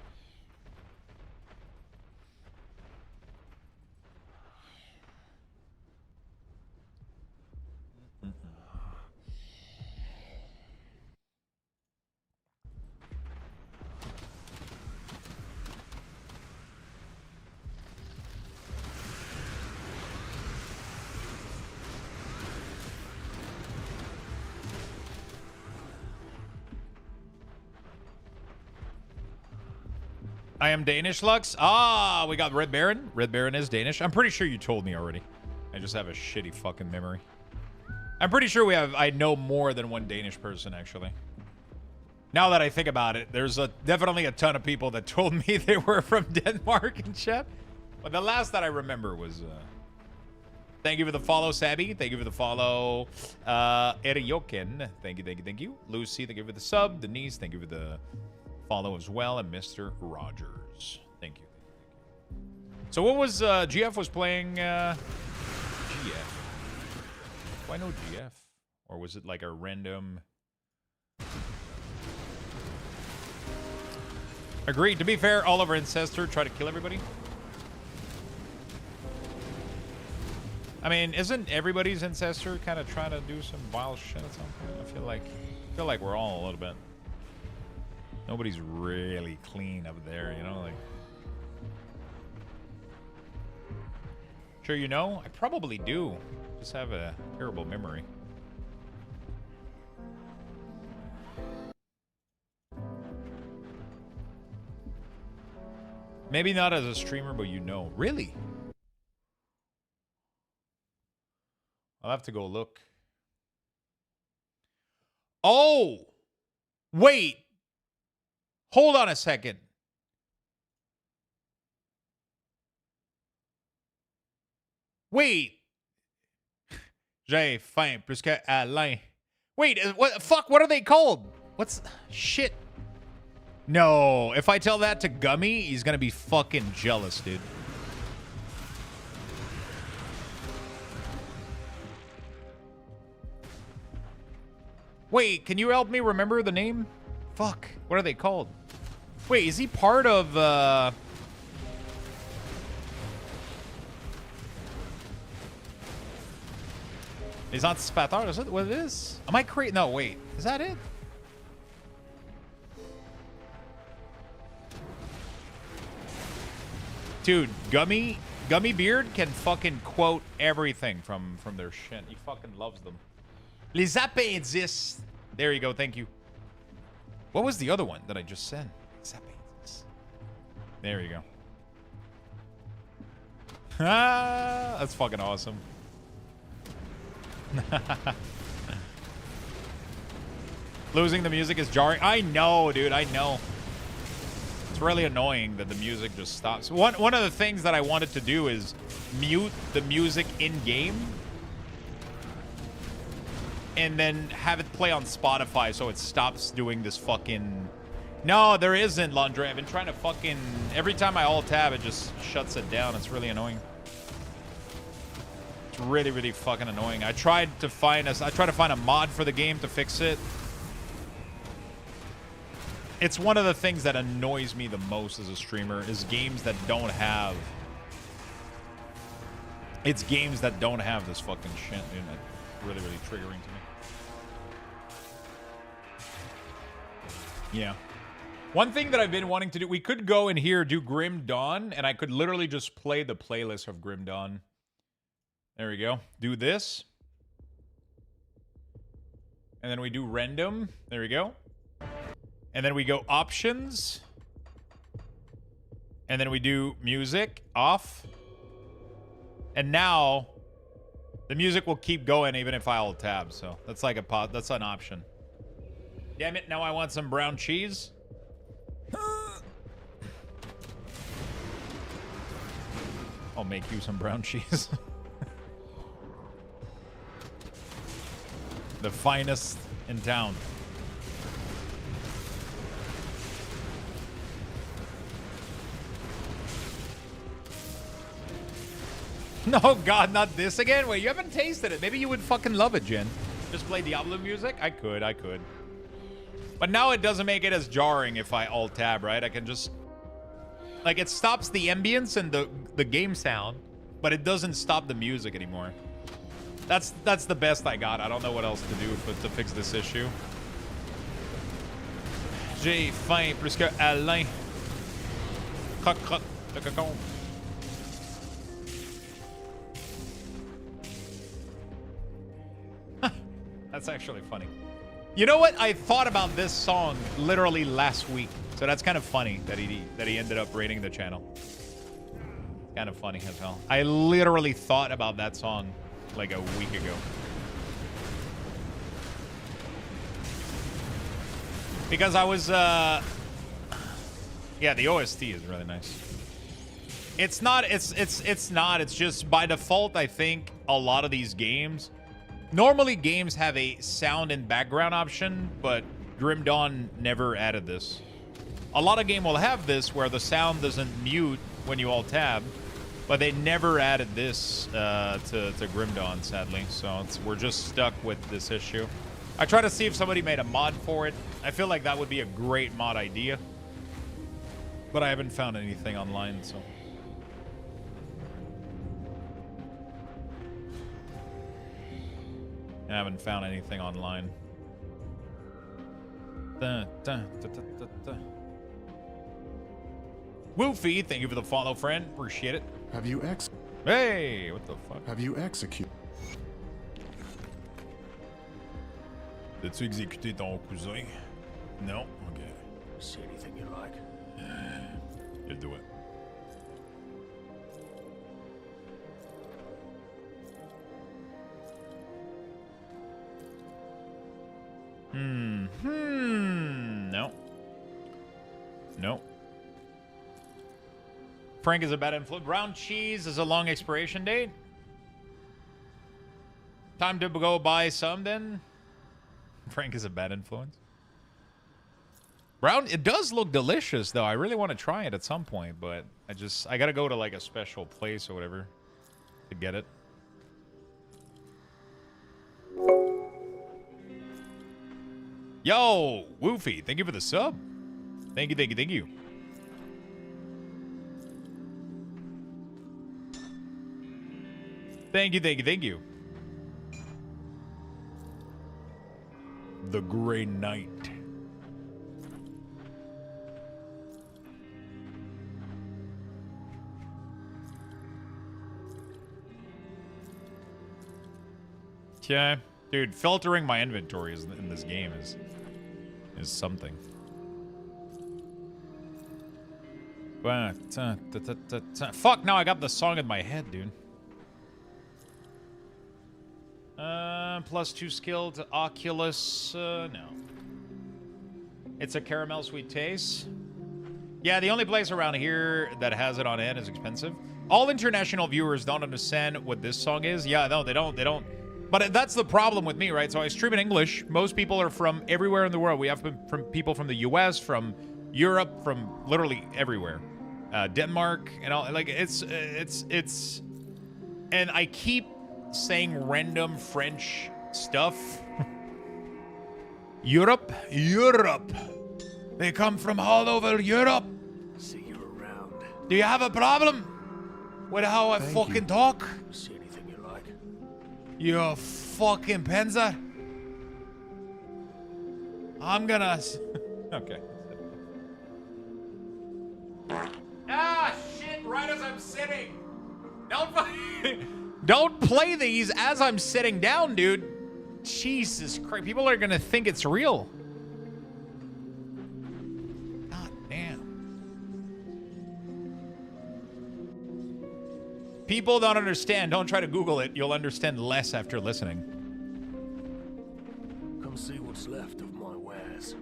I am Danish, Lux. Ah, we got Red Baron. Red Baron is Danish. I'm pretty sure you told me already. I just have a shitty fucking memory. I'm pretty sure I know more than one Danish person, actually. Now that I think about it, there's definitely a ton of people that told me they were from Denmark and chat. But the last that I remember was... Thank you for the follow, Sabby. Thank you for the follow, Erioken. Thank you, thank you, thank you. Lucy, thank you for the sub. Denise, thank you for the... follow as well, and Mr. Rogers. Thank you. So what was GF was playing GF? Why no GF? Or was it like a random... Agreed. To be fair, all of our ancestors try to kill everybody. I mean, isn't everybody's ancestor kind of trying to do some wild shit at some point? I feel like we're all a little bit. Nobody's really clean up there, you know, like. Sure, you know? I probably do. Just have a terrible memory. Maybe not as a streamer, but you know. Really? I'll have to go look. Oh! Wait! Hold on a second. Wait. J'ai faim plus que Alain. Wait, what fuck, what are they called? What's shit? No, if I tell that to Gummy, he's gonna be fucking jealous, dude. Wait, can you help me remember the name? Fuck, what are they called? Wait, is he part of Les Anticipateurs, is that what it is? Am I crazy? No, wait. Is that it? Dude, Gummy Beard can fucking quote everything from their shit. He fucking loves them. Les Appendices. There you go, thank you. What was the other one that I just said? Les Appendices. There you go. Ah, that's fucking awesome. Losing the music is jarring. I know, dude. I know. It's really annoying that the music just stops. One of the things that I wanted to do is mute the music in-game and then have it play on Spotify so it stops doing this fucking... No, there isn't, Laundry. I've been trying to fucking... Every time I alt-tab, it just shuts it down. It's really annoying. It's really, really fucking annoying. I tried to find a mod for the game to fix it. It's one of the things that annoys me the most as a streamer is games that don't have... It's games that don't have this fucking shit, dude. It's really, really triggering to me. Yeah. One thing that I've been wanting to do, we could go in here, do Grim Dawn, and I could literally just play the playlist of Grim Dawn. There we go. Do this. And then we do random. There we go. And then we go options. And then we do music off. And now the music will keep going even if I alt tab. So that's like that's an option. Damn it, now I want some brown cheese. I'll make you some brown cheese. The finest in town. No, God, not this again? Wait, you haven't tasted it. Maybe you would fucking love it, Jen. Just play Diablo music? I could. But now it doesn't make it as jarring if I alt-tab, right? I can just... Like, it stops the ambience and the game sound, but it doesn't stop the music anymore. That's the best I got. I don't know what else to do to fix this issue. J'ai faim plus que Alain. Croc, croc, le cocon. That's actually funny. You know what? I thought about this song literally last week. So that's kind of funny that he ended up rating the channel. Kind of funny as hell. I literally thought about that song like a week ago. Because I was yeah, the OST is really nice. It's not it's just by default I think a lot of these games normally games have a sound and background option, but Grim Dawn never added this. A lot of game will have this where the sound doesn't mute when you alt tab, but they never added this to Grim Dawn, sadly. So we're just stuck with this issue. I try to see if somebody made a mod for it. I feel like that would be a great mod idea, but I haven't found anything online, so. I haven't found anything online. Woofy, thank you for the follow, friend. Appreciate it. Have you Hey, what the fuck? Have you executed? As-tu exécuté ton cousin? Non? Okay. See anything you like? You'll do it. No. No. Frank is a bad influence. Brown cheese is a long expiration date. Time to go buy some then. Frank is a bad influence. Brown, it does look delicious though. I really want to try it at some point, but I gotta go to like a special place or whatever to get it. Yo, Woofy, thank you for the sub. Thank you, thank you, thank you. Thank you, thank you, thank you. The Grey Knight. Yeah, dude, filtering my inventory in this game is something. Fuck, now I got the song in my head, dude. +2 skill to Oculus. No. It's a caramel sweet taste. Yeah, the only place around here that has it on it is expensive. All international viewers don't understand what this song is. Yeah, no, they don't. But that's the problem with me, right? So I stream in English. Most people are from everywhere in the world. We have from people from the US, from Europe, from literally everywhere. Denmark, and all. Like, it's... And I keep saying random French stuff. Europe. They come from all over Europe. See you around. Do you have a problem with how I fucking talk? See anything you like? You fucking Penza. I'm gonna... Okay. Ah, shit, right as I'm sitting. Don't play these as I'm sitting down, dude. Jesus Christ. People are gonna think it's real. God damn. People don't understand. Don't try to Google it. You'll understand less after listening. Come see what's left of my wares.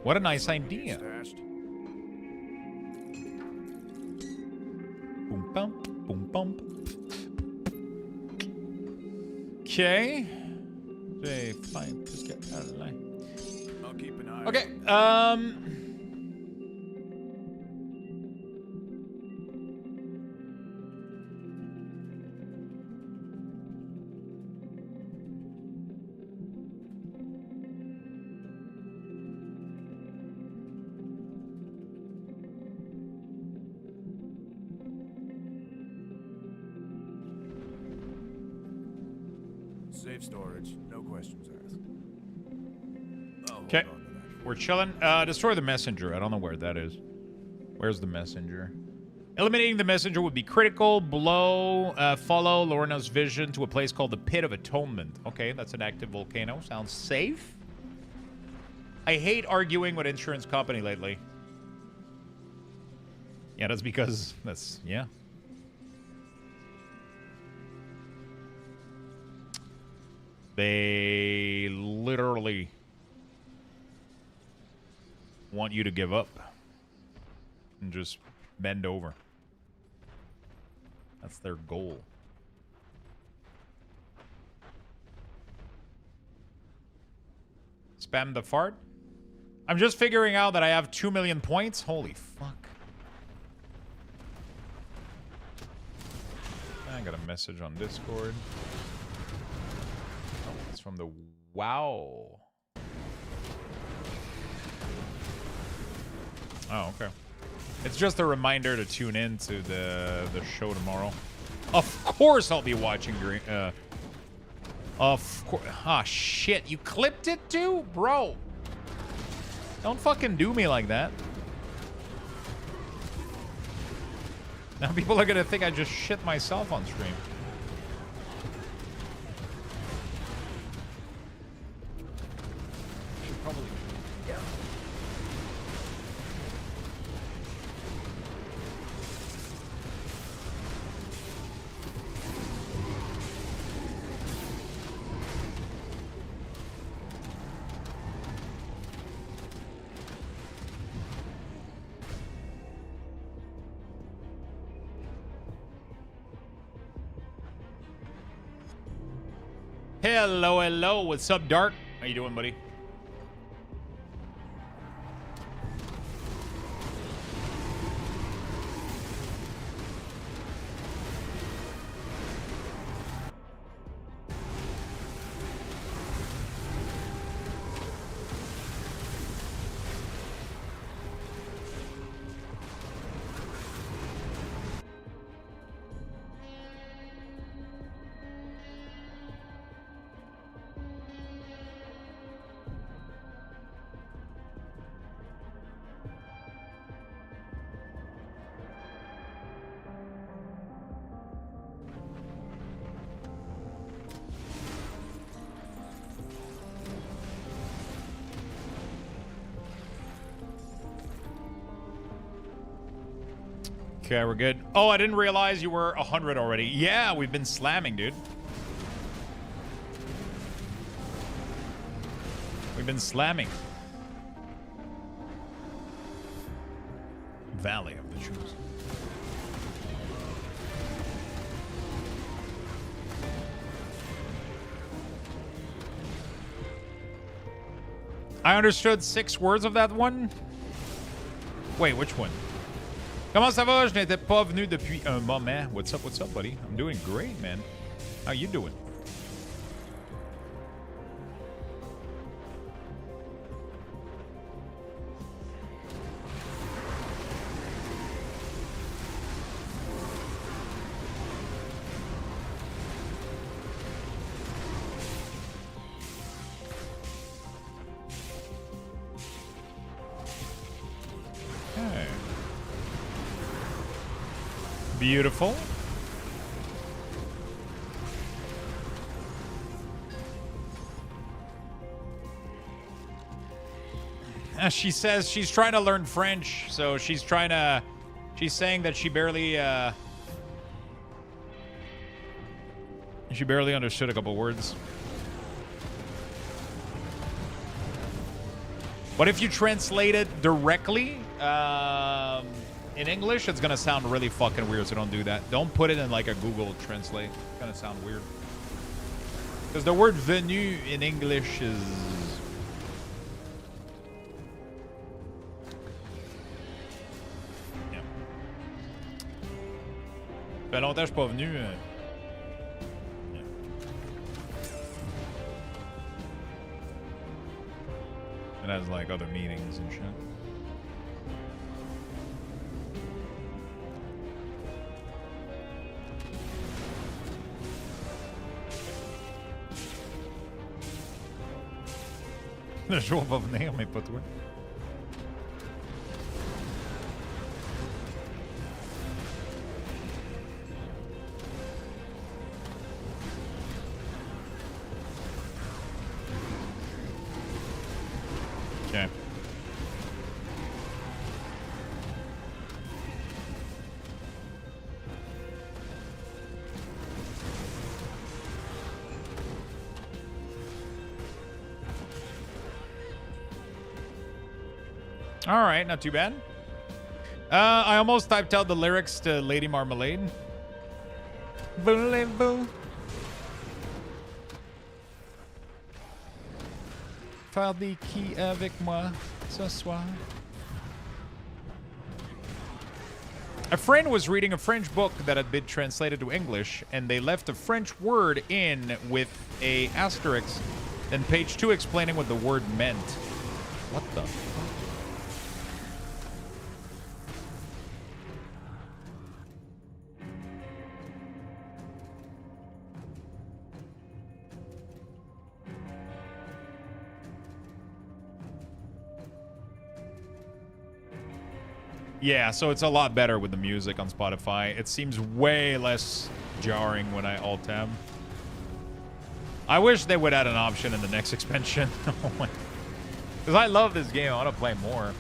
What a nice idea. Boom, bump, boom, bump. Okay. Hey, fine. Just get out of the line. I'll keep an eye. Okay. Safe storage, no questions asked. Okay. We're chilling. Destroy the messenger. I don't know where that is. Where's the messenger? Eliminating the messenger would be critical. Follow Lorna's vision to a place called the Pit of Atonement. Okay, that's an active volcano. Sounds safe. I hate arguing with insurance company lately. Yeah, that's because that's... Yeah. They literally want you to give up and just bend over. That's their goal. Spam the fart? I'm just figuring out that I have 2 million points. Holy fuck. I got a message on Discord. From the WoW. Oh, okay. It's just a reminder to tune in to the show tomorrow. Of course I'll be watching of course. Ah, shit. You clipped it too? Bro. Don't fucking do me like that. Now people are gonna think I just shit myself on stream. Should probably... Yeah. Hello, hello. What's up, Dark? How you doing, buddy? Okay, we're good. Oh, I didn't realize you were 100 already. Yeah, we've been slamming, dude. We've been slamming. Valley of the Chosen. I understood 6 words of that one. Wait, which one? Comment ça va? Je n'étais pas venu depuis un moment. What's up, buddy? I'm doing great, man. How you doing? Okay. Beautiful. She says she's trying to learn French, so she's saying that she barely understood a couple words. But if you translate it directly, in English, it's gonna sound really fucking weird, so don't do that. Don't put it in like a Google Translate. It's gonna sound weird. Because the word venu in English is... Yeah. Ça fait longtemps que je suis pas venu. Yeah. It has like other meanings and shit. Le jour va venir, mais pas toi. Okay. All right, not too bad. I almost typed out the lyrics to Lady Marmalade. Voulez-vous faire des quilles avec moi ce soir? A friend was reading a French book that had been translated to English, and they left a French word in with a asterisk, then page 2 explaining what the word meant. What the fuck? Yeah, so it's a lot better with the music on Spotify. It seems way less jarring when I alt-tab. I wish they would add an option in the next expansion. Because I love this game. I want to play more.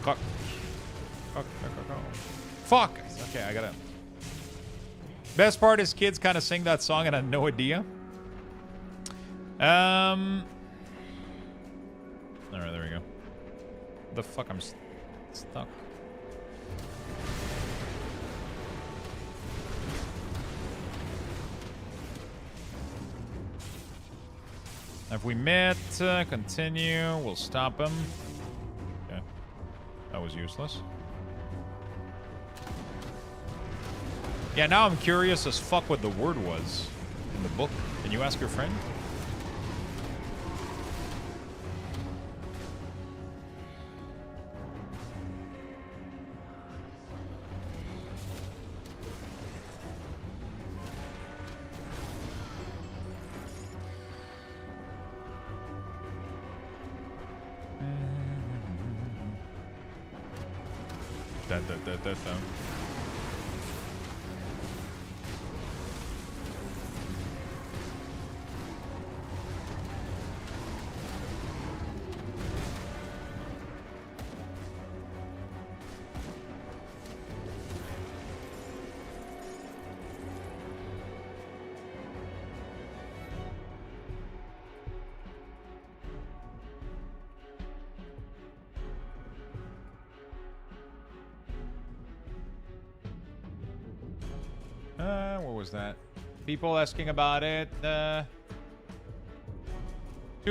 Fuck. Fuck. Okay, I gotta... Best part is kids kind of sing that song and I had no idea. Alright, there we go. The fuck, I'm stuck. Have we met? Continue. We'll stop him. Okay. That was useless. Yeah, now I'm curious as fuck what the word was in the book. Can you ask your friend? That. What was that? People asking about it. 2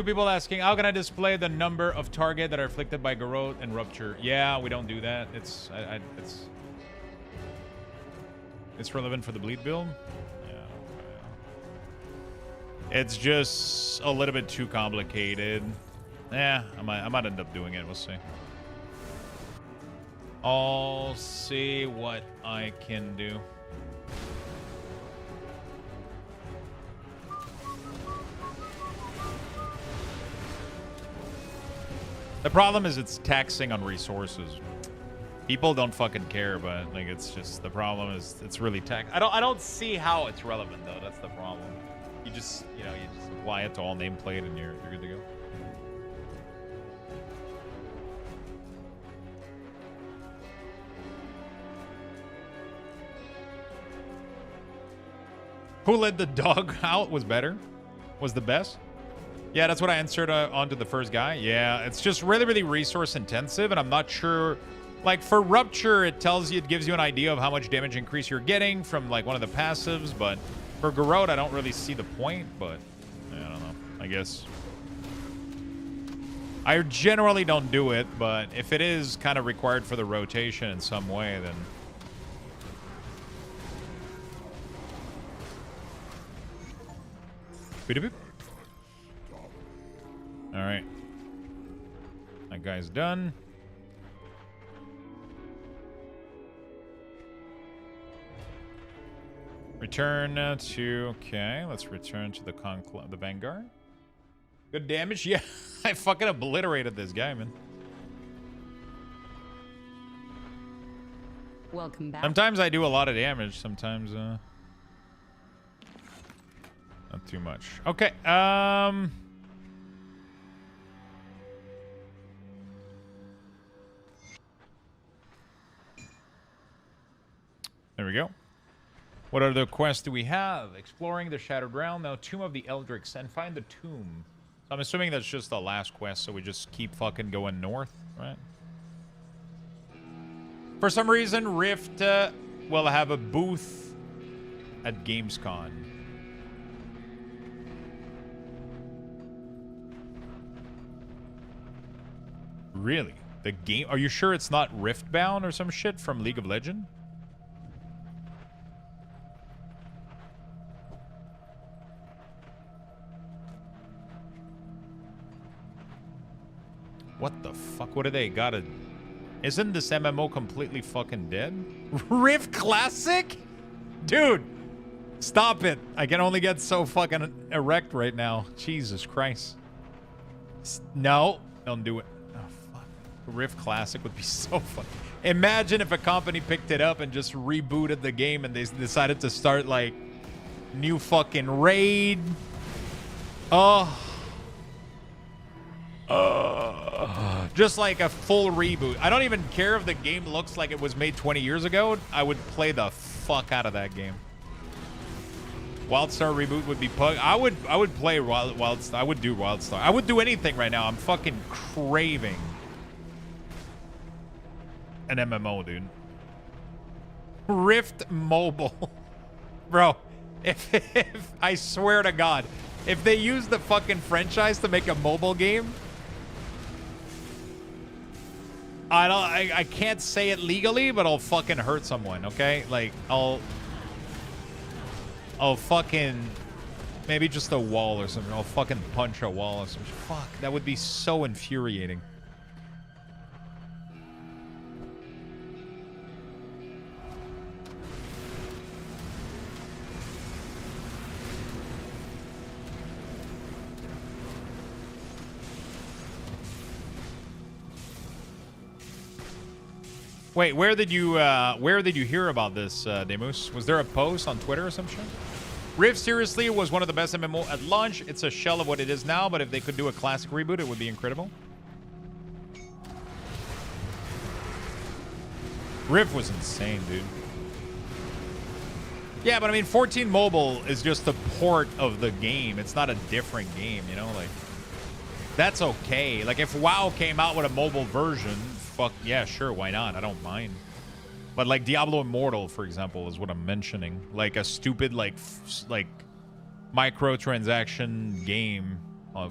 people asking, how can I display the number of target that are afflicted by Garrote and Rupture? Yeah, we don't do that. It's relevant for the bleed build. Yeah. It's just a little bit too complicated. Yeah, I might end up doing it. We'll see. I'll see what I can do. The problem is it's taxing on resources. People don't fucking care, but like it's just the problem is it's really tax. I don't see how it's relevant though. That's the problem. You just you just apply it to all nameplate and you're good to go. Who let the dog out was better? Was the best? Yeah, that's what I answered onto the first guy. Yeah, it's just really, really resource intensive, and I'm not sure. Like, for Rupture, it tells you, it gives you an idea of how much damage increase you're getting from, like, one of the passives, but for Garrote, I don't really see the point, but I don't know. I guess. I generally don't do it, but if it is kind of required for the rotation in some way, then... Beep-a-boop. All right. That guy's done. Return to... Okay, let's return to the the Vanguard. Good damage? Yeah, I fucking obliterated this guy, man. Welcome back. Sometimes I do a lot of damage. Sometimes, not too much. Okay, there we go. What other quests do we have? Exploring the Shattered Realm. Now, Tomb of the Eldrix. And find the tomb. So I'm assuming that's just the last quest, so we just keep fucking going north, right? For some reason, Rift will have a booth at Gamescom. Really? The game? Are you sure it's not Riftbound or some shit from League of Legends? What the fuck? What do they gotta... Isn't this MMO completely fucking dead? Rift Classic? Dude! Stop it. I can only get so fucking erect right now. Jesus Christ. No, don't do it. Oh, fuck. Rift Classic would be so fun. Imagine if a company picked it up and just rebooted the game and they decided to start, like, new fucking raid. Oh. Just like a full reboot. I don't even care if the game looks like it was made 20 years ago. I would play the fuck out of that game. Wildstar reboot would be pug. I would play Wildstar. I would do Wildstar. I would do anything right now. I'm fucking craving an MMO, dude. Rift Mobile. Bro, if I swear to God, if they use the fucking franchise to make a mobile game, I can't say it legally, but I'll fucking hurt someone, okay? Like, I'll fucking, maybe just a wall or something. I'll fucking punch a wall or something. Fuck, that would be so infuriating. Wait, where did you hear about this, Demus? Was there a post on Twitter or some shit? Rift seriously was one of the best MMO at launch. It's a shell of what it is now, but if they could do a classic reboot, it would be incredible. Rift was insane, dude. Yeah, but I mean, 14 Mobile is just a port of the game. It's not a different game, you know? Like, that's okay. Like, if WoW came out with a mobile version, fuck, yeah, sure, why not? I don't mind. But, like, Diablo Immortal, for example, is what I'm mentioning. Like, a stupid, like microtransaction game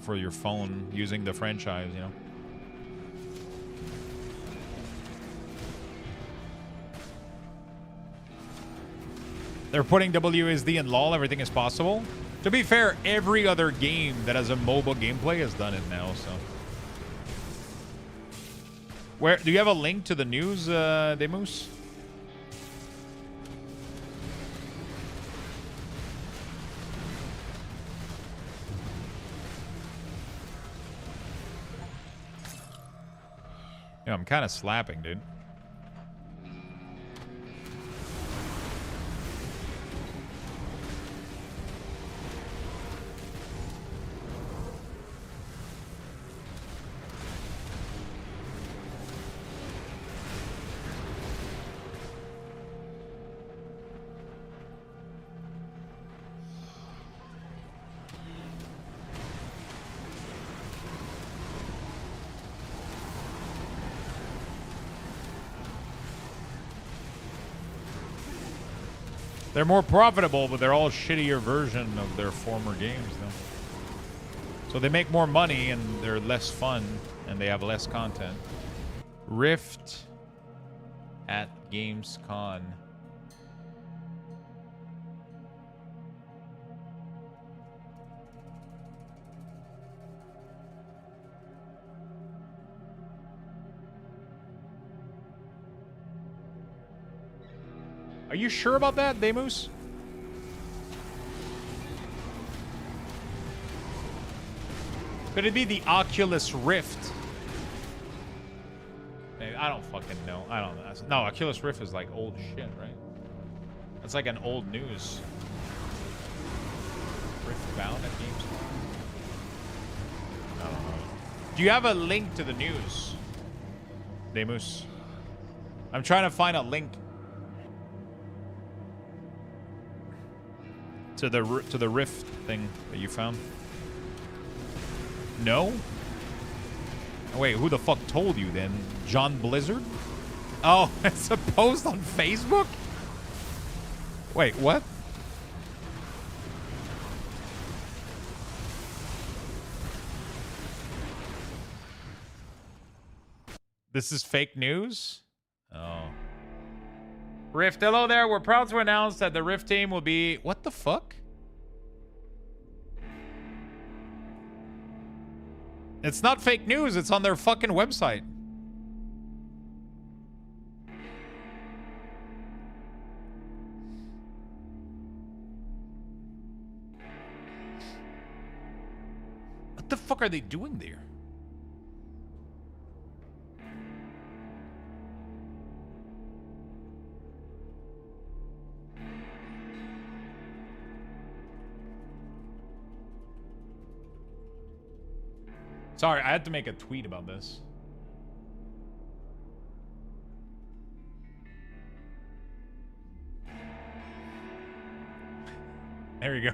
for your phone using the franchise, you know? They're putting WSD and LOL, everything is possible. To be fair, every other game that has a mobile gameplay has done it now, so. Where do you have a link to the news, Demus? Yeah, I'm kind of slapping, dude. They're more profitable, but they're all shittier version of their former games, though. So they make more money, and they're less fun, and they have less content. Rift at Gamescom. Are you sure about that, Demus? Could it be the Oculus Rift? Maybe, I don't fucking know. I don't know. No, Oculus Rift is like old shit, right? That's like an old news. Rift bound at Gamescom? I don't know. Do you have a link to the news, Demus? I'm trying to find a link to the Rift thing that you found. No? Oh, wait, who the fuck told you then? John Blizzard? Oh, it's a post on Facebook? Wait, what? This is fake news? Oh. Rift, hello there. We're proud to announce that the Rift team will be... What the fuck? It's not fake news. It's on their fucking website. What the fuck are they doing there? Sorry, I had to make a tweet about this. There we go.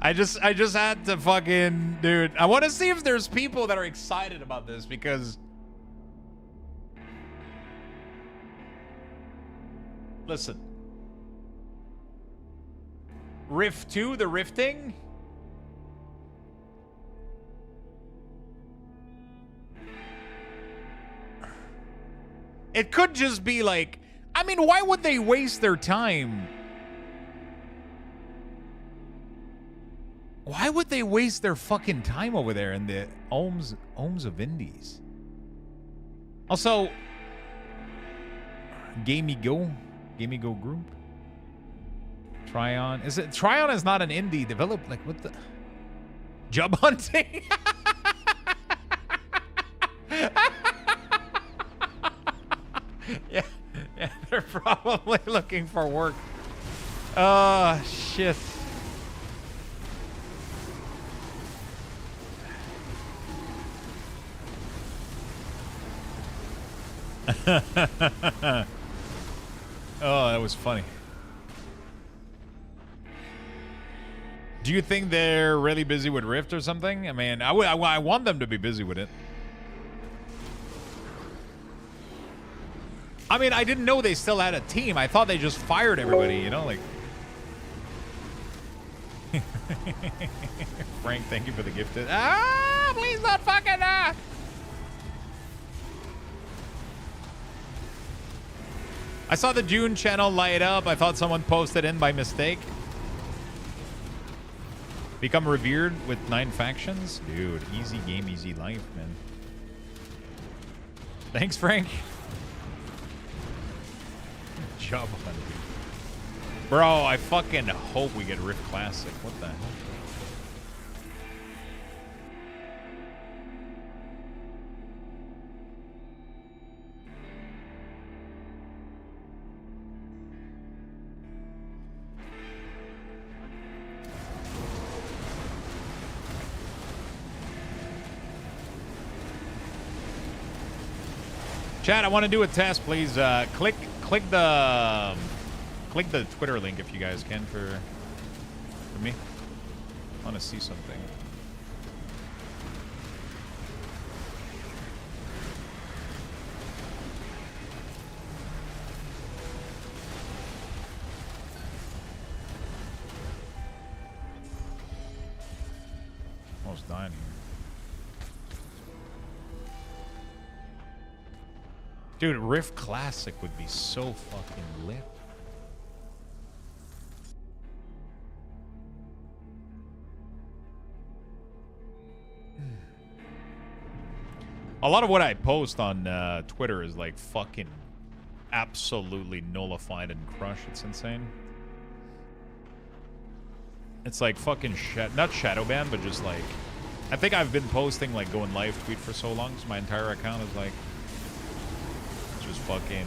I just had to fucking, dude. I want to see if there's people that are excited about this because listen. Rift 2, the rifting. It could just be like, I mean, why would they waste their time? Why would they waste their fucking time over there in the ohms of Indies? Also, Gamey Go group. Tryon. Is it Tryon is not an indie developed like what the job hunting? Yeah, they're probably looking for work. Oh shit. Oh, that was funny. Do you think they're really busy with Rift or something? I mean, I want them to be busy with it. I mean, I didn't know they still had a team. I thought they just fired everybody, you know, like. Frank, thank you for the gifted. Ah, please not fucking I saw the June channel light up. I thought someone posted in by mistake. Become revered with 9 factions? Dude, easy game, easy life, man. Thanks, Frank. Job hunting. Bro, I fucking hope we get Rift Classic. What the hell? Chat, I want to do a test, please. Click the Twitter link if you guys can for me. I want to see something. Almost dying here. Dude, Rift Classic would be so fucking lit. A lot of what I post on Twitter is like fucking absolutely nullified and crushed. It's insane. It's like fucking not shadow ban, but just like I think I've been posting like going live tweet for so long, so my entire account is like just fucking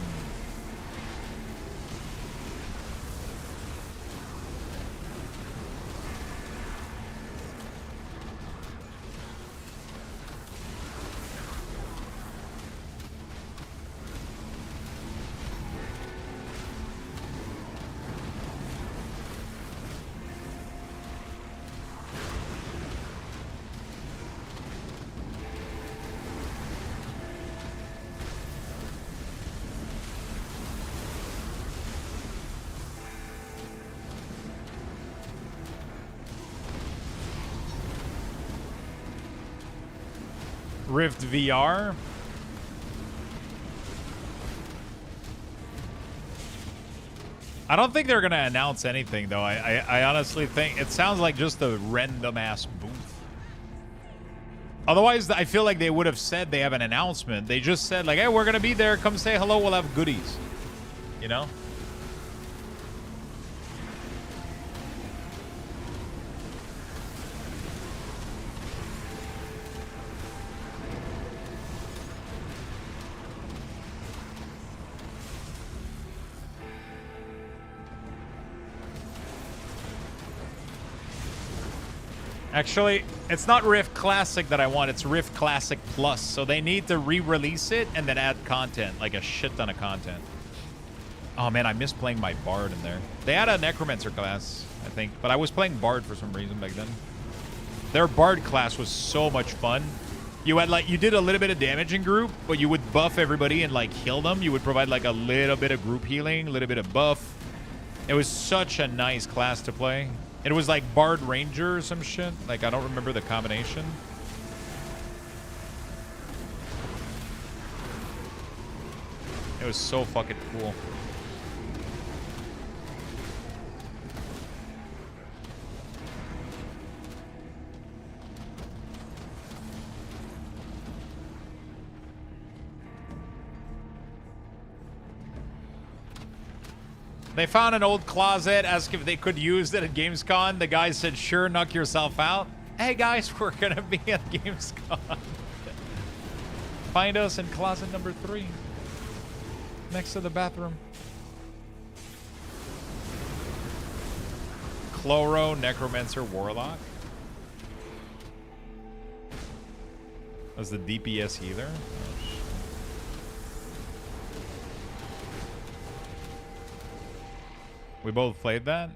Rift VR. I don't think they're gonna announce anything though. I honestly think it sounds like just a random ass booth. Otherwise, I feel like they would have said they have an announcement. They just said like, hey, we're gonna be there. Come say hello. We'll have goodies. You know? Actually, it's not Rift Classic that I want. It's Rift Classic Plus. So they need to re-release it and then add content, like a shit ton of content. Oh man, I miss playing my Bard in there. They had a Necromancer class, I think, but I was playing Bard for some reason back then. Their Bard class was so much fun. You had like, you did a little bit of damage in group, but you would buff everybody and like heal them. You would provide like a little bit of group healing, a little bit of buff. It was such a nice class to play. It was like Bard Ranger or some shit. Like, I don't remember the combination. It was so fucking cool. They found an old closet, asked if they could use it at Gamescom. The guy said, sure, knock yourself out. Hey guys, we're gonna be at Gamescom. Find us in closet number 3. Next to the bathroom. Chloro, Necromancer, Warlock. Was the DPS healer? We both played that?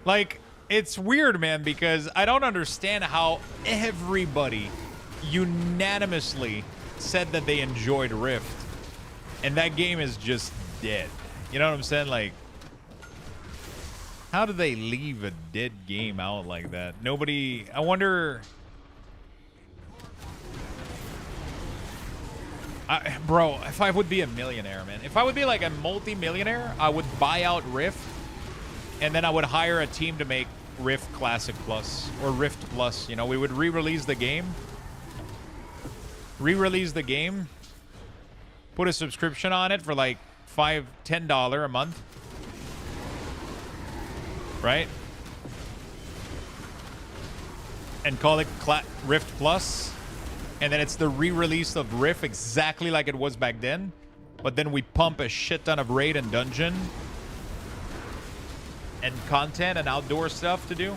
Like, it's weird, man, because I don't understand how everybody unanimously said that they enjoyed Rift. And that game is just dead. You know what I'm saying? Like, how do they leave a dead game out like that? Nobody... I wonder... bro, if I would be a millionaire, man. If I would be like a multi-millionaire, I would buy out Rift. And then I would hire a team to make Rift Classic Plus. Or Rift Plus. You know, we would re-release the game. Re-release the game. Put a subscription on it for like $10 a month. Right? And call it Rift Plus. And then it's the re-release of Rift exactly like it was back then. But then we pump a shit ton of raid and dungeon. And content and outdoor stuff to do.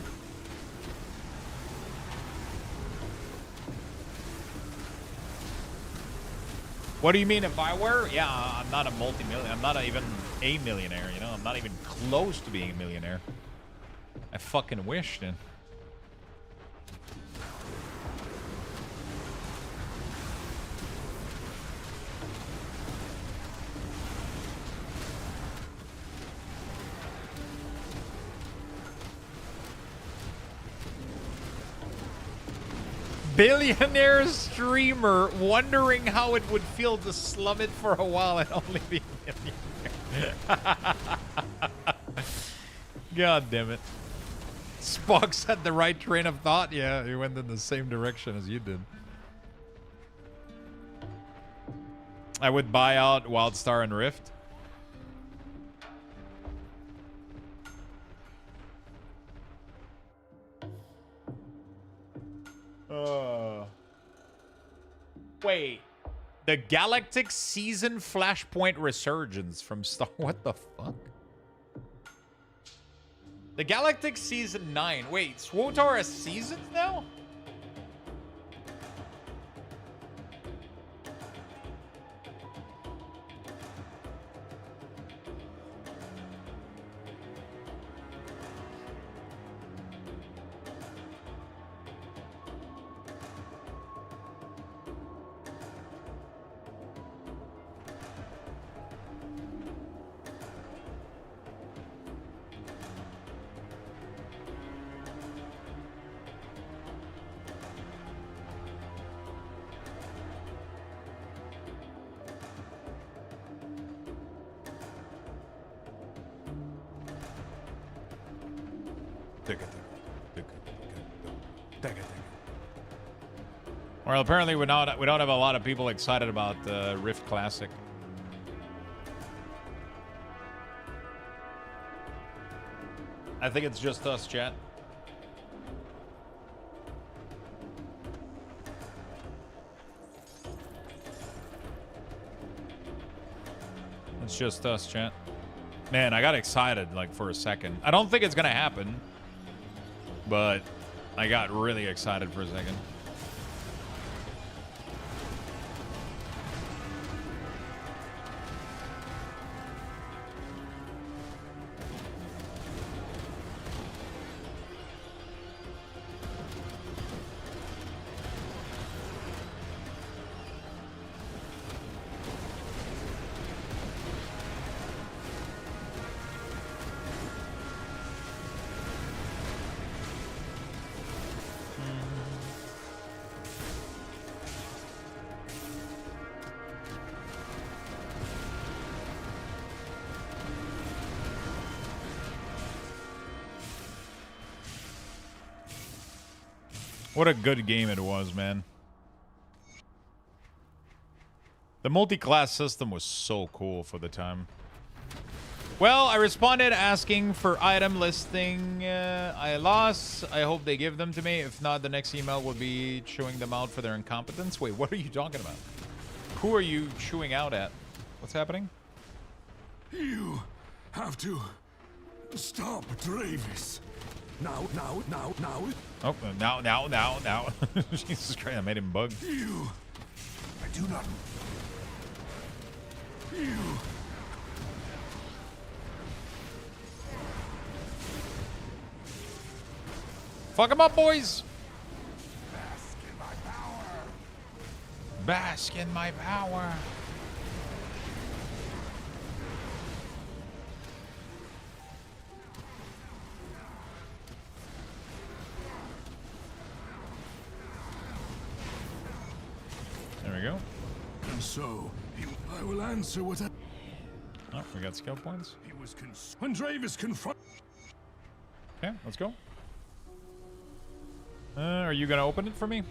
What do you mean if I were? Yeah, I'm not a multi-millionaire. I'm not even a millionaire, you know? I'm not even close to being a millionaire. I fucking wish, then. Billionaire streamer wondering how it would feel to slum it for a while and only be a millionaire. God damn it. Spock's had the right train of thought. Yeah, he went in the same direction as you did. I would buy out Wildstar and Rift. Wait, the Galactic Season Flashpoint Resurgence from Star... What the fuck? The Galactic Season 9. Wait, SWTOR has seasons now? Well, apparently we don't have a lot of people excited about the Rift Classic. I think it's just us, chat. It's just us, chat. Man, I got excited like for a second. I don't think it's gonna happen, but I got really excited for a second. What a good game it was, man. The multi-class system was so cool for the time. Well, I responded asking for item listing. I lost. I hope they give them to me. If not, the next email will be chewing them out for their incompetence. Wait, what are you talking about? Who are you chewing out at? What's happening? You have to stop Dravis. Now. Oh, now. Jesus Christ, I made him bug. I do not. Fuck him up, boys. Bask in my power. Bask in my power. There we go. And so, I will answer what I... Oh, we got skill points. He was when Dravis confront... Okay, let's go. Are you gonna open it for me?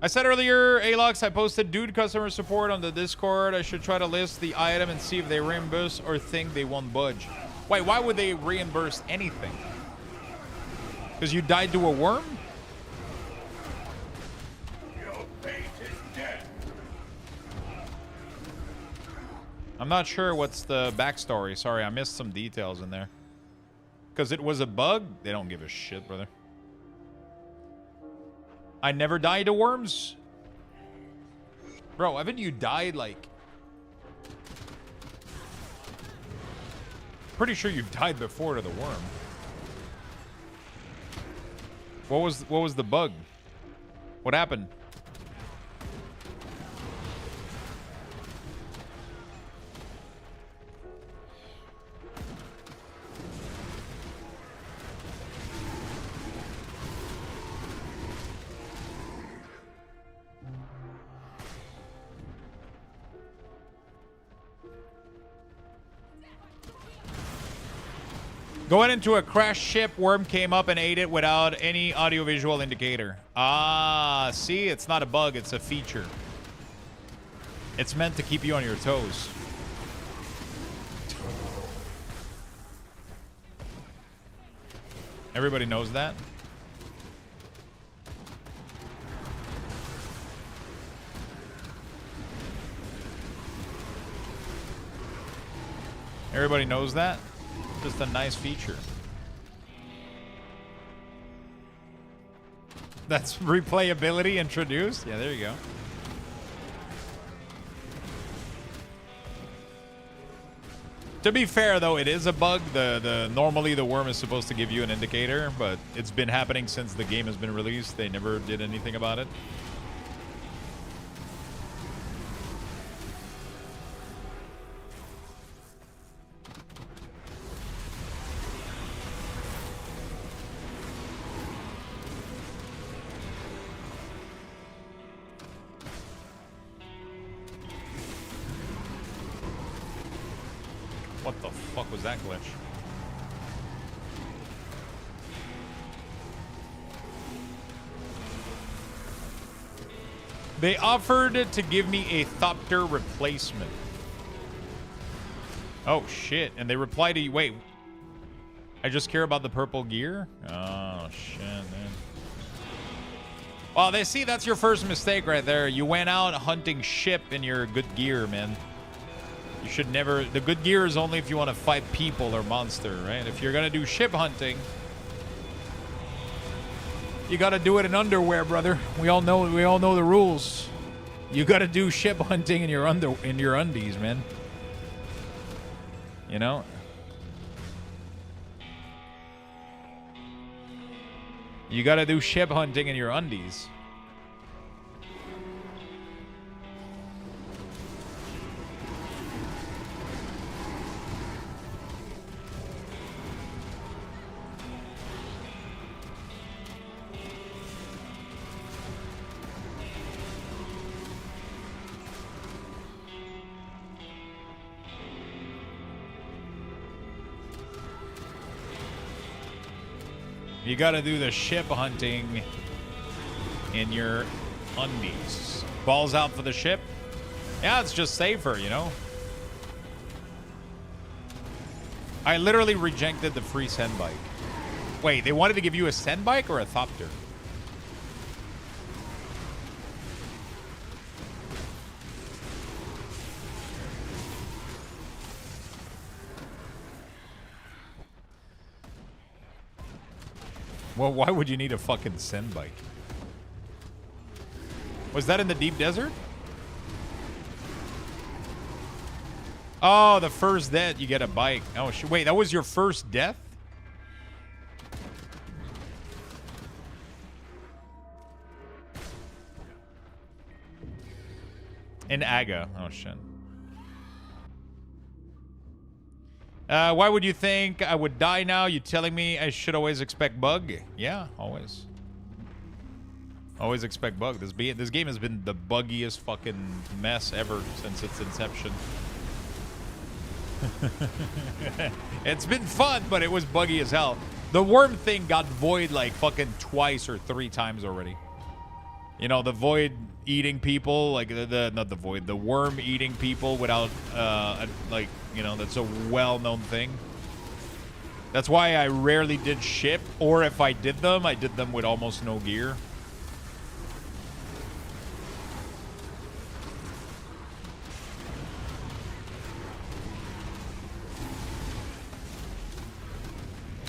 I said earlier, Alox, I posted dude customer support on the Discord. I should try to list the item and see if they reimburse or think they won't budge. Wait, why would they reimburse anything? Because you died to a worm? I'm not sure what's the backstory. Sorry, I missed some details in there. Because it was a bug? They don't give a shit, brother. I never died to worms? Bro, haven't you died, like... Pretty sure you've died before to the worm. What was the bug? What happened? Going into a crashed ship, worm came up and ate it without any audiovisual indicator. Ah, see? It's not a bug, it's a feature. It's meant to keep you on your toes. Everybody knows that? Everybody knows that? Just a nice feature. That's replayability introduced? Yeah, there you go. To be fair, though, it is a bug. Normally the worm is supposed to give you an indicator, but it's been happening since the game has been released. They never did anything about it. What the fuck was that glitch? They offered to give me a Thopter replacement. Oh shit, and they replied to you. Wait. I just care about the purple gear? Oh, shit, man. Well, they see that's your first mistake right there. You went out hunting ship in your good gear, man. You should never... The good gear is only if you want to fight people or monster, right? If you're going to do ship hunting, you got to do it in underwear, brother. We all know the rules. You got to do ship hunting in your undies, man. You know? You gotta do ship hunting in your undies. You gotta do the ship hunting in your undies. Balls out for the ship. Yeah, it's just safer, you know? I literally rejected the free send bike. Wait, they wanted to give you a send bike or a thopter? Well, why would you need a fucking send bike? Was that in the deep desert? Oh, the first death, you get a bike. Oh, wait, that was your first death? In Aga. Oh, shit. Why would you think I would die now? You telling me I should always expect bug? Yeah, always. Always expect bug. This game has been the buggiest fucking mess ever since its inception. It's been fun, but it was buggy as hell. The worm thing got void like fucking twice or 3 times already. You know, the void eating people, like the worm eating people without like, you know, that's a well-known thing. That's why I rarely did ship, or if I did them, I did them with almost no gear.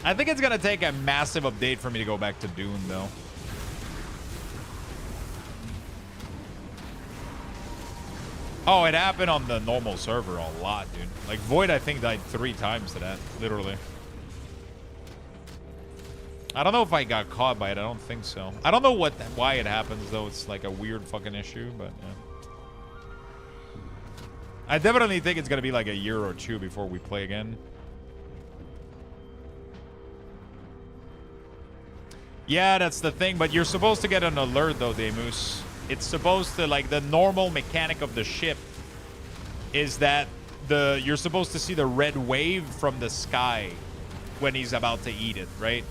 I think it's gonna take a massive update for me to go back to Dune, though. Oh, it happened on the normal server a lot, dude. Like, Void, I think, died 3 times to that, literally. I don't know if I got caught by it. I don't think so. I don't know why it happens, though. It's like a weird fucking issue, but yeah. I definitely think it's going to be like a year or 2 before we play again. Yeah, that's the thing, but you're supposed to get an alert, though, Demus. It's supposed to, like, the normal mechanic of the ship is that you're supposed to see the red wave from the sky when he's about to eat it, right?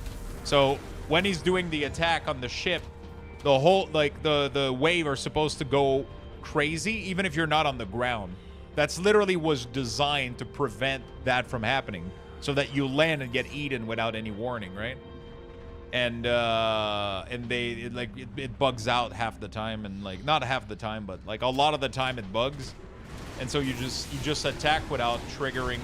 So when he's doing the attack on the ship, the whole, like, the wave are supposed to go crazy, even if you're not on the ground. That's literally was designed to prevent that from happening, so that you land and get eaten without any warning, right? And it bugs out half the time, and like not half the time, but like a lot of the time it bugs, and so you just attack without triggering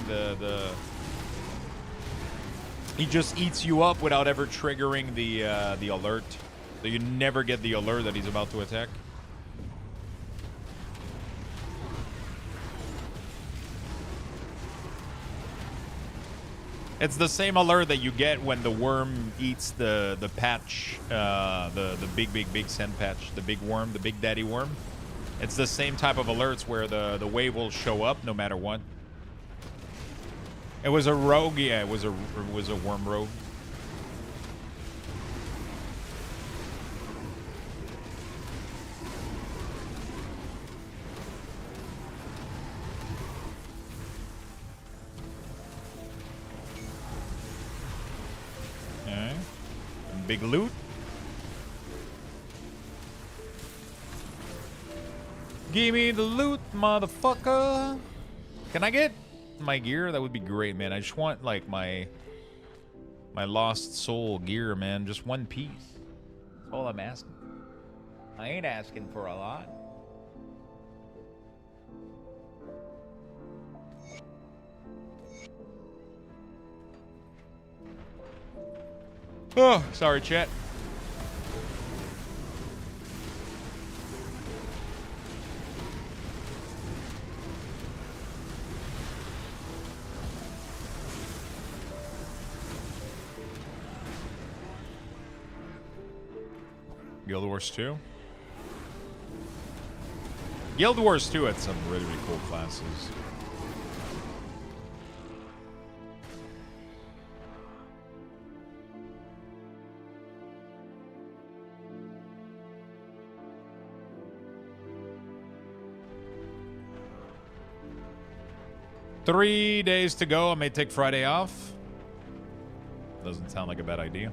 he just eats you up without ever triggering the alert, so you never get the alert that he's about to attack. It's the same alert that you get when the worm eats the patch, the big sand patch, the big worm, the big daddy worm. It's the same type of alerts where the wave will show up no matter what. It was a rogue, yeah, it was a worm rogue. Big loot. Give me the loot, motherfucker. Can I get my gear? That would be great, man. I just want like my My lost soul gear, man. Just one piece. That's all I'm asking. I ain't asking for a lot. Oh, sorry, chat. Guild Wars 2? Guild Wars 2 had some really, really cool classes. Three days to go. I may take Friday off. Doesn't sound like a bad idea.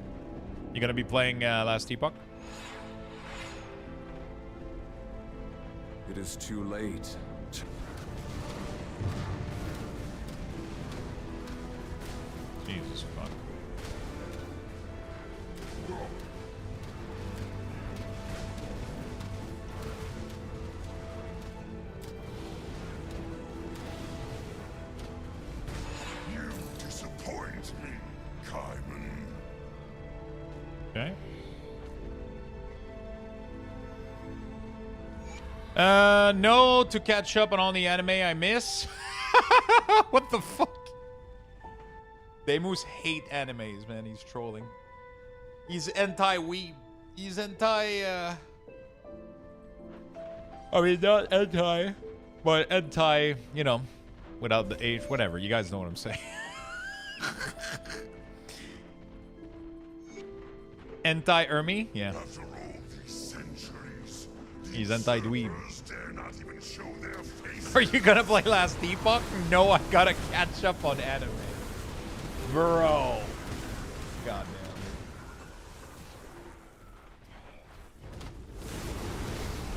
You gonna be playing Last Epoch? It is too late. Jesus fuck. You disappoint me, Kaiman. Okay. No, to catch up on all the anime I miss. What the fuck? Demus hate animes, man. He's trolling. He's anti-weeb. He's anti, I mean, not anti, but anti, you know, without the H, whatever. You guys know what I'm saying. Anti-Ermi? Yeah. After all these centuries, He's anti-dweeb. dare not even show their faces. Are you gonna play Last Epoch? No, I gotta catch up on anime. Bro. God damn.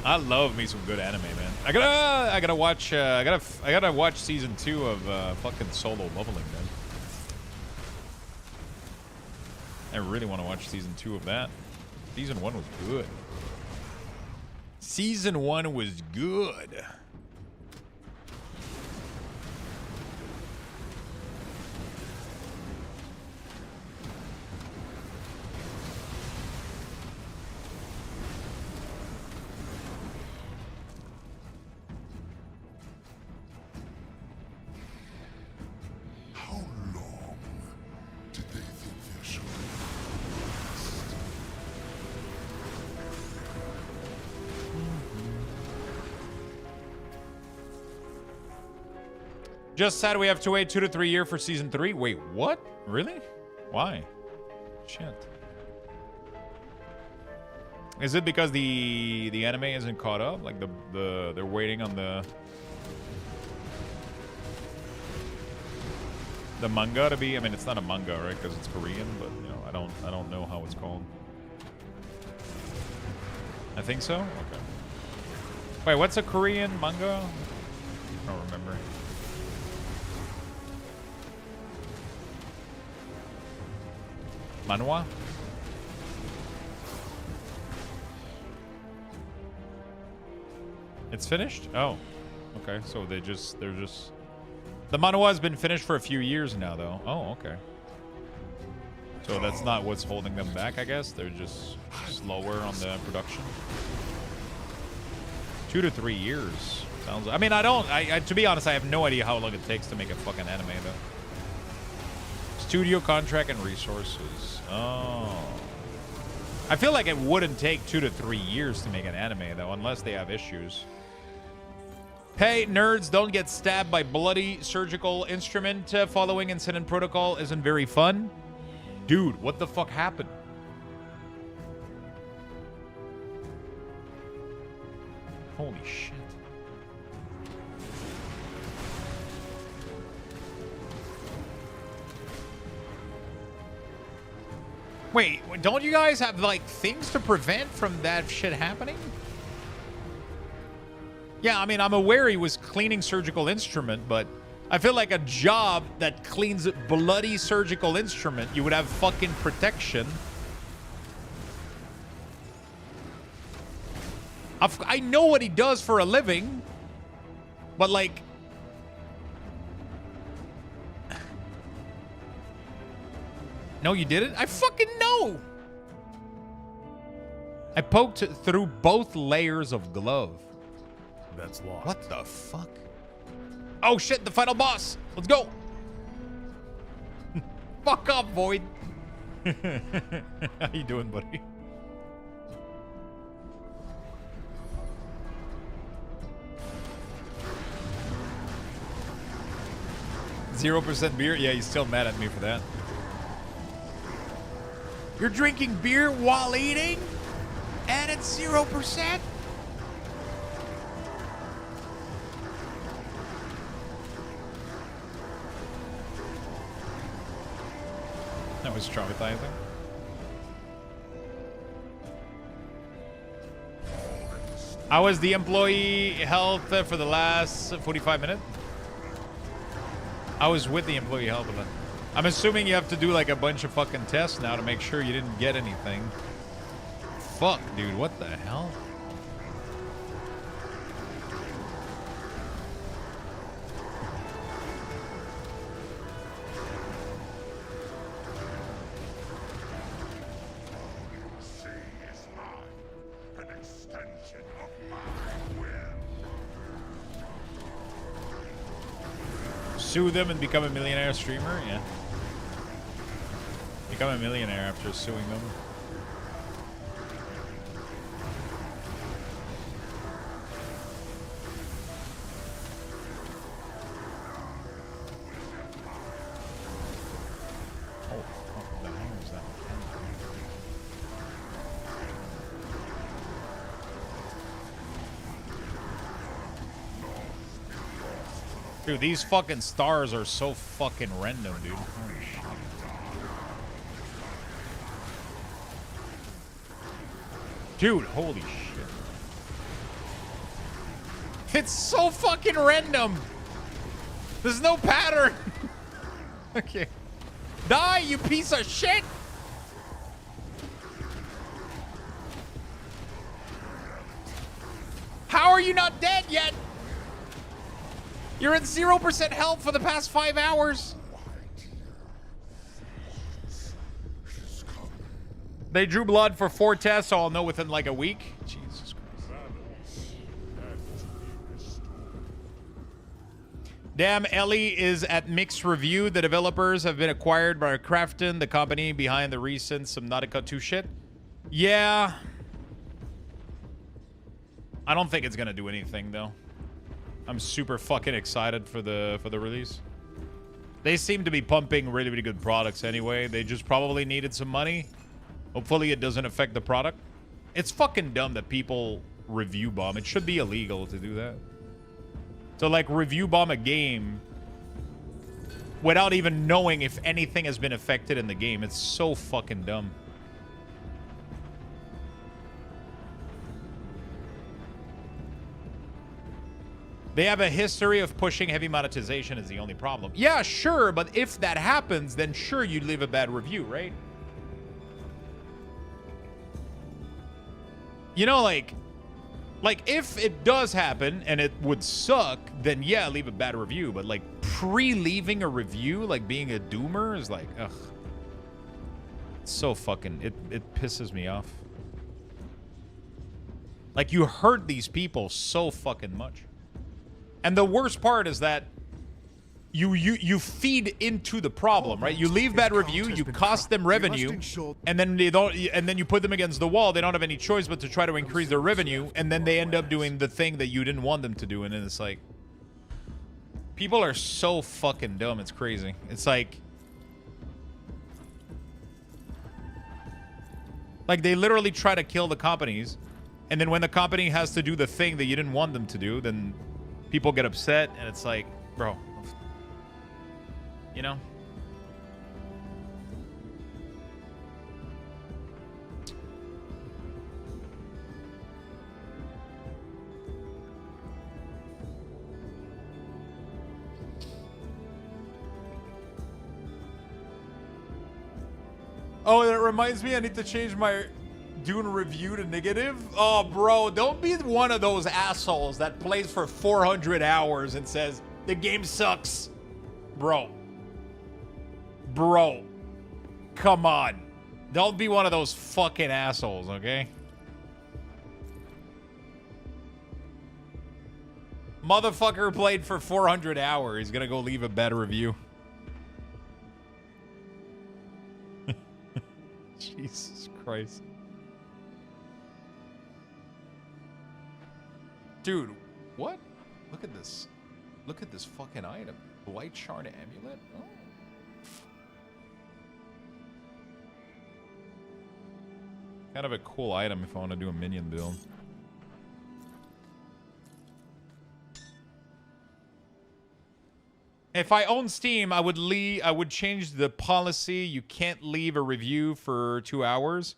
I love me some good anime, man. I gotta watch I gotta watch season 2 of fucking Solo Leveling, man. I really want to watch season 2 of that. Season 1 was good. Season 1 was good. How long did they think their show would last? Just said we have to wait 2 to 3 years for season 3. Wait, what? Really? Why? Shit. Is it because the anime isn't caught up? Like they're waiting on the manga to be? I mean, it's not a manga, right? Because it's Korean, but you know, I don't know how it's called. I think so. Okay. Wait, what's a Korean manga? I don't remember. Manhwa? It's finished? Oh. Okay, so they're just the manhwa has been finished for a few years now though. Oh, okay. So that's not what's holding them back, I guess. They're just slower on the production. 2 to 3 years. Sounds I mean, I to be honest, I have no idea how long it takes to make a fucking anime though. Studio contract and resources. Oh. I feel like it wouldn't take 2 to 3 years to make an anime, though, unless they have issues. Hey, nerds, don't get stabbed by bloody surgical instrument. Following incident protocol isn't very fun. Dude, what the fuck happened? Holy shit. Wait, don't you guys have, like, things to prevent from that shit happening? Yeah, I mean, I'm aware he was cleaning surgical instrument, but I feel like a job that cleans bloody surgical instrument, you would have fucking protection. I know what he does for a living, but like... No, you didn't? I fucking know! I poked through both layers of glove. That's locked. What the fuck? Oh shit, the final boss! Let's go! Fuck off, Void! How you doing, buddy? %0 beer? Yeah, he's still mad at me for that. You're drinking beer while eating? And it's 0%? That was traumatizing. How was the employee health for the last 45 minutes? I was with the employee health event. I'm assuming you have to do like a bunch of fucking tests now to make sure you didn't get anything. Fuck, dude, what the hell? Sue them and become a millionaire streamer? Yeah. Become a millionaire after suing them. Oh, what the hell is that? Dude, these fucking stars are so fucking random, dude. Holy shit. Dude, holy shit. It's so fucking random. There's no pattern. Okay. Die, you piece of shit. How are you not dead yet? You're at 0% health for the past 5 hours. They drew blood for 4 tests, so I'll know within like a week. Jesus Christ. Damn, Ellie is at mixed review. The developers have been acquired by Crafton, the company behind the recent Subnautica 2 shit. Yeah. I don't think it's gonna do anything though. I'm super fucking excited for the release. They seem to be pumping really, really good products anyway. They just probably needed some money. Hopefully it doesn't affect the product. It's fucking dumb that people review bomb. It should be illegal to do that. So like review bomb a game without even knowing if anything has been affected in the game. It's so fucking dumb. They have a history of pushing heavy monetization is the only problem. Yeah, sure, but if that happens, then sure, you'd leave a bad review, right? You know, like if it does happen and it would suck, then yeah, leave a bad review. But like pre-leaving a review, like being a doomer is like, ugh. It's so fucking, it pisses me off. Like you hurt these people so fucking much. And the worst part is that you feed into the problem, right? You leave bad review, you cost them revenue, and then they don't, and then you put them against the wall. They don't have any choice but to try to increase their revenue, and then they end up doing the thing that you didn't want them to do, and then it's like, people are so fucking dumb. It's crazy. It's like they literally try to kill the companies, and then when the company has to do the thing that you didn't want them to do, then people get upset, and it's like, bro, you know? Oh, that reminds me, I need to change my Dune review to negative. Oh, bro, don't be one of those assholes that plays for 400 hours and says, the game sucks. Bro. Bro. Come on. Don't be one of those fucking assholes, okay? Motherfucker played for 400 hours. He's gonna go leave a bad review. Jesus Christ. Dude, what? Look at this. Look at this fucking item. White Shard Amulet? Oh. Kind of a cool item if I want to do a minion build. If I own Steam, I would change the policy. You can't leave a review for 2 hours.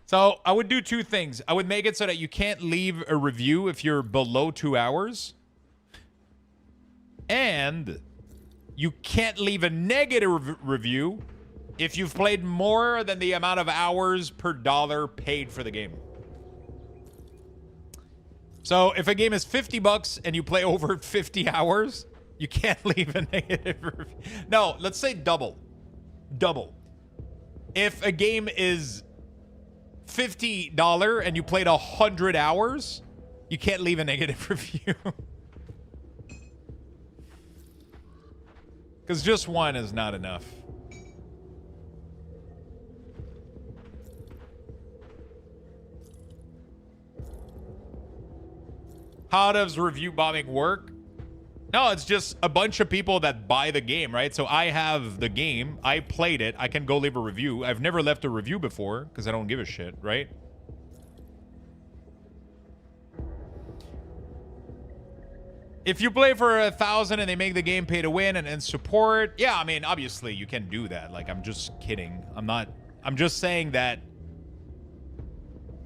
So I would do two things. I would make it so that you can't leave a review if you're below 2 hours. And you can't leave a negative review if you've played more than the amount of hours per dollar paid for the game. So if a game is $50 and you play over 50 hours, you can't leave a negative review. No, let's say double. Double. If a game is $50 and you played 100 hours, you can't leave a negative review. Because just one is not enough. How does review bombing work? No, it's just a bunch of people that buy the game, right? So I have the game. I played it. I can go leave a review. I've never left a review before because I don't give a shit, right? If you play for 1,000 and they make the game pay to win and support, yeah, I mean, obviously you can do that. Like, I'm just kidding. I'm just saying that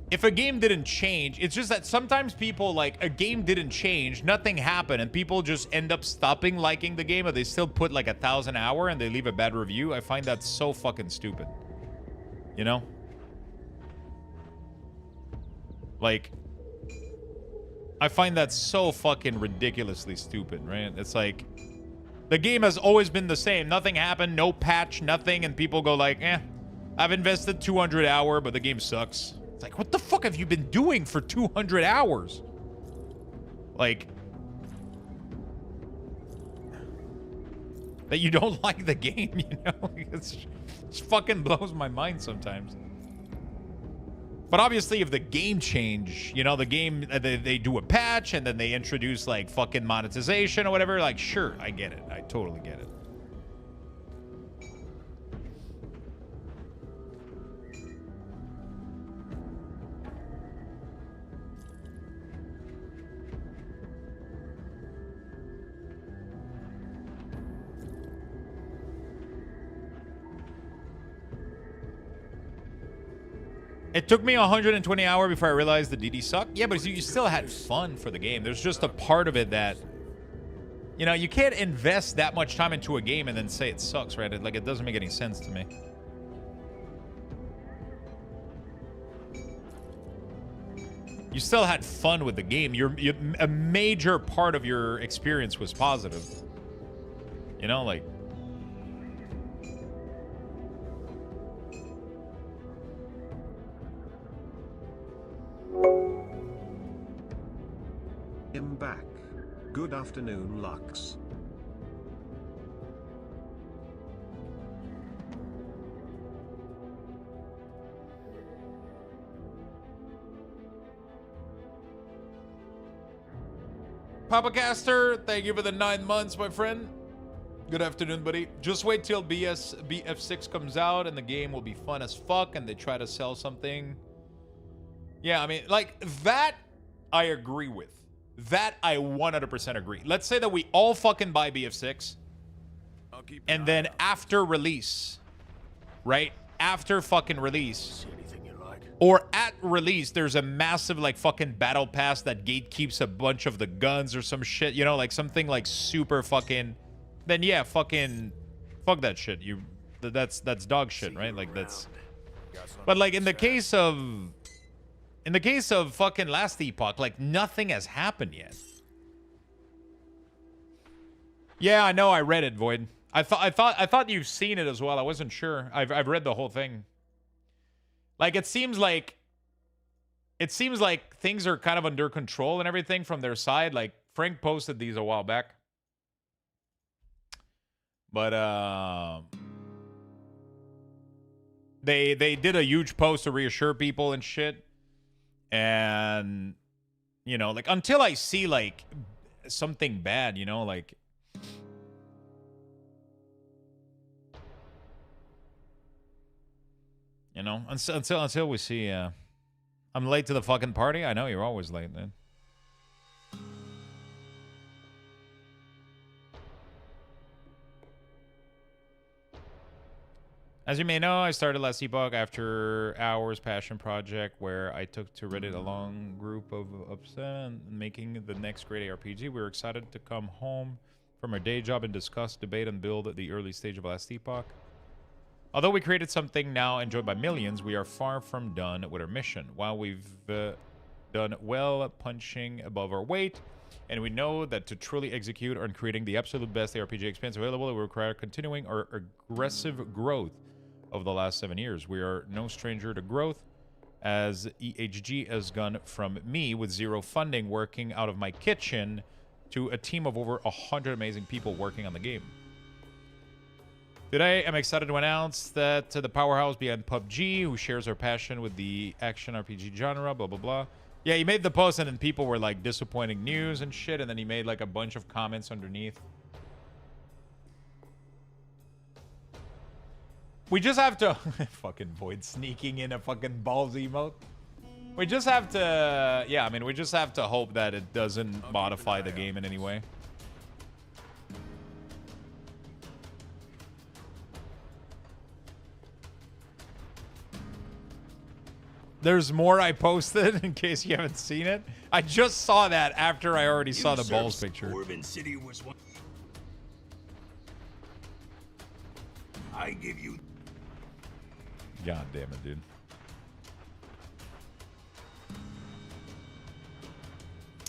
if a game didn't change, it's just that sometimes people, like, a game didn't change, nothing happened, and people just end up stopping liking the game, but they still put, like, 1,000 hours and they leave a bad review. I find that so fucking stupid. You know? Like, I find that so fucking ridiculously stupid, right? It's like, the game has always been the same. Nothing happened, no patch, nothing, and people go like, I've invested 200 hours, but the game sucks. It's like, what the fuck have you been doing for 200 hours? Like, that you don't like the game, you know? It fucking blows my mind sometimes. But obviously, if the game change, you know, the game, they do a patch and then they introduce, like, fucking monetization or whatever, like, sure, I get it. I totally get it. It took me 120 hours before I realized the DD sucked. Yeah, but you still had fun for the game. There's just a part of it that, you know, you can't invest that much time into a game and then say it sucks, right? It doesn't make any sense to me. You still had fun with the game. A major part of your experience was positive. You know, like... I'm back. Good afternoon, Lux. Papa Caster, thank you for the 9 months, my friend. Good afternoon, buddy. Just wait till BF6 comes out and the game will be fun as fuck and they try to sell something. Yeah, I mean, like, that I agree with. That I 100% agree. Let's say that we all fucking buy BF6 and then after release, right? After fucking release, or at release, there's a massive, like, fucking battle pass that gatekeeps a bunch of the guns or some shit, you know, like something like super fucking, then yeah, fucking, fuck that shit. that's dog shit, right? Like that's. But like in the case of fucking Last Epoch, like nothing has happened yet. Yeah, I know. I read it, Void. I thought you've seen it as well. I wasn't sure. I've read the whole thing. Like it seems like things are kind of under control and everything from their side. Like Frank posted these a while back. But they did a huge post to reassure people and shit. And you know, like until I see like something bad, you know, like you know, until we see I'm late to the fucking party. I know you're always late, man. As you may know, I started Last Epoch after hours passion project where I took to Reddit a long group of upset and making the next great ARPG. We were excited to come home from our day job and discuss, debate, and build the early stage of Last Epoch. Although we created something now enjoyed by millions, we are far from done with our mission. While we've done well punching above our weight, and we know that to truly execute on creating the absolute best ARPG experience available, it will require continuing our aggressive growth over the last 7 years. We are no stranger to growth, as EHG has gone from me with zero funding working out of my kitchen to a team of over 100 amazing people working on the game. Today, I'm excited to announce that the powerhouse behind PUBG, who shares our passion with the action RPG genre, blah, blah, blah. Yeah, he made the post and then people were like disappointing news and shit, and then he made like a bunch of comments underneath. We just have to... fucking Void sneaking in a fucking balls emote. We just have to... Yeah, I mean, we just have to hope that it doesn't modify the game in any way. There's more I posted in case you haven't seen it. I just saw that after I already saw the balls picture. City was one. I give you. God damn it, dude.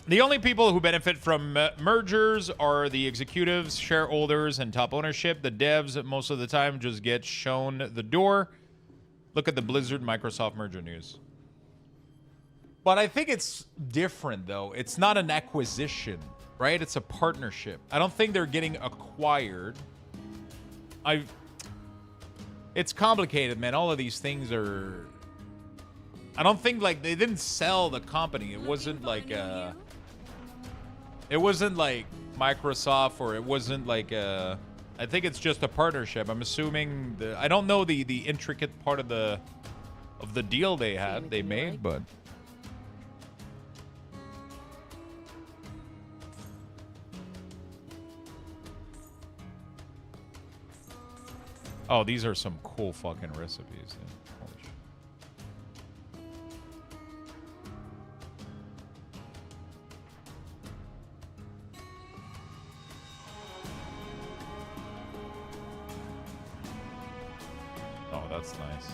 The only people who benefit from mergers are the executives, shareholders, and top ownership. The devs, most of the time, just get shown the door. Look at the Blizzard-Microsoft merger news. But I think it's different, though. It's not an acquisition, right? It's a partnership. I don't think they're getting acquired. It's complicated, man. All of these things are... I don't think, like, they didn't sell the company. It wasn't like it wasn't like Microsoft, or it wasn't like I think it's just a partnership. I'm assuming I don't know the intricate part of the deal they made, but oh, these are some cool fucking recipes. Dude. Holy shit. Oh, that's nice.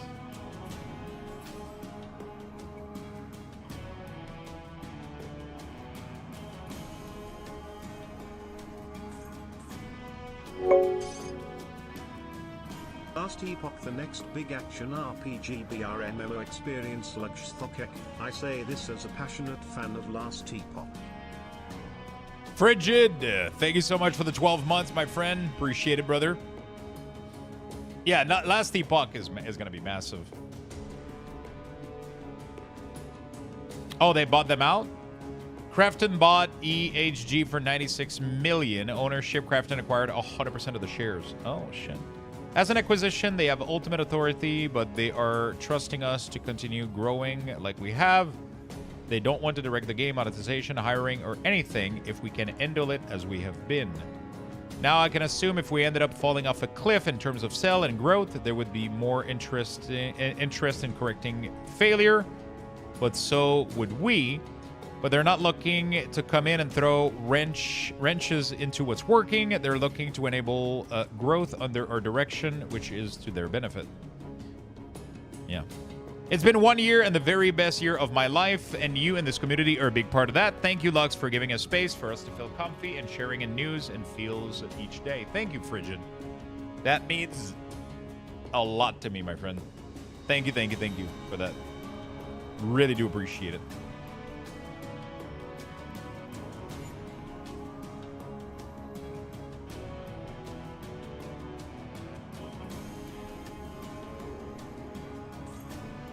Last Epoch, the next big action RPG BRMMO experience. Luxthos. I say this as a passionate fan of Last Epoch. Frigid, thank you so much for the 12 months, my friend. Appreciate it, brother. Yeah, Last Epoch is going to be massive. Oh, they bought them out? Krafton bought EHG for $96 million. Ownership, Krafton acquired 100% of the shares. Oh, shit. As an acquisition, they have ultimate authority, but they are trusting us to continue growing like we have. They don't want to direct the game, monetization, hiring, or anything if we can handle it as we have been. Now, I can assume if we ended up falling off a cliff in terms of sale and growth, there would be more interest in correcting failure, but so would we. but they're not looking to come in and throw wrenches into what's working. They're looking to enable growth under our direction, which is to their benefit. Yeah. It's been 1 year and the very best year of my life, and you and this community are a big part of that. Thank you, Lux, for giving us space for us to feel comfy and sharing in news and feels each day. Thank you, Frigid. That means a lot to me, my friend. Thank you for that. Really do appreciate it.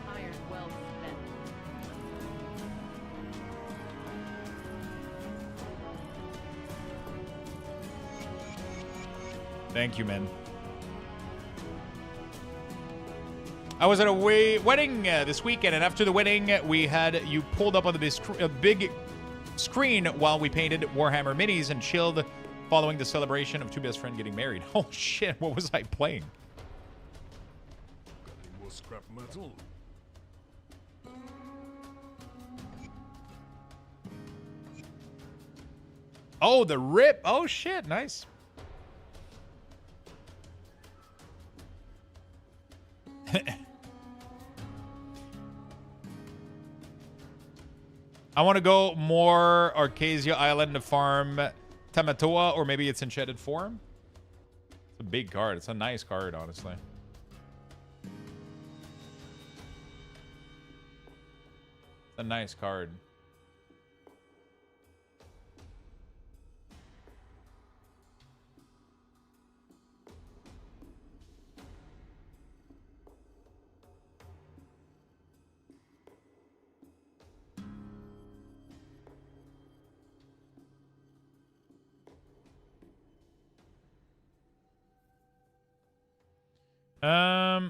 Iron well spent. Thank you, man. I was at a wedding this weekend, and after the wedding, we had you pulled up on the big screen while we painted Warhammer minis and chilled following the celebration of two best friends getting married. Oh, shit. What was I playing? Got any more scrap metal? Oh, the rip. Oh, shit. Nice. I want to go more Arcasia Island to farm Tamatoa, or maybe it's Enchanted Form. It's a big card. It's a nice card, honestly. It's a nice card.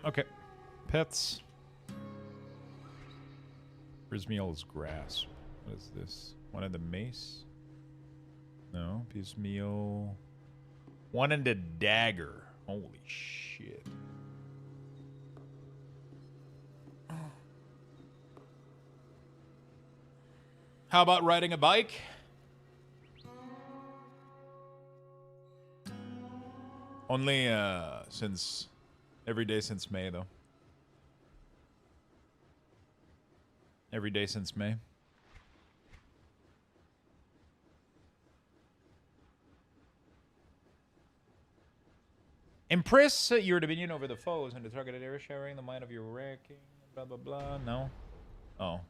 Okay. Pets. Prismeal's grass. What is this? One in the mace? No. Pismeal. One in the dagger. Holy shit. How about riding a bike? Only since every day since May, though. Every day since May. Impress your dominion over the foes and the targeted area, sharing the mind of your wrecking. Blah blah blah. No. Oh.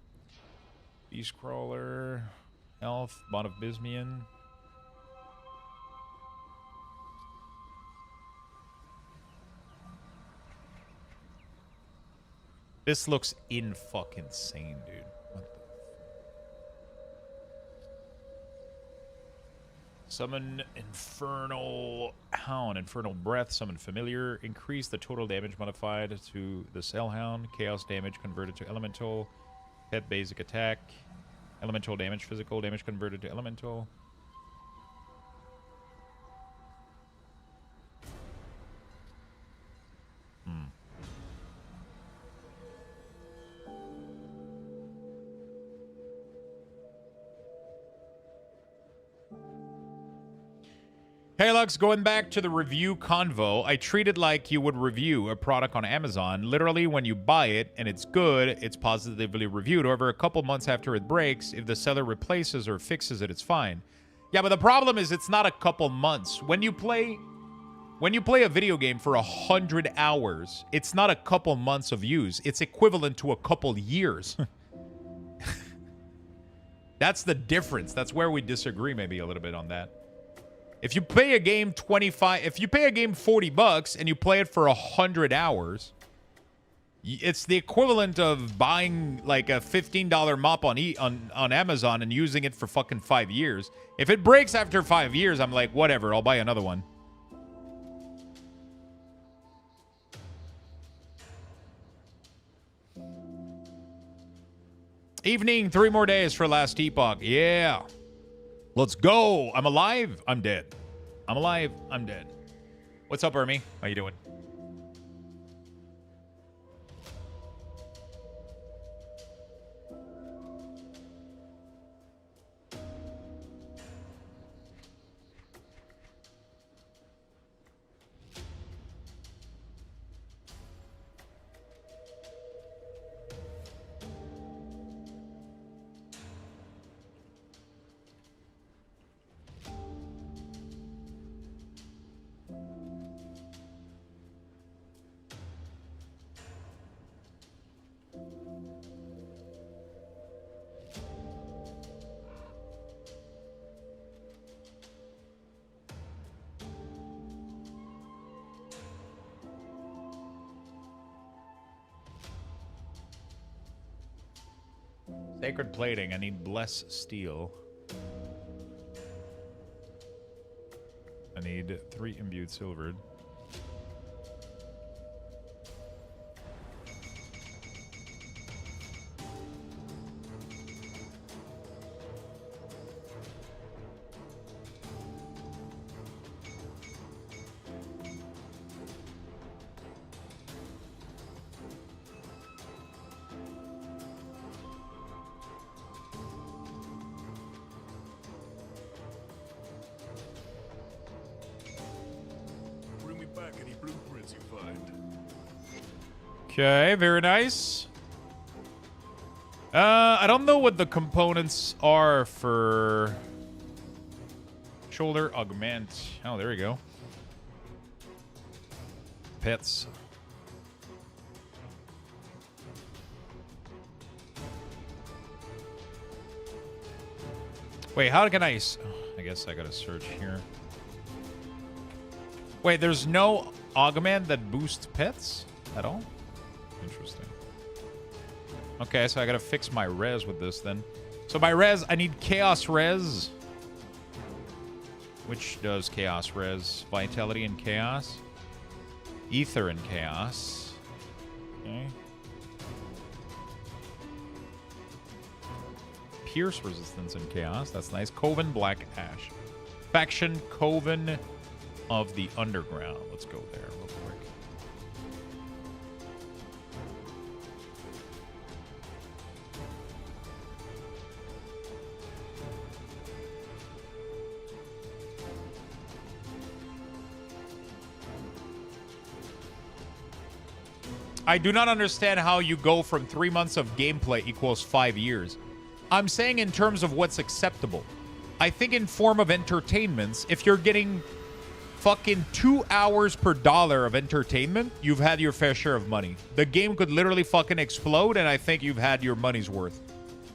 Beast crawler. Health. Bond of Bismian. This looks fucking insane, dude. What the Summon Infernal Hound, Infernal Breath, summon Familiar, increase the total damage modified to the Cellhound, Chaos damage converted to Elemental, Pet basic attack, Elemental damage, physical damage converted to Elemental. Hey Lux, going back to the review convo, I treat it like you would review a product on Amazon. Literally, when you buy it and it's good, it's positively reviewed. However, a couple months after it breaks, if the seller replaces or fixes it, it's fine. Yeah, but the problem is it's not a couple months. When you play a video game for 100 hours, it's not a couple months of use. It's equivalent to a couple years. That's the difference. That's where we disagree maybe a little bit on that. If you pay a game $40 and you play it for 100 hours, it's the equivalent of buying like a $15 mop on Amazon and using it for fucking 5 years. If it breaks after 5 years, I'm like, whatever, I'll buy another one. Evening, 3 more days for Last Epoch. Yeah. Let's go. I'm alive. I'm dead. I'm alive. I'm dead. What's up, Ermi? How you doing? Sacred plating. I need bless steel. I need 3 imbued silvered. Bring me back any blueprints you find. Okay, very nice. I don't know what the components are for shoulder augment. Oh, there we go. Pets. Wait, how can I... I guess I gotta search here. Wait, there's no augment that boosts pets at all? Interesting. Okay, so I gotta fix my res with this then. So by res, I need chaos res. Which does chaos res? Vitality and chaos. Ether and chaos. Okay. Pierce resistance and chaos. That's nice. Coven Black Ash. Faction Coven of the Underground. Let's go there real quick. I do not understand how you go from 3 months of gameplay equals 5 years. I'm saying in terms of what's acceptable. I think in form of entertainments, if you're getting fucking 2 hours per dollar of entertainment, you've had your fair share of money. The game could literally fucking explode, and I think you've had your money's worth.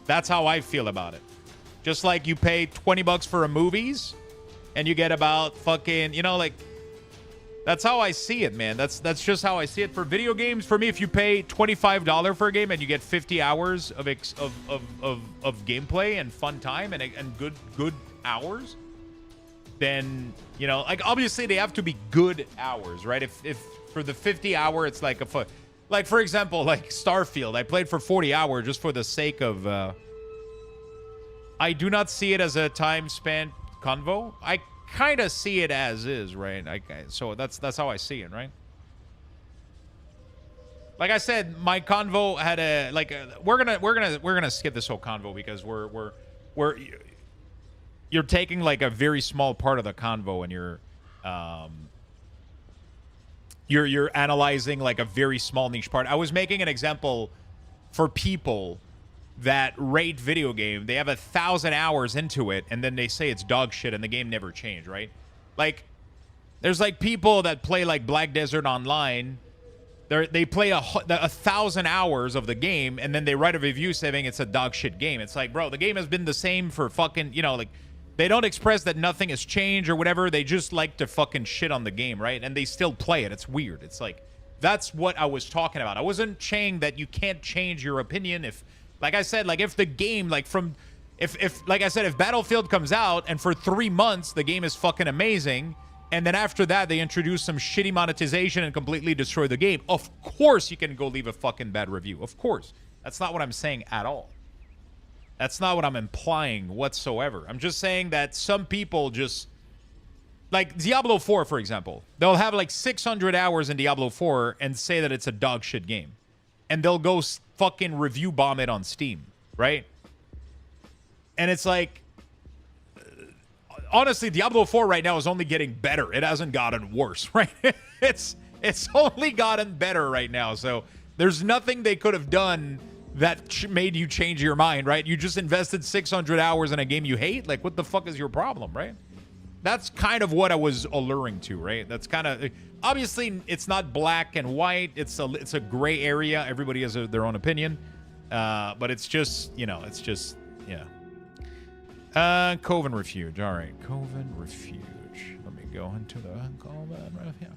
That's how I feel about it. Just like you pay 20 bucks for a movies, and you get about fucking, you know, like... That's how I see it, man. That's just how I see it. For video games, for me, if you pay $25 for a game and you get 50 hours of gameplay and fun time and good hours, then, you know, like, obviously they have to be good hours, right? If for the 50 hour, it's like like, for example, like Starfield, I played for 40 hours just for the sake of, I do not see it as a time spent convo. I kind of see it as is, right? So that's how I see it, right? Like I said, my convo had a we're gonna skip this whole convo because you're taking like a very small part of the convo and you're analyzing like a very small niche part. I was making an example for people that rate video game. They have 1,000 hours into it, and then they say it's dog shit, and the game never changed, right? Like, there's like people that play like Black Desert Online. They play 1,000 hours of the game, and then they write a review saying it's a dog shit game. It's like, bro, the game has been the same for fucking, you know, like, they don't express that nothing has changed or whatever. They just like to fucking shit on the game, right? And they still play it. It's weird. It's like, that's what I was talking about. I wasn't saying that you can't change your opinion if... Like I said, like if the game, like like I said, if Battlefield comes out and for 3 months the game is fucking amazing, and then after that they introduce some shitty monetization and completely destroy the game, of course you can go leave a fucking bad review. Of course. That's not what I'm saying at all. That's not what I'm implying whatsoever. I'm just saying that some people just... Like Diablo 4, for example. They'll have like 600 hours in Diablo 4 and say that it's a dog shit game. And they'll go fucking review bomb it on Steam, right? And it's like, honestly, Diablo 4 right now is only getting better. It hasn't gotten worse, right? It's only gotten better right now. So there's nothing they could have done that made you change your mind, right? You just invested 600 hours in a game you hate. Like, what the fuck is your problem, right? That's kind of what I was alluring to, right? That's kind of... Obviously, it's not black and white. It's a gray area. Everybody has their own opinion. But it's just, you know, it's just, yeah. Coven Refuge. All right, Coven Refuge. Let me go into the Coven Refuge.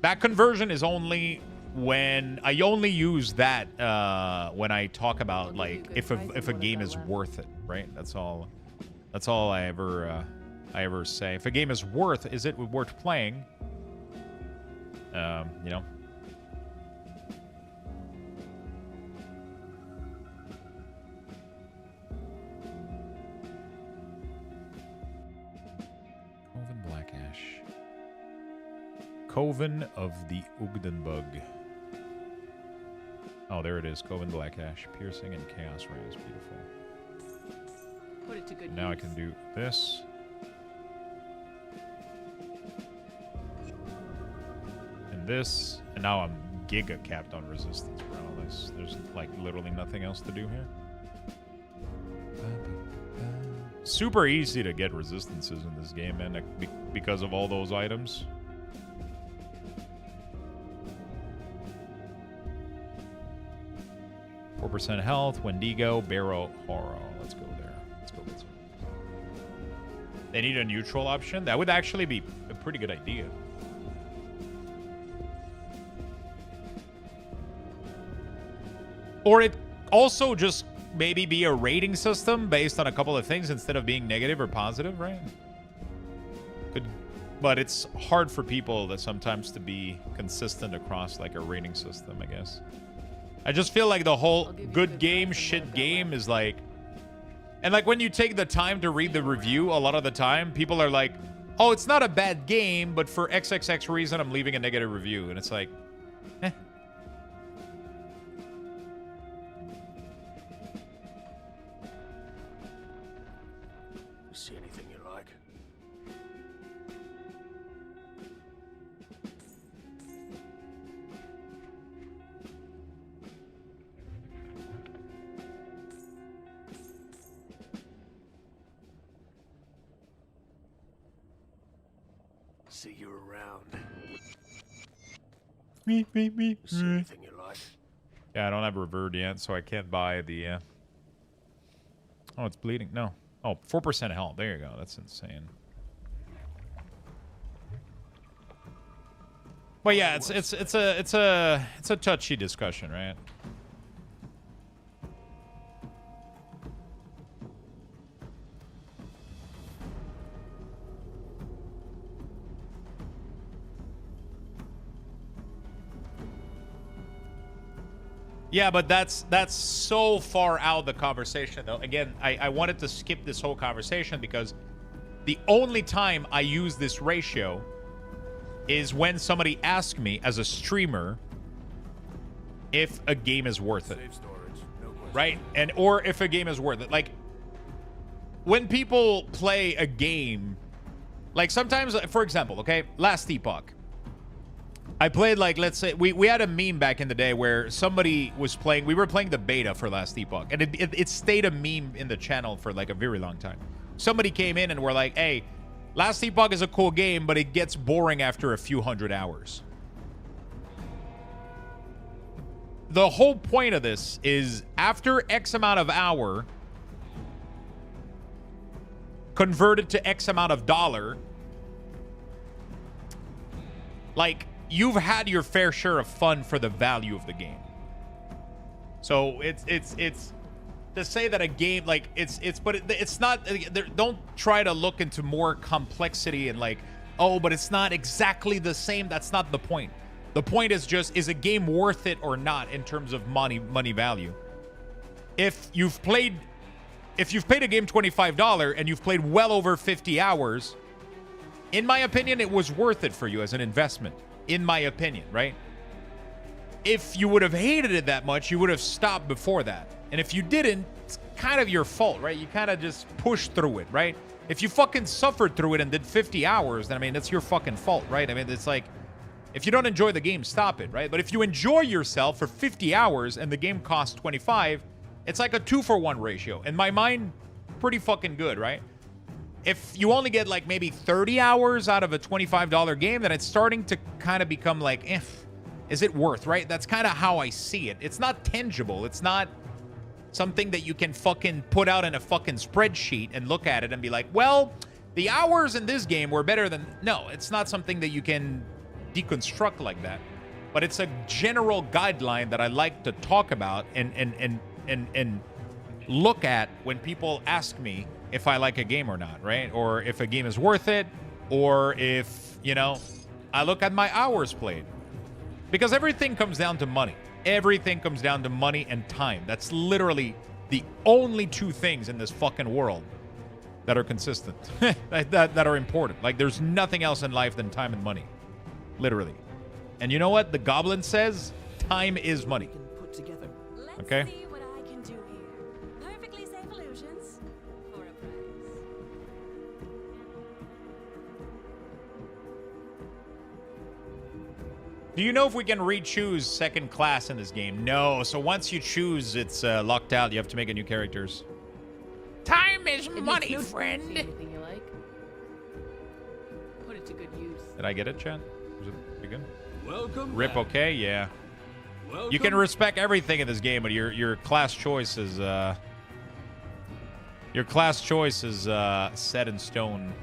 That conversion is only when I only use that when I talk about like if a game is worth it, right? That's all I ever say. If a game is worth playing? You know. Coven Black Ash. Coven of the Ugdenbug. Oh, there it is. Coven Black Ash. Piercing and Chaos Ray is beautiful. Put it to good Now use. I can do this. And this. And now I'm giga capped on resistance, bro. There's like literally nothing else to do here. Super easy to get resistances in this game, man, because of all those items. %, health, Wendigo, Barrow, Horror. Let's go there. Let's go with some. They need a neutral option. That would actually be a pretty good idea. Or it also just maybe be a rating system based on a couple of things instead of being negative or positive, right? Could, but it's hard for people that sometimes to be consistent across like a rating system, I guess. I just feel like the whole good game, shit game is like... And like when you take the time to read the review, a lot of the time, people are like, oh, it's not a bad game, but for XXX reason, I'm leaving a negative review. And it's like, eh. See anything you like? See you around. Me. See anything you like? Yeah, I don't have Revert yet, so I can't buy the... Oh, it's bleeding. No. Oh, 4% health. There you go. That's insane. But yeah, it's a touchy discussion, right? Yeah, but that's so far out the conversation, though. Again, I wanted to skip this whole conversation because the only time I use this ratio is when somebody asks me as a streamer if a game is worth it. Right? And or if a game is worth it. Like, when people play a game, like sometimes, for example, okay, Last Epoch. I played, like, let's say, we had a meme back in the day where somebody was playing, we were playing the beta for Last Epoch, and it stayed a meme in the channel for, like, a very long time. Somebody came in and were like, hey, Last Epoch is a cool game, but it gets boring after a few hundred hours. The whole point of this is after X amount of hour, converted to X amount of dollar, like, you've had your fair share of fun for the value of the game. So it's to say that a game, like, it's not, don't try to look into more complexity and like, oh, but it's not exactly the same. That's not the point. The point is just, is a game worth it or not in terms of money value? If you've paid a game $25 and you've played well over 50 hours, in my opinion, it was worth it for you as an investment. In my opinion, right? If you would have hated it that much, you would have stopped before that. And if you didn't, it's kind of your fault, right? You kind of just pushed through it, right? If you fucking suffered through it and did 50 hours, then, I mean, that's your fucking fault, right? I mean, it's like, if you don't enjoy the game, stop it, right? But if you enjoy yourself for 50 hours and the game costs 25, it's like a 2-for-1 ratio. In my mind, pretty fucking good, right? If you only get like maybe 30 hours out of a $25 game, then it's starting to kind of become like, is it worth, right? That's kind of how I see it. It's not tangible. It's not something that you can fucking put out in a fucking spreadsheet and look at it and be like, well, the hours in this game were better than... No, it's not something that you can deconstruct like that. But it's a general guideline that I like to talk about and look at when people ask me if I like a game or not, right? Or if a game is worth it, or if, you know, I look at my hours played. Because everything comes down to money. Everything comes down to money and time. That's literally the only two things in this fucking world that are consistent, that are important. Like, there's nothing else in life than time and money. Literally. And you know what? The goblin says time is money. Okay? See what I can do here. Perfectly safe illusions for a price. Do you know if we can re-choose second class in this game? No. So once you choose, it's locked out. You have to make a new characters. Time is money, friend. See anything you like? Put it to good use. Did I get it, Chad? Was it pretty good? Welcome Rip, back. okay? Yeah. Welcome. You can respect everything in this game, but your class choice is set in stone.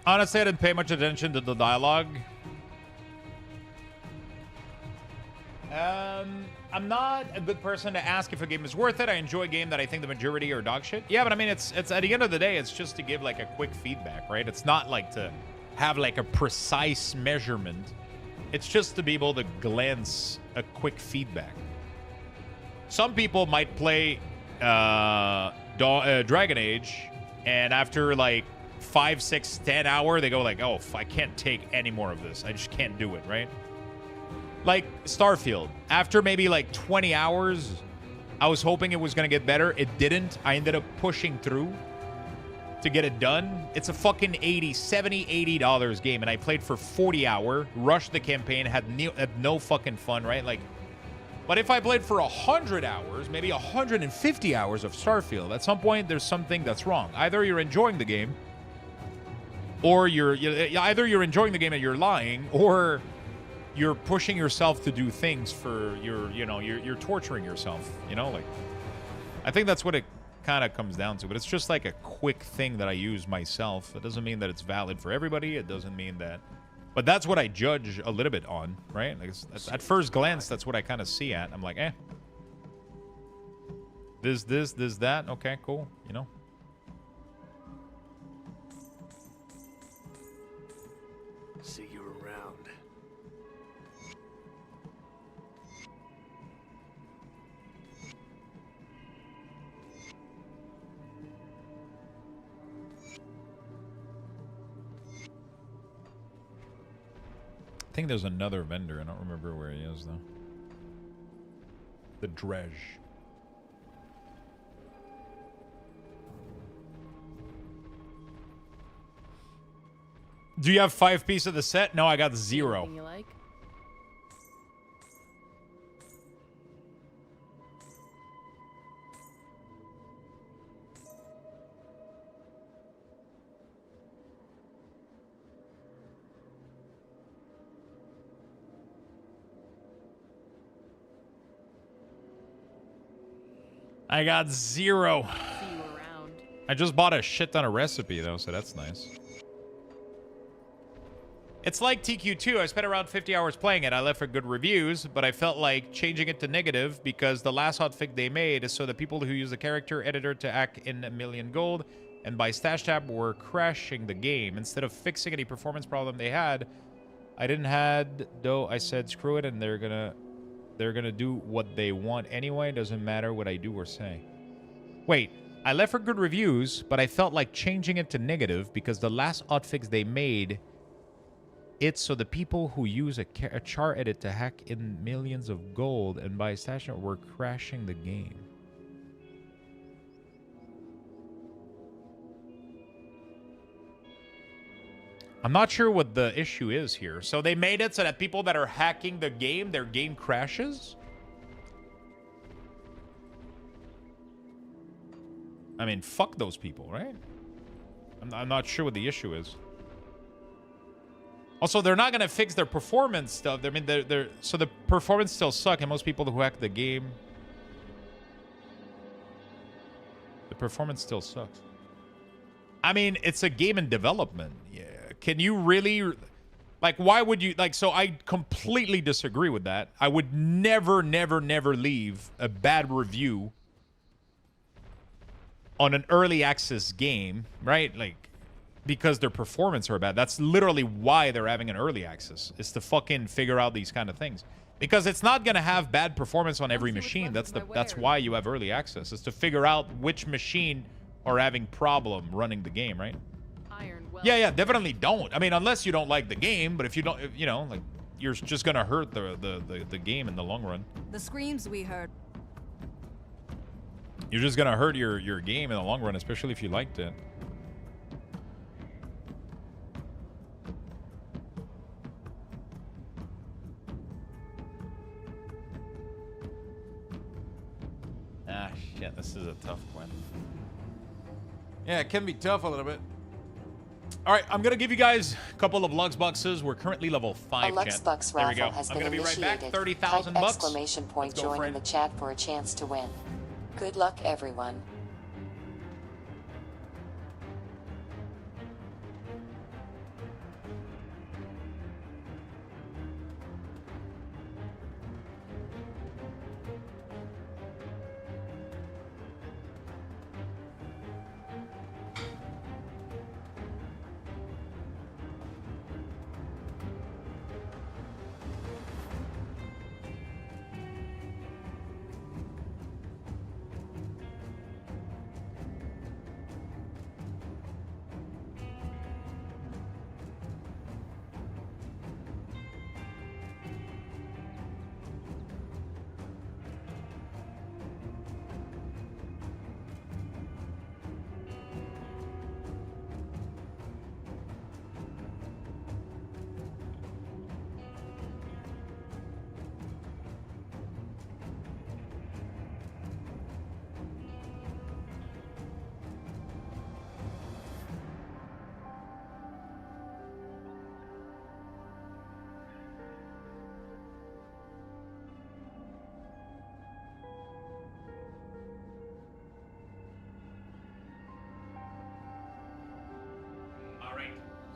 Honestly, I didn't pay much attention to the dialogue. I'm not a good person to ask if a game is worth it. I enjoy a game that I think the majority are dog shit. Yeah, but I mean, it's at the end of the day, it's just to give like a quick feedback, right? It's not like to have like a precise measurement. It's just to be able to glance a quick feedback. Some people might play Dragon Age, and after like 5, 6, 10 hours, they go like, oh, I can't take any more of this. I just can't do it, right? Like Starfield. After maybe like 20 hours, I was hoping it was going to get better. It didn't. I ended up pushing through to get it done. It's a fucking $70, $80 game, and I played for 40 hours, rushed the campaign, had no fucking fun, right? Like, but if I played for 100 hours, maybe 150 hours of Starfield, at some point, there's something that's wrong. Either you're enjoying the game, or either you're enjoying the game and you're lying, or you're pushing yourself to do things for you're torturing yourself, like, I think that's what it kind of comes down to. But it's just like a quick thing that I use myself. It doesn't mean that it's valid for everybody. It doesn't mean that, but that's what I judge a little bit on, right? Like, at first glance, that's what I kind of see at. I'm like, this, that. Okay, cool. See you around. I think there's another vendor. I don't remember where he is, though. The Dredge. Do you have 5 pieces of the set? No, I got 0. Anything you like? I got 0. See you around. I just bought a shit ton of recipe, though, so that's nice. It's like TQ2. I spent around 50 hours playing it. I left for good reviews, but I felt like changing it to negative because the last hotfix they made is so the people who use the character editor to act in a million gold and buy stash tab were crashing the game. Instead of fixing any performance problem they had, I didn't had, though I said screw it and they're gonna do what they want anyway. Doesn't matter what I do or say. Wait, I left for good reviews, but I felt like changing it to negative because the last hotfix they made it's so the people who use a char edit to hack in millions of gold and buy stash were crashing the game. I'm not sure what the issue is here. So they made it so that people that are hacking the game, their game crashes? I mean, fuck those people, right? I'm not sure what the issue is. Also, they're not going to fix their performance stuff. I mean, so the performance still suck, and most people who hack the game, the performance still sucks. I mean, it's a game in development. Yeah. Can you really... Like, why would you... Like, so I completely disagree with that. I would never, never, never leave a bad review on an early access game, right? Like, because their performance are bad. That's literally why they're having an early access. Is to fucking figure out these kind of things. Because it's not going to have bad performance on every machine. That's why you have early access. Is to figure out which machine are having problem running the game, right? Yeah, definitely don't. I mean, unless you don't like the game, but if you don't, you know, like, you're just going to hurt the game in the long run. The screams we heard. You're just going to hurt your game in the long run, especially if you liked it. Ah, shit, this is a tough one. Yeah, it can be tough a little bit. All right, I'm going to give you guys a couple of Lux Boxes. We're currently level 5, A Lux Bucks raffle has been be initiated. right back. 30,000 Type bucks. exclamation point join in the chat for a chance to win. Good luck, everyone.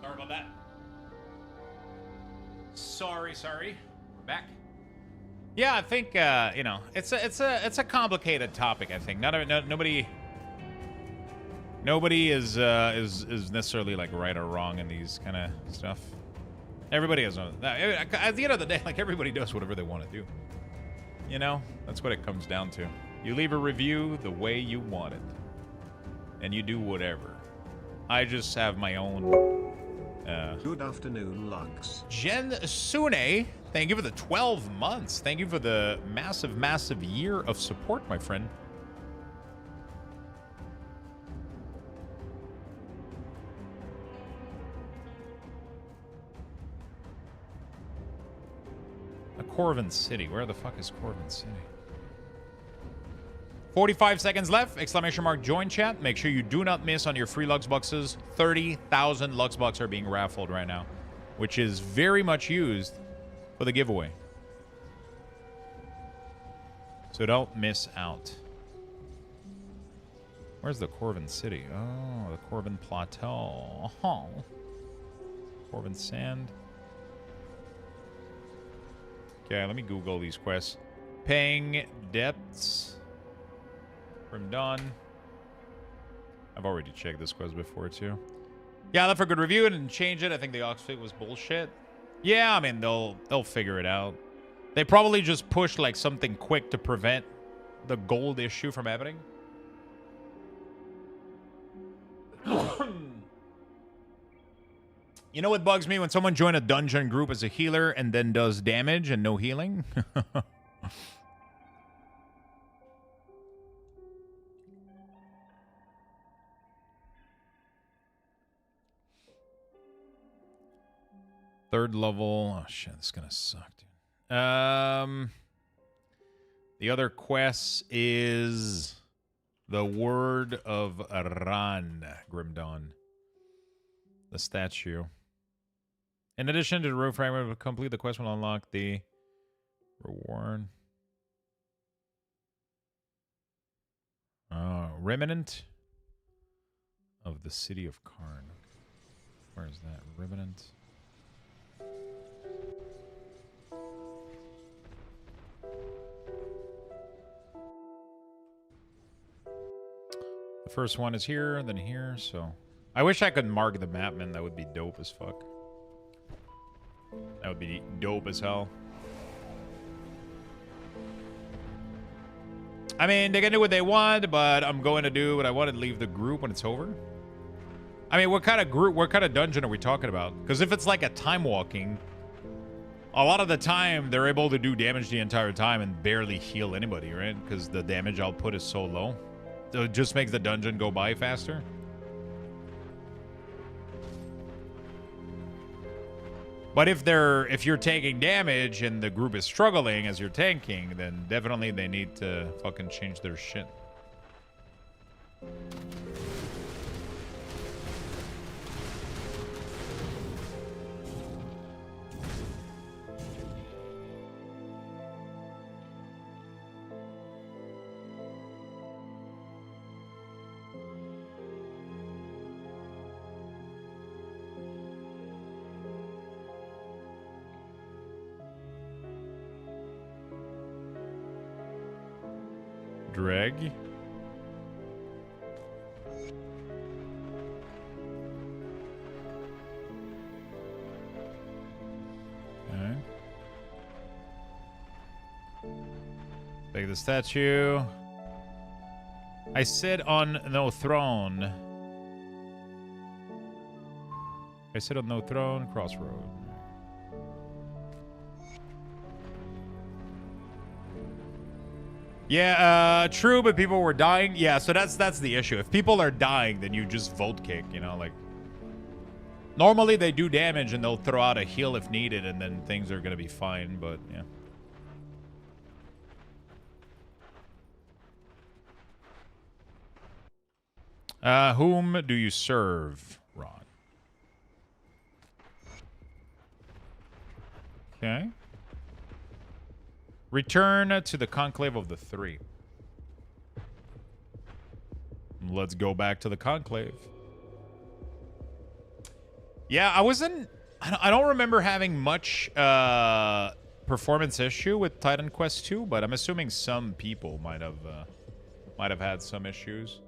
Sorry about that. Sorry. We're back. Yeah, I think you know, it's a complicated topic. I think nobody is necessarily like right or wrong in these kind of stuff. Everybody has at the end of the day, like, everybody does whatever they want to do. You know, that's what it comes down to. You leave a review the way you want it, and you do whatever. I just have my own. Good afternoon, Lux. Jen Sune, thank you for the 12 months. Thank you for the massive year of support, my friend. A Corvin City. Where the fuck is Corvin City? 45 seconds left. Exclamation mark join chat. Make sure you do not miss on your free Lux Boxes. 30,000 Lux Boxes are being raffled right now, which is very much used for the giveaway. So don't miss out. Where's the Corvin City? Oh, the Corvin Plateau. Oh. Corvin Sand. Okay, let me Google these quests. Paying debts. From Dawn. I've already checked this quest before, too. Yeah, I left for a good review and didn't change it. I think the Oxfig was bullshit. Yeah, I mean, they'll figure it out. They probably just pushed, like, something quick to prevent the gold issue from happening. You know what bugs me? When someone joins a dungeon group as a healer and then does damage and no healing. 3rd level. Oh shit, this is gonna suck, dude. The other quest is the Word of Ran, Grim Dawn. The statue. In addition to the rune fragment, to complete the quest will unlock the reward. Remnant of the City of Karn. Where is that? Remnant. The first one is here, then here, so... I wish I could mark the map, man. That would be dope as fuck. That would be dope as hell. I mean, they can do what they want, but I'm going to do what I want and leave the group when it's over. I mean, what kind of group, what kind of dungeon are we talking about? Because if it's like a time walking, a lot of the time they're able to do damage the entire time and barely heal anybody, right? Because the damage output is so low. So it just makes the dungeon go by faster. But if you're taking damage and the group is struggling as you're tanking, then definitely they need to fucking change their shit. Dreg. Okay. Take the statue. I sit on no throne. I sit on no throne, crossroad. Yeah, true, but people were dying. Yeah, so that's the issue. If people are dying, then you just vote kick, you know, like... Normally they do damage and they'll throw out a heal if needed and then things are gonna be fine, but yeah. Whom do you serve, Ron? Okay. Return to the Conclave of the Three. Let's go back to the Conclave. Yeah, I don't remember having much performance issue with Titan Quest 2, but I'm assuming some people might have had some issues.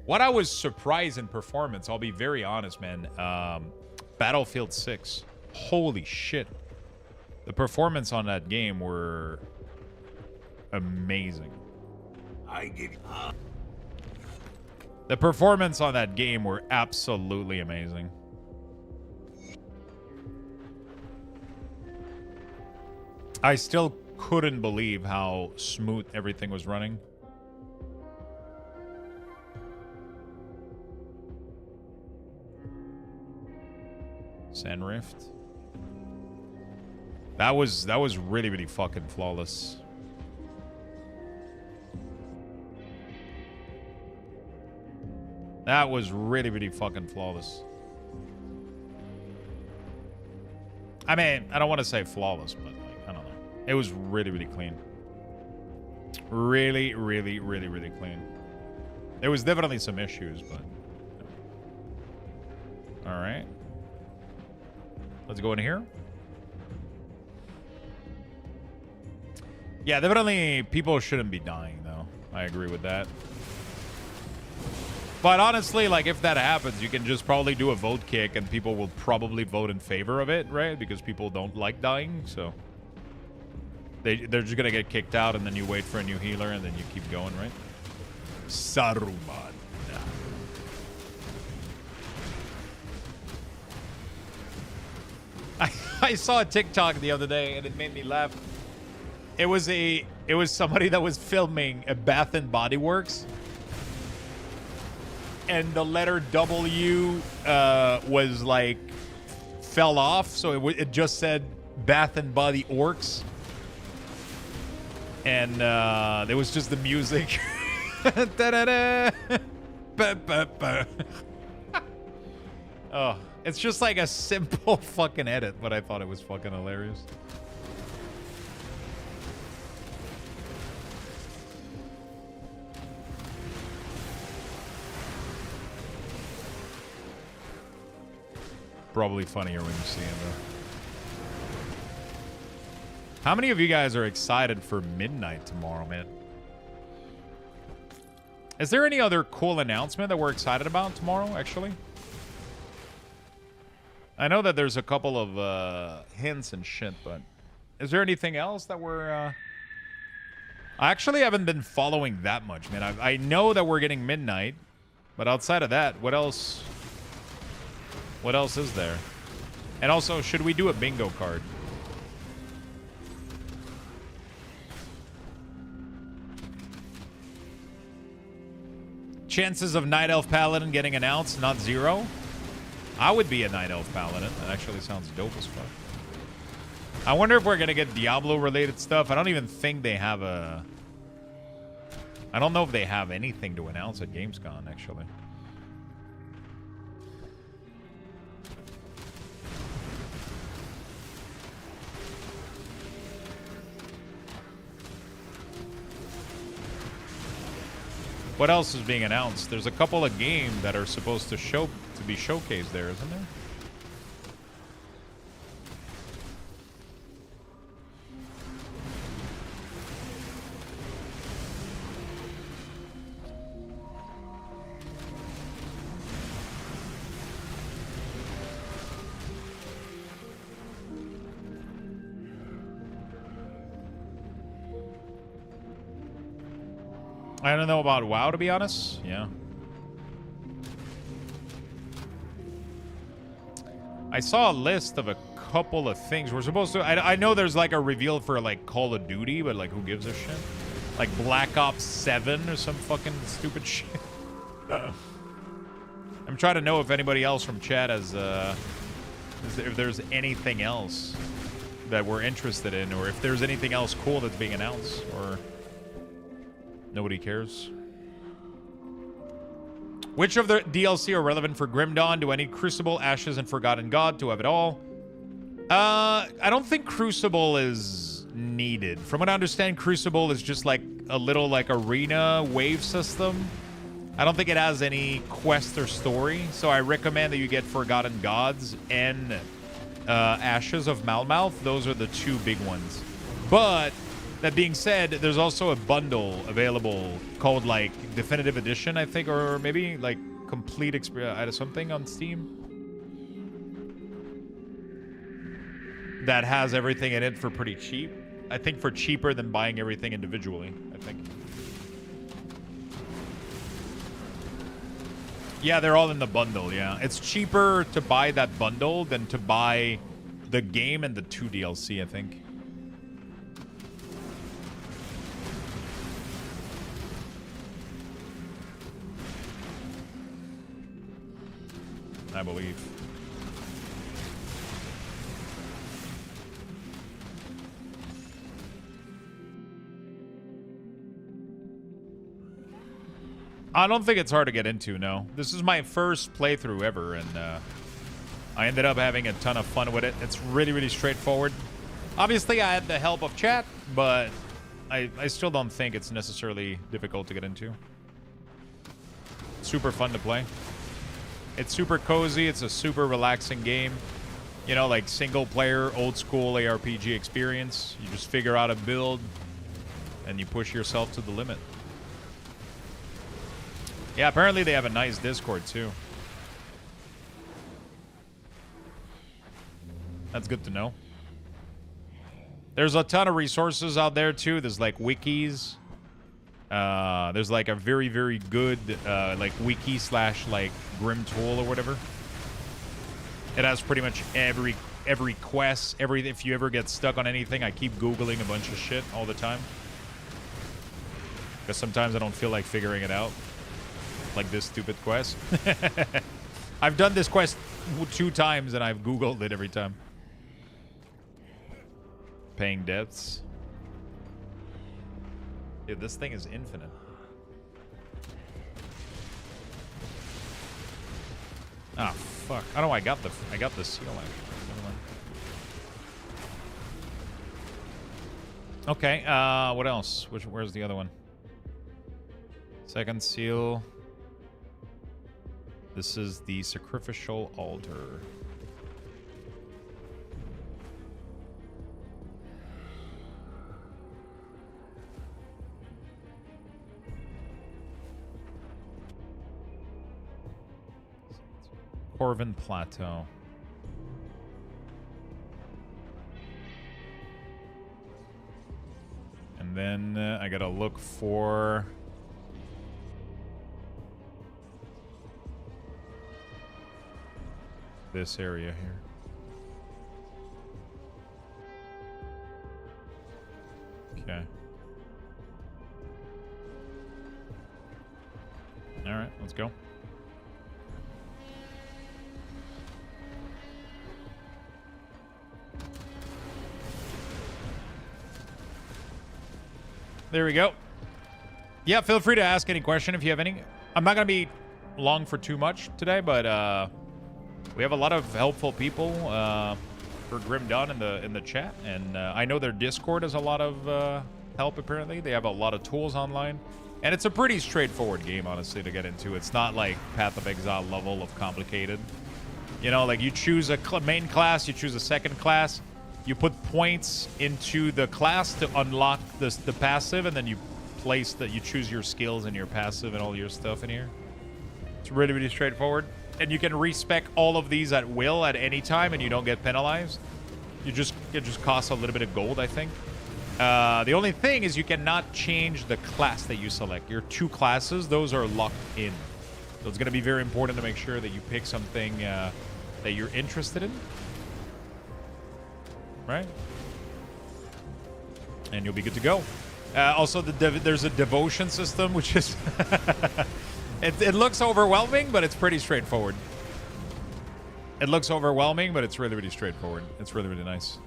What I was surprised in performance, I'll be very honest, man. Battlefield 6. Holy shit. The performance on that game were amazing. The performance on that game were absolutely amazing. I still couldn't believe how smooth everything was running. Sand Rift. That was really, really fucking flawless. That was really, really fucking flawless. I mean, I don't want to say flawless, but like, I don't know. It was really, really clean. Really, really, really, really clean. There was definitely some issues, but... Alright. Let's go in here. Yeah, definitely people shouldn't be dying, though. I agree with that. But honestly, like, if that happens, you can just probably do a vote kick and people will probably vote in favor of it, right? Because people don't like dying, so... They're just gonna get kicked out and then you wait for a new healer and then you keep going, right? Saruman. I saw a TikTok the other day and it made me laugh. It was somebody that was filming a Bath and Body Works. And the letter W was like fell off, so it just said Bath and Body Orcs. And there was just the music. Da-da-da. Ba-ba-ba. Oh, it's just like a simple fucking edit, but I thought it was fucking hilarious. Probably funnier when you see it, though. How many of you guys are excited for midnight tomorrow, man? Is there any other cool announcement that we're excited about tomorrow, actually? I know that there's a couple of hints and shit, but is there anything else that we're... I actually haven't been following that much, man. I know that we're getting midnight, but outside of that, what else... What else is there? And also, should we do a bingo card? Chances of Night Elf Paladin getting announced, not 0. I would be a Night Elf Paladin. That actually sounds dope as fuck. I wonder if we're going to get Diablo-related stuff. I don't even think they have a... I don't know if they have anything to announce at Gamescom, actually. What else is being announced? There's a couple of games that are supposed to be showcased there, isn't there? I don't know about WoW, to be honest. Yeah. I saw a list of a couple of things. We're supposed to... I know there's like a reveal for like Call of Duty, but like who gives a shit? Like Black Ops 7 or some fucking stupid shit. I'm trying to know if anybody else from chat has... if there's anything else that we're interested in, or if there's anything else cool that's being announced, or... Nobody cares. Which of the DLC are relevant for Grim Dawn? Do I need Crucible, Ashes, and Forgotten God to have it all? I don't think Crucible is needed. From what I understand, Crucible is just like a little like arena wave system. I don't think it has any quest or story. So I recommend that you get Forgotten Gods and Ashes of Malmouth. Those are the two big ones. But... that being said, there's also a bundle available called, like, Definitive Edition, I think, or maybe, like, Complete Experience, something on Steam. That has everything in it for pretty cheap. I think for cheaper than buying everything individually, I think. Yeah, they're all in the bundle, yeah. It's cheaper to buy that bundle than to buy the game and the 2 DLC, I think. I believe. I don't think it's hard to get into, no. This is my first playthrough ever, and I ended up having a ton of fun with it. It's really, really straightforward. Obviously, I had the help of chat, but I still don't think it's necessarily difficult to get into. Super fun to play. It's super cozy. It's a super relaxing game. You know, like single player, old school ARPG experience. You just figure out a build and you push yourself to the limit. Yeah, apparently they have a nice Discord too. That's good to know. There's a ton of resources out there too. There's like wikis. There's like a very, very good like wiki / like Grim tool or whatever. It has pretty much every quest, if you ever get stuck on anything. I keep Googling a bunch of shit all the time. Because sometimes I don't feel like figuring it out. Like this stupid quest. I've done this quest 2 times and I've Googled it every time. Paying debts. Dude, this thing is infinite. Ah, fuck. I don't know. I got the seal actually. Never mind. Okay. What else? Where's the other one? Second seal. This is the sacrificial altar. Corvin Plateau. And then I gotta look for this area here. Okay. All right, let's go. There we go. Yeah, feel free to ask any question if you have any. I'm not going to be long for too much today, but we have a lot of helpful people for Grim Dawn in the chat, and I know their Discord has a lot of help. Apparently, they have a lot of tools online, and it's a pretty straightforward game, honestly, to get into. It's not like Path of Exile level of complicated. You know, like you choose a main class, you choose a second class. You put points into the class to unlock the passive, and then you choose your skills and your passive and all your stuff in here. It's really, really straightforward. And you can respec all of these at will at any time, and you don't get penalized. It just costs a little bit of gold, I think. The only thing is you cannot change the class that you select. Your 2 classes, those are locked in. So it's going to be very important to make sure that you pick something that you're interested in. Right? And you'll be good to go. Also, there's a devotion system, which is... it looks overwhelming, but it's pretty straightforward. It looks overwhelming, but it's really, really straightforward. It's really, really nice.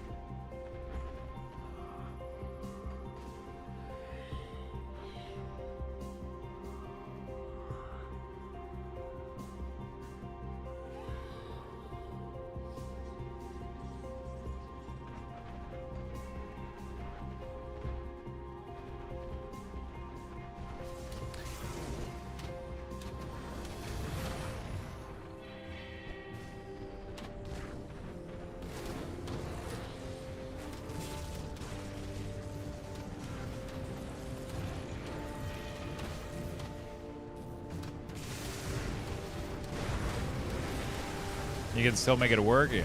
You can still make it work? Yeah.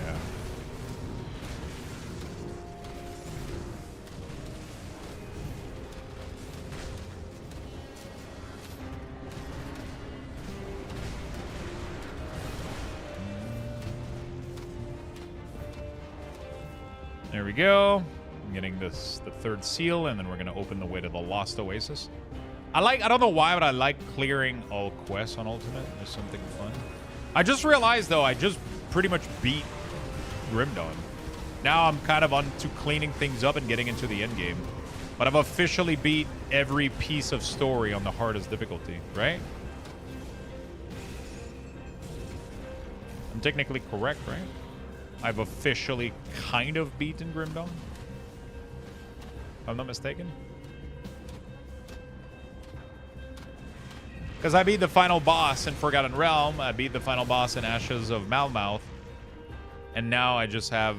There we go. I'm getting the 3rd seal, and then we're gonna open the way to the Lost Oasis. I don't know why, but I like clearing all quests on Ultimate. There's something fun. I just realized, though, I just pretty much beat Grim Dawn. Now I'm kind of on to cleaning things up and getting into the end game. But I've officially beat every piece of story on the hardest difficulty, right? I'm technically correct, right? I've officially kind of beaten Grim Dawn, if I'm not mistaken. Because I beat the final boss in Forgotten Realm. I beat the final boss in Ashes of Malmouth. And now I just have...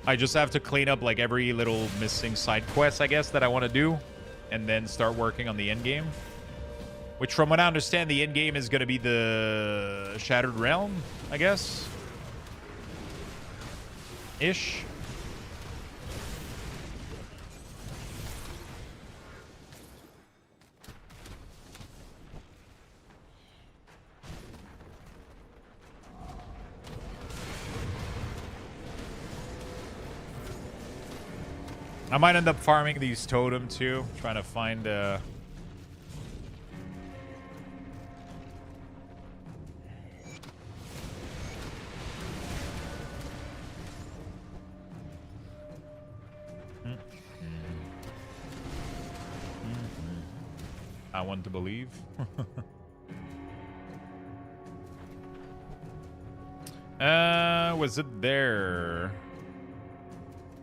I just have to clean up like every little missing side quest, I guess, that I want to do. And then start working on the end game. Which, from what I understand, the end game is going to be the Shattered Realm, I guess. Ish. I might end up farming these totem too, trying to find I want to believe. Was it there?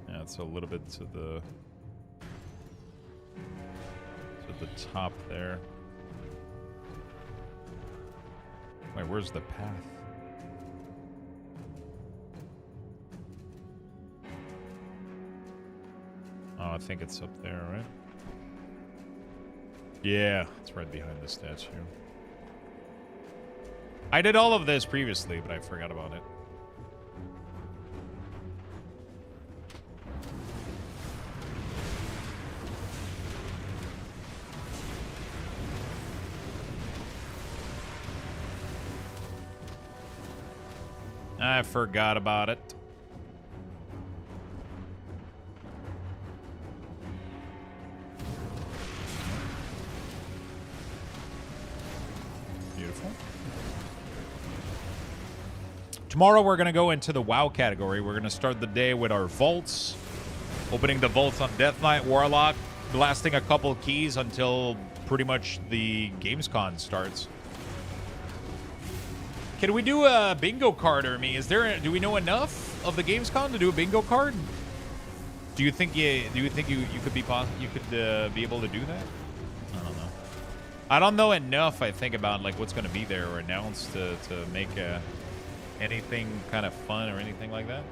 Yeah, it's a little bit to the top there. Wait, where's the path? Oh, I think it's up there, right? Yeah, it's right behind the statue. I did all of this previously, but I forgot about it. I forgot about it. Beautiful. Tomorrow we're going to go into the WoW category. We're going to start the day with our vaults. Opening the vaults on Death Knight, Warlock. Blasting a couple keys until pretty much the Gamescom starts. Can we do a bingo card, Ermi? Do we know enough of the Gamescom to do a bingo card? Do you think you could be able to do that? I don't know. I don't know enough. I think about like what's going to be there or announced to make anything kind of fun or anything like that.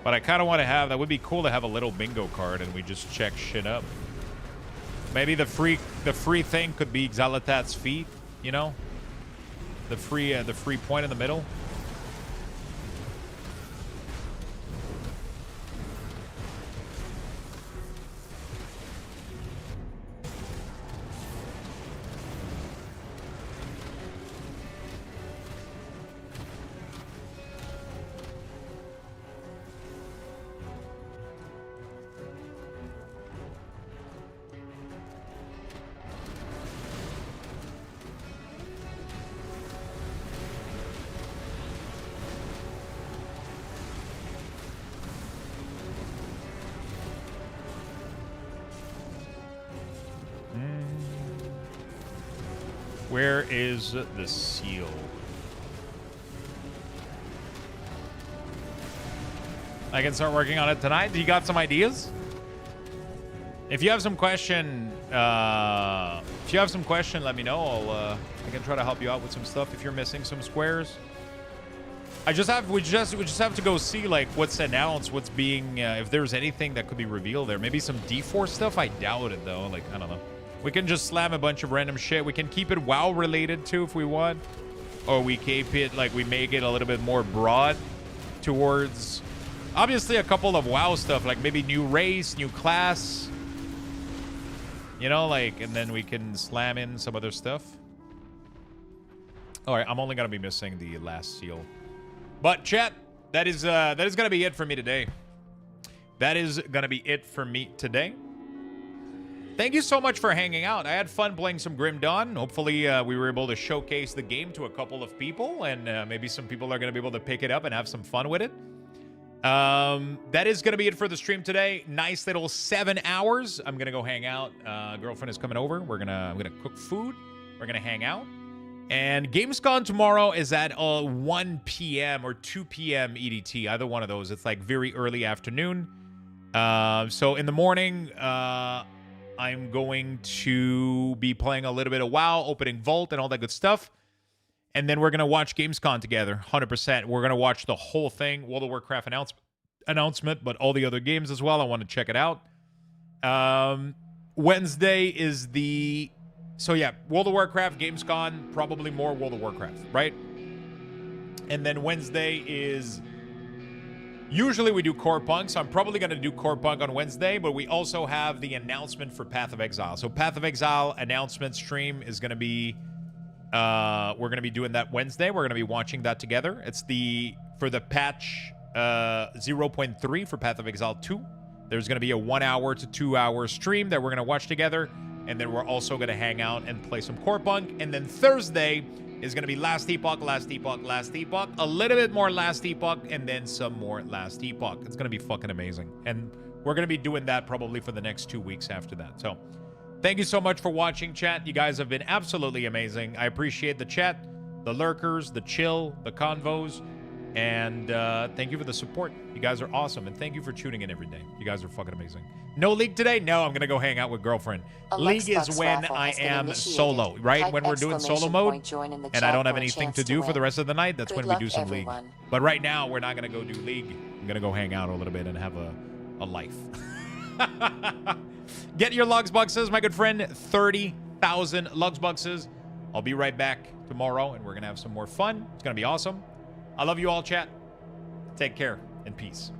But I kind of want to have that. Would be cool to have a little bingo card and we just check shit up. Maybe the free thing could be Xalatat's feet. You know. The free point in the middle. Where is the seal? I can start working on it tonight. Do you got some ideas? If you have some question, let me know. I can try to help you out with some stuff if you're missing some squares. We just have to go see like what's announced, what's being if there's anything that could be revealed there. Maybe some D4 stuff. I doubt it though. Like I don't know. We can just slam a bunch of random shit. We can keep it WoW related too if we want. Or we keep it like we make it a little bit more broad towards obviously a couple of WoW stuff, like maybe new race, new class. You know, like, and then we can slam in some other stuff. All right, I'm only gonna be missing the last seal. But chat, that is gonna be it for me today. That is gonna be it for me today. Thank you so much for hanging out. I had fun playing some Grim Dawn. Hopefully, we were able to showcase the game to a couple of people, and maybe some people are going to be able to pick it up and have some fun with it. That is going to be it for the stream today. Nice little 7 hours. I'm going to go hang out. Girlfriend is coming over. I'm gonna cook food. We're going to hang out. And Gamescom tomorrow is at 1 p.m. or 2 p.m. EDT. Either one of those. It's like very early afternoon. So in the morning... I'm going to be playing a little bit of WoW, opening Vault, and all that good stuff. And then we're going to watch Gamescom together, 100%. We're going to watch the whole thing, World of Warcraft announcement, but all the other games as well. I want to check it out. Wednesday is the... So yeah, World of Warcraft, Gamescom, probably more World of Warcraft, right? And then Wednesday is... Usually we do Core Punk, so I'm probably going to do Core Punk on Wednesday, but we also have the announcement for Path of Exile. So Path of Exile announcement stream is going to be, we're going to be doing that Wednesday. We're going to be watching that together. It's for the patch 0.3 for Path of Exile 2. There's going to be a 1 hour to 2 hour stream that we're going to watch together. And then we're also going to hang out and play some Core Punk. And then Thursday is going to be Last Epoch, a little bit more Last Epoch, and then some more Last Epoch. It's going to be fucking amazing. And we're going to be doing that probably for the next 2 weeks after that. So Thank you so much for watching, chat. You guys have been absolutely amazing. I appreciate the chat, the lurkers, the chill, the convos, and thank you for the support. You guys are awesome, and thank you for tuning in every day. You guys are fucking amazing. No League today? No, I'm going to go hang out with girlfriend. League is when I am solo, right? When we're doing solo mode, and I don't have anything to do for the rest of the night, that's when we do some League. But right now, we're not going to go do League. I'm going to go hang out a little bit and have a life. Get your Luxboxes, my good friend. 30,000 Luxboxes. I'll be right back tomorrow, and we're going to have some more fun. It's going to be awesome. I love you all, chat. Take care, and peace.